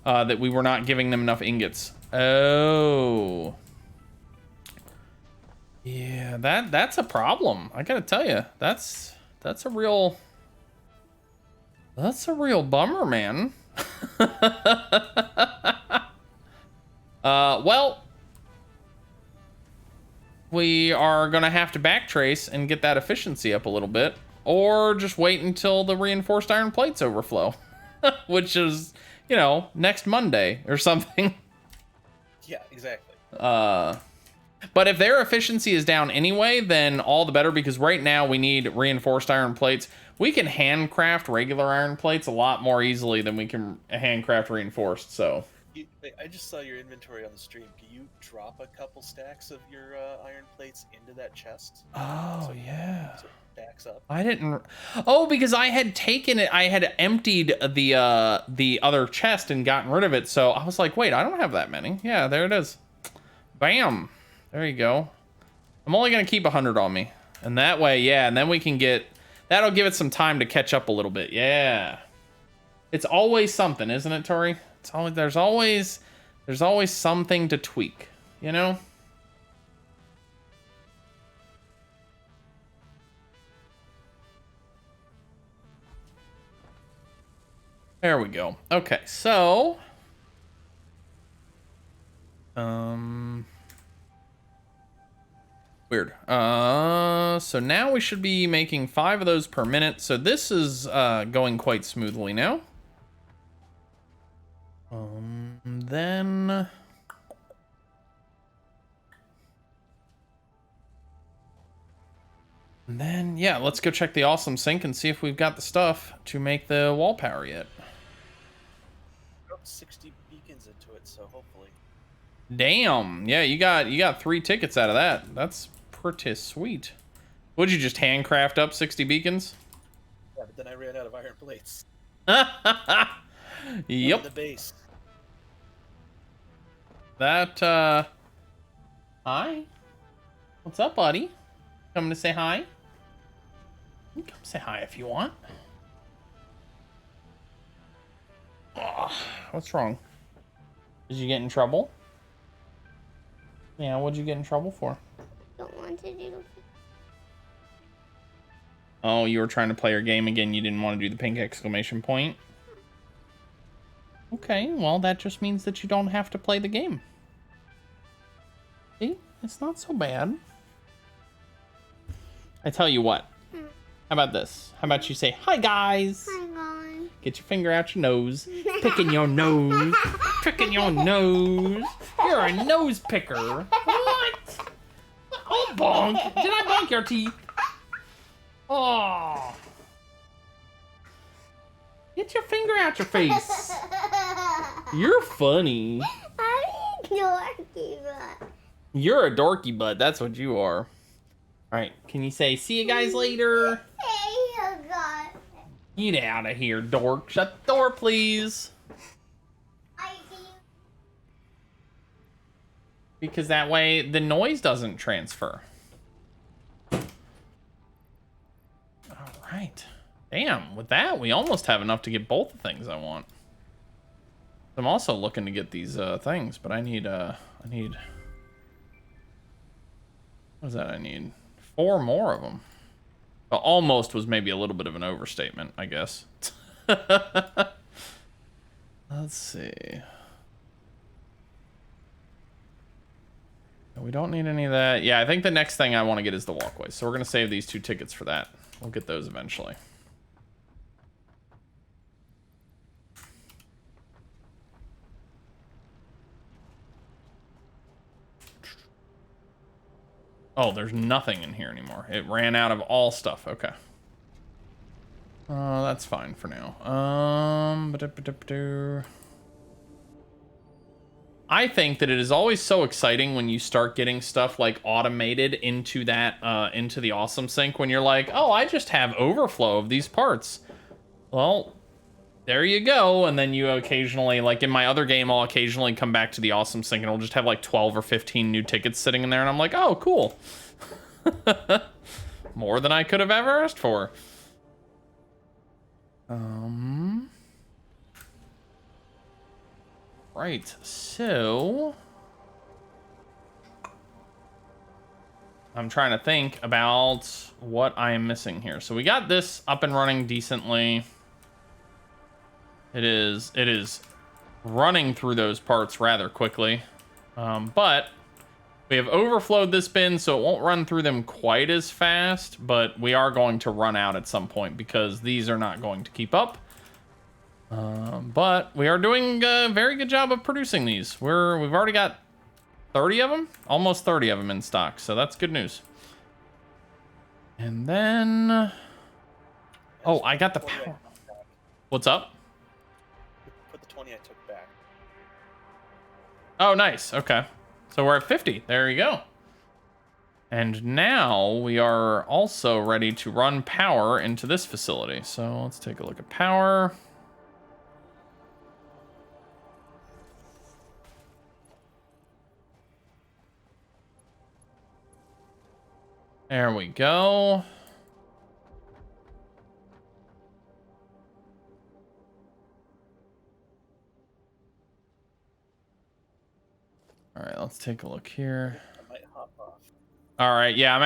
that we were not giving them enough ingots. Oh. Yeah, that's a problem. I gotta tell you, that's a real bummer, man. Well, we are gonna have to backtrace and get that efficiency up a little bit, or just wait until the reinforced iron plates overflow, which is, you know, next Monday or something. Yeah, exactly. But if their efficiency is down anyway, then all the better, because right now we need reinforced iron plates. We can handcraft regular iron plates a lot more easily than we can handcraft reinforced, so. I just saw your inventory on the stream. Can you drop a couple stacks of your iron plates into that chest? Oh, yeah. So it stacks up. I didn't. Oh, because I had taken it. I had emptied the other chest and gotten rid of it. So I was like, wait, I don't have that many. Yeah, there it is. Bam. There you go. I'm only going to keep 100 on me. And that way, yeah, and then we can get... That'll give it some time to catch up a little bit. Yeah. It's always something, isn't it, Tori? It's always... There's always something to tweak, you know? There we go. Okay, so... Weird. So now we should be making 5 of those per minute. So this is going quite smoothly now. Then yeah, let's go check the awesome sink and see if we've got the stuff to make the wall power yet. Put 60 beacons into it, so hopefully. Damn. Yeah, you got 3 tickets out of that. That's pretty sweet. Would you just handcraft up 60 beacons? Yeah, but then I ran out of iron plates. Yep. The base. That hi. What's up, buddy? Coming to say hi? You can come say hi if you want. Oh, what's wrong? Did you get in trouble? Yeah, what'd you get in trouble for? Don't want to do. Oh, you were trying to play your game again. You didn't want to do the pink exclamation point. Okay, well, that just means that you don't have to play the game. See? It's not so bad. I tell you what. How about this? How about you say, hi, guys? Hi, guys. Get your finger out your nose. Picking your nose. Picking your nose. You're a nose picker. What? Oh, bonk. Did I bonk your teeth? Oh. Get your finger out your face. You're funny. I'm dorky, but... You're a dorky butt. That's what you are. All right. Can you say, see you guys later? Hey, you God. Get out of here, dork. Shut the door, please. I see you. Because that way the noise doesn't transfer. All right. Damn, with that, we almost have enough to get both the things I want. I'm also looking to get these things, but I need what is that I need? 4 more of them. Well, almost was maybe a little bit of an overstatement, I guess. Let's see. We don't need any of that. Yeah, I think the next thing I want to get is the walkway. So we're going to save these 2 tickets for that. We'll get those eventually. Oh, there's nothing in here anymore. It ran out of all stuff. Okay. That's fine for now. I think that it is always so exciting when you start getting stuff like automated into that into the Awesome Sync, when you're like, oh, I just have overflow of these parts. Well, there you go. And then you occasionally, like in my other game, I'll occasionally come back to the Awesome Sync and it'll just have like 12 or 15 new tickets sitting in there, and I'm like, oh, cool. More than I could have ever asked for. Right, so I'm trying to think about what I am missing here. So we got this up and running decently. It is running through those parts rather quickly. But we have overflowed this bin, so it won't run through them quite as fast, but we are going to run out at some point because these are not going to keep up. But we are doing a very good job of producing these. We've already got 30 of them, almost 30 of them in stock, so that's good news. And then, oh, I got the power. What's up? Put the 20 I took back. Oh, nice. Okay, so we're at 50. There you go. And now we are also ready to run power into this facility. So let's take a look at power. There we go. All right, let's take a look here. I might hop off. All right, yeah, I'm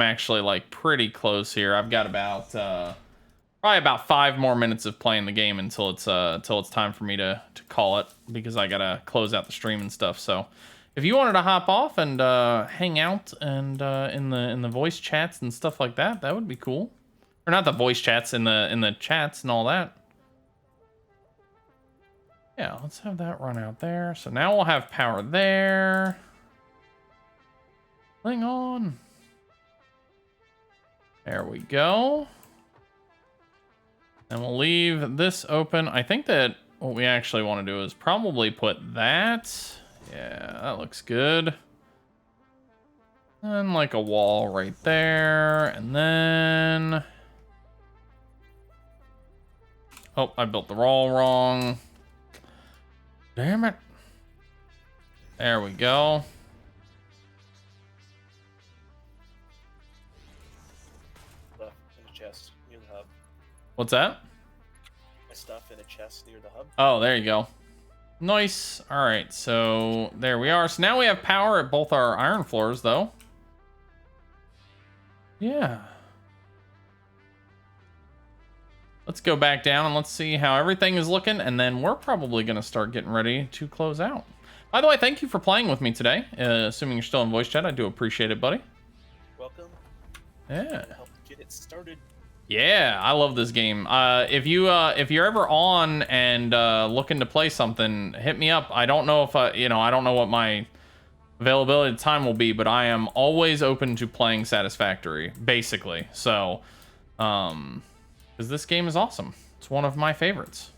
actually like pretty close here. I've got about probably about 5 more minutes of playing the game until it's time for me to call it, because I gotta close out the stream and stuff. So if you wanted to hop off and hang out and in the voice chats and stuff like that, that would be cool. Or not the voice chats, in the chats and all that. Yeah, let's have that run out there. So now we'll have power there. Hang on. There we go. And we'll leave this open. I think that what we actually want to do is probably put that. Yeah, that looks good. And like a wall right there. And then... oh, I built the wall wrong. Damn it. There we go. Stuff in a chest near the hub. What's that? My stuff in a chest near the hub. Oh, there you go. Nice. All right, so there we are. So now we have power at both our iron floors, though. Yeah. Let's go back down and let's see how everything is looking, and then we're probably going to start getting ready to close out. By the way, thank you for playing with me today. Assuming you're still in voice chat, I do appreciate it, buddy. Welcome. Yeah. Help get it started. Yeah, I love this game. If you're ever on and looking to play something, hit me up. I don't know if I don't know what my availability time will be, but I am always open to playing Satisfactory, basically. So, because this game is awesome. It's one of my favorites.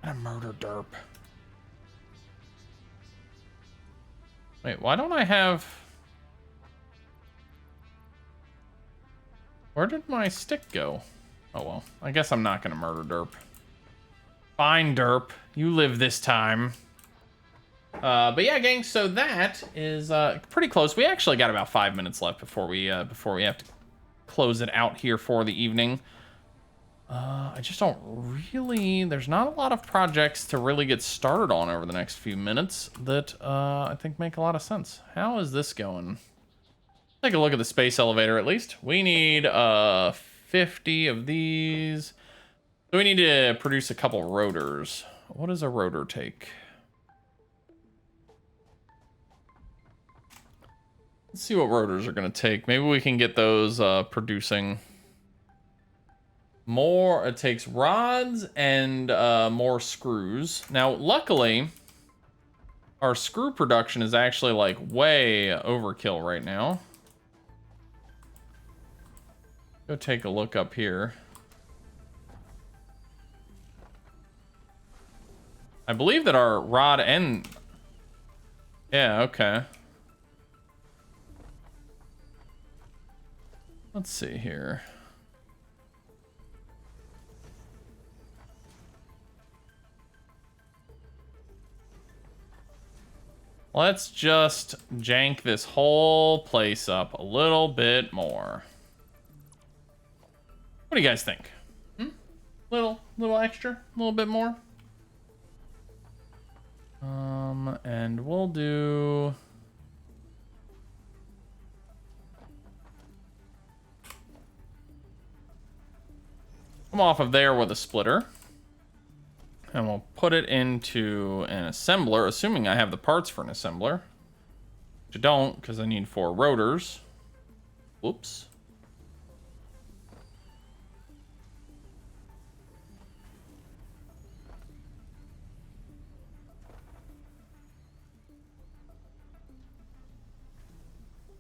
A murder derp. Wait, why don't I have... where did my stick go? Oh, well. I guess I'm not going to murder derp. Fine, derp. You live this time. But yeah, gang, so that is pretty close. We actually got about 5 minutes left before we have to close it out here for the evening. I just don't really... there's not a lot of projects to really get started on over the next few minutes that I think make a lot of sense. How is this going? Take a look at the space elevator at least. We need 50 of these. So we need to produce a couple rotors. What does a rotor take? Let's see what rotors are going to take. Maybe we can get those producing more. It takes rods and more screws. Now, luckily, Our screw production is actually like way overkill right now. Go take a look up here. I believe that our rod end... Yeah, okay. Let's see here. Let's just jank this whole place up a little bit more. What do you guys think? Little extra? A little bit more? And we'll do... Come off of there with a splitter. And we'll put it into an assembler, assuming I have the parts for an assembler. Which I don't, because I need 4 rotors. Whoops.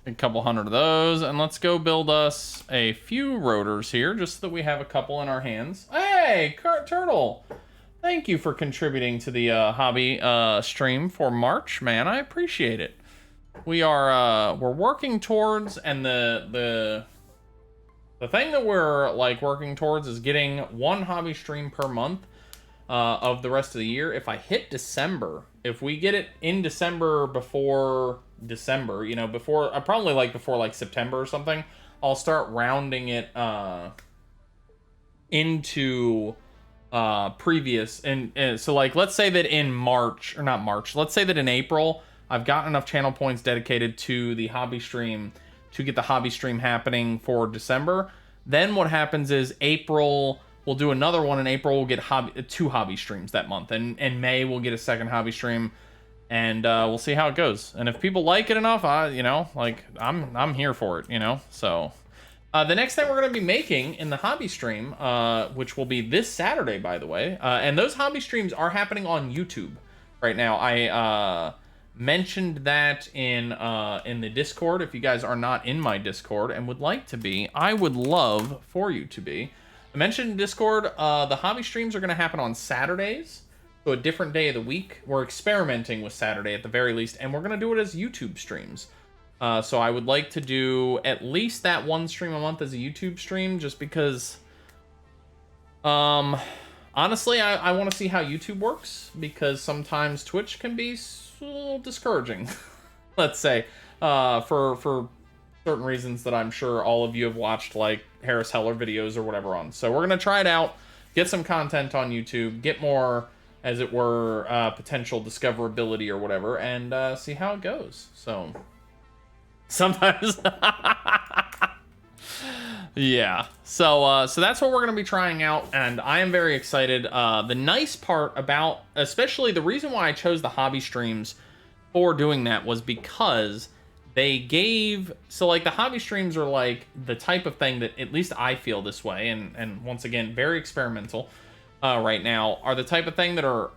A couple hundred of those, and let's go build us a few rotors here, just so that we have a couple in our hands. Hey, Turtle! Thank you for contributing to the hobby stream for March, man. I appreciate it. We're working towards, and the thing that we're like working towards is getting 1 hobby stream per month of the rest of the year. If I hit December, if we get it in December before December, you know, before probably like before like September or something, I'll start rounding it into previous, and so like let's say that in March, or not March, let's say that in April I've got enough channel points dedicated to the hobby stream to get the hobby stream happening for December. Then what happens is April we'll do another one. In April we'll get 2 hobby streams that month, and in May we'll get a second hobby stream. And we'll see how it goes. And if people like it enough, you know, like I'm here for it, you know. So the next thing we're going to be making in the hobby stream, which will be this Saturday, by the way, and those hobby streams are happening on YouTube right now. I mentioned that in the Discord. If you guys are not in my Discord and would like to be, I would love for you to be. I mentioned in Discord, the hobby streams are going to happen on Saturdays. So a different day of the week. We're experimenting with Saturday at the very least, and we're going to do it as YouTube streams. So I would like to do at least that 1 stream a month as a YouTube stream, just because, honestly, I want to see how YouTube works, because sometimes Twitch can be a little discouraging, let's say, for certain reasons that I'm sure all of you have watched, like Harris Heller videos or whatever on. So we're going to try it out, get some content on YouTube, get more, as it were, potential discoverability or whatever, and see how it goes. So sometimes yeah, so that's what we're gonna be trying out, and I am very excited. The nice part about, especially the reason why I chose the hobby streams for doing that, was because they gave, so like the hobby streams are like the type of thing that, at least I feel this way, and once again, very experimental right now, are the type of thing that are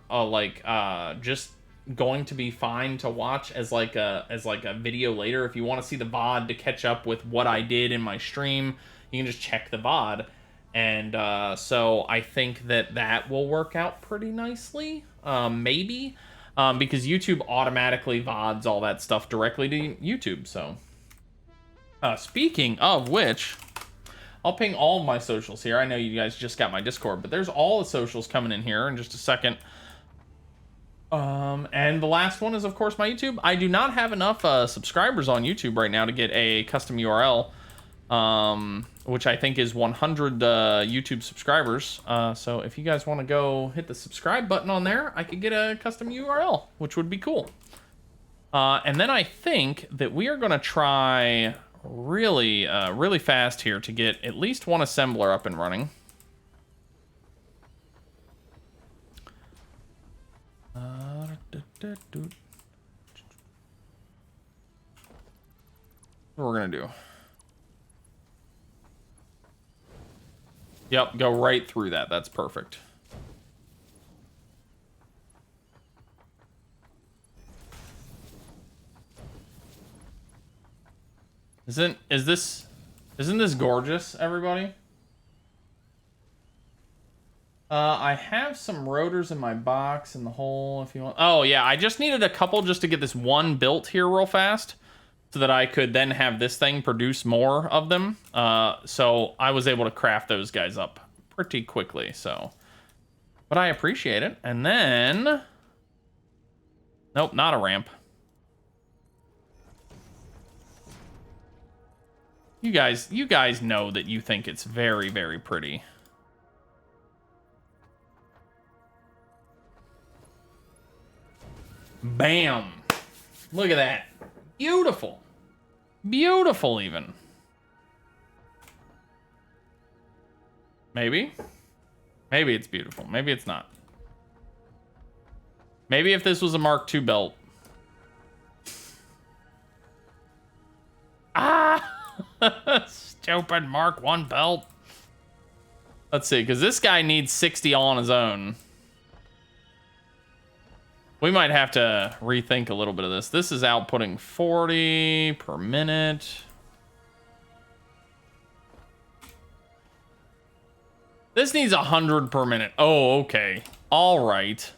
just going to be fine to watch as like a video later. If you want to see the VOD to catch up with what I did in my stream, you can just check the VOD. And so I think that will work out pretty nicely, maybe, because YouTube automatically VODs all that stuff directly to YouTube. So speaking of which, I'll ping all of my socials here. I know you guys just got my Discord, but there's all the socials coming in here in just a second. And the last one is, of course, my YouTube. I do not have enough subscribers on YouTube right now to get a custom URL, which I think is 100 YouTube subscribers. So if you guys want to go hit the subscribe button on there, I could get a custom URL, which would be cool. And then I think that we are going to try really fast here to get at least 1 assembler up and running. What we're gonna do? Yep, go right through that. That's perfect. Isn't this gorgeous, everybody? I have some rotors in my box in the hole if you want. Oh yeah, I just needed a couple just to get this one built here real fast so that I could then have this thing produce more of them. So I was able to craft those guys up pretty quickly, so. But I appreciate it. And then, nope, not a ramp. You guys know that you think it's very, very pretty. Bam. Look at that. Beautiful. Beautiful, even. Maybe. Maybe it's beautiful. Maybe it's not. Maybe if this was a Mark II belt. Ah! Stupid Mark I belt. Let's see, because this guy needs 60 all on his own. We might have to rethink a little bit of this. This is outputting 40 per minute. This needs 100 per minute. Oh, okay. All right.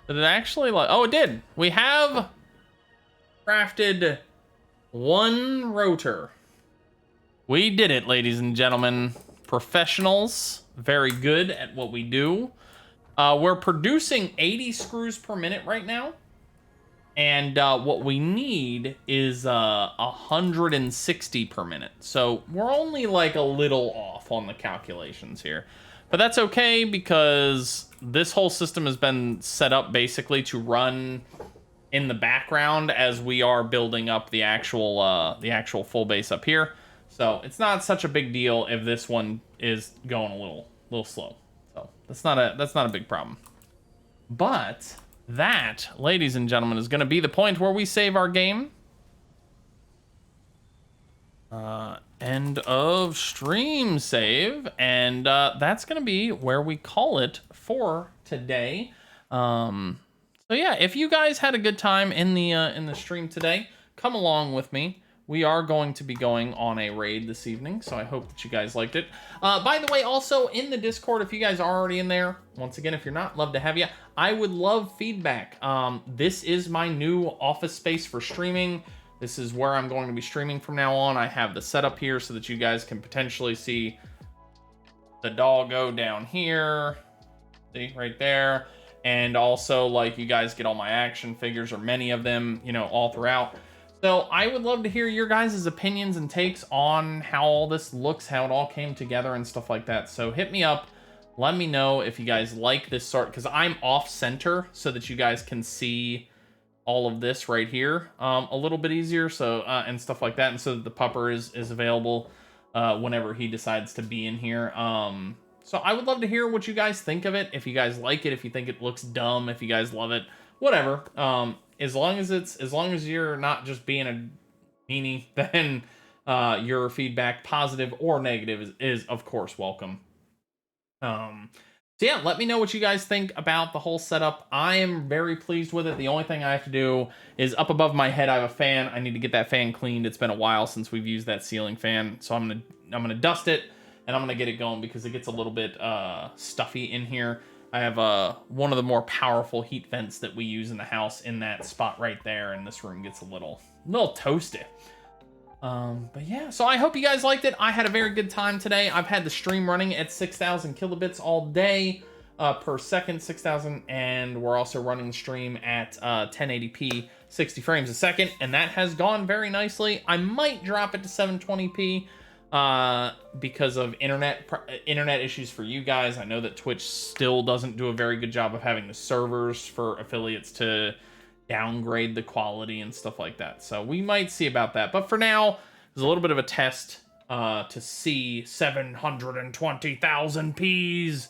Did it actually like... Oh, it did. We have crafted one rotor. We did it, ladies and gentlemen. Professionals. Very good at what we do. We're producing 80 screws per minute right now. And what we need is 160 per minute. So we're only like a little off on the calculations here. But that's okay because this whole system has been set up basically to run in the background as we are building up the actual full base up here. So it's not such a big deal if this one is going a little slow. So that's not a big problem. But that, ladies and gentlemen, is going to be the point where we save our game. End of stream save, and that's going to be where we call it for today. So yeah, if you guys had a good time in the stream today, come along with me. We are going to be going on a raid this evening, so I hope that you guys liked it. By the way, also in the Discord, if you guys are already in there, once again, if you're not, love to have you. I would love feedback. This is my new office space for streaming. This is where I'm going to be streaming from now on. I have the setup here so that you guys can potentially see the doggo down here. See, right there. And also, like, you guys get all my action figures, or many of them, you know, all throughout. So I would love to hear your guys' opinions and takes on how all this looks, how it all came together and stuff like that. So hit me up. Let me know if you guys like this sort, because I'm off center so that you guys can see all of this right here a little bit easier. So and stuff like that. And so the pupper is available whenever he decides to be in here. So I would love to hear what you guys think of it. If you guys like it, if you think it looks dumb, if you guys love it, whatever. As long as you're not just being a meanie, then your feedback, positive or negative, is of course welcome. So yeah, let me know what you guys think about the whole setup. I am very pleased with it. The only thing I have to do is up above my head, I have a fan. I need to get that fan cleaned. It's been a while since we've used that ceiling fan, so I'm gonna dust it and I'm gonna get it going because it gets a little bit stuffy in here. I have one of the more powerful heat vents that we use in the house in that spot right there, and this room gets a little toasty. But yeah, so I hope you guys liked it. I had a very good time today. I've had the stream running at 6,000 kilobits all day per second, 6,000, and we're also running the stream at 1080p, 60 frames a second, and that has gone very nicely. I might drop it to 720p because of internet issues for you guys. I know that Twitch still doesn't do a very good job of having the servers for affiliates to downgrade the quality and stuff like that. So we might see about that. But for now, there's a little bit of a test to see 720,000 Ps.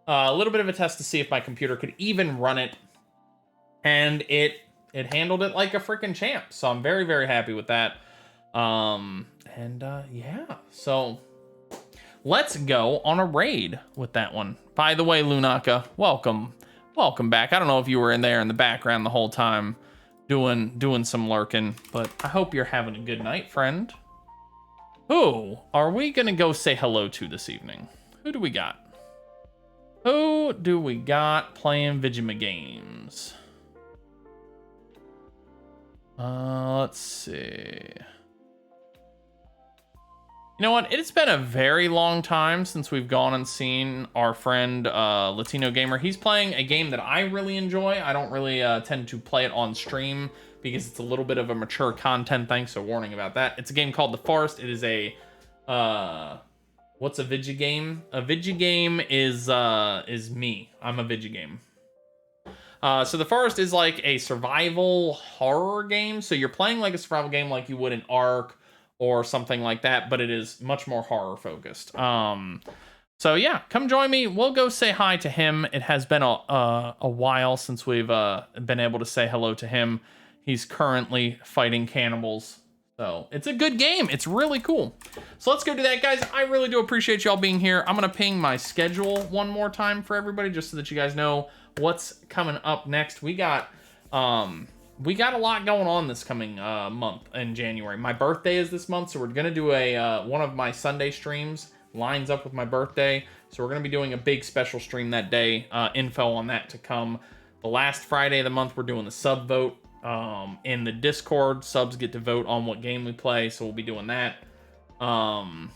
A little bit of a test to see if my computer could even run it. And it handled it like a freaking champ. So I'm very, very happy with that. Yeah, so let's go on a raid with that one. By the way, Lunaka, welcome back. I don't know if you were in there in the background the whole time, doing some lurking. But I hope you're having a good night, friend. Who are we gonna go say hello to this evening? Who do we got? Who do we got playing Vigima games? Let's see. You know what? It's been a very long time since we've gone and seen our friend Latino Gamer. He's playing a game that I really enjoy. I don't really tend to play it on stream because it's a little bit of a mature content thing, so warning about that. It's a game called The Forest. It is a what's a Vigi game? A Vigi game is me. I'm a Vigi game. So The Forest is like a survival horror game. So you're playing like a survival game like you would in Ark or something like that, but it is much more horror focused. So yeah, come join me. We'll go say hi to him. It has been a while since we've been able to say hello to him. He's currently fighting cannibals. So it's a good game. It's really cool. So let's go do that, guys. I really do appreciate y'all being here. I'm gonna ping my schedule one more time for everybody, just so that you guys know what's coming up next. We got a lot going on this coming month in January. My birthday is this month, so we're gonna do a one of my Sunday streams lines up with my birthday. So we're gonna be doing a big special stream that day. Info on that to come. The last Friday of the month, we're doing the sub vote. In the Discord, subs get to vote on what game we play, so we'll be doing that. And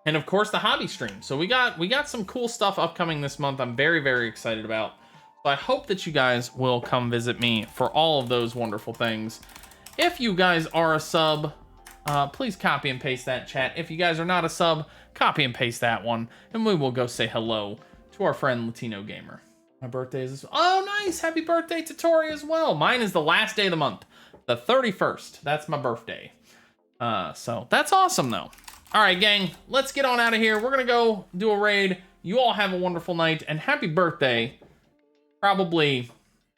of course the hobby stream. So we got some cool stuff upcoming this month. I'm very, very excited about. So I hope that you guys will come visit me for all of those wonderful things. If you guys are a sub, please copy and paste that chat. If you guys are not a sub, copy and paste that one, and we will go say hello to our friend Latino Gamer. My birthday is this. Oh, nice. Happy birthday to Tori as well. Mine is the last day of the month, the 31st. That's my birthday. So that's awesome, though. All right, gang, let's get on out of here. We're going to go do a raid. You all have a wonderful night, and happy birthday, probably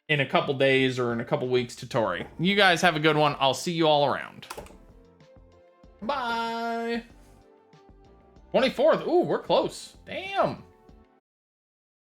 in a couple days or in a couple weeks to Tori. You guys have a good one. I'll see you all around. Bye. 24th. Ooh, we're close. Damn.